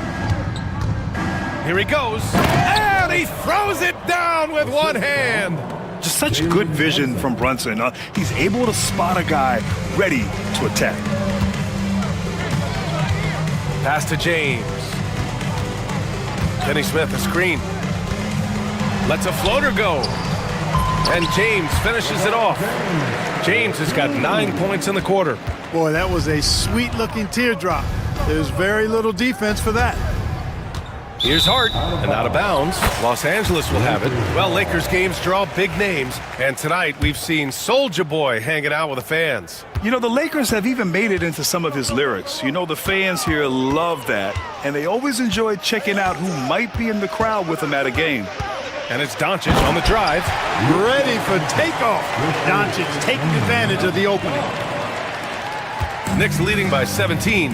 Speaker 1: Here he goes. And he throws it down with one hand.
Speaker 2: Just such good vision from Brunson. He's able to spot a guy ready to attack.
Speaker 1: Pass to James. Kenny Smith, a screen. Lets a floater go. And James finishes it off. James has got 9 points in the quarter.
Speaker 15: Boy, that was a sweet-looking teardrop. There's very little defense for that.
Speaker 1: Here's Hart, and out of bounds. Los Angeles will have it. Well, Lakers games draw big names, and tonight we've seen Soulja Boy hanging out with the fans.
Speaker 2: You know, the Lakers have even made it into some of his lyrics. You know, the fans here love that, and they always enjoy checking out who might be in the crowd with him at a game.
Speaker 1: And it's Doncic on the drive.
Speaker 15: Ready for takeoff. Doncic taking advantage of the opening.
Speaker 1: Knicks leading by 17.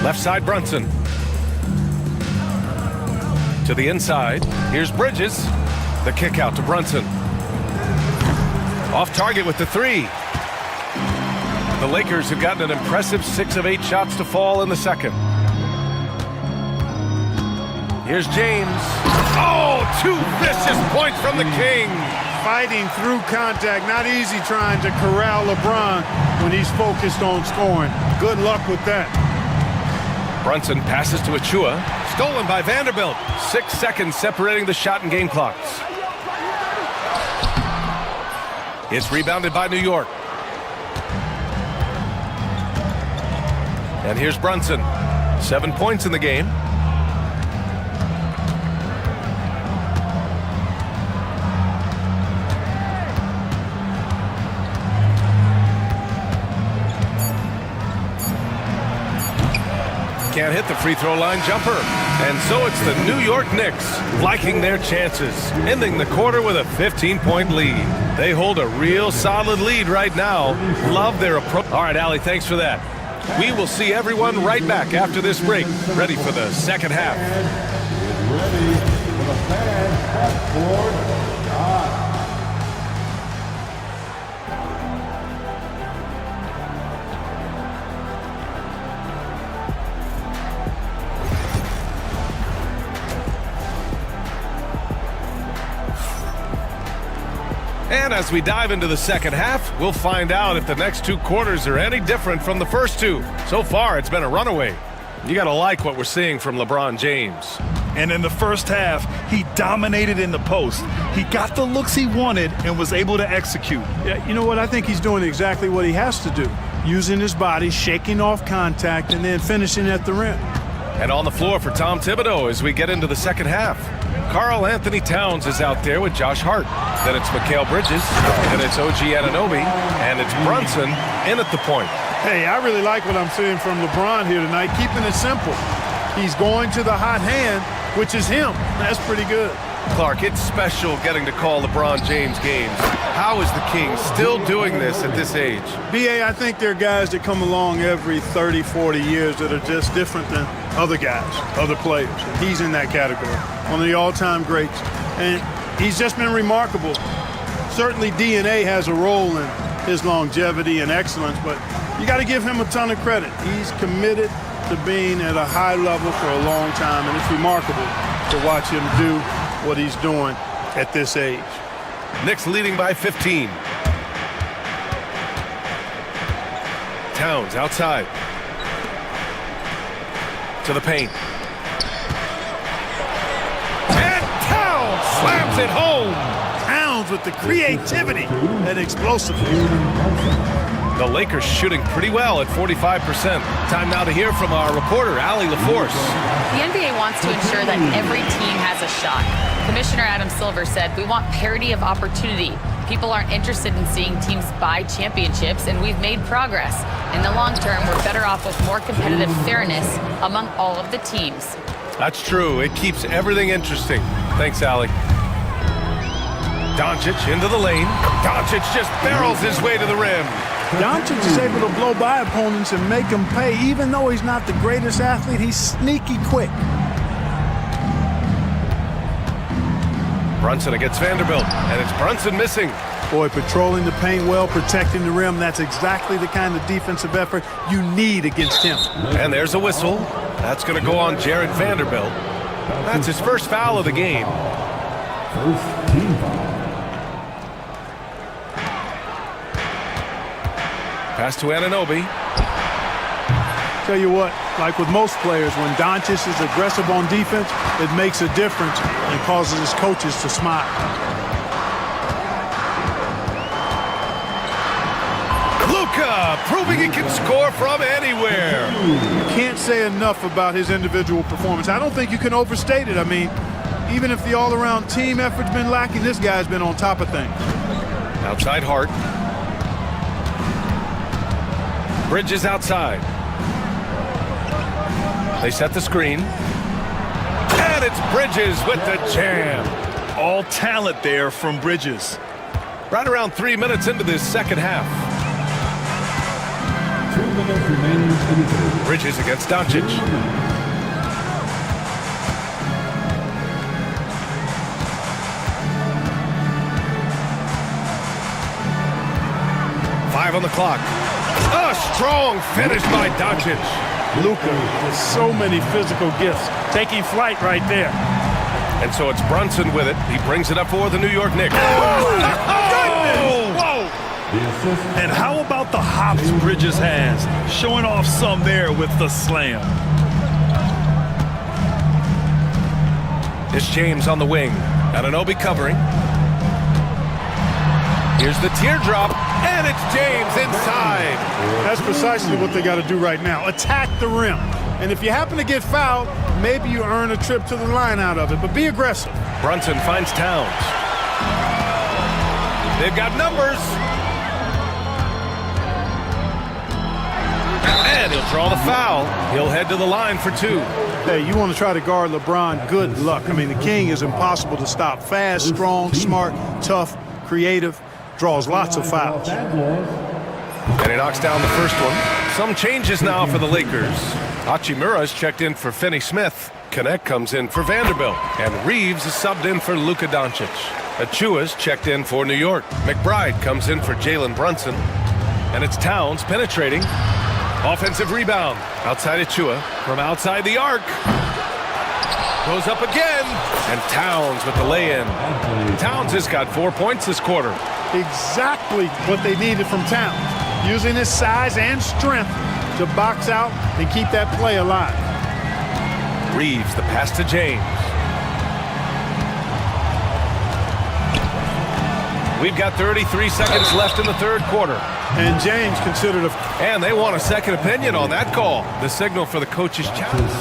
Speaker 1: Left side Brunson. To the inside. Here's Bridges. The kick out to Brunson. Off target with the three. The Lakers have gotten an impressive 6 of 8 shots to fall in the second. Here's James. Oh, 2 vicious points from the King.
Speaker 15: Fighting through contact. Not easy trying to corral LeBron when he's focused on scoring. Good luck with that.
Speaker 1: Brunson passes to Achua. Stolen by Vanderbilt. 6 seconds separating the shot and game clocks. It's rebounded by New York. And here's Brunson. 7 points in the game. Can't hit the free throw line jumper. And so it's the New York Knicks liking their chances, ending the quarter with a 15-point lead. They hold a real solid lead right now. Love their approach. All right, Allie, thanks for that. We will see everyone right back after this break, ready for the second half.
Speaker 4: Ready for the fans at court.
Speaker 1: And as we dive into the second half, we'll find out if the next 2 quarters are any different from the first 2. So far, it's been a runaway. You got to like what we're seeing from LeBron James.
Speaker 2: And in the first half, he dominated in the post. He got the looks he wanted and was able to execute.
Speaker 15: Yeah, you know what? I think he's doing exactly what he has to do. Using his body, shaking off contact, and then finishing at the rim.
Speaker 1: And on the floor for Tom Thibodeau as we get into the second half. Karl Anthony Towns is out there with Josh Hart. Then it's Mikal Bridges. Then it's OG Anunoby. And it's Brunson in at the point.
Speaker 15: Hey, I really like what I'm seeing from LeBron here tonight, keeping it simple. He's going to the hot hand, which is him. That's pretty good.
Speaker 1: Clark, it's special getting to call LeBron James games. How is the King still doing this at this age?
Speaker 15: B.A., I think there are guys that come along every 30, 40 years that are just different than other guys, other players. And he's in that category, one of the all-time greats. And he's just been remarkable. Certainly DNA has a role in his longevity and excellence, but you got to give him a ton of credit. He's committed to being at a high level for a long time, and it's remarkable to watch him do what he's doing at this age.
Speaker 1: Knicks leading by 15. Towns outside. To the paint. And Towns slams it home.
Speaker 15: Towns rebounds with the creativity and explosiveness.
Speaker 1: The Lakers shooting pretty well at 45%. Time now to hear from our reporter, Allie LaForce.
Speaker 5: The NBA wants to ensure that every team has a shot. Commissioner Adam Silver said, "We want parity of opportunity. People aren't interested in seeing teams buy championships, and we've made progress. In the long term, we're better off with more competitive fairness among all of the teams."
Speaker 1: That's true. It keeps everything interesting. Thanks, Allie. Doncic into the lane. Doncic just barrels his way to the rim.
Speaker 15: Doncic is able to blow by opponents and make them pay. Even though he's not the greatest athlete, he's sneaky quick.
Speaker 1: Brunson against Vanderbilt, and it's Brunson missing.
Speaker 15: Boy, patrolling the paint well, protecting the rim. That's exactly the kind of defensive effort you need against him.
Speaker 1: And there's a whistle. That's going to go on Jared Vanderbilt. That's his first foul of the game.
Speaker 4: First team foul.
Speaker 1: Pass to Anunoby.
Speaker 15: Tell you what, like with most players, when Doncic is aggressive on defense, it makes a difference and causes his coaches to smile.
Speaker 1: Luka proving he can score from anywhere.
Speaker 15: Can't say enough about his individual performance. I don't think you can overstate it. I mean, even if the all-around team effort's been lacking, this guy's been on top of things.
Speaker 1: Outside Hart. Bridges outside. They set the screen. And it's Bridges with the jam.
Speaker 2: All talent there from Bridges.
Speaker 1: Right around 3 minutes into this second half.
Speaker 4: 2 minutes remaining in the third.
Speaker 1: Bridges against Doncic. Five on the clock. A strong finish by Doncic.
Speaker 15: Luka with so many physical gifts, taking flight right there.
Speaker 1: And so it's Brunson with it. He brings it up for the New York Knicks.
Speaker 15: Whoa! And how about the hops Bridges has? Showing off some there with the slam.
Speaker 1: It's James on the wing. Anunoby covering. Here's the teardrop, and it's James inside.
Speaker 15: That's precisely what they got to do right now. Attack the rim. And if you happen to get fouled, maybe you earn a trip to the line out of it, but be aggressive.
Speaker 1: Brunson finds Towns. They've got numbers. And he'll draw the foul. He'll head to the line for two.
Speaker 15: Hey, you want to try to guard LeBron, good luck. I mean, the king is impossible to stop. Fast, strong, smart, tough, creative, draws lots of fouls.
Speaker 1: And he knocks down the first one. Some changes now for the Lakers. Hachimura's checked in for Finney Smith. Connect comes in for Vanderbilt. And Reeves is subbed in for Luka Doncic. Achua's checked in for New York. McBride comes in for Jalen Brunson. And it's Towns penetrating. Offensive rebound. Outside Achua. From outside the arc. Goes up again. And Towns with the lay-in. Towns has got 4 points this quarter.
Speaker 15: Exactly what they needed from Towns. Using his size and strength to box out and keep that play alive.
Speaker 1: Reeves, the pass to James. We've got 33 seconds left in the third quarter.
Speaker 15: And James considered a...
Speaker 1: And they want a second opinion on that call. The signal for the coach's challenge.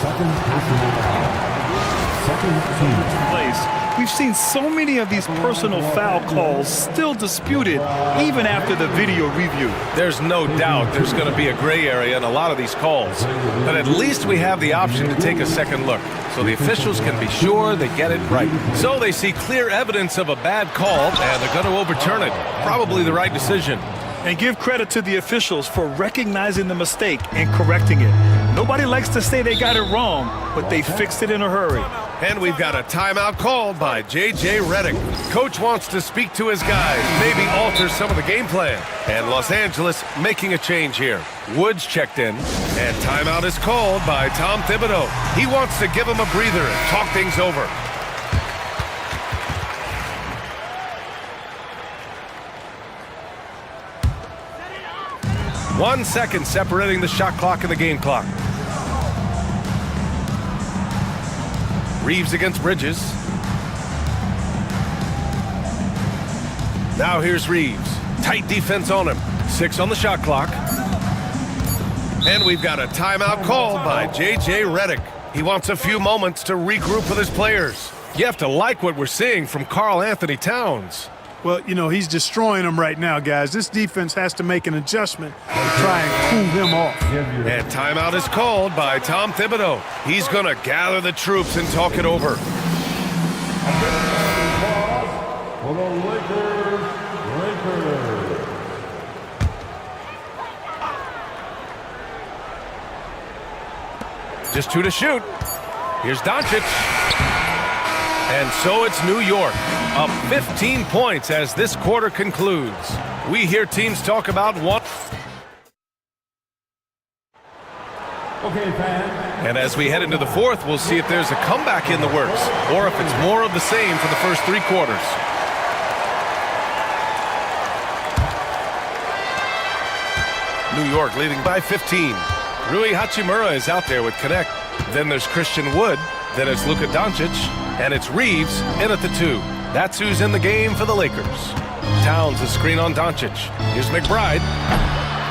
Speaker 4: Second team.
Speaker 2: Place. We've seen so many of these personal foul calls still disputed even after the video review.
Speaker 1: There's no doubt there's going to be a gray area in a lot of these calls. But at least we have the option to take a second look, so the officials can be sure they get it right. So they see clear evidence of a bad call, and they're going to overturn it. Probably the right decision.
Speaker 2: And give credit to the officials for recognizing the mistake and correcting it. Nobody likes to say they got it wrong, but they fixed it in a hurry.
Speaker 1: And we've got a timeout called by J.J. Redick. Coach wants to speak to his guys, maybe alter some of the game plan. And Los Angeles making a change here. Woods checked in, and timeout is called by Tom Thibodeau. He wants to give him a breather and talk things over. One second separating the shot clock and the game clock. Reeves against Bridges. Now here's Reeves. Tight defense on him. 6 on the shot clock. And we've got a timeout called by J.J. Redick. He wants a few moments to regroup with his players. You have to like what we're seeing from Karl Anthony Towns.
Speaker 15: Well, you know, he's destroying them right now, guys. This defense has to make an adjustment to try and cool him off.
Speaker 1: And timeout is called by Tom Thibodeau. He's going to gather the troops and talk it over.
Speaker 4: For the Lakers.
Speaker 1: Just 2 to shoot. Here's Doncic. And so it's New York, up 15 points as this quarter concludes. We hear teams talk about one.
Speaker 4: Okay, fans.
Speaker 1: And as we head into the fourth, we'll see if there's a comeback in the works or if it's more of the same for the first 3 quarters. New York leading by 15. Rui Hachimura is out there with Connect. Then there's Christian Wood. Then it's Luka Doncic. And it's Reeves in at the 2. That's who's in the game for the Lakers. Towns, a screen on Doncic. Here's McBride.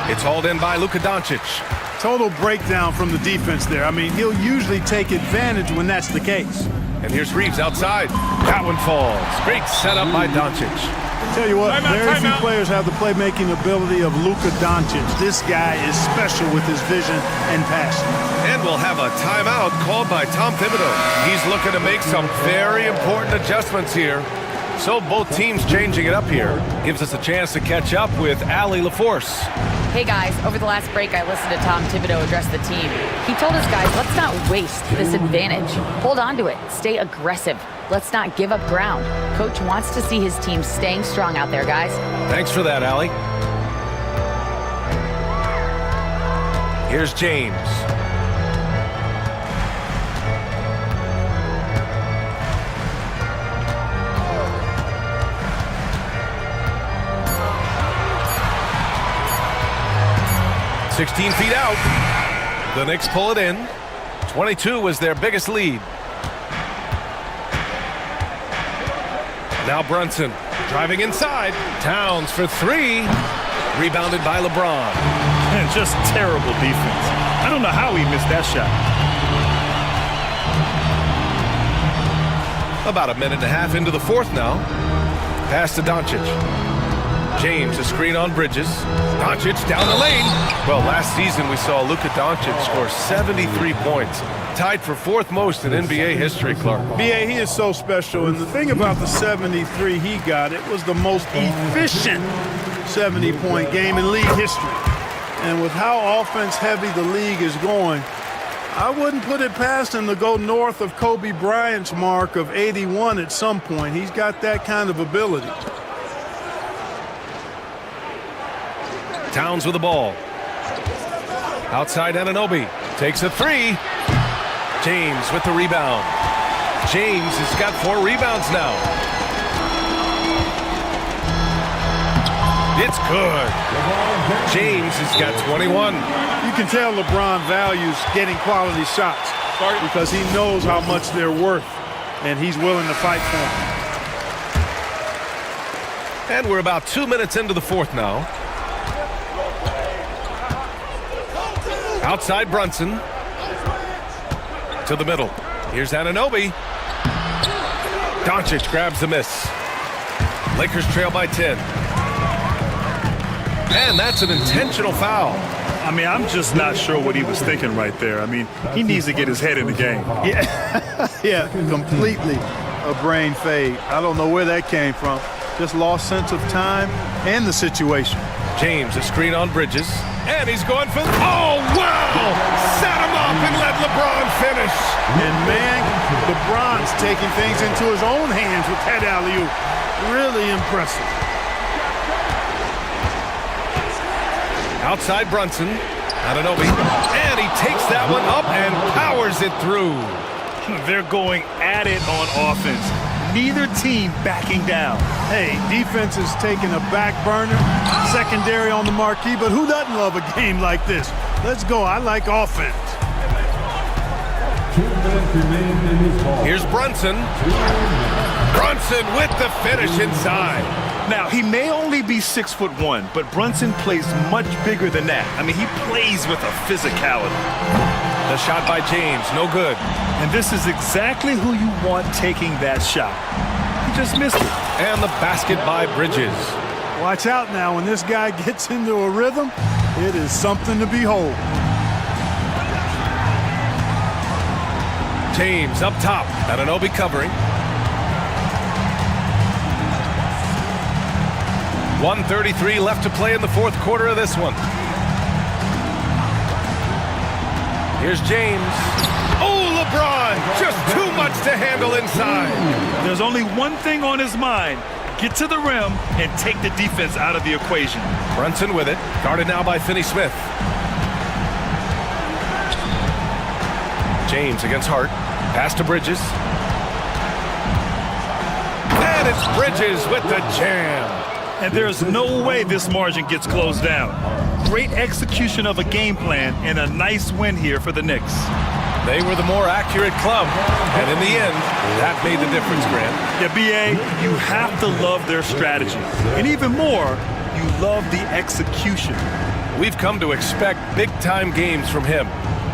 Speaker 1: It's hauled in by Luka Doncic.
Speaker 15: Total breakdown from the defense there. I mean, he'll usually take advantage when that's the case.
Speaker 1: And here's Reeves outside. That one falls. Great setup by Doncic.
Speaker 15: Tell you what, very few players have the playmaking ability of Luka Doncic. This guy is special with his vision and passion.
Speaker 1: And we'll have a timeout called by Tom Thibodeau. He's looking to make some very important adjustments here. So both teams changing it up here. Gives us a chance to catch up with Allie LaForce.
Speaker 5: Hey guys, over the last break I listened to Tom Thibodeau address the team. He told us guys, let's not waste this advantage. Hold on to it, stay aggressive. Let's not give up ground. Coach wants to see his team staying strong out there, guys.
Speaker 1: Thanks for that, Allie. Here's James. "16 feet out. The Knicks pull it in. 22 was their biggest lead. Now Brunson driving inside. Towns for 3. Rebounded by LeBron.
Speaker 2: And just terrible defense. I don't know how he missed that shot.
Speaker 1: About a minute and a half into the fourth now. Pass to Doncic. James, a screen on Bridges. Doncic down the lane. Well, last season we saw Luka Doncic score 73 points. Tied for 4th most in NBA history, Clark.
Speaker 15: B.A., he is so special. And the thing about the 73 he got, it was the most efficient 70-point game in league history. And with how offense-heavy the league is going, I wouldn't put it past him to go north of Kobe Bryant's mark of 81 at some point. He's got that kind of ability.
Speaker 1: Towns with the ball. Outside Anunoby. Takes a 3. James with the rebound. James has got 4 rebounds now. It's good. James has got 21.
Speaker 15: You can tell LeBron values getting quality shots because he knows how much they're worth, and he's willing to fight for them.
Speaker 1: And we're about 2 minutes into the fourth now. Outside Brunson. To the middle. Here's Anunoby. Doncic grabs the miss. Lakers trail by 10. And that's an intentional foul.
Speaker 2: I mean, I'm just not sure what he was thinking right there. I mean, he needs to get his head in the game.
Speaker 15: Yeah, completely a brain fade. I don't know where that came from. Just lost sense of time and the situation.
Speaker 1: James, a screen on Bridges. And he's going for... Oh, wow! Set him up and let LeBron finish.
Speaker 15: And, man, LeBron's taking things into his own hands with that alley-oop. Really impressive.
Speaker 1: Outside Brunson. Anunoby. And he takes that one up and powers it through.
Speaker 2: They're going at it on offense. Neither team backing down.
Speaker 15: Hey, defense is taking a back burner, secondary on the marquee, but who doesn't love a game like this? Let's go. I like offense.
Speaker 4: 2 minutes remain in this ball.
Speaker 1: Here's Brunson. Brunson with the finish inside.
Speaker 2: Now, he may only be 6'1", but Brunson plays much bigger than that. I mean, he plays with a physicality.
Speaker 1: The shot by James, no good.
Speaker 2: And this is exactly who you want taking that shot. He just missed it.
Speaker 1: And the basket by Bridges.
Speaker 15: Watch out now. When this guy gets into a rhythm, it is something to behold.
Speaker 1: James up top. Anunoby covering. 1:33 left to play in the fourth quarter of this one. Here's James. Oh, LeBron! Just too much to handle inside.
Speaker 2: There's only one thing on his mind. Get to the rim and take the defense out of the equation.
Speaker 1: Brunson with it. Guarded now by Finney-Smith. James against Hart. Pass to Bridges. And it's Bridges with the jam.
Speaker 2: And there's no way this margin gets closed down. Great execution of a game plan and a nice win here for the Knicks.
Speaker 1: They were the more accurate club, and in the end, that made the difference, Grant.
Speaker 2: Yeah, B.A., you have to love their strategy. And even more, you love the execution.
Speaker 1: We've come to expect big-time games from him.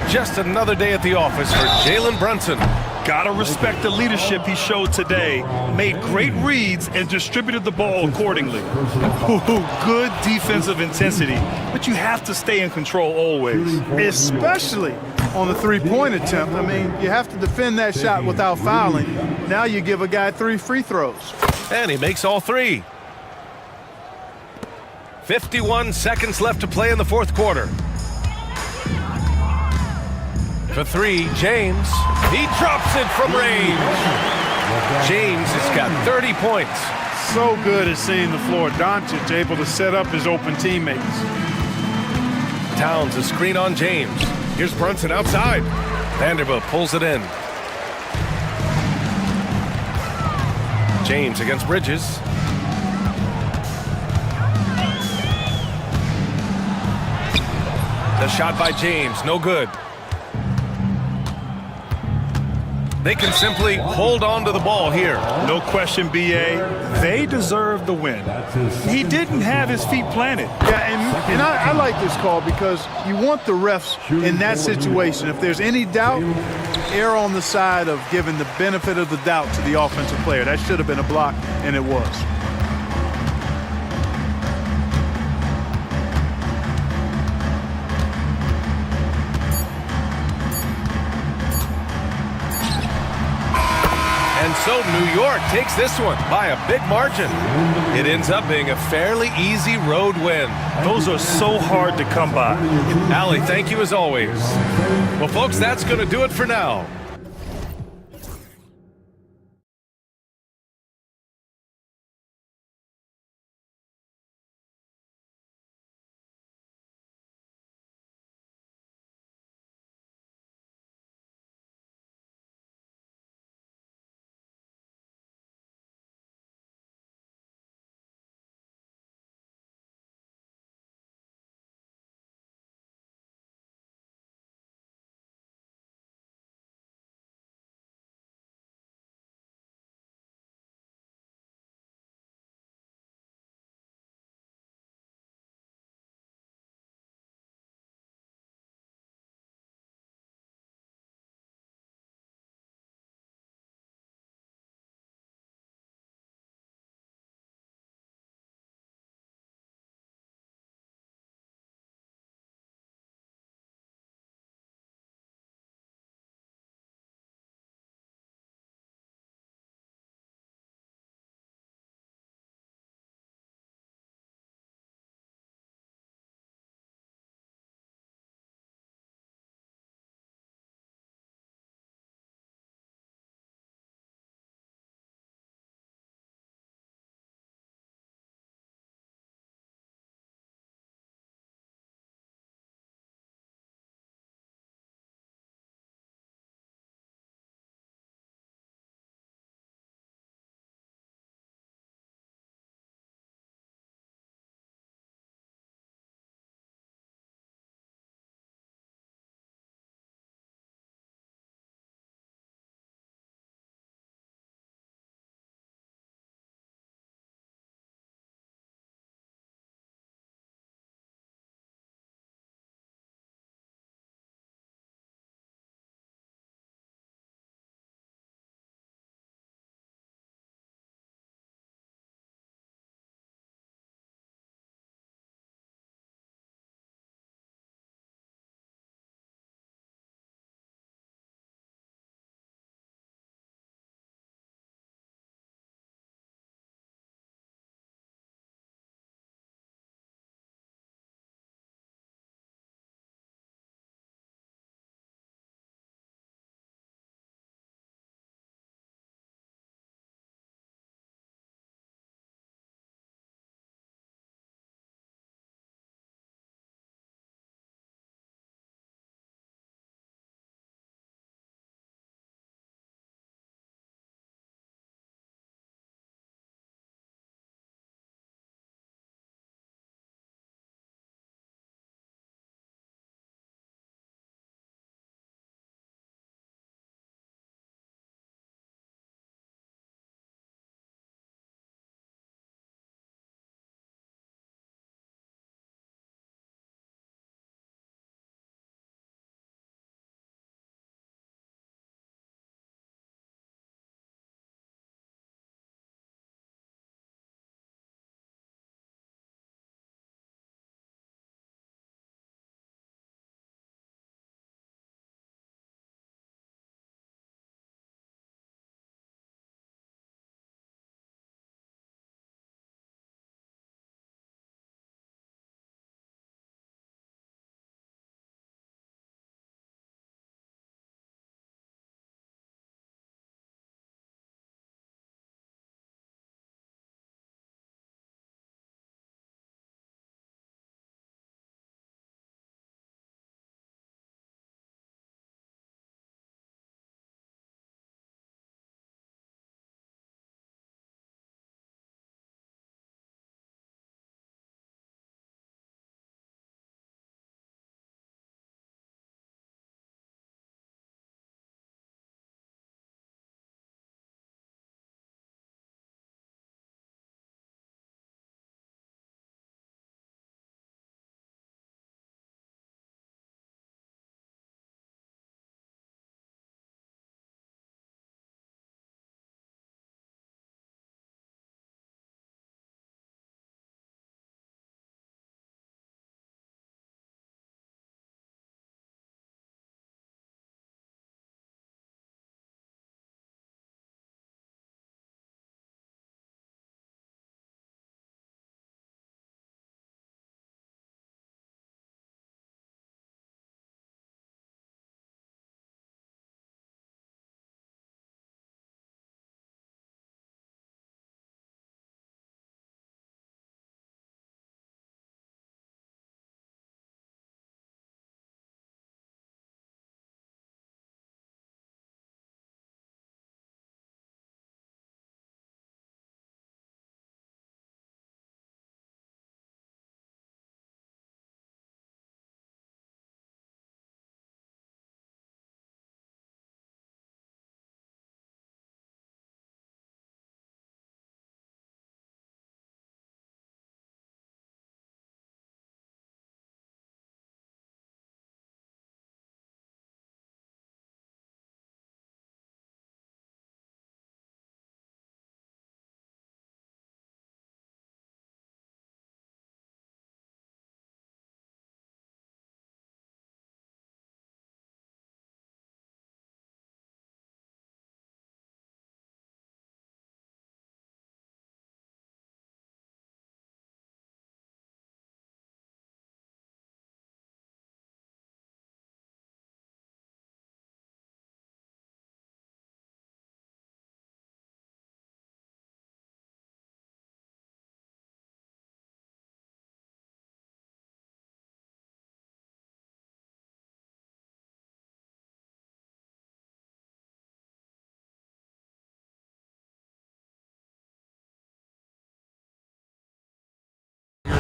Speaker 1: Just another day at the office for Jalen Brunson.
Speaker 2: Gotta respect the leadership he showed today. Made great reads and distributed the ball accordingly. Good defensive intensity, but you have to stay in control always.
Speaker 15: Especially on the three-point attempt. I mean, you have to defend that shot without fouling. Now you give a guy 3 free throws.
Speaker 1: And he makes all 3. 51 seconds left to play in the fourth quarter. For 3, James. He drops it from range. James has got 30 points.
Speaker 15: So good at seeing the floor. Doncic able to set up his open teammates.
Speaker 1: Towns a screen on James. Here's Brunson outside. Vanderbilt pulls it in. James against Bridges. The shot by James, no good. They can simply hold on to the ball here.
Speaker 2: No question, B.A. They deserve the win. He didn't have his feet planted.
Speaker 15: Yeah, and I like this call because you want the refs in that situation. If there's any doubt, err on the side of giving the benefit of the doubt to the offensive player. That should have been a block, and it was.
Speaker 1: And so New York takes this one by a big margin. It ends up being a fairly easy road win.
Speaker 2: Those are so hard to come by.
Speaker 1: Allie, thank you as always. Well, folks, that's going to do it for now.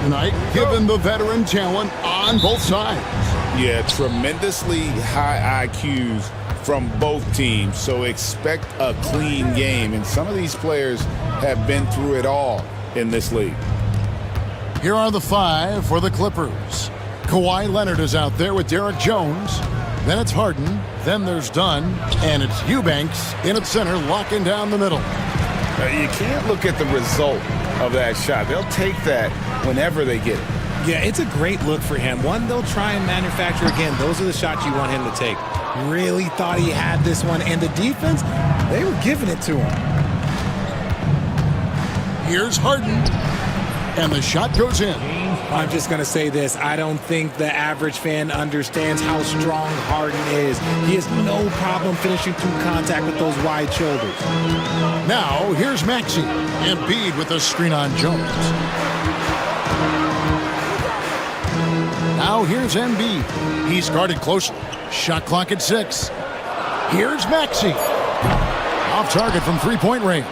Speaker 6: tonight, given the veteran talent on both sides.
Speaker 12: Yeah, tremendously high IQs from both teams, so expect a clean game. And some of these players have been through it all in this league.
Speaker 6: Here are the 5 for the Clippers. Kawhi Leonard is out there with Derek Jones. Then it's Harden. Then there's Dunn. And it's Eubanks in at center, locking down the middle.
Speaker 12: You can't look at the result of that shot. They'll take that whenever they get it.
Speaker 3: Yeah, it's a great look for him. One, they'll try and manufacture again. Those are the shots you want him to take. Really thought he had this one. And the defense, they were giving it to him.
Speaker 6: Here's Harden. And the shot goes in.
Speaker 3: I'm just going to say this. I don't think the average fan understands how strong Harden is. He has no problem finishing through contact with those wide shoulders.
Speaker 6: Now, here's Maxey. Embiid with a screen on Jones. Now, here's Embiid. He's guarded closely. Shot clock at 6. Here's Maxey. Off target from three-point range.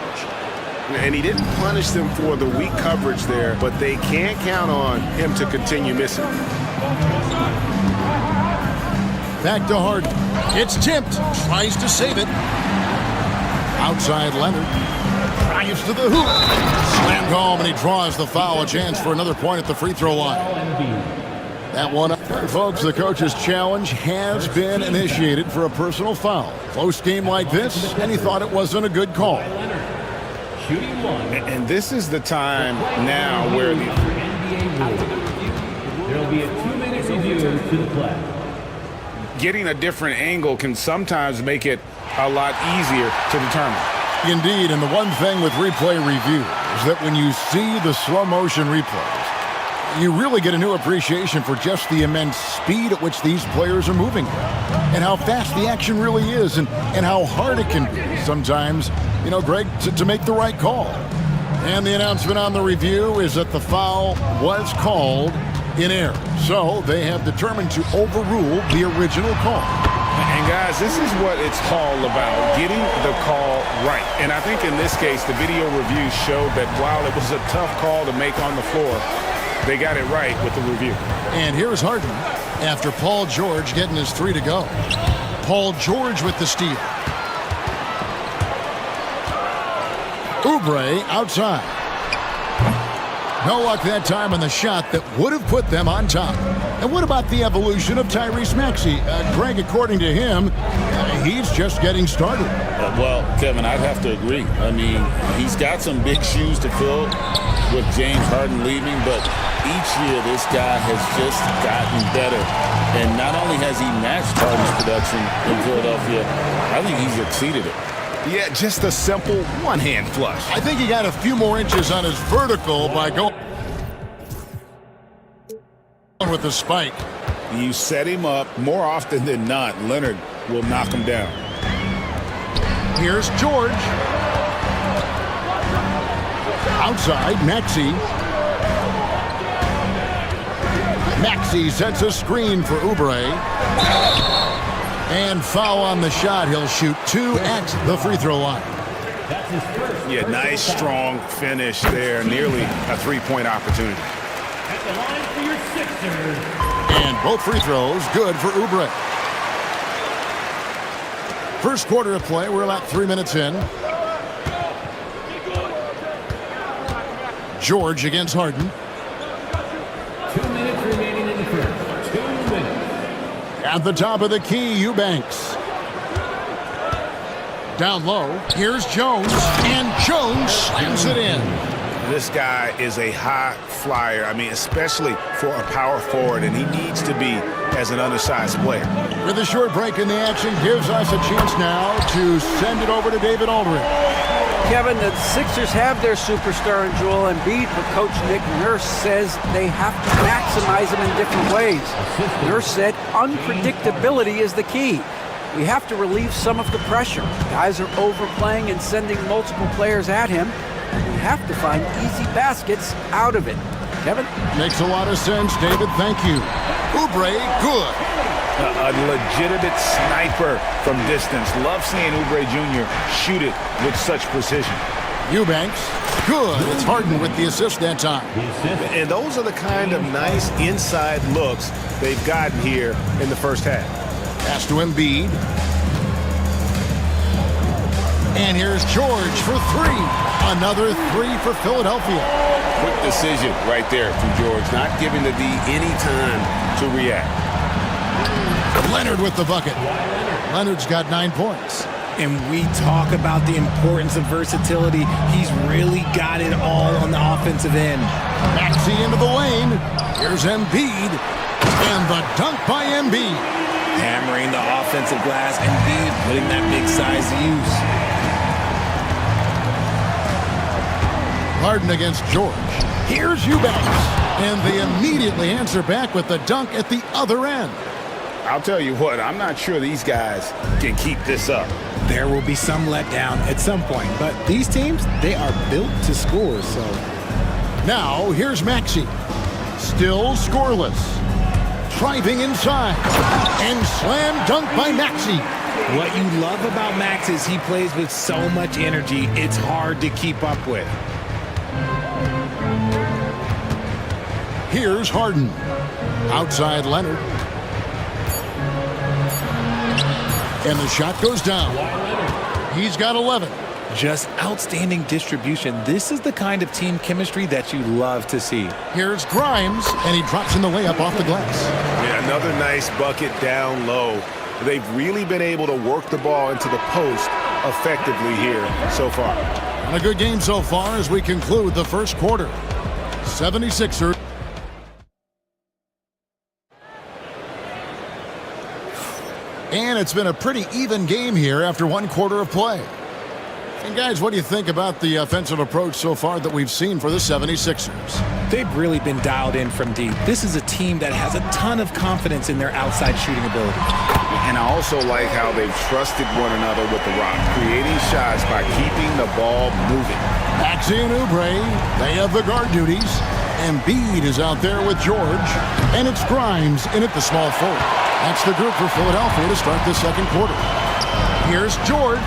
Speaker 7: And he didn't punish them for the weak coverage there, but they can't count on him to continue missing.
Speaker 6: Back to Harden. It's tipped. Tries to save it. Outside Leonard. Drives to the hoop. Slammed home, and he draws the foul. A chance for another point at the free throw line. That one up. Folks, the coach's challenge has been initiated for a personal foul. Close game like this, and he thought it wasn't a good call.
Speaker 12: And this is the time now where
Speaker 4: there will be a 2-minute review to the play.
Speaker 12: getting a different angle can sometimes make it a lot easier to determine.
Speaker 6: Indeed, and the one thing with replay review is that when you see the slow motion replays, you really get a new appreciation for just the immense speed at which these players are moving and how fast the action really is and how hard it can be sometimes, you know, Greg, to make the right call. And the announcement on the review is that the foul was called in error. So they have determined to overrule the original call.
Speaker 12: And guys, this is what it's all about, getting the call right. And I think in this case, the video review showed that while it was a tough call to make on the floor, they got it right with the review.
Speaker 6: And here's Harden after Paul George getting his 3 to go. Paul George with the steal. Oubre outside. No luck that time on the shot that would have put them on top. And what about the evolution of Tyrese Maxey? Greg, according to him, he's just getting started.
Speaker 12: Well, Kevin, I'd have to agree. I mean, he's got some big shoes to fill with James Harden leaving, but each year this guy has just gotten better. And not only has he matched Harden's production in Philadelphia, I think he's exceeded it.
Speaker 7: Yeah, just a simple one-hand flush.
Speaker 6: I think he got a few more inches on his vertical by going with the spike.
Speaker 12: You set him up more often than not, Leonard will knock him down.
Speaker 6: Here's George. Outside, Maxey. Maxey sets a screen for Oubre. And foul on the shot. He'll shoot 2 at the free throw line.
Speaker 7: Yeah, nice, strong finish there. Nearly a three-point opportunity.
Speaker 4: At the line for your Sixers.
Speaker 6: And both free throws good for Oubre. First quarter of play. We're about 3 minutes in. George against Harden.
Speaker 4: 2 minutes remaining in the first. 2 minutes.
Speaker 6: At the top of the key, Eubanks. Down low, here's Jones, and Jones slams it in.
Speaker 7: This guy is a high flyer, I mean, especially for a power forward, and he needs to be as an undersized player.
Speaker 6: With a short break in the action, gives us a chance now to send it over to David Aldridge.
Speaker 9: Kevin, the Sixers have their superstar in Joel Embiid, but Coach Nick Nurse says they have to maximize him in different ways. Nurse said unpredictability is the key. We have to relieve some of the pressure. Guys are overplaying and sending multiple players at him. We have to find easy baskets out of it. Kevin?
Speaker 6: Makes a lot of sense, David. Thank you. Oubre, good.
Speaker 12: A legitimate sniper from distance. Love seeing Oubre Jr. shoot it with such precision.
Speaker 6: Eubanks, good. It's Harden with the assist that time.
Speaker 7: And those are the kind of nice inside looks they've gotten here in the first half.
Speaker 6: Pass to Embiid. And here's George for three. Another three for Philadelphia.
Speaker 7: Quick decision right there from George, not giving the D any time to react.
Speaker 6: Leonard with the bucket. Leonard's got 9 points.
Speaker 3: And we talk about the importance of versatility. He's really got it all on the offensive end.
Speaker 6: Maxey into the lane. Here's Embiid. And the dunk by Embiid.
Speaker 3: Hammering the offensive glass. Embiid putting that big size to use.
Speaker 6: Harden against George. Here's Eubanks. And they immediately answer back with the dunk at the other end.
Speaker 7: I'll tell you what, I'm not sure these guys can keep this up.
Speaker 3: There will be some letdown at some point, but these teams, they are built to score, so.
Speaker 6: Now, here's Maxey. Still scoreless. Driving inside. And slam dunk by Maxey.
Speaker 3: What you love about Max is he plays with so much energy, it's hard to keep up with.
Speaker 6: Here's Harden. Outside Leonard. And the shot goes down. He's got 11.
Speaker 3: Just outstanding distribution. This is the kind of team chemistry that you love to see.
Speaker 6: Here's Grimes, and he drops in the layup off the glass.
Speaker 7: Yeah, another nice bucket down low. They've really been able to work the ball into the post effectively here so far.
Speaker 6: And a good game so far as we conclude the first quarter. 76ers. And it's been a pretty even game here after one quarter of play. And guys, what do you think about the offensive approach so far that we've seen for the 76ers?
Speaker 3: They've really been dialed in from deep. This is a team that has a ton of confidence in their outside shooting ability.
Speaker 7: And I also like how they've trusted one another with the rock, creating shots by keeping the ball moving.
Speaker 6: Maxey and Oubre, they have the guard duties. Embiid is out there with George. And it's Grimes in at the small forward. That's the group for Philadelphia to start the second quarter. Here's George.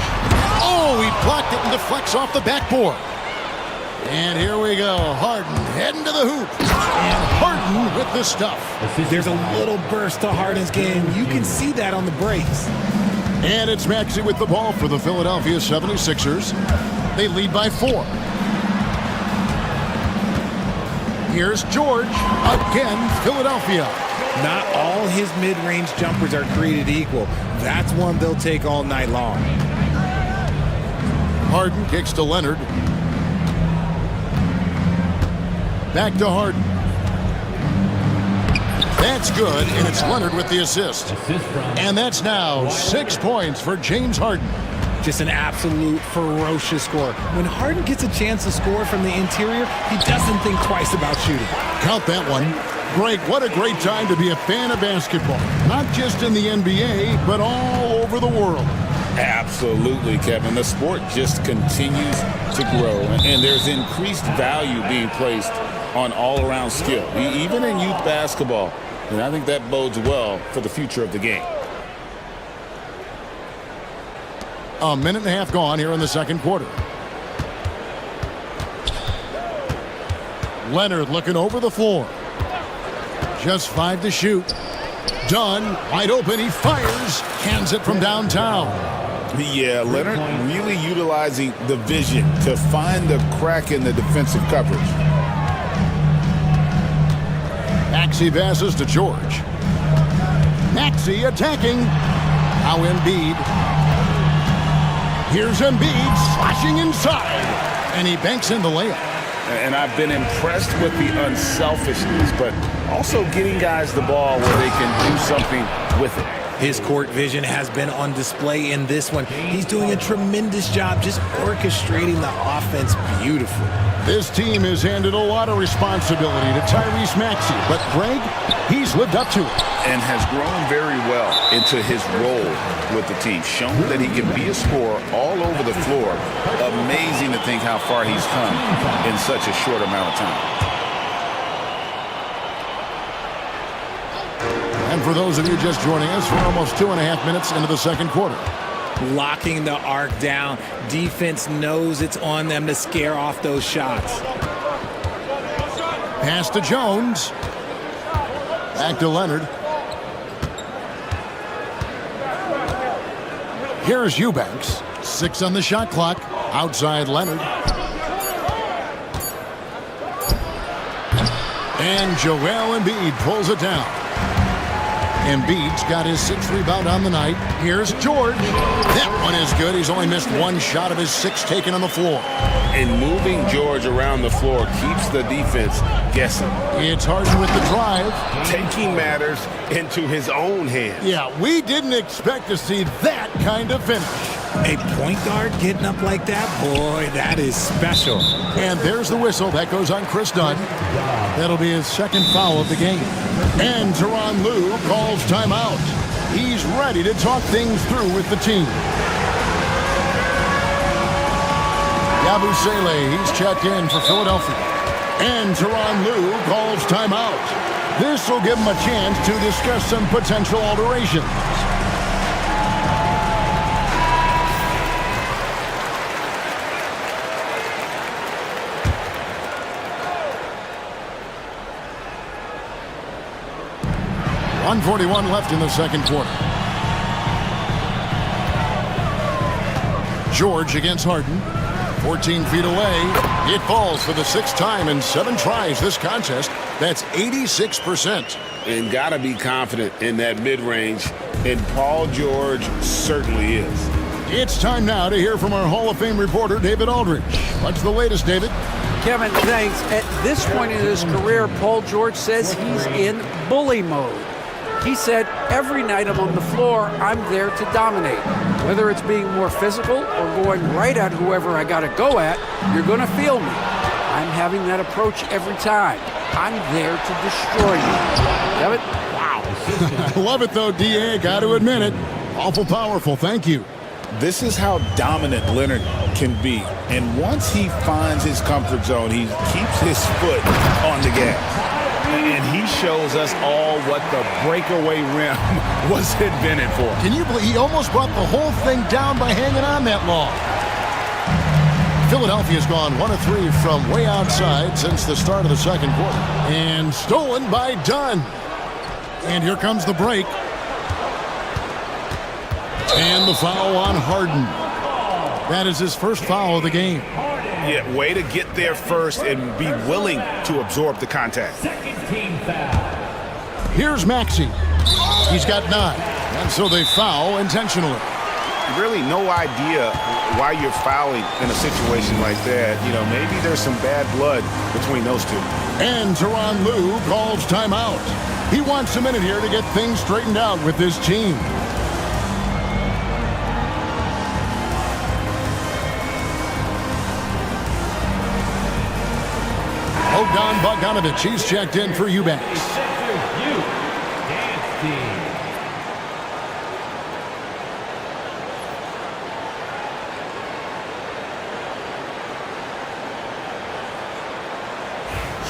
Speaker 6: Oh, he blocked it and deflects off the backboard. And here we go. Harden heading to the hoop. And Harden with the stuff.
Speaker 3: There's a little burst to Harden's game. You can see that on the breaks.
Speaker 6: And it's Maxey with the ball for the Philadelphia 76ers. They lead by 4. Here's George. Again, Philadelphia.
Speaker 3: Not all his mid-range jumpers are created equal. That's one they'll take all night long.
Speaker 6: Harden kicks to Leonard. Back to Harden. That's good, and it's Leonard with the assist. And that's now 6 points for James Harden.
Speaker 3: Just an absolute ferocious score. When Harden gets a chance to score from the interior, he doesn't think twice about shooting.
Speaker 6: Count that one. Greg, what a great time to be a fan of basketball. Not just in the NBA, but all over the world.
Speaker 12: Absolutely, Kevin. The sport just continues to grow, and there's increased value being placed on all-around skill, even in youth basketball. And I think that bodes well for the future of the game.
Speaker 6: A minute and a half gone here in the second quarter. Leonard looking over the floor. Just 5 to shoot. Dunn, wide open, he fires. Hands it from downtown.
Speaker 12: Yeah, Leonard really utilizing the vision to find the crack in the defensive coverage.
Speaker 6: Maxey passes to George. Maxey attacking. Now Embiid. Here's Embiid slashing inside. And he banks in the layup.
Speaker 12: And I've been impressed with the unselfishness, but also getting guys the ball where they can do something with it.
Speaker 3: His court vision has been on display in this one. He's doing a tremendous job just orchestrating the offense beautifully.
Speaker 6: This team has handed a lot of responsibility to Tyrese Maxey, but Greg, he's lived up to it.
Speaker 12: And has grown very well into his role with the team. Shown that he can be a scorer all over the floor. Amazing to think how far he's come in such a short amount of time.
Speaker 6: And for those of you just joining us, we're almost 2.5 minutes into the second quarter.
Speaker 3: locking the arc down. Defense knows it's on them to scare off those shots.
Speaker 6: Pass to Jones. Back to Leonard. Here's Eubanks. 6 on the shot clock. Outside Leonard. And Joel Embiid pulls it down. Embiid's got his 6th rebound on the night. Here's George. That one is good. He's only missed 1 shot of his 6 taken on the floor.
Speaker 12: And moving George around the floor keeps the defense guessing.
Speaker 6: It's Harden with the drive.
Speaker 7: Taking matters into his own hands.
Speaker 6: Yeah, we didn't expect to see that kind of finish.
Speaker 3: A point guard getting up like that, boy, that is special.
Speaker 6: And there's the whistle. That goes on Chris Dunn. That'll be his 2nd foul of the game. And Tyronn Lue calls timeout. He's ready to talk things through with the team. Yabusele, he's checked in for Philadelphia. And Tyronn Lue calls timeout. This will give him a chance to discuss some potential alterations. .141 left in the 2nd quarter. George against Harden. 14 feet away. It falls for the 6th time in 7 tries this contest. That's 86%.
Speaker 12: And got to be confident in that mid-range. And Paul George certainly is.
Speaker 6: It's time now to hear from our Hall of Fame reporter, David Aldridge. What's the latest, David?
Speaker 9: Kevin, thanks. At this point in his career, Paul George says he's in bully mode. He said, every night I'm on the floor, I'm there to dominate. Whether it's being more physical or going right at whoever I got to go at, you're going to feel me. I'm having that approach every time. I'm there to destroy you. Kevin?
Speaker 6: Wow. I love it, though, D.A. Got to admit it. Awful powerful. Thank you.
Speaker 12: This is how dominant Leonard can be. And once he finds his comfort zone, he keeps his foot on the gas. And he shows us all what the breakaway rim was invented for.
Speaker 6: Can you believe he almost brought the whole thing down by hanging on that long? Philadelphia's gone 1 of 3 from way outside since the start of the 2nd quarter. And stolen by Dunn. And here comes the break. And the foul on Harden. That is his 1st foul of the game.
Speaker 7: Yeah, way to get there first and be willing to absorb the contact.
Speaker 6: Here's Maxey. He's got 9. And so they foul intentionally.
Speaker 7: Really no idea why you're fouling in a situation like that. You know, maybe there's some bad blood between those two.
Speaker 6: And Tyronn Lue calls timeout. He wants a minute here to get things straightened out with his team. Bogdan Bogdanovic, he's checked in for Eubanks.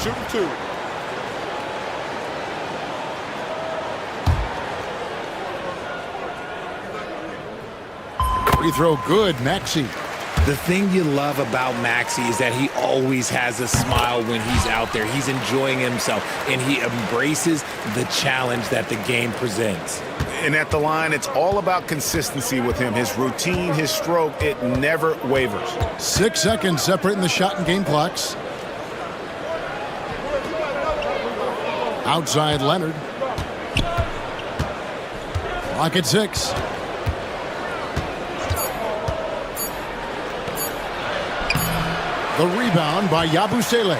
Speaker 14: Shooting 2.
Speaker 6: Free throw good, Maxey.
Speaker 3: The thing you love about Maxey is that he always has a smile when he's out there. He's enjoying himself, and he embraces the challenge that the game presents.
Speaker 7: And at the line, it's all about consistency with him. His routine, his stroke, it never wavers.
Speaker 6: 6 seconds separating the shot and game clocks. Outside Leonard. Clock at 6. The rebound by Yabusele.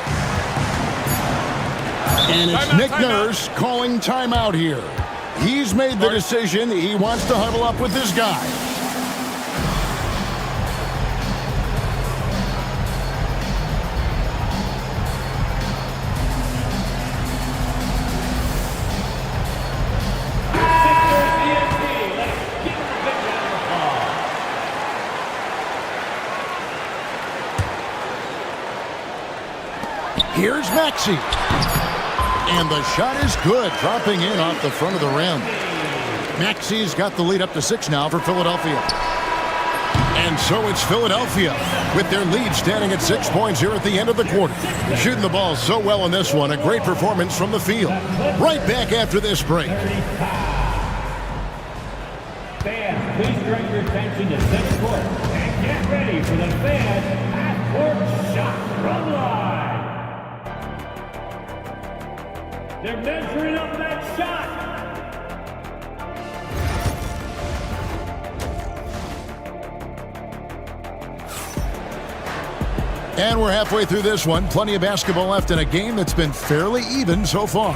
Speaker 6: And it's Nick Nurse calling timeout here. He's made the decision. He wants to huddle up with this guy. Here's Maxey. And the shot is good, dropping in off the front of the rim. Maxey's got the lead up to 6 now for Philadelphia. And so it's Philadelphia with their lead standing at 6 points here at the end of the quarter. Shooting the ball so well in this one. A great performance from the field. Right back after this break.
Speaker 4: Fans, please direct your attention to 6 court and get ready for the fan half-court shot from line. They're measuring up that shot.
Speaker 6: And we're halfway through this one. Plenty of basketball left in a game that's been fairly even so far.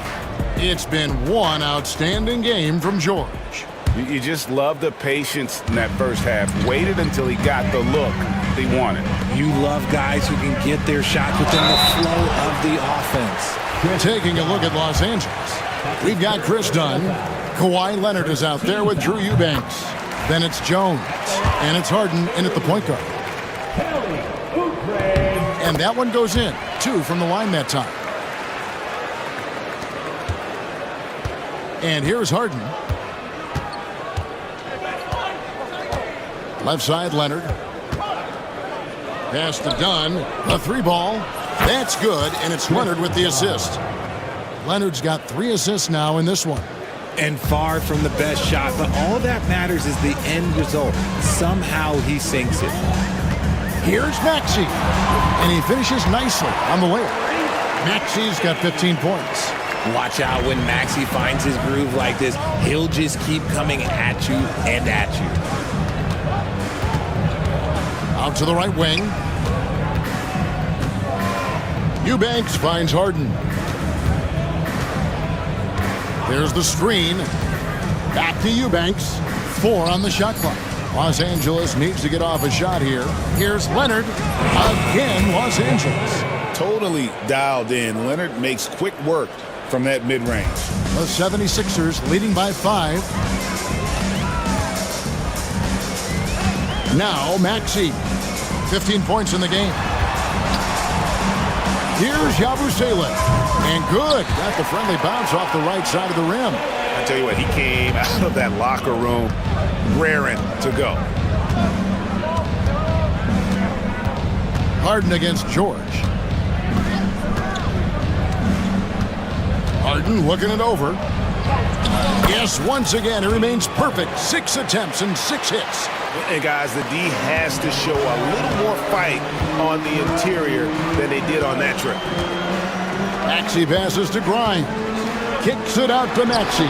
Speaker 6: It's been one outstanding game from George.
Speaker 7: You just love the patience in that first half. Waited until he got the look he wanted.
Speaker 3: You love guys who can get their shots within the flow of the offense.
Speaker 6: Taking a look at Los Angeles. We've got Chris Dunn. Kawhi Leonard is out there with Drew Eubanks. Then it's Jones. And it's Harden in at the point guard. And that one goes in. 2 from the line that time. And here's Harden. Left side, Leonard. Pass to Dunn. A 3-ball. That's good, and it's Leonard with the assist. Leonard's got 3 assists now in this one.
Speaker 3: And far from the best shot, but all that matters is the end result. Somehow he sinks it.
Speaker 6: Here's Maxey, and he finishes nicely on the layup. Maxey's got 15 points.
Speaker 3: Watch out when Maxey finds his groove like this. He'll just keep coming at you and at you.
Speaker 6: Out to the right wing. Eubanks finds Harden. There's the screen. Back to Eubanks. 4 on the shot clock. Los Angeles needs to get off a shot here. Here's Leonard. Again, Los Angeles.
Speaker 7: Totally dialed in. Leonard makes quick work from that mid-range.
Speaker 6: The 76ers leading by 5. Now Maxey. 15 points in the game. Here's Yabusele. And good. Got the friendly bounce off the right side of the rim.
Speaker 7: I tell you what, he came out of that locker room raring to go.
Speaker 6: Harden against George. Harden looking it over. Yes, once again, it remains perfect. 6 attempts and 6 hits.
Speaker 7: And guys, the D has to show a little more fight on the interior than they did on that trip.
Speaker 6: Maxey passes to Grimes. Kicks it out to Maxey.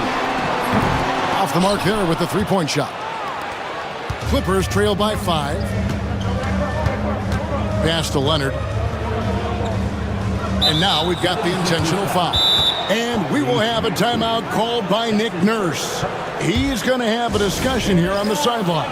Speaker 6: Off the mark there with the 3-point shot. Clippers trail by 5. Pass to Leonard. And now we've got the intentional foul. And we will have a timeout called by Nick Nurse. He's going to have a discussion here on the sideline.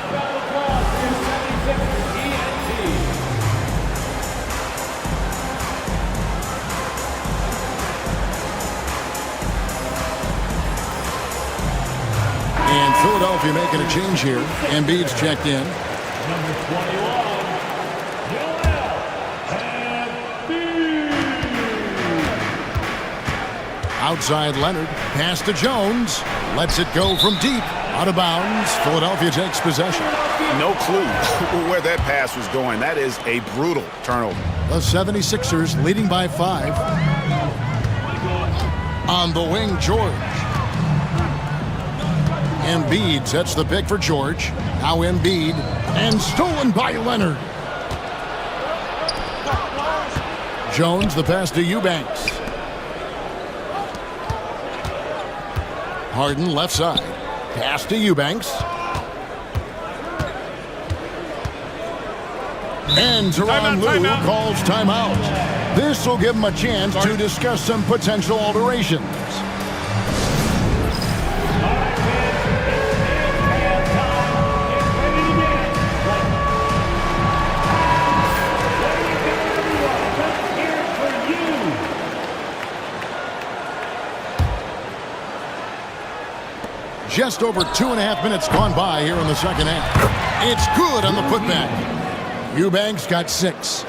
Speaker 6: And Philadelphia making a change here. Embiid's checked in.
Speaker 4: Number 21,
Speaker 6: Outside Leonard. Pass to Jones. Lets it go from deep. Out of bounds. Philadelphia takes possession.
Speaker 7: No clue where that pass was going. That is a brutal turnover.
Speaker 6: The 76ers leading by 5. On the wing, George. Embiid sets the pick for George. Now Embiid. And stolen by Leonard. Jones, the pass to Eubanks. Harden, left side. Pass to Eubanks. And Tyronn Lue calls timeout. This will give him a chance to discuss some potential alterations. Just over 2.5 minutes gone by here in the second half. It's good on the putback. Eubanks got 6.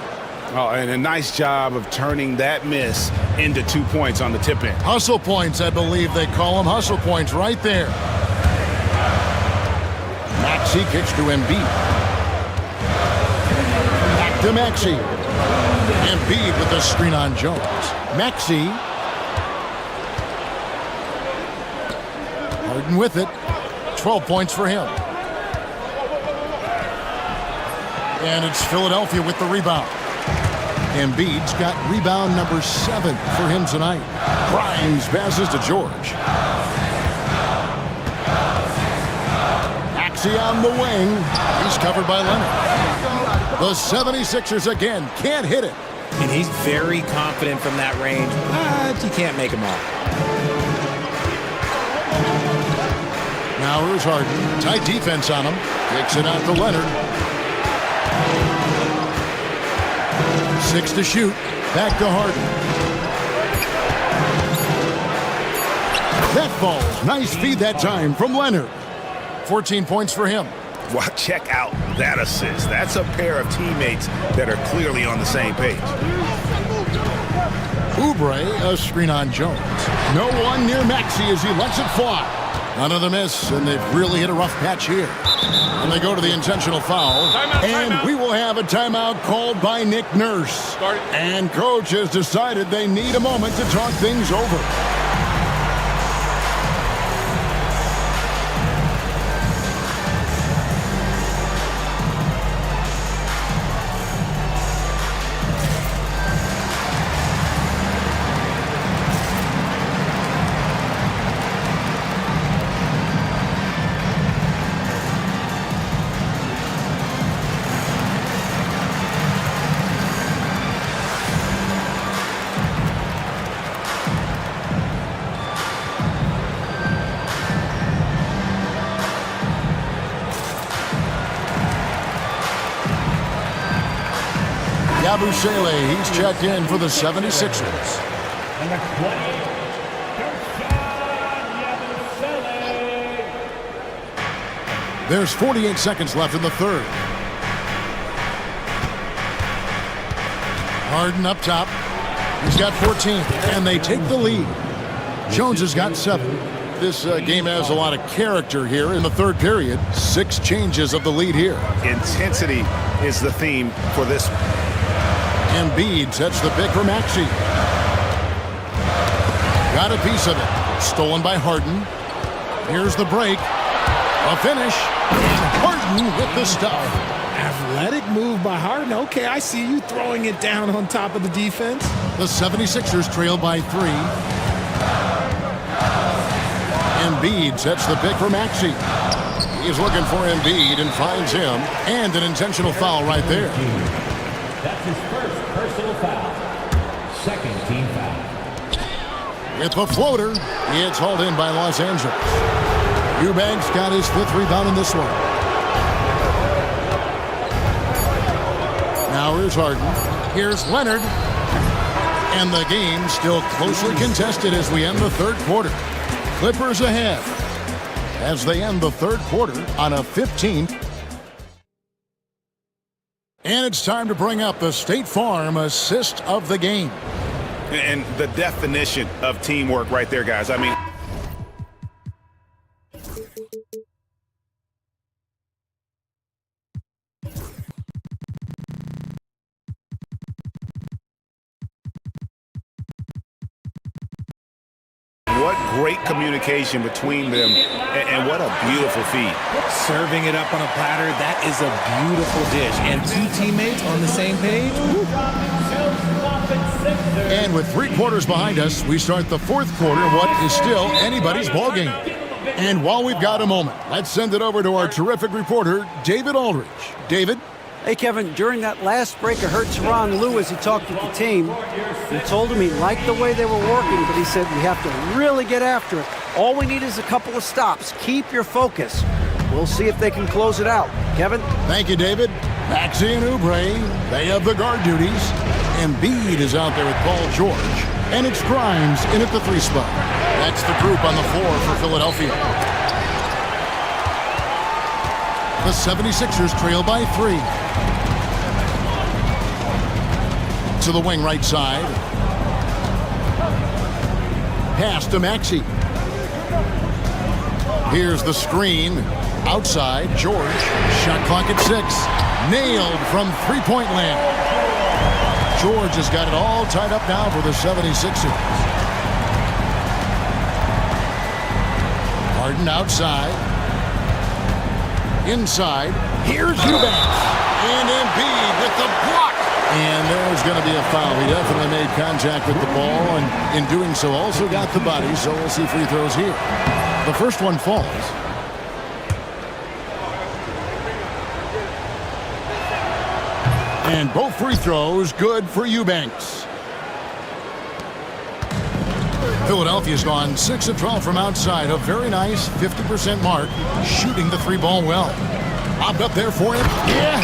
Speaker 7: Oh, and a nice job of turning that miss into 2 points on the tip in.
Speaker 6: Hustle points, I believe they call them. Hustle points right there. Maxey kicks to Embiid. Back to Maxey. Embiid with the screen on Jones. Maxey. Harden with it. 12 points for him. And it's Philadelphia with the rebound. Embiid's got rebound number 7 for him tonight. Grimes passes to George. Maxey on the wing. He's covered by Leonard. The 76ers again can't hit it.
Speaker 3: And he's very confident from that range, but you can't make him all.
Speaker 6: Now here's Harden. Tight defense on him. Kicks it out to Leonard. 6 to shoot. Back to Harden. That falls. Nice feed that time from Leonard. 14 points for him.
Speaker 7: Well, check out that assist. That's a pair of teammates that are clearly on the same page.
Speaker 6: Oubre, a screen on Jones. No one near Maxey as he lets it fly. Another miss, and they've really hit a rough patch here. And they go to the intentional foul. And we will have a timeout called by Nick Nurse. And coach has decided they need a moment to talk things over. Yabusele, he's checked in for the 76ers. There's 48 seconds left in the third. Harden up top. He's got 14, and they take the lead. Jones has got 7. This game has a lot of character here in the third period. 6 changes of the lead here.
Speaker 7: Intensity is the theme for this.
Speaker 6: Embiid sets the pick for Maxey. Got a piece of it. Stolen by Harden. Here's the break. A finish. And Harden with the stuff.
Speaker 3: Athletic move by Harden. Okay, I see you throwing it down on top of the defense.
Speaker 6: The 76ers trail by 3. Embiid sets the pick for Maxey. He's looking for Embiid and finds him. And an intentional foul right there.
Speaker 4: That's his first personal foul. Second team foul.
Speaker 6: With the floater, it's hauled in by Los Angeles. Eubanks got his 5th rebound in this one. Now here's Harden. Here's Leonard. And the game still closely contested as we end the third quarter. Clippers ahead as they end the third quarter on a 15th. And it's time to bring up the State Farm assist of the game.
Speaker 7: And the definition of teamwork right there, guys. I mean, what great communication between them, and what a beautiful feed.
Speaker 3: Serving it up on a platter, that is a beautiful dish. And 2 teammates on the same page. Woo.
Speaker 6: And with 3 quarters behind us, we start the fourth quarter, what is still anybody's ballgame. And while we've got a moment, let's send it over to our terrific reporter, David Aldridge. David?
Speaker 9: Hey, Kevin, during that last break, I heard Tyronn Lue as he talked with the team. He told him he liked the way they were working, but he said we have to really get after it. All we need is a couple of stops. Keep your focus. We'll see if they can close it out. Kevin?
Speaker 6: Thank you, David. Maxey and Oubre, they have the guard duties. Embiid is out there with Paul George. And it's Grimes in at the 3 spot. That's the group on the floor for Philadelphia. The 76ers trail by 3. To the wing right side. Pass to Maxey. Here's the screen. Outside, George. Shot clock at 6. Nailed from three-point land. George has got it all tied up now for the 76ers. Harden outside. Inside. Here's Eubanks. And Embiid with the block. And there's going to be a foul. He definitely made contact with the ball, and in doing so also got the body, so we'll see free throws here. The first one falls. And both free throws good for Eubanks. Philadelphia's gone 6 of 12 from outside. A very nice 50% mark. Shooting the three ball well. Popped up there for him. Yeah!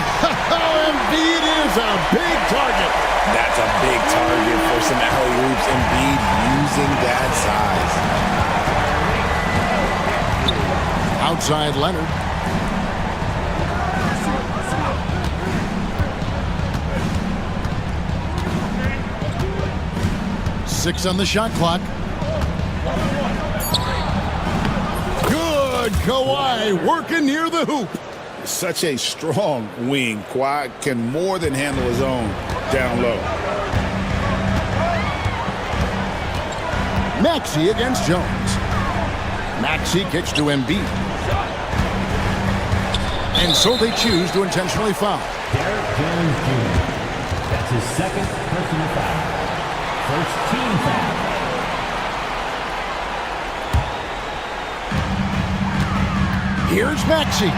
Speaker 6: Embiid is a big target.
Speaker 3: That's a big target for some alley-oops. Embiid using that size.
Speaker 6: Outside Leonard. Six on the shot clock. Good. Kawhi working near the hoop.
Speaker 12: Such a strong wing. Kawhi can more than handle his own down low.
Speaker 6: Maxey against Jones. Maxey kicks to Embiid. And so they choose to intentionally foul.
Speaker 4: Derek Jones Jr. That's his second personal foul. First team foul.
Speaker 6: Here's Maxey.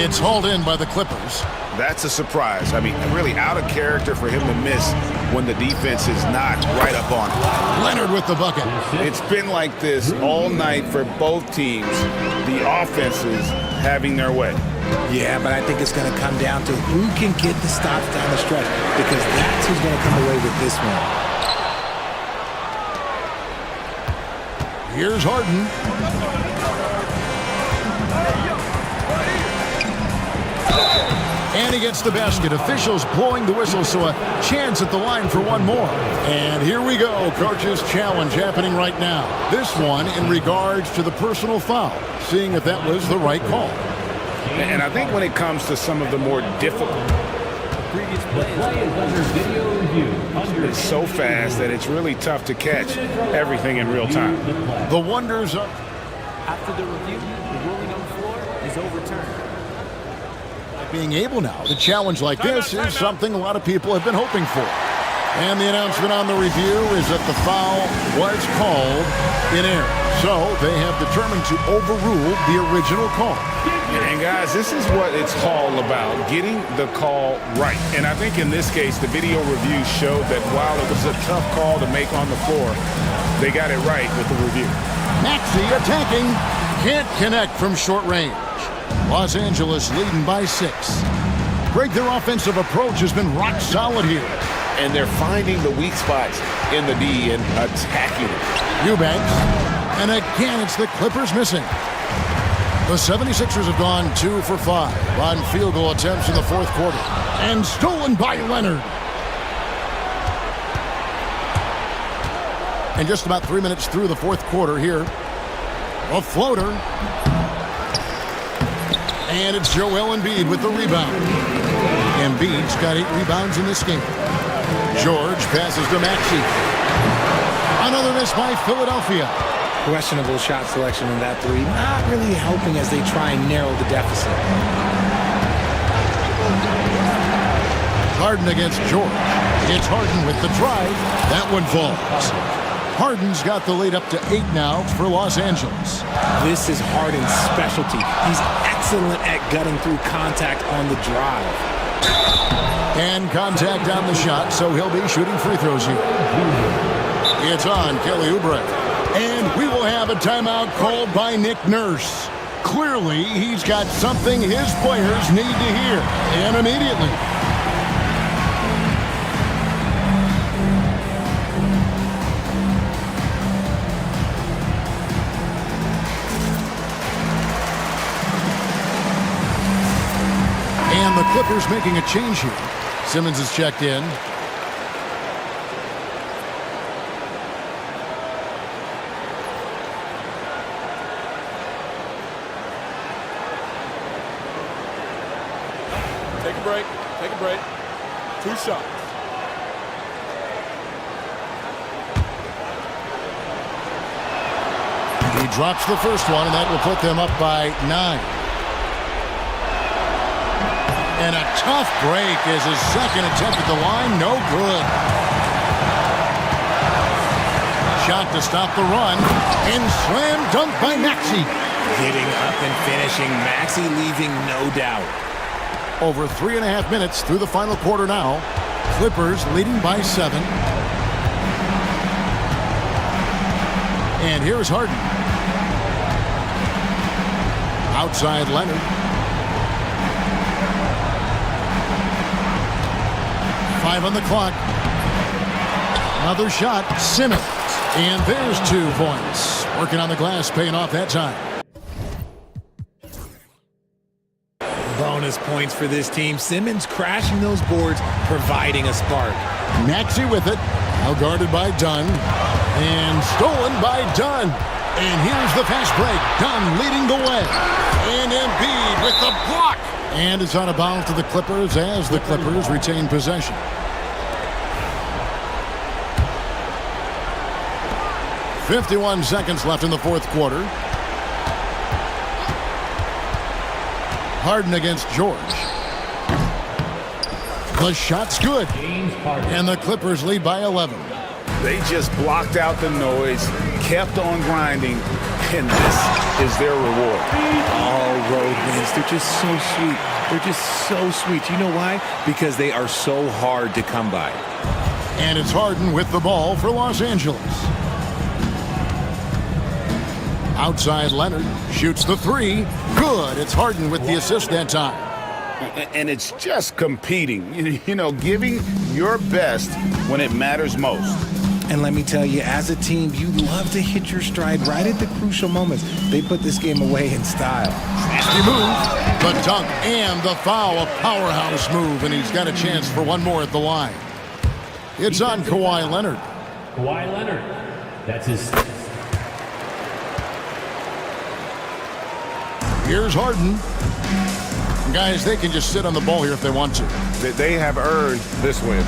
Speaker 6: It's hauled in by the Clippers.
Speaker 7: That's a surprise. I mean, really out of character for him to miss when the defense is not right up on him.
Speaker 6: Leonard with the bucket.
Speaker 12: It's been like this all night for both teams. The offenses having their way.
Speaker 3: Yeah, but I think it's going to come down to who can get the stops down the stretch, because that's who's going to come away with this one.
Speaker 6: Here's Harden. And he gets the basket. Officials blowing the whistle, so a chance at the line for one more. And here we go. Coach's challenge happening right now. This one in regards to the personal foul, seeing if that was the right call.
Speaker 7: And I think when it comes to some of the more difficult,
Speaker 4: Previous play is under video review.
Speaker 7: it's so fast that it's really tough to catch everything in real time.
Speaker 6: The wonders of...
Speaker 13: After the review, the ruling on the floor is overturned.
Speaker 6: Being able now to challenge like this is something a lot of people have been hoping for. And the announcement on the review is that the foul was called in error. So they have determined to overrule the original call.
Speaker 7: And guys, this is what it's all about, getting the call right. And I think in this case, the video review showed that while it was a tough call to make on the floor, they got it right with the review.
Speaker 6: Maxey attacking. Can't connect from short range. Los Angeles leading by 6. Greg, their offensive approach has been rock solid here.
Speaker 7: And they're finding the weak spots in the D and attacking it.
Speaker 6: Eubanks. And again, it's the Clippers missing. The 76ers have gone 2 for 5 on field goal attempts in the fourth quarter. And stolen by Leonard. And just about 3 minutes through the fourth quarter here. A floater. And it's Joel Embiid with the rebound. Embiid's got 8 rebounds in this game. George passes to Maxey. Another miss by Philadelphia.
Speaker 3: Questionable shot selection in that three. Not really helping as they try and narrow the deficit.
Speaker 6: Harden against George. It's Harden with the drive. That one falls. Harden's got the lead up to 8 now for Los Angeles.
Speaker 3: This is Harden's specialty. He's excellent at gutting through contact on the drive.
Speaker 6: And contact on the shot, so he'll be shooting free throws here. It's on Kelly Oubre. And we will have a timeout called by Nick Nurse. Clearly, he's got something his players need to hear, and immediately. And the Clippers making a change here. Simmons is checked in.
Speaker 14: a break. Take a break. 2 shots.
Speaker 6: He drops the first one, and that will put them up by 9. And a tough break is his second attempt at the line. No good. Shot to stop the run. And slam dunk by Maxey.
Speaker 3: Getting up and finishing. Maxey leaving no doubt.
Speaker 6: Over 3.5 minutes through the final quarter now. Clippers leading by 7. And here's Harden. Outside Leonard. Five on the clock. Another shot. Simmons. And there's 2 points. Working on the glass, paying off that time.
Speaker 3: Bonus points for this team. Simmons crashing those boards, providing a spark.
Speaker 6: Maxey with it. Now guarded by Dunn. And stolen by Dunn. And here's the fast break. Dunn leading the way. And Embiid with the block. And it's out of bounds to the Clippers as the Clippers retain possession. .51 seconds left in the fourth quarter. Harden against George. The shot's good. And the Clippers lead by 11.
Speaker 7: They just blocked out the noise, kept on grinding, and this is their reward.
Speaker 3: All road wins. They're just so sweet. They're just so sweet. You know why? Because they are so hard to come by.
Speaker 6: And it's Harden with the ball for Los Angeles. Outside Leonard shoots the 3. Good. It's Harden with the assist that time.
Speaker 7: And it's just competing, you know, giving your best when it matters most.
Speaker 3: And let me tell you, as a team, you love to hit your stride right at the crucial moments. They put this game away in style.
Speaker 6: Nasty move. The dunk and the foul. A powerhouse move, and he's got a chance for one more at the line. It's on Kawhi Leonard.
Speaker 4: Kawhi Leonard. That's his.
Speaker 6: Here's Harden. Guys, they can just sit on the ball here if they want to.
Speaker 1: They have earned this win.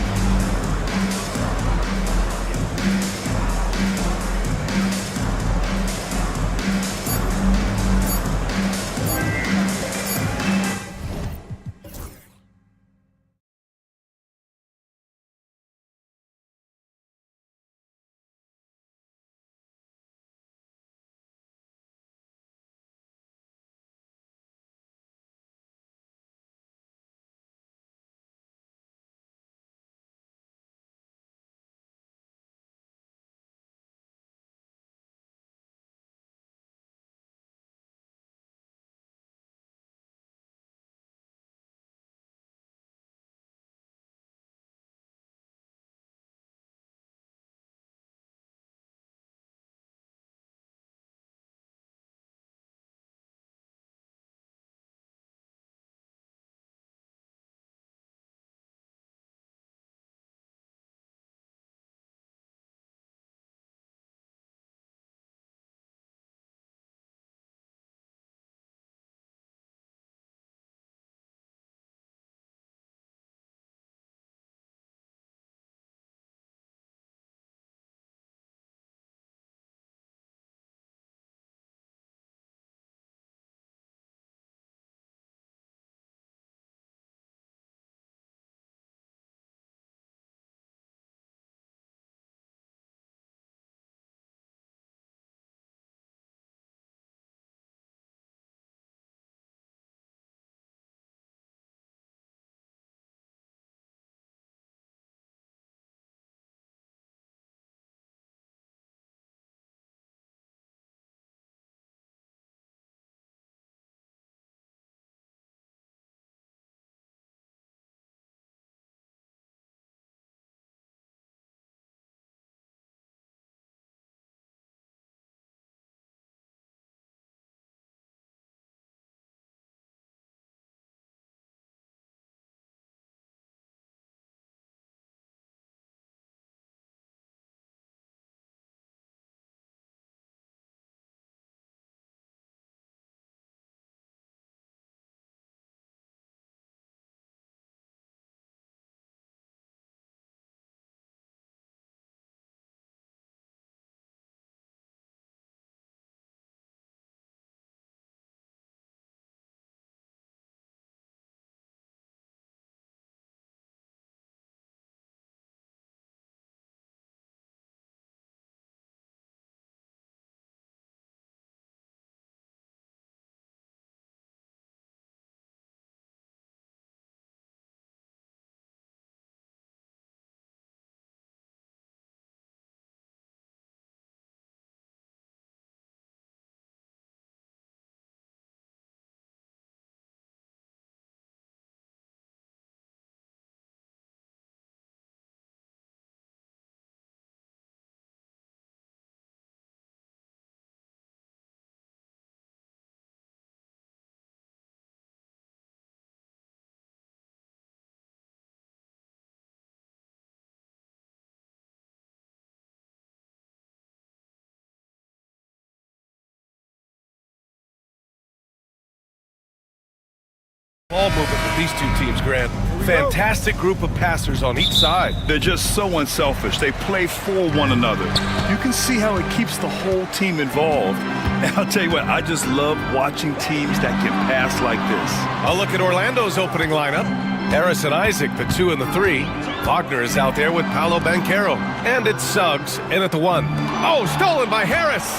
Speaker 1: Ball movement with these two teams, Grant. Fantastic group of passers on each side.
Speaker 2: They're just so unselfish. They play for one another. You can see how it keeps the whole team involved. And I'll tell you what, I just love watching teams that can pass like this.
Speaker 1: I'll look at Orlando's opening lineup. Harris and Isaac, the 2 and the 3. Wagner is out there with Paolo Banchero. And it's Suggs in at the 1. Oh, stolen by Harris.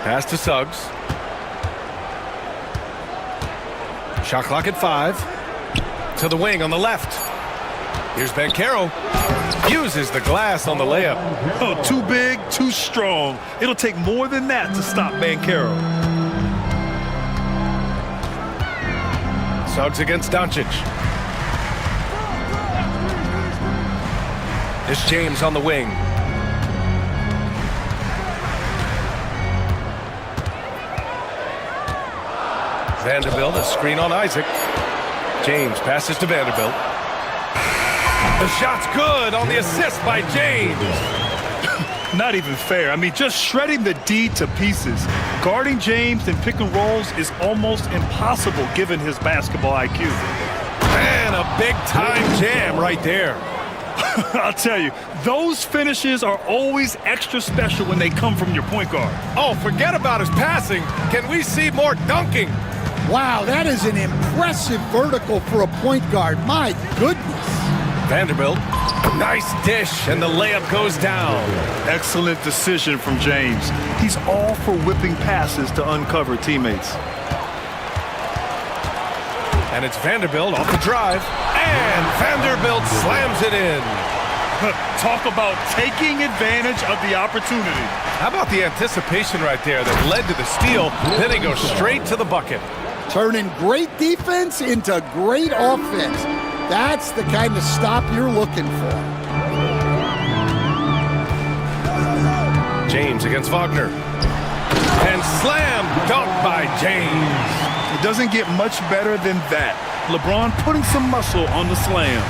Speaker 1: Pass to Suggs. Shot clock at 5. To the wing on the left. Here's Banchero. Uses the glass on the layup.
Speaker 2: Oh, too big, too strong. It'll take more than that to stop Banchero.
Speaker 1: Suggs against Doncic. It's James on the wing. Vanderbilt, a screen on Isaac. James passes to Vanderbilt. The shot's good on the assist by James.
Speaker 2: Not even fair. I mean, just shredding the D to pieces. Guarding James in pick and rolls is almost impossible given his basketball IQ.
Speaker 1: And a big-time jam right there.
Speaker 2: I'll tell you, those finishes are always extra special when they come from your point guard.
Speaker 1: Oh, forget about his passing. Can we see more dunking?
Speaker 11: Wow, that is an impressive vertical for a point guard. My goodness.
Speaker 1: Vanderbilt, nice dish, and the layup goes down.
Speaker 2: Excellent decision from James. He's all for whipping passes to uncover teammates.
Speaker 1: And it's Vanderbilt off the drive, and Vanderbilt slams it in.
Speaker 2: Talk about taking advantage of the opportunity.
Speaker 1: How about the anticipation right there that led to the steal, then he goes straight to the bucket.
Speaker 11: Turning great defense into great offense. That's the kind of stop you're looking for.
Speaker 1: James against Wagner. And slam dunk by James.
Speaker 2: It doesn't get much better than that. LeBron putting some muscle on the slam.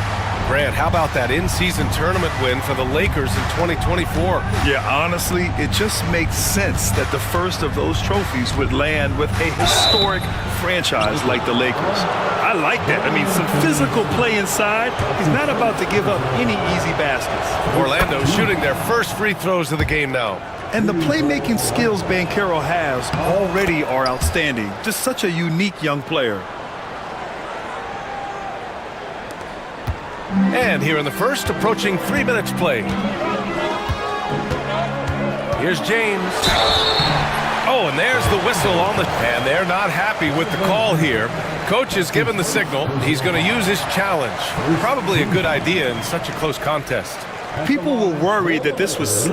Speaker 1: Grant, how about that in-season tournament win for the Lakers in 2024?
Speaker 2: Yeah, honestly, it just makes sense that the first of those trophies would land with a historic franchise like the Lakers. I like that. I mean, some physical play inside. He's not about to give up any easy baskets.
Speaker 1: Orlando shooting their first free throws of the game now.
Speaker 2: And the playmaking skills Banchero has already are outstanding. Just such a unique young player.
Speaker 1: And here in the first, approaching 3 minutes play. Here's James. Oh, and there's the whistle on the... And they're not happy with the call here. Coach has given the signal. He's going to use his challenge. Probably a good idea in such a close contest.
Speaker 2: People were worried that this was...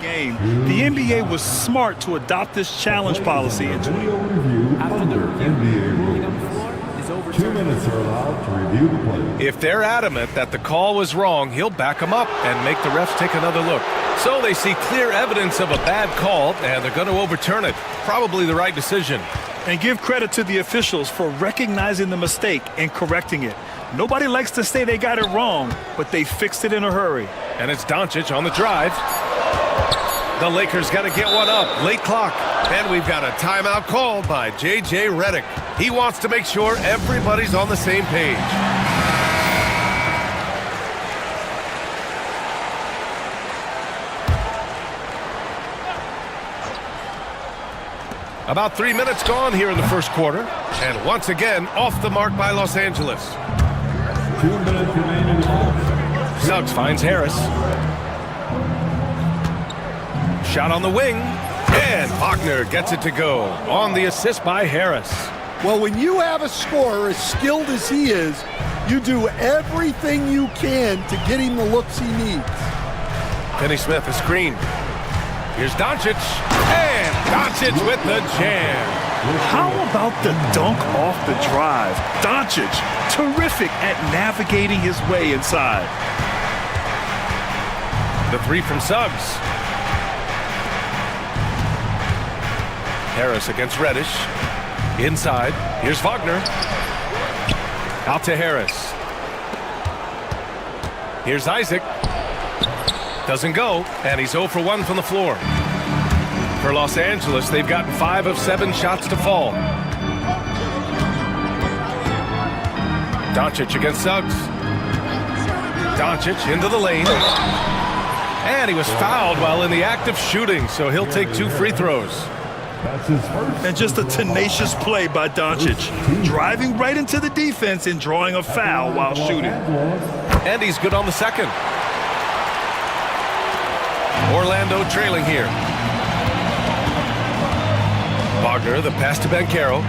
Speaker 2: game. The NBA was smart to adopt this challenge policy.
Speaker 4: After the NBA ruling on the floor is over. 2 minutes are allowed to review the play.
Speaker 1: If they're adamant that the call was wrong, he'll back them up and make the refs take another look. So they see clear evidence of a bad call, and they're going to overturn it. Probably the right decision.
Speaker 2: And give credit to the officials for recognizing the mistake and correcting it. Nobody likes to say they got it wrong, but they fixed it in a hurry.
Speaker 1: And it's Doncic on the drive. The Lakers got to get one up. Late clock. And we've got a timeout called by J.J. Redick. He wants to make sure everybody's on the same page. About 3 minutes gone here in the first quarter. And once again, off the mark by Los Angeles.
Speaker 4: 2 minutes remaining.
Speaker 1: Suggs finds Harris. Shot on the wing. And Wagner gets it to go on the assist by Harris.
Speaker 11: Well, when you have a scorer as skilled as he is, you do everything you can to get him the looks he needs.
Speaker 1: Finney Smith, a screen. Here's Doncic. And Doncic with the jam.
Speaker 2: How about the dunk off the drive? Doncic, terrific at navigating his way inside.
Speaker 1: The three from Suggs. Harris against Reddish. Inside. Here's Wagner. Out to Harris. Here's Isaac. Doesn't go, and he's 0 for 1 from the floor. For Los Angeles, they've gotten 5 of 7 shots to fall. Doncic against Suggs. Doncic into the lane. And he was fouled while in the act of shooting, so he'll take 2 free throws.
Speaker 2: And just a tenacious play by Doncic, driving right into the defense and drawing a foul while shooting.
Speaker 1: And he's good on the second. Orlando trailing here. Wagner, the pass to Banchero.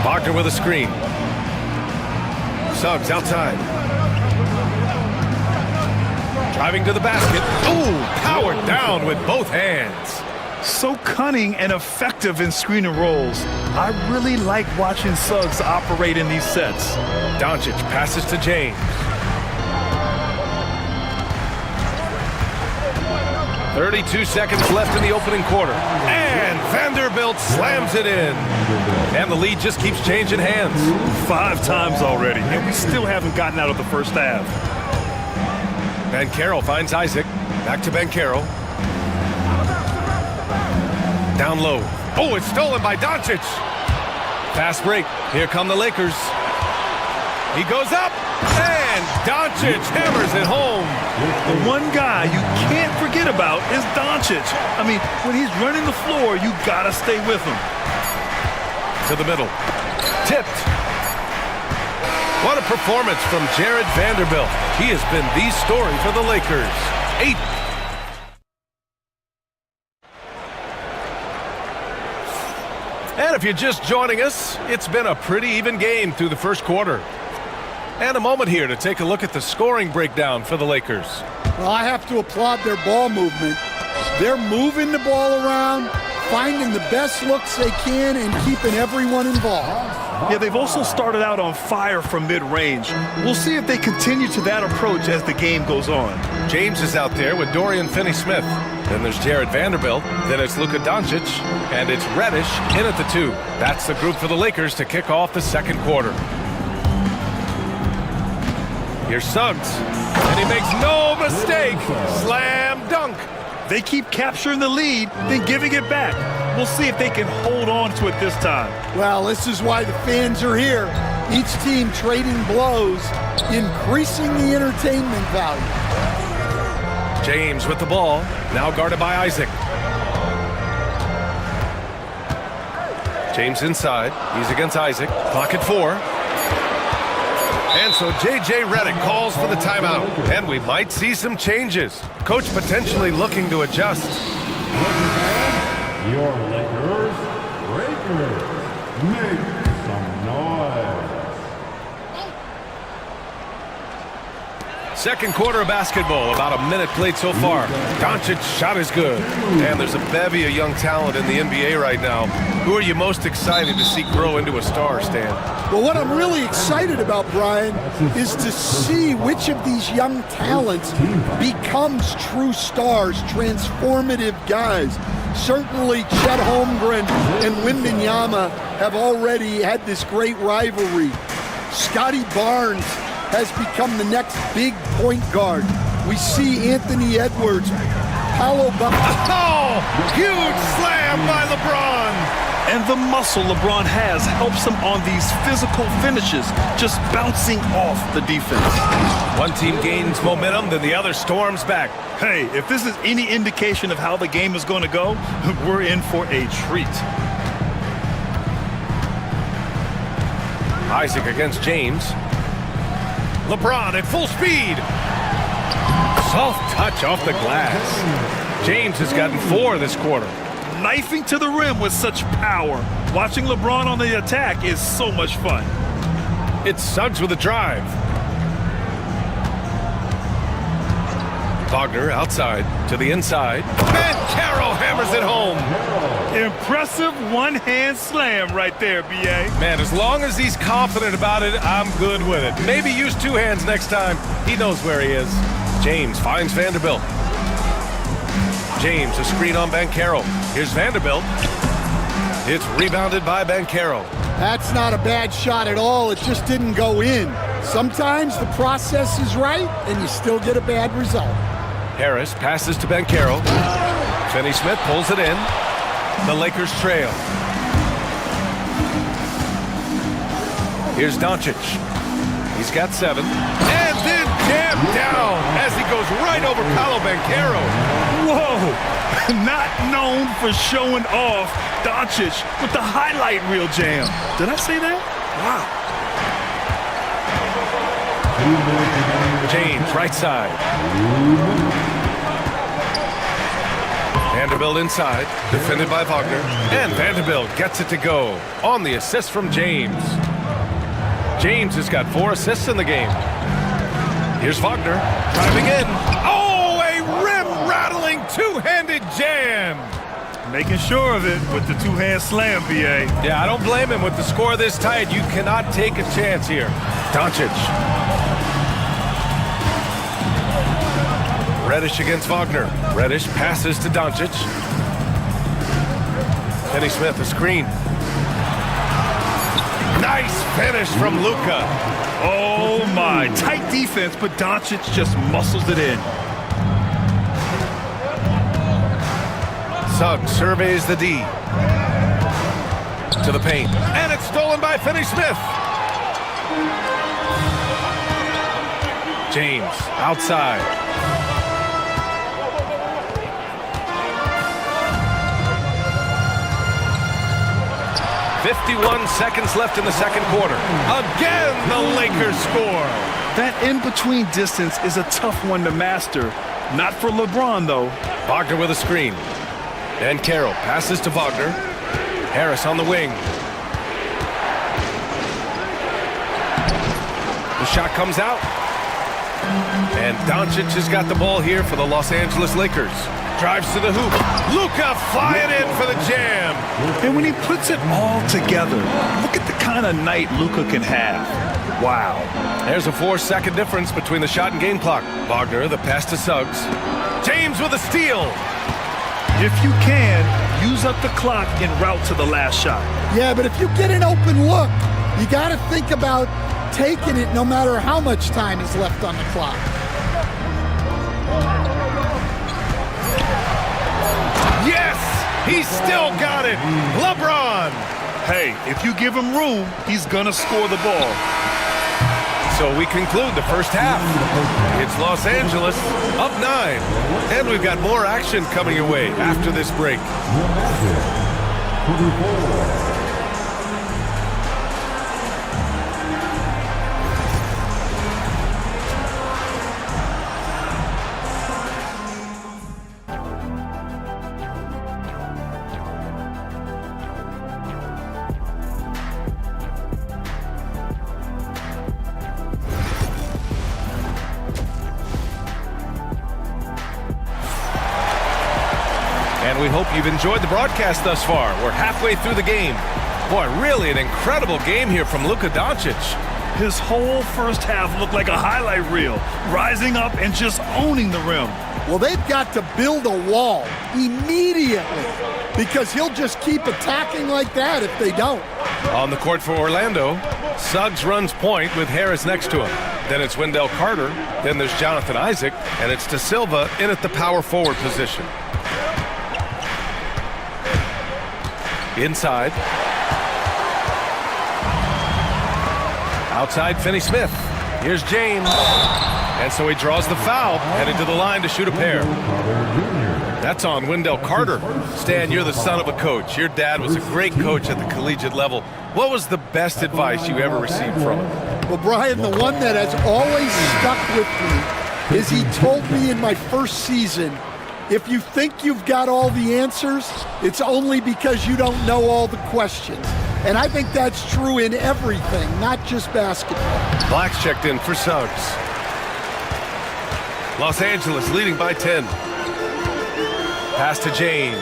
Speaker 1: Wagner with a screen. Suggs outside. Driving to the basket. Ooh, powered down with both hands.
Speaker 2: So cunning and effective in screen and rolls. I really like watching Suggs operate in these sets.
Speaker 1: Doncic passes to James. 32 seconds left in the opening quarter. And Vanderbilt slams it in. And the lead just keeps changing hands.
Speaker 2: 5 times already, and we still haven't gotten out of the first half.
Speaker 1: Banchero finds Isaac. Back to Banchero. Down low. Oh, it's stolen by Doncic. Fast break. Here come the Lakers. He goes up, and Doncic hammers it home.
Speaker 2: The one guy you can't forget about is Doncic. I mean, when he's running the floor, you gotta stay with him.
Speaker 1: To the middle. Tipped. What a performance from Jared Vanderbilt. He has been the story for the Lakers. 8. And if you're just joining us, it's been a pretty even game through the first quarter. And a moment here to take a look at the scoring breakdown for the Lakers.
Speaker 11: Well, I have to applaud their ball movement. They're moving the ball around, finding the best looks they can, and keeping everyone involved.
Speaker 2: Yeah, they've also started out on fire from mid-range. We'll see if they continue to that approach as the game goes on.
Speaker 1: James is out there with Dorian Finney-Smith. Then there's Jared Vanderbilt. Then it's Luka Doncic. And it's Reddish in at the 2. That's the group for the Lakers to kick off the second quarter. Here's Suggs. And he makes no mistake. Slam dunk.
Speaker 2: They keep capturing the lead, then giving it back. We'll see if they can hold on to it this time.
Speaker 11: Well, this is why the fans are here. Each team trading blows, increasing the entertainment value.
Speaker 1: James with the ball, now guarded by Isaac. James inside, he's against Isaac, clock at 4. And so J.J. Redick calls for the timeout, and we might see some changes. Coach potentially looking to adjust.
Speaker 4: Your Lakers, make some noise.
Speaker 1: Second quarter of basketball, about a minute played so far. Doncic's shot is good. And there's a bevy of young talent in the NBA right now. Who are you most excited to see grow into a star, Stan?
Speaker 11: Well, what I'm really excited about, Brian, is to see which of these young talents becomes true stars, transformative guys. Certainly, Chet Holmgren and Wembanyama have already had this great rivalry. Scotty Barnes has become the next big point guard. We see Anthony Edwards, Paolo
Speaker 1: Oh, huge slam by LeBron.
Speaker 2: And the muscle LeBron has helps him on these physical finishes, just bouncing off the defense.
Speaker 1: One team gains momentum, then the other storms back.
Speaker 2: Hey, if this is any indication of how the game is going to go, we're in for a treat.
Speaker 1: Isaac against James. LeBron at full speed. Soft touch off the glass. James has gotten 4 this quarter.
Speaker 2: Knifing to the rim with such power. Watching LeBron on the attack is so much fun.
Speaker 1: It's Suggs with a drive. Wagner outside to the inside. And Carroll hammers it home.
Speaker 2: Impressive one-hand slam right there, B.A.
Speaker 1: Man, as long as he's confident about it, I'm good with it. Maybe use 2 hands next time. He knows where he is. James finds Vanderbilt. James, a screen on Banchero. Here's Vanderbilt. It's rebounded by Banchero.
Speaker 11: That's not a bad shot at all. It just didn't go in. Sometimes the process is right, and you still get a bad result.
Speaker 1: Harris passes to Banchero. Finney-Smith pulls it in. The Lakers trail. Here's Doncic. He's got 7. And then jammed down as he goes right over Paolo Banchero.
Speaker 2: Whoa! Not known for showing off, Doncic with the highlight reel jam. Did I say that? Wow.
Speaker 1: James, right side. Vanderbilt inside, defended by Wagner. And Vanderbilt gets it to go on the assist from James. James has got 4 assists in the game. Here's Wagner driving in. Oh, a rim-rattling two-handed jam.
Speaker 2: Making sure of it with the two-hand slam, B.A.
Speaker 1: Yeah, I don't blame him. With the score this tight, you cannot take a chance here. Doncic. Reddish against Wagner. Reddish passes to Doncic. Finney-Smith, a screen. Nice finish from Luka.
Speaker 2: Oh, my. Tight defense, but Doncic just muscles it in.
Speaker 1: Suggs surveys the D. To the paint. And it's stolen by Finney-Smith. James outside. "51 seconds left in the second quarter. Again, the Lakers score.
Speaker 2: That in-between distance is a tough one to master. Not for LeBron, though.
Speaker 1: Wagner with a screen. And Carroll passes to Wagner. Harris on the wing. The shot comes out. And Doncic has got the ball here for the Los Angeles Lakers. Drives to the hoop. Luka flying in for the jam.
Speaker 2: And when he puts it all together, look at the kind of night Luka can have. Wow.
Speaker 1: There's a 4-second difference between the shot and game clock. Wagner, the pass to Suggs. James with a steal.
Speaker 2: If you can, use up the clock en route to the last shot.
Speaker 11: Yeah, but if you get an open look, you got to think about taking it no matter how much time is left on the clock.
Speaker 1: Yes! He's still got it! LeBron!
Speaker 2: Hey, if you give him room, he's gonna score the ball.
Speaker 1: So we conclude the first half. It's Los Angeles up 9. And we've got more action coming your way after this break. And we hope you've enjoyed the broadcast thus far. We're halfway through the game. Boy, really an incredible game here from Luka Doncic.
Speaker 2: His whole first half looked like a highlight reel, rising up and just owning the rim.
Speaker 11: Well, they've got to build a wall immediately because he'll just keep attacking like that if they don't.
Speaker 1: On the court for Orlando, Suggs runs point with Harris next to him. Then it's Wendell Carter. Then there's Jonathan Isaac. And it's De Silva in at the power forward position. Inside. Outside, Finney-Smith. Here's James. And so he draws the foul, heading to the line to shoot a pair. That's on Wendell Carter. Stan, you're the son of a coach. Your dad was a great coach at the collegiate level. What was the best advice you ever received from him?
Speaker 11: Well, Brian, the one that has always stuck with me is he told me in my first season, if you think you've got all the answers, it's only because you don't know all the questions. And I think that's true in everything, not just basketball.
Speaker 1: Black's checked in for Suggs. Los Angeles leading by 10. Pass to James.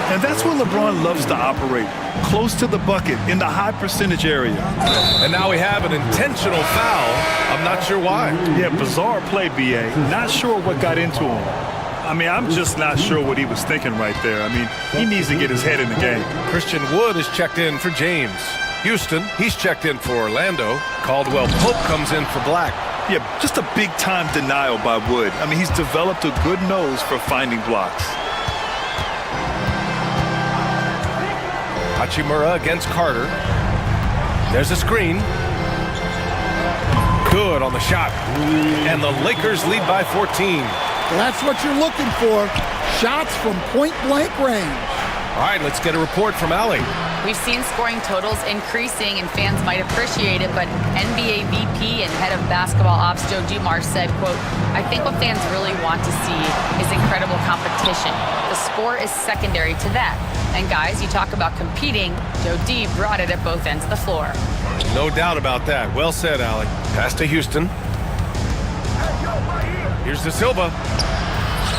Speaker 2: And that's That's where LeBron loves to operate, close to the bucket, in the high percentage area.
Speaker 1: And now we have an intentional foul. I'm not sure why.
Speaker 2: Yeah, bizarre play, B.A. Not sure what got into him. I mean, I'm just not sure what he was thinking right there. I mean, he needs to get his head in the game.
Speaker 1: Christian Wood is checked in for James. Houston, he's checked in for Orlando. Caldwell Pope comes in for Black.
Speaker 2: Yeah, just a big-time denial by Wood. I mean, he's developed a good nose for finding blocks.
Speaker 1: Hachimura against Carter. There's a screen. Good on the shot. And the Lakers lead by 14.
Speaker 11: Well, that's what you're looking for. Shots from point-blank range.
Speaker 1: All right, let's get a report from Allie.
Speaker 5: We've seen scoring totals increasing, and fans might appreciate it, but NBA VP and head of basketball ops Joe Dumars said, quote, I think what fans really want to see is incredible competition. The score is secondary to that. And guys, you talk about competing, Joe D brought it at both ends of the floor.
Speaker 1: No doubt about that. Well said, Allie. Pass to Houston. Here's De Silva.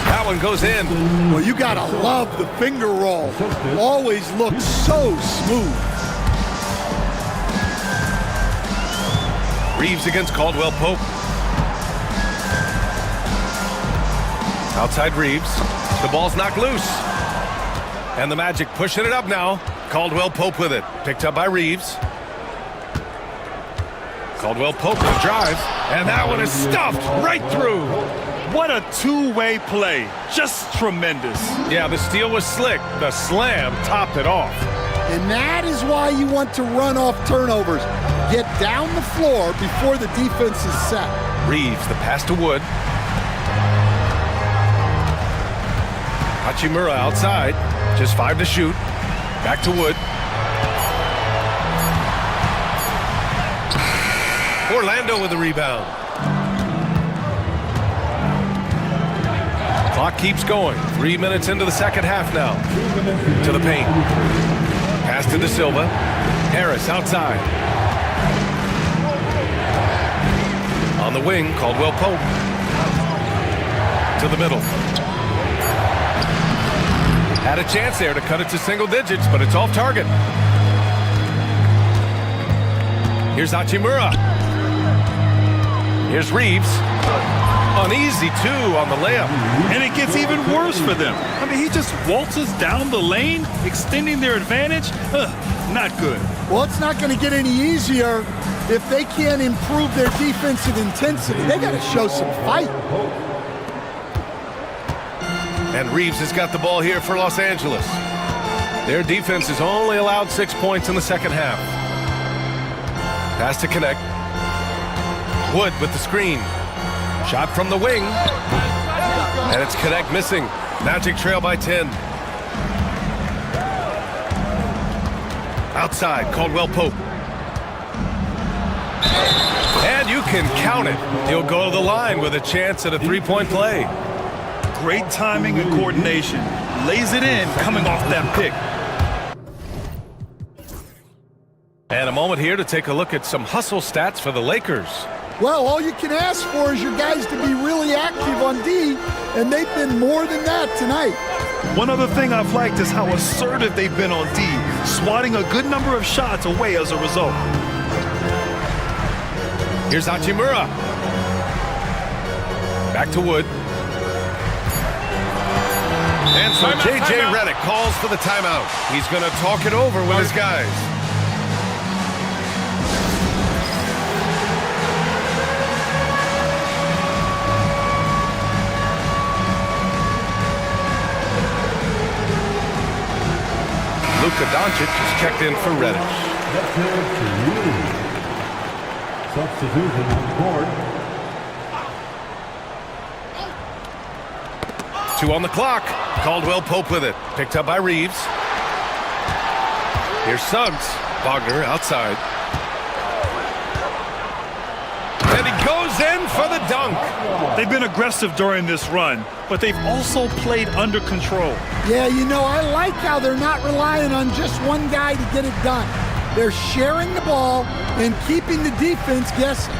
Speaker 1: That one goes in.
Speaker 11: Well, you gotta love the finger roll. Always looks so smooth.
Speaker 1: Reeves against Caldwell Pope. Outside Reeves. The ball's knocked loose. And the Magic pushing it up now. Caldwell Pope with it. Picked up by Reeves. Caldwell Pope with a drive. And that one is stuffed right through.
Speaker 2: What a two-way play. Just tremendous.
Speaker 1: Yeah, the steal was slick. The slam topped it off.
Speaker 11: And that is why you want to run off turnovers. Get down the floor before the defense is set.
Speaker 1: Reeves, the pass to Wood. Hachimura outside. Just 5 to shoot. Back to Wood. Orlando with the rebound. Clock keeps going. 3 minutes into the second half now. To the paint. Pass to De Silva. Harris outside. On the wing, Caldwell Pope. To the middle. Had a chance there to cut it to single digits, but it's off target. Here's Hachimura. Here's Reeves. An easy 2 on the layup.
Speaker 2: And it gets even worse for them. I mean, he just waltzes down the lane, extending their advantage. Not good.
Speaker 11: Well, it's not going to get any easier if they can't improve their defensive intensity. They got to show some fight.
Speaker 1: And Reeves has got the ball here for Los Angeles. Their defense has only allowed 6 points in the second half. Pass to Connect. Wood with the screen. Shot from the wing. And it's Connect missing. Magic trail by 10. Outside, Caldwell Pope. And you can count it. He'll go to the line with a chance at a three-point play.
Speaker 2: Great timing and coordination. Lays it in coming off that pick.
Speaker 1: And a moment here to take a look at some hustle stats for the Lakers.
Speaker 11: Well, all you can ask for is your guys to be really active on D, and they've been more than that tonight.
Speaker 2: One other thing I've liked is how assertive they've been on D, swatting a good number of shots away as a result.
Speaker 1: Here's Hachimura. Back to Wood. And so J.J. Redick calls for the timeout. He's going to talk it over with his guys. Luka Doncic is checked in for Reddish.
Speaker 4: Substitution on the board.
Speaker 1: 2 on the clock. Caldwell Pope with it. Picked up by Reeves. Here's Suggs. Wagner outside. And he goes in for the dunk.
Speaker 2: They've been aggressive during this run, but they've also played under control.
Speaker 11: Yeah, you know, I like how they're not relying on just one guy to get it done. They're sharing the ball and keeping the defense guessing.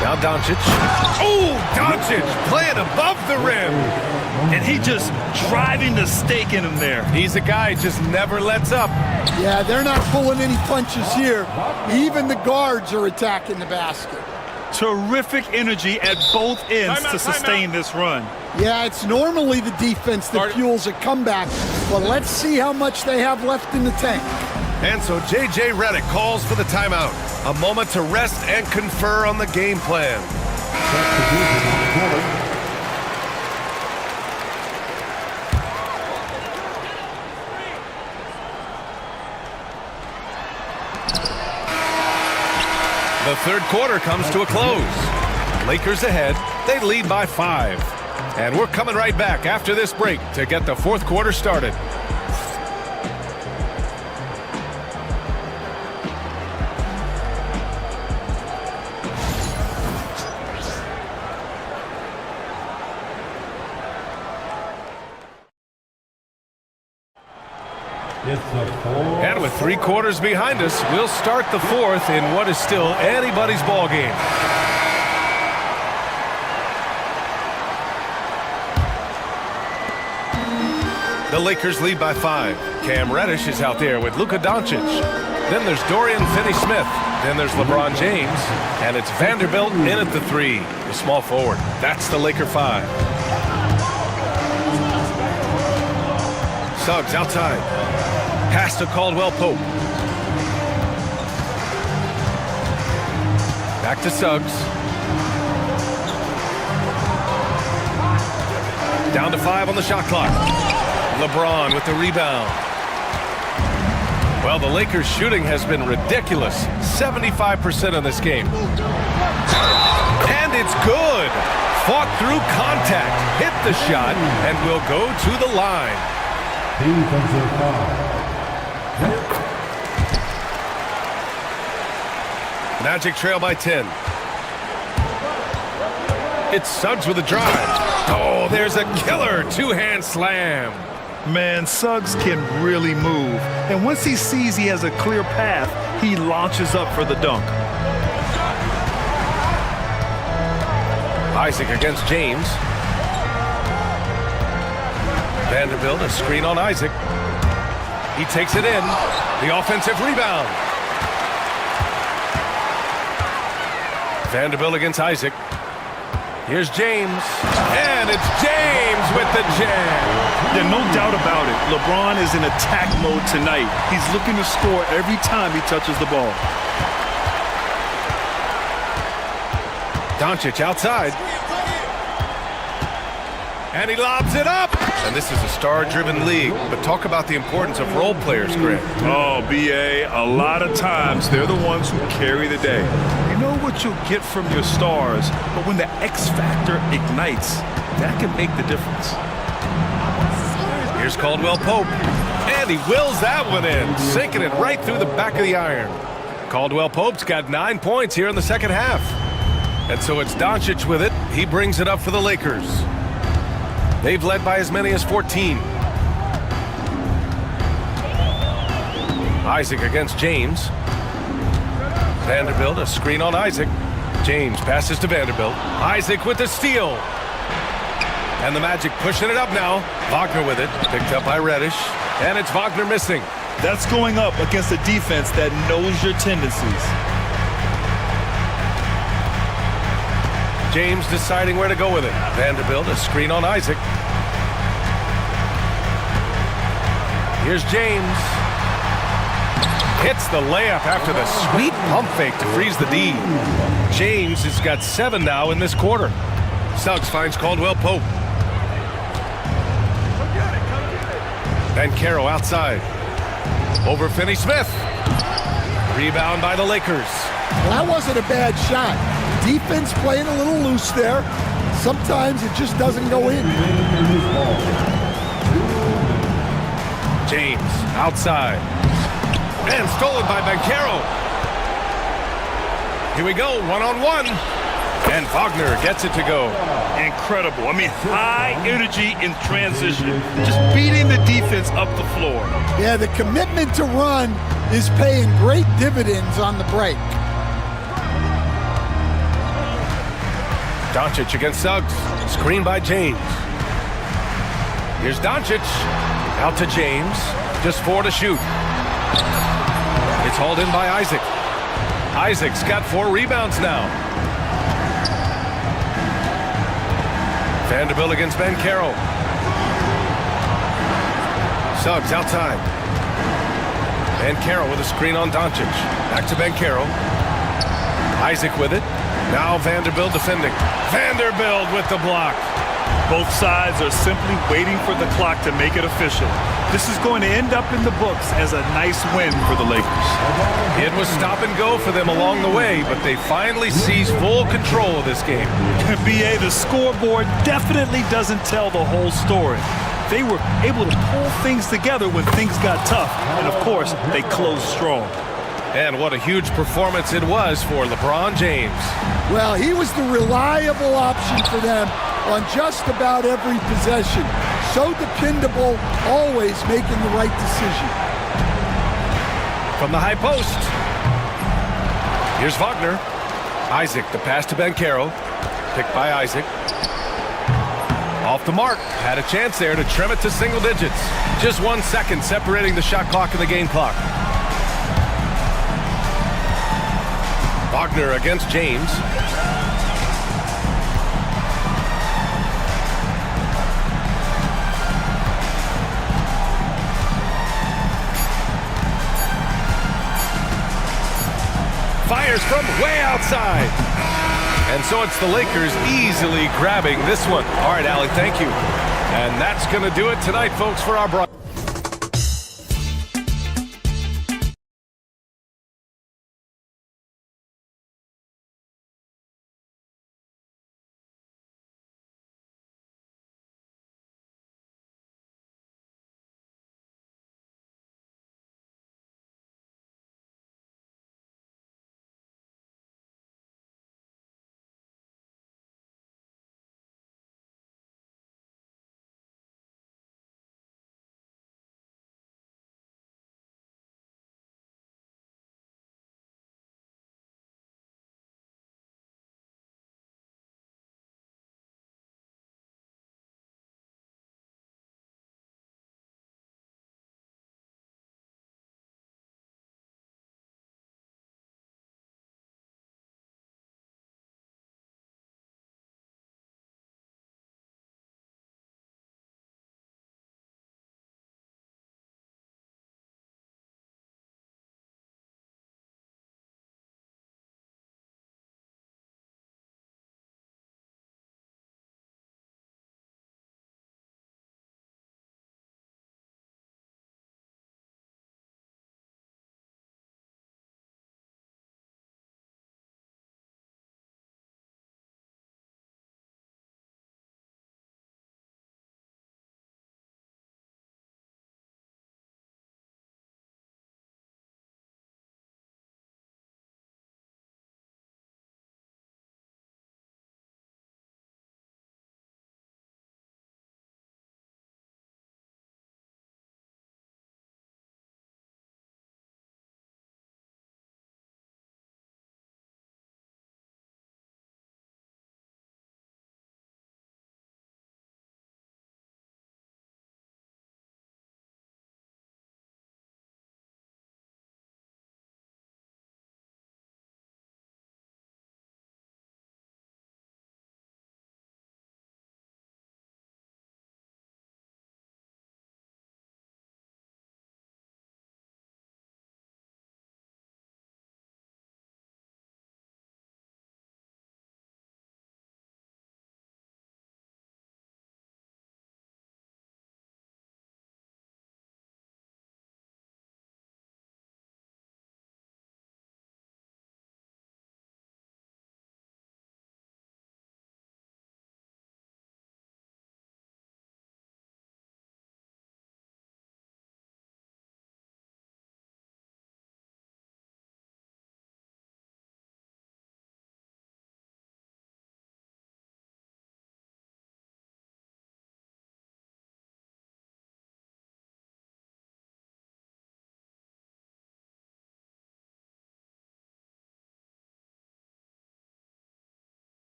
Speaker 1: Now Doncic. Oh, Doncic playing above the rim.
Speaker 2: And he just driving the stake in him there.
Speaker 1: He's a guy who just never lets up.
Speaker 11: Yeah, they're not pulling any punches here. Even the guards are attacking the basket.
Speaker 2: Terrific energy at both ends to sustain this run.
Speaker 11: Yeah, it's normally the defense that fuels a comeback, but let's see how much they have left in the tank.
Speaker 1: And so J.J. Redick calls for the timeout. A moment to rest and confer on the game plan. The third quarter comes to a close. Lakers ahead. They lead by 5. And we're coming right back after this break to get the fourth quarter started. And with 3 quarters behind us, we'll start the fourth in what is still anybody's ball game. The Lakers lead by 5. Cam Reddish is out there with Luka Doncic. Then there's Dorian Finney-Smith. Then there's LeBron James. And it's Vanderbilt in at the 3, the small forward. That's the Laker 5. Suggs outside. Pass to Caldwell Pope. Back to Suggs. Down to 5 on the shot clock. LeBron with the rebound. Well, the Lakers' shooting has been ridiculous. 75% in this game. And it's good. Fought through contact. Hit the shot and will go to the line.
Speaker 4: Defensive foul.
Speaker 1: Magic trail by 10. It's Suggs with a drive. Oh, there's a killer two-hand slam.
Speaker 2: Man, Suggs can really move. And once he sees he has a clear path, he launches up for the dunk.
Speaker 1: Isaac against James. Vanderbilt, a screen on Isaac. He takes it in. The offensive rebound. Vanderbilt against Isaac. Here's James. And it's James with the jam.
Speaker 2: Yeah, no doubt about it. LeBron is in attack mode tonight. He's looking to score every time he touches the ball.
Speaker 1: Doncic outside. And he lobs it up. And this is a star-driven league, but talk about the importance of role players, Grant.
Speaker 2: Oh, B.A., a lot of times they're the ones who carry the day. You know what you'll get from your stars, but when the X factor ignites, that can make the difference.
Speaker 1: Here's Caldwell Pope. And he wills that one in, sinking it right through the back of the iron. Caldwell Pope's got 9 points here in the second half. And so it's Doncic with it. He brings it up for the Lakers. They've led by as many as 14. Isaac against James. Vanderbilt, a screen on Isaac. James passes to Vanderbilt. Isaac with the steal. And the Magic pushing it up now. Wagner with it. Picked up by Reddish. And it's Wagner missing.
Speaker 2: That's going up against a defense that knows your tendencies.
Speaker 1: James deciding where to go with it. Vanderbilt, a screen on Isaac. Here's James. Hits the layup after the sweet pump fake to freeze the D. James has got 7 now in this quarter. Suggs finds Caldwell Pope. Bankero outside. Over Finney-Smith. Rebound by the Lakers.
Speaker 11: That wasn't a bad shot. Defense playing a little loose there. Sometimes it just doesn't go in.
Speaker 1: James outside. And stolen by Bankero. Here we go, one-on-one. And Wagner gets it to go.
Speaker 2: Incredible. I mean, high energy in transition. Just beating the defense up the floor.
Speaker 11: Yeah, the commitment to run is paying great dividends on the break.
Speaker 1: Doncic against Suggs. Screen by James. Here's Doncic. Out to James. Just 4 to shoot. It's hauled in by Isaac. Isaac's got 4 rebounds now. Vanderbilt against Bankero. Suggs outside. Bankero with a screen on Doncic. Back to Bankero. Isaac with it. Now Vanderbilt defending. Vanderbilt with the block.
Speaker 2: Both sides are simply waiting for the clock to make it official. This is going to end up in the books as a nice win for the Lakers.
Speaker 1: It was stop and go for them along the way, but they finally seized full control of this game.
Speaker 2: BA, the scoreboard definitely doesn't tell the whole story. They were able to pull things together when things got tough, and of course, they closed strong.
Speaker 1: And what a huge performance it was for LeBron James.
Speaker 11: Well, he was the reliable option for them on just about every possession. So dependable, always making the right decision.
Speaker 1: From the high post. Here's Wagner. Isaac, the pass to Bankero. Picked by Isaac. Off the mark. Had a chance there to trim it to single digits. Just 1 second separating the shot clock and the game clock. Wagner against James. Fires from way outside. And so it's the Lakers easily grabbing this one. All right, Allie, thank you. And that's going to do it tonight, folks, for our broadcast.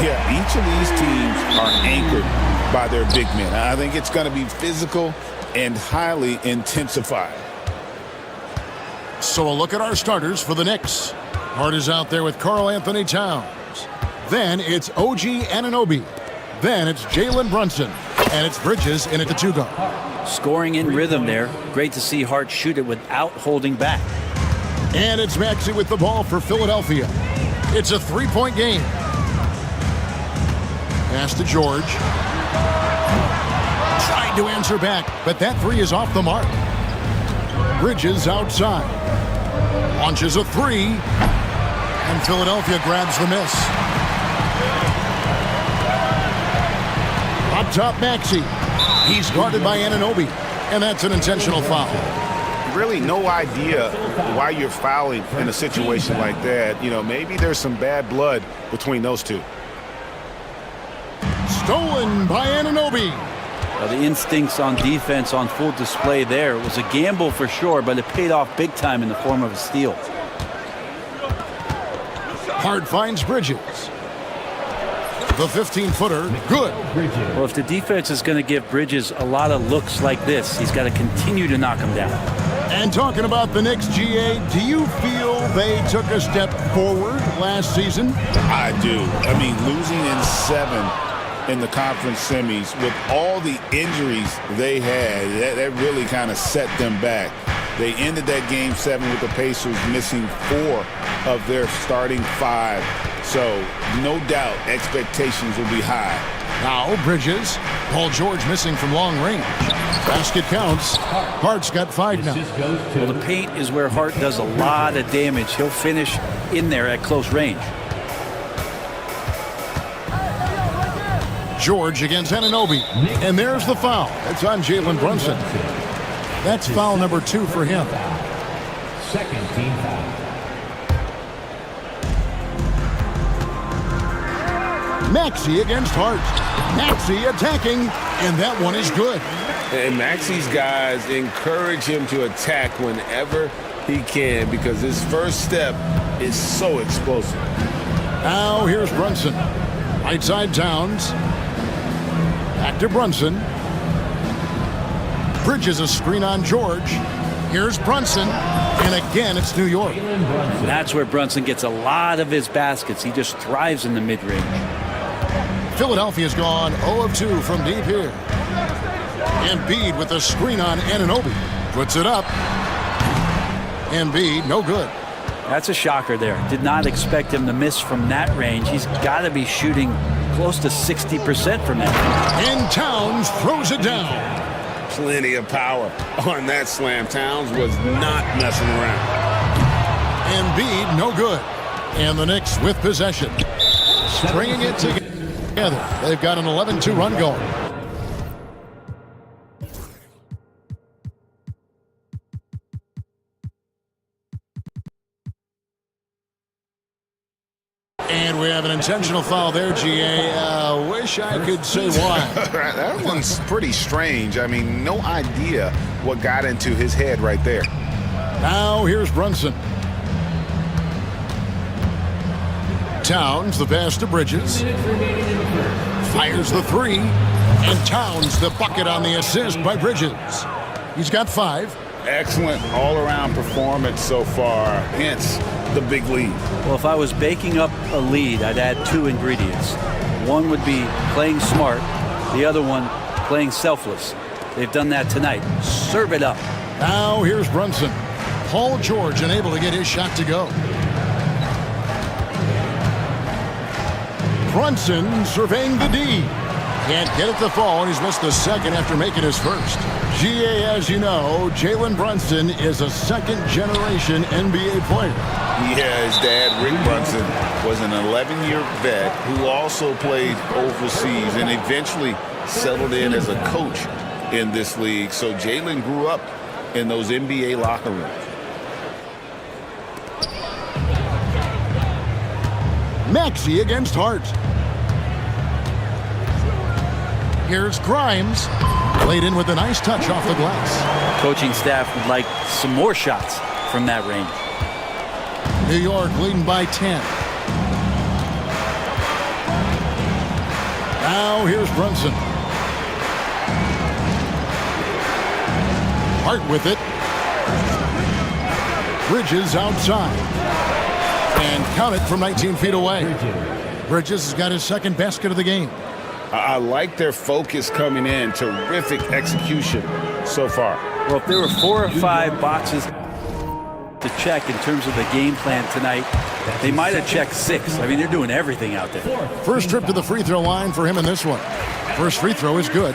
Speaker 12: Yeah, each of these teams are anchored by their big men. I think it's going to be physical and highly intensified.
Speaker 6: So a look at our starters for the Knicks. Hart is out there with Karl Anthony Towns. Then it's OG Anunoby. Then it's Jalen Brunson. And it's Bridges in at the 2-guard.
Speaker 8: Scoring in rhythm there. Great to see Hart shoot it without holding back.
Speaker 6: And it's Maxey with the ball for Philadelphia. It's a 3-point game. Pass to George. Tried to answer back, but that 3 is off the mark. Bridges outside. Launches a 3. And Philadelphia grabs the miss. Up top, Maxey. He's guarded by Anunoby. And that's an intentional foul.
Speaker 7: Really no idea why you're fouling in a situation like that. You know, maybe there's some bad blood between those two.
Speaker 6: Stolen by Anunoby.
Speaker 8: Well, the instincts on defense on full display there. It was a gamble for sure, but it paid off big time in the form of a steal.
Speaker 6: Hart finds Bridges. The 15-footer, good.
Speaker 8: Well, if the defense is going to give Bridges a lot of looks like this, he's got to continue to knock him down.
Speaker 6: And talking about the Knicks, GA, do you feel they took a step forward last season?
Speaker 12: I do. I mean, losing in 7 in the conference semis with all the injuries they had, that really kind of set them back. They ended that game 7 with the Pacers missing 4 of their starting 5. So, no doubt, expectations will be high.
Speaker 6: Now, Bridges. Paul George missing from long range. Basket counts. Hart's got 5 now.
Speaker 8: Well, the paint is where Hart does a lot of damage. He'll finish in there at close range.
Speaker 6: George against Anunoby. And there's the foul. It's on Jalen Brunson. That's foul number 2 for him.
Speaker 4: Second team foul.
Speaker 6: Maxey against Hart. Maxey attacking, and that one is good.
Speaker 16: And Maxey's guys encourage him to attack whenever he can because his first step is so explosive.
Speaker 6: Now here's Brunson. Right side Towns. Back to Brunson. Bridges a screen on George. Here's Brunson. And again, it's New York.
Speaker 8: That's where Brunson gets a lot of his baskets. He just thrives in the mid-range.
Speaker 6: Philadelphia's gone 0 of 2 from deep here. Embiid with a screen on Anunoby. Puts it up. Embiid, no good.
Speaker 8: That's a shocker there. Did not expect him to miss from that range. He's got to be shooting close to 60% from that.
Speaker 6: And Towns throws it down.
Speaker 16: Plenty of power on that slam. Towns was not messing around.
Speaker 6: Embiid, no good. And the Knicks with possession. Stringing it together. They've got an 11-2 run going. And we have an intentional foul there, GA. Wish I could say why.
Speaker 7: That one's pretty strange. I mean, no idea what got into his head right there.
Speaker 6: Now here's Brunson. Towns, the pass to Bridges. Fires the 3. And Towns, the bucket on the assist by Bridges. He's got 5.
Speaker 12: Excellent all-around performance so far, hence the big lead.
Speaker 8: Well, if I was baking up a lead, I'd add 2 ingredients. One would be playing smart. The other one, playing selfless. They've done that tonight. Serve it up.
Speaker 6: Now here's Brunson. Paul George unable to get his shot to go. Brunson surveying the D. Can't get it to fall, and he's missed the second after making his first. GA, as you know, Jalen Brunson is a second-generation NBA player.
Speaker 12: Yeah, his dad, Rick Brunson, was an 11-year vet who also played overseas and eventually settled in as a coach in this league. So Jalen grew up in those NBA locker rooms.
Speaker 6: Maxey against Hart. Here's Grimes. Laid in with a nice touch off the glass.
Speaker 8: Coaching staff would like some more shots from that range.
Speaker 6: New York leading by 10. Now here's Brunson. Hart with it. Bridges outside. And count it from 19 feet away. Bridges has got his second basket of the game.
Speaker 16: I like their focus coming in. Terrific execution so far.
Speaker 8: Well, if there were 4 or 5 boxes to check in terms of the game plan tonight, they might have checked 6. I mean, they're doing everything out there.
Speaker 6: First trip to the free throw line for him in this one. First free throw is good.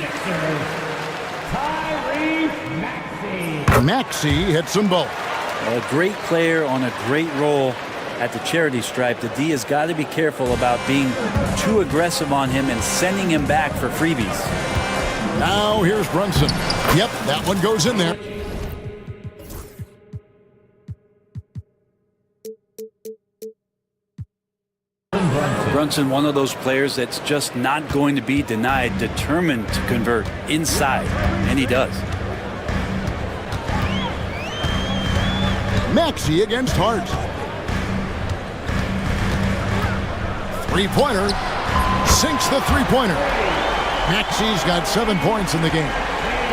Speaker 6: Maxey hits them both.
Speaker 8: A great player on a great role at the charity stripe. The D has got to be careful about being too aggressive on him and sending him back for freebies.
Speaker 6: Now here's Brunson. Yep, that one goes in there.
Speaker 8: Brunson, one of those players that's just not going to be denied, determined to convert inside, and he does.
Speaker 6: Maxey against Hart. Three-pointer. Sinks the three-pointer. Maxey's got 7 points in the game.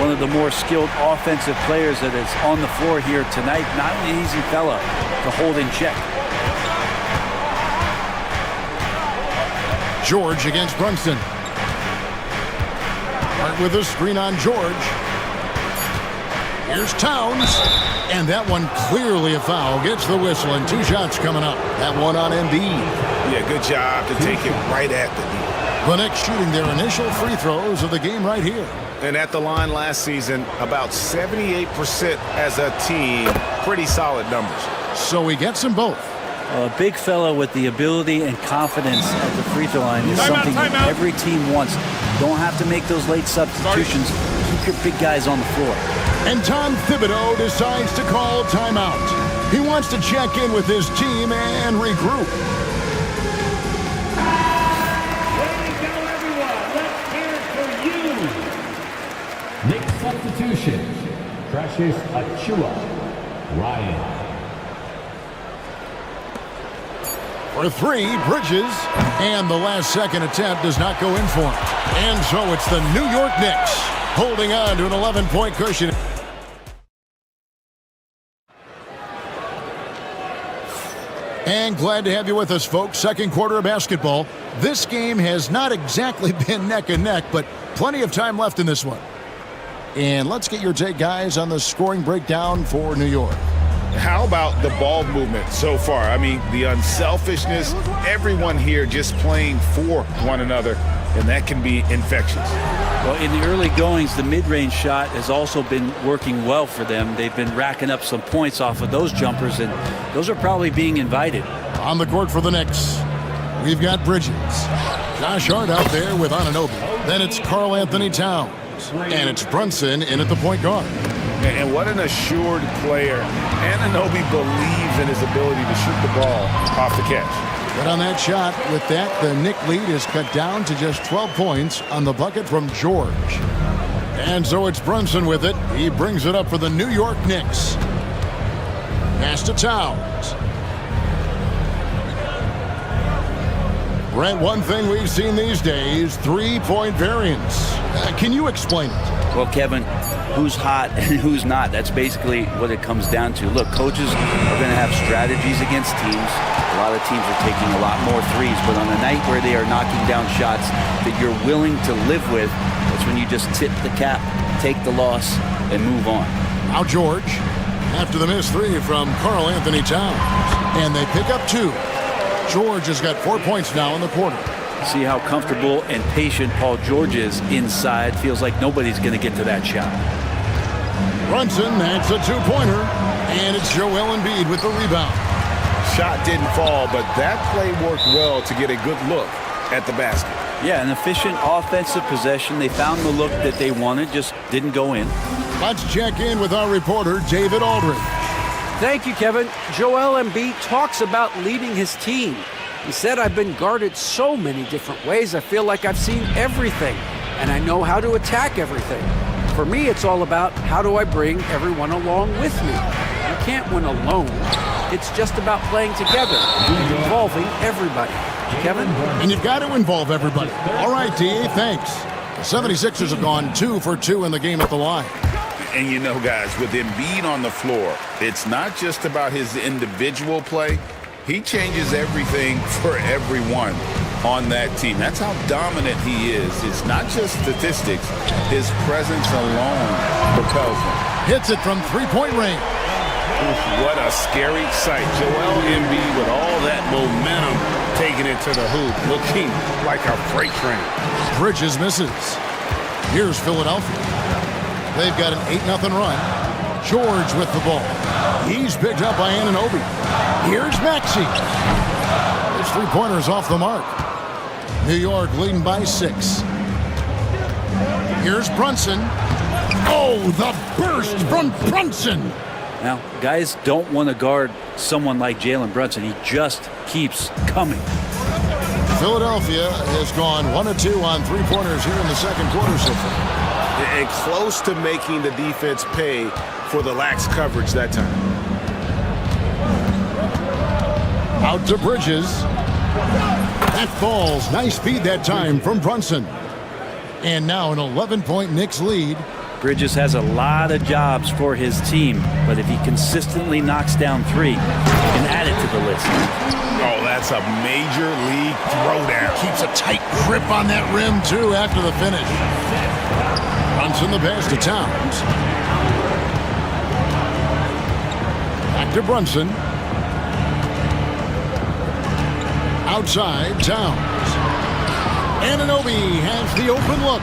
Speaker 8: One of the more skilled offensive players that is on the floor here tonight. Not an easy fella to hold in check.
Speaker 6: George against Brunson. Hart with a screen on George. Here's Towns. And that one clearly a foul. Gets the whistle and 2 shots coming up. That one on Embiid.
Speaker 7: Yeah, good job to take it right at the knee.
Speaker 6: The Knicks shooting their initial free throws of the game right here.
Speaker 7: And at the line last season, about 78% as a team. Pretty solid numbers.
Speaker 6: So he gets them both.
Speaker 8: A big fella with the ability and confidence at the free throw line is something that every team wants. Don't have to make those late substitutions. Keep your big guys on the floor.
Speaker 6: And Tom Thibodeau decides to call timeout. He wants to check in with his team and regroup.
Speaker 4: Knicks substitution. Precious Achua. Ryan.
Speaker 6: For 3, Bridges. And the last second attempt does not go in for him. And so it's the New York Knicks holding on to an 11-point cushion. And glad to have you with us, folks. Second quarter of basketball. This game has not exactly been neck and neck, but plenty of time left in this one. And let's get your take, guys, on the scoring breakdown for New York.
Speaker 7: How about the ball movement so far? I mean, the unselfishness, everyone here just playing for one another, and that can be infectious.
Speaker 8: Well, in the early goings, the mid-range shot has also been working well for them. They've been racking up some points off of those jumpers, and those are probably being invited.
Speaker 6: On the court for the Knicks, we've got Bridges. Josh Hart out there with Anunoby. Then it's Karl Anthony Towns. And it's Brunson in at the point guard.
Speaker 7: And what an assured player. Anunoby believes in his ability to shoot the ball off the catch.
Speaker 6: But on that shot, with that, the Knick lead is cut down to just 12 points on the bucket from George. And so it's Brunson with it. He brings it up for the New York Knicks. Pass to Towns. Brent, one thing we've seen these days, 3-point variance. Can you explain it?
Speaker 8: Well, Kevin, who's hot and who's not? That's basically what it comes down to. Look, coaches are going to have strategies against teams. A lot of teams are taking a lot more threes, but on a night where they are knocking down shots that you're willing to live with, that's when you just tip the cap, take the loss, and move on.
Speaker 6: Now George, after the missed 3 from Karl Anthony Towns. And they pick up 2. George has got 4 points now in the quarter.
Speaker 8: See how comfortable and patient Paul George is inside. Feels like nobody's going to get to that shot.
Speaker 6: Brunson, that's a 2-pointer. And it's Joel Embiid with the rebound.
Speaker 7: Shot didn't fall, but that play worked well to get a good look at the basket.
Speaker 8: Yeah, an efficient offensive possession. They found the look that they wanted, just didn't go in.
Speaker 6: Let's check in with our reporter, David Aldridge.
Speaker 9: Thank you, Kevin. Joel Embiid talks about leading his team. He said, I've been guarded so many different ways. I feel like I've seen everything, and I know how to attack everything. For me, it's all about how do I bring everyone along with me. You can't win alone. It's just about playing together, involving everybody. Kevin?
Speaker 6: And you've got to involve everybody. All right, T.A., thanks. The 76ers have gone 2 for 2 in the game at the line.
Speaker 12: And you know, guys, with Embiid on the floor, it's not just about his individual play. He changes everything for everyone on that team. That's how dominant he is. It's not just statistics. His presence alone propels him.
Speaker 6: Hits it from three-point range.
Speaker 16: What a scary sight. Joel Embiid with all that momentum taking it to the hoop, looking like a freight train.
Speaker 6: Bridges misses. Here's Philadelphia. They've got an 8-0 run. George with the ball. He's picked up by Anunoby. Here's Maxey. His three-pointer's off the mark. New York leading by 6. Here's Brunson. Oh, the burst from Brunson.
Speaker 8: Now, guys don't want to guard someone like Jalen Brunson. He just keeps coming.
Speaker 6: Philadelphia has gone 1 of 2 on three-pointers here in the second quarter so far.
Speaker 16: And close to making the defense pay for the lax coverage that time.
Speaker 6: Out to Bridges. That falls. Nice feed that time from Brunson. And now an 11-point Knicks lead.
Speaker 8: Bridges has a lot of jobs for his team, but if he consistently knocks down 3, he can add it to the list.
Speaker 16: Oh, that's a major league throwdown.
Speaker 6: Keeps a tight grip on that rim, too, after the finish. Brunson the pass to Towns. Back to Brunson. Outside, Towns. Anunoby has the open look.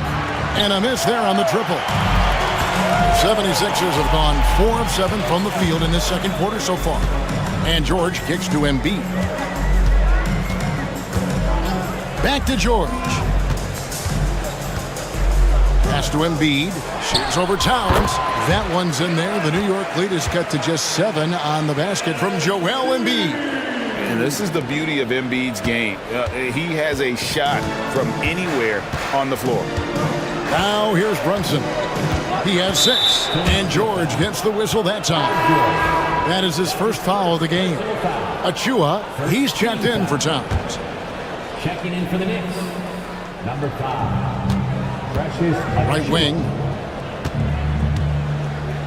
Speaker 6: And a miss there on the triple. 76ers have gone 4 of 7 from the field in this second quarter so far. And George kicks to Embiid. Back to George. Pass to Embiid. Shoots over Towns. That one's in there. The New York lead is cut to just 7 on the basket from Joel Embiid.
Speaker 7: And this is the beauty of Embiid's game. He has a shot from anywhere on the floor.
Speaker 6: Now here's Brunson. He has 6. And George gets the whistle that time. That is his first foul of the game. Achua, he's checked in for Towns.
Speaker 4: Checking in for the Knicks, number 5, Precious.
Speaker 6: Right wing.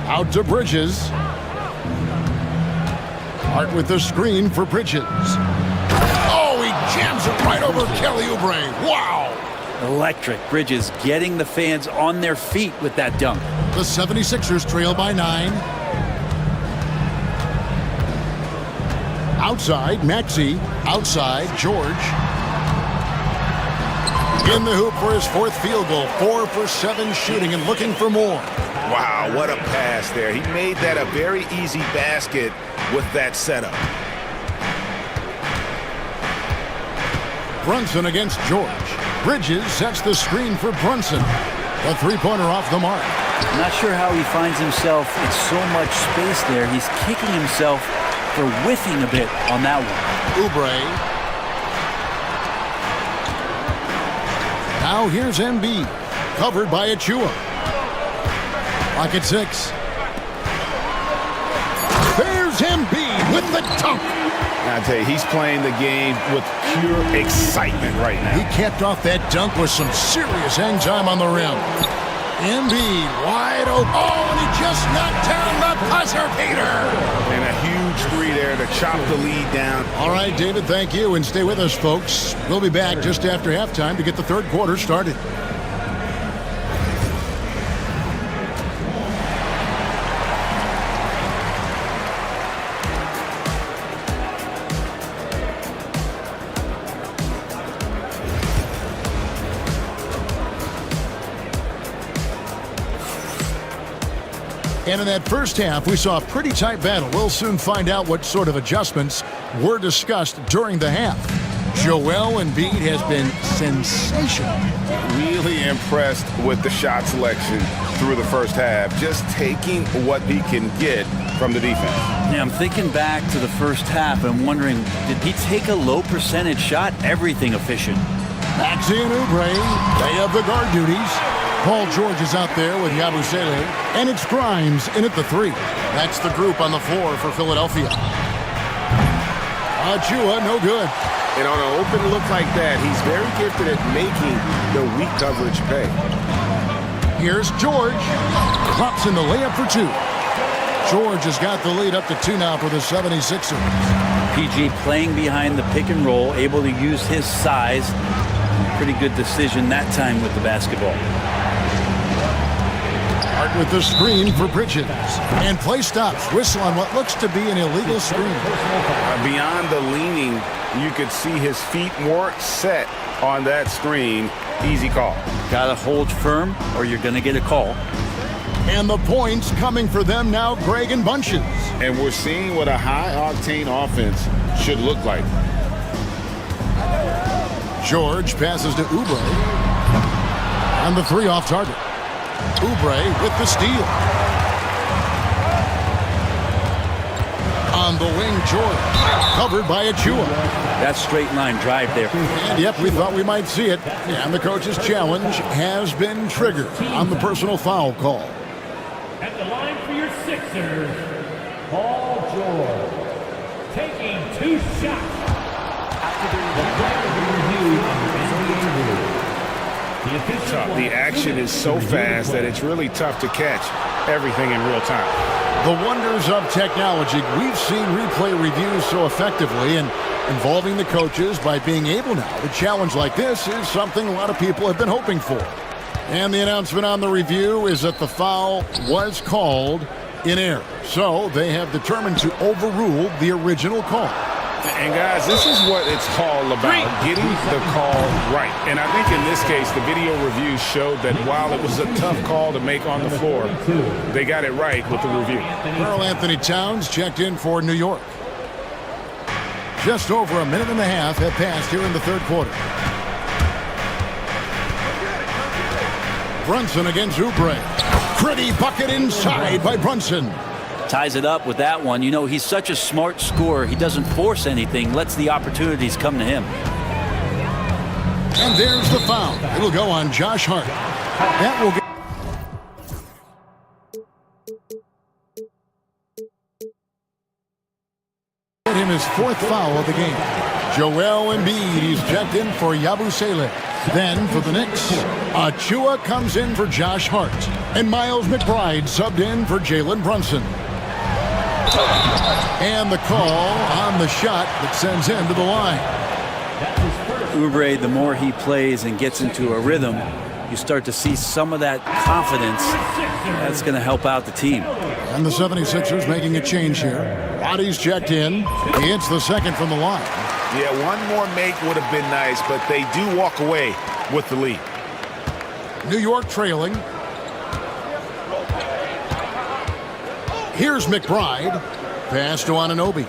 Speaker 6: Out to Bridges. Hart with the screen for Bridges. Oh, he jams it right over Kelly Oubre. Wow.
Speaker 8: Electric. Bridges getting the fans on their feet with that dunk.
Speaker 6: The 76ers trail by 9. Outside, Maxey. Outside, George. In the hoop for his 4th field goal. 4 for 7 shooting and looking for more.
Speaker 7: Wow, what a pass there. He made that a very easy basket with that setup.
Speaker 6: Brunson against George. Bridges sets the screen for Brunson. The three-pointer off the mark.
Speaker 8: I'm not sure how he finds himself in so much space there. He's kicking himself for whiffing a bit on that one.
Speaker 6: Oubre. Now here's Embiid. Covered by Achua. Lock at 6. There's Embiid with the dunk.
Speaker 7: I tell you, he's playing the game with pure excitement right now.
Speaker 6: He capped off that dunk with some serious hang time on the rim. Embiid wide open. Oh, and he just knocked down the buzzer beater.
Speaker 7: And a huge 3 there to chop the lead down.
Speaker 6: All right, David, thank you. And stay with us, folks. We'll be back just after halftime to get the third quarter started. And in that first half, we saw a pretty tight battle. We'll soon find out what sort of adjustments were discussed during the half. Joel Embiid has been sensational.
Speaker 7: Really impressed with the shot selection through the first half. Just taking what he can get from the defense.
Speaker 8: Yeah, I'm thinking back to the first half and wondering, did he take a low percentage shot? Everything efficient.
Speaker 6: Maxey and Oubre, they have the guard duties. Paul George is out there with Yabusele, and it's Grimes in at the 3. That's the group on the floor for Philadelphia. Achua, no good.
Speaker 7: And on an open look like that, he's very gifted at making the weak coverage pay.
Speaker 6: Here's George. Drops in the layup for two. George has got the lead up to 2 now for the 76ers.
Speaker 8: PG playing behind the pick and roll, able to use his size. Pretty good decision that time with the basketball.
Speaker 6: Hart with the screen for Bridges. And play stops. Whistle on what looks to be an illegal screen.
Speaker 7: Beyond the leaning, you could see his feet weren't set on that screen. Easy call.
Speaker 8: Got to hold firm or you're going to get a call.
Speaker 6: And the points coming for them now, Greg and Bunches.
Speaker 7: And we're seeing what a high-octane offense should look like.
Speaker 6: George passes to Oubre. And the 3 off target. Oubre with the steal. On the wing, George. Covered by Achua.
Speaker 8: That straight line drive there.
Speaker 6: And yep, we thought we might see it. And the coach's challenge has been triggered on the personal foul call.
Speaker 4: At the line for your Sixers, Paul George, taking 2 shots. After the player review on the NBA.
Speaker 7: The action is so fast that it's really tough to catch everything in real time.
Speaker 6: The wonders of technology. We've seen replay reviews so effectively, and involving the coaches by being able now to challenge like this is something a lot of people have been hoping for. And the announcement on the review is that the foul was called in error. So they have determined to overrule the original call.
Speaker 7: And guys, this is what it's all about, getting the call right. And I think in this case, the video review showed that while it was a tough call to make on the floor, they got it right with the review.
Speaker 6: Karl Anthony Towns checked in for New York. Just over a minute and a half have passed here in the third quarter. Brunson against Oubre. Pretty bucket inside by Brunson.
Speaker 8: Ties it up with that one. You know, he's such a smart scorer. He doesn't force anything, lets the opportunities come to him.
Speaker 6: And there's the foul. It'll go on Josh Hart. That will get him his 4th foul of the game. Joel Embiid, he's checked in for Yabusele. Then for the Knicks, Achua comes in for Josh Hart. And Miles McBride subbed in for Jalen Brunson. And the call on the shot that sends him to the line.
Speaker 8: Oubre, the more he plays and gets into a rhythm, you start to see some of that confidence. That's going to help out the team.
Speaker 6: And the 76ers making a change here. Roddy's checked in. He hits the second from the line.
Speaker 7: Yeah, one more make would have been nice, but they do walk away with the lead.
Speaker 6: New York trailing. Here's McBride. Pass to Anunoby.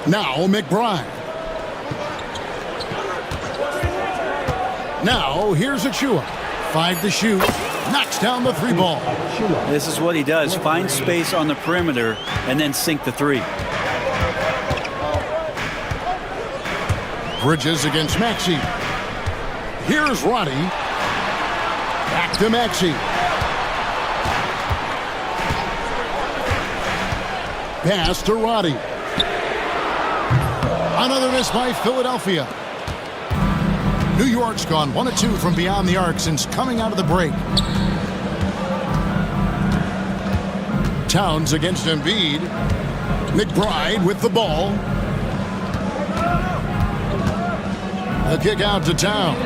Speaker 6: Now McBride. Now here's Achua. 5 to shoot. Knocks down the 3 ball.
Speaker 8: This is what he does. Find space on the perimeter and then sink the 3.
Speaker 6: Bridges against Maxey. Here's Roddy. Back to Maxey. Pass to Roddy. Another miss by Philadelphia. New York's gone 1 of 2 from beyond the arc since coming out of the break. Towns against Embiid. McBride with the ball. The kick out to Towns.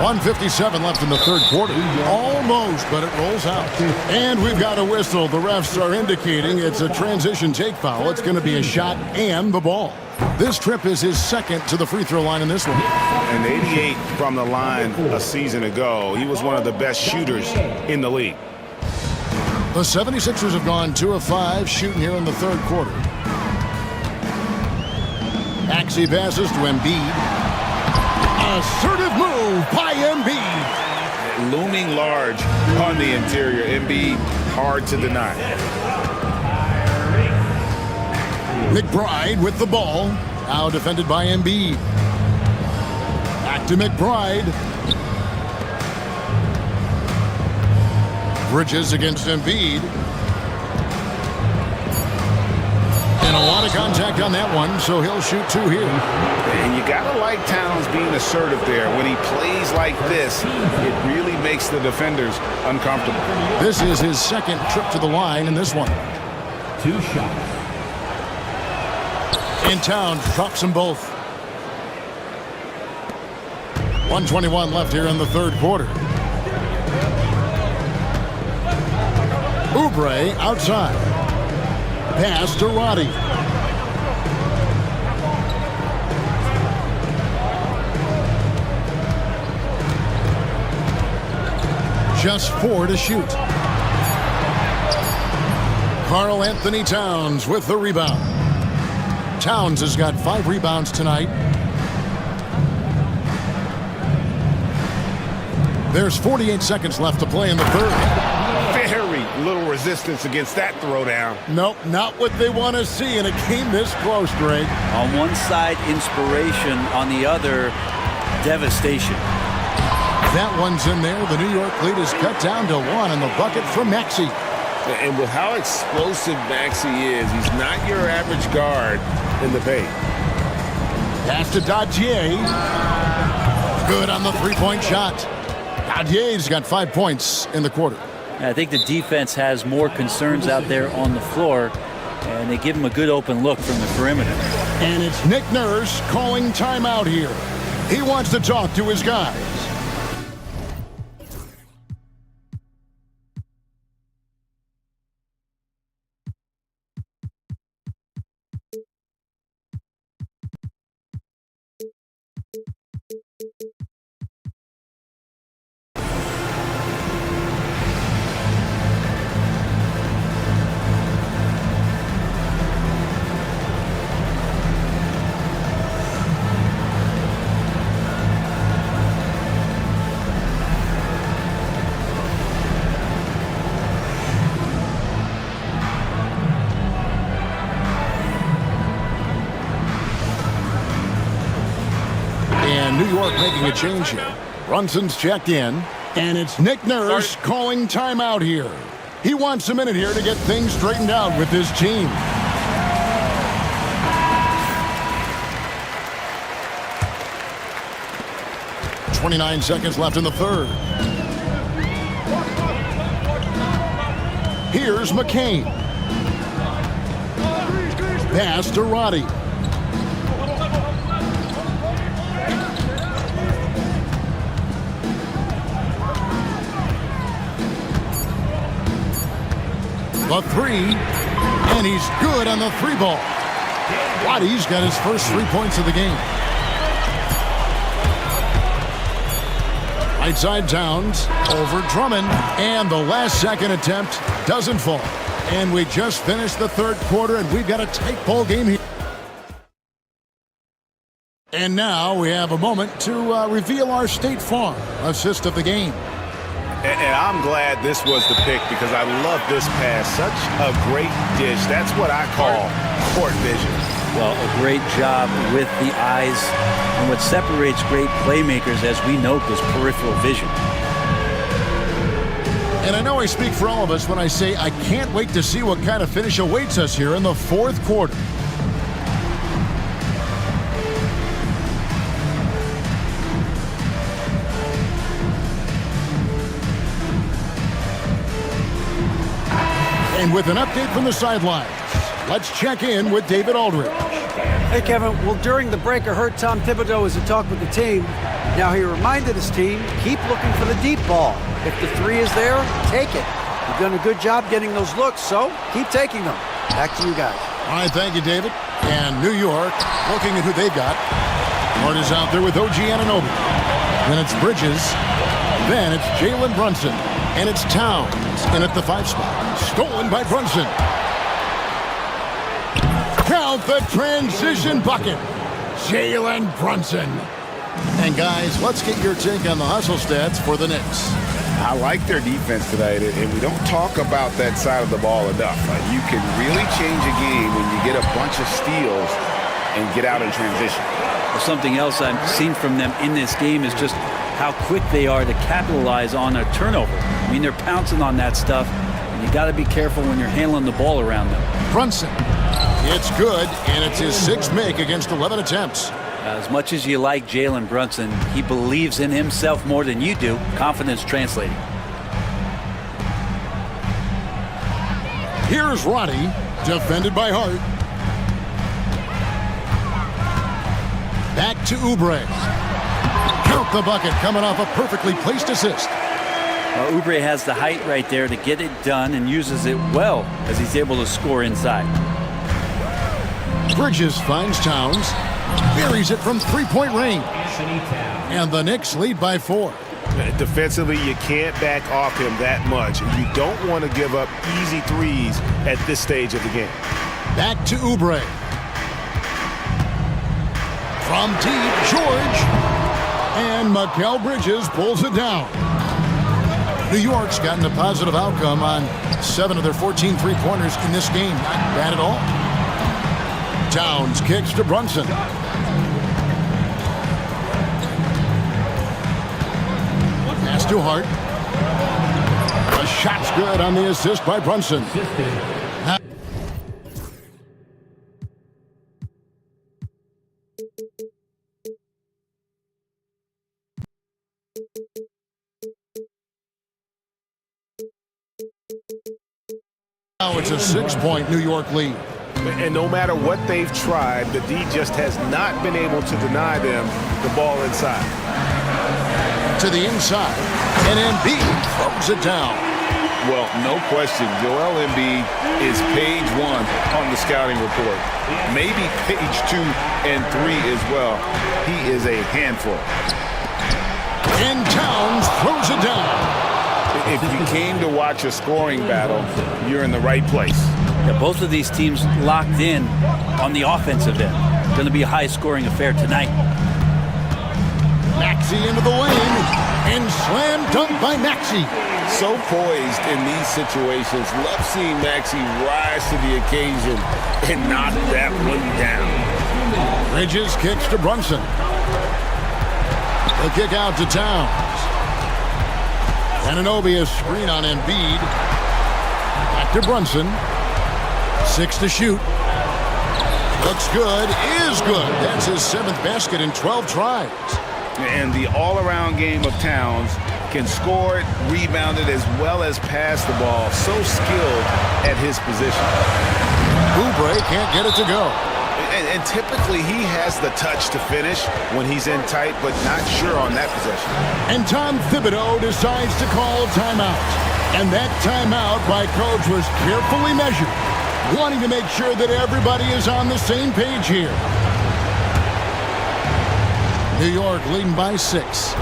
Speaker 6: 1:57 left in the third quarter. Almost, but it rolls out. And we've got a whistle. The refs are indicating it's a transition take foul. It's going to be a shot and the ball. This trip is his second to the free throw line in this one.
Speaker 7: And 88 from the line a season ago. He was one of the best shooters in the league.
Speaker 6: The 76ers have gone 2 of 5 shooting here in the third quarter. Maxey passes to Embiid. Assertive move by Embiid.
Speaker 7: Looming large on the interior. Embiid, hard to deny.
Speaker 6: McBride with the ball. Now defended by Embiid. Back to McBride. Bridges against Embiid. A lot of contact on that one, so he'll shoot 2 here.
Speaker 7: And you got to like Towns being assertive there. When he plays like this, it really makes the defenders uncomfortable.
Speaker 6: This is his second trip to the line in this one.
Speaker 4: 2 shots.
Speaker 6: And Towns drops them both. 1:21 left here in the third quarter. Oubre outside. Pass to Roddy. Just 4 to shoot. Karl Anthony Towns with the rebound. Towns has got 5 rebounds tonight. There's 48 seconds left to play in the third.
Speaker 7: Very little resistance against that throwdown.
Speaker 6: Nope, not what they want to see in a game this close, Greg.
Speaker 8: On one side, inspiration. On the other, devastation.
Speaker 6: That one's in there. The New York lead is cut down to 1 in the bucket for Maxey.
Speaker 16: And with how explosive Maxey is, he's not your average guard in the paint.
Speaker 6: Pass to Dadier. Good on the three-point shot. Dadier's got 5 points in the quarter.
Speaker 8: I think the defense has more concerns out there on the floor, and they give him a good open look from the perimeter.
Speaker 6: And it's Nick Nurse calling timeout here. He wants to talk to his guys. New York making a change here. Brunson's checked in, and it's Nick Nurse calling timeout here. He wants a minute here to get things straightened out with his team. .29 seconds left in the third. Here's McCain. Pass to Roddy. The 3, and he's good on the 3 ball. Roddy's got his first 3 points of the game. Right side Towns over Drummond, and the last second attempt doesn't fall. And we just finished the third quarter, and we've got a tight ball game here. And now we have a moment to reveal our State Farm assist of the game.
Speaker 7: And I'm glad this was the pick because I love this pass. Such a great dish. That's what I call court vision.
Speaker 8: Well, a great job with the eyes. And what separates great playmakers, as we note, is peripheral vision.
Speaker 6: And I know I speak for all of us when I say I can't wait to see what kind of finish awaits us here in the fourth quarter. And with an update from the sidelines, let's check in with David Aldridge.
Speaker 9: Hey, Kevin. Well, during the break, I heard Tom Thibodeau as he talked with the team. Now, he reminded his team, keep looking for the deep ball. If the 3 is there, take it. You've done a good job getting those looks, so keep taking them. Back to you guys.
Speaker 6: All right, thank you, David. And New York, looking at who they've got. Hart is out there with OG Anunoby. Then it's Bridges. Then it's Jalen Brunson. And it's Towns in at the 5 spot. Stolen by Brunson. Count the transition bucket. Jalen Brunson. And guys, let's get your take on the hustle stats for the Knicks.
Speaker 7: I like their defense tonight, and we don't talk about that side of the ball enough. You can really change a game when you get a bunch of steals and get out in transition.
Speaker 8: Well, something else I've seen from them in this game is just how quick they are to capitalize on a turnover. I mean, they're pouncing on that stuff, and you got to be careful when you're handling the ball around them.
Speaker 6: Brunson It's good, and it's his 6th make against 11 attempts.
Speaker 8: As much as you like Jalen Brunson, he believes in himself more than you do. Confidence translating.
Speaker 6: Here's Roddy, defended by Hart. Back to Oubre. Count the bucket, coming off a perfectly placed assist.
Speaker 8: Well, Oubre has the height right there to get it done and uses it well as he's able to score inside.
Speaker 6: Bridges finds Towns, buries it from three-point range. And the Knicks lead by 4.
Speaker 7: Defensively, you can't back off him that much. You don't want to give up easy threes at this stage of the game.
Speaker 6: Back to Oubre. From deep, George. And Mikal Bridges pulls it down. New York's gotten a positive outcome on 7 of their 14 three-pointers in this game. Not bad at all. Towns kicks to Brunson. Pass to Hart. The shot's good on the assist by Brunson. Now it's a 6-point New York lead.
Speaker 7: And no matter what they've tried, the D just has not been able to deny them the ball inside.
Speaker 6: To the inside, and Embiid throws it down.
Speaker 12: Well, no question, Joel Embiid is page 1 on the scouting report. Maybe page 2 and 3 as well. He is a handful.
Speaker 6: And Towns throws it down.
Speaker 12: If you came to watch a scoring battle, you're in the right place.
Speaker 8: Yeah, both of these teams locked in on the offensive end. Going to be a high-scoring affair tonight.
Speaker 6: Maxey into the lane, and slam dunk by Maxey.
Speaker 16: So poised in these situations. Love seeing Maxey rise to the occasion and knock that one down.
Speaker 6: Bridges kicks to Brunson. The kick out to Towns. Anunoby a screen on Embiid. Back to Brunson. 6 to shoot. Looks good, is good. That's his 7th basket in 12 tries.
Speaker 12: And the all-around game of Towns can score it, rebound it, as well as pass the ball. So skilled at his position.
Speaker 6: Oubre can't get it to go.
Speaker 7: And typically he has the touch to finish when he's in tight, but not sure on that possession.
Speaker 6: And Tom Thibodeau decides to call timeout. And that timeout by coach was carefully measured, wanting to make sure that everybody is on the same page here. New York leading by 6.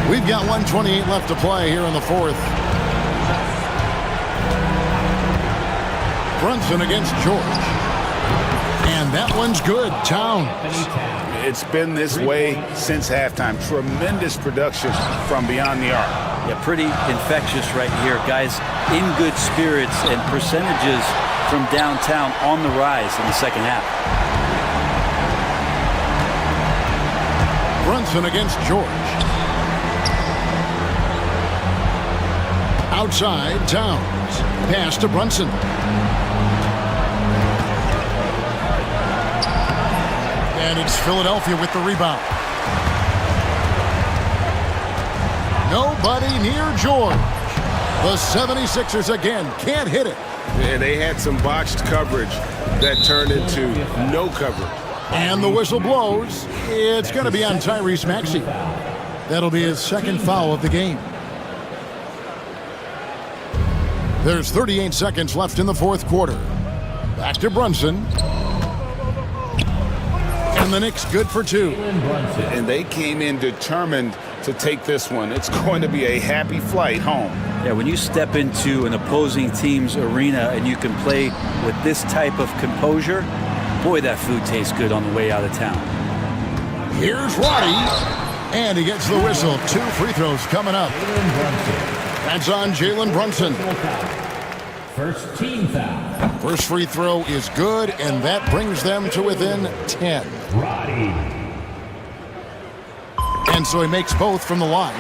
Speaker 6: We've got 1:28 left to play here in the 4th. Brunson against George. And that one's good. Towns.
Speaker 12: It's been this way since halftime. Tremendous production from beyond the arc.
Speaker 8: Yeah, pretty infectious right here. Guys in good spirits and percentages from downtown on the rise in the second half.
Speaker 6: Brunson against George. Outside, Towns. Pass to Brunson. And it's Philadelphia with the rebound. Nobody near George. The 76ers again can't hit it.
Speaker 16: And they had some botched coverage that turned into no coverage.
Speaker 6: And the whistle blows. It's going to be on Tyrese Maxey. That'll be his 2nd foul of the game. There's 38 seconds left in the 4th quarter. Back to Brunson. And the Knicks good for 2.
Speaker 12: And they came in determined to take this one. It's going to be a happy flight home.
Speaker 8: Yeah, when you step into an opposing team's arena and you can play with this type of composure, boy, that food tastes good on the way out of town.
Speaker 6: Here's Roddy. And he gets the whistle. 2 free throws coming up. That's on Jalen Brunson.
Speaker 4: First team foul.
Speaker 6: First free throw is good, and that brings them to within 10.
Speaker 4: Roddy.
Speaker 6: And so he makes both from the line.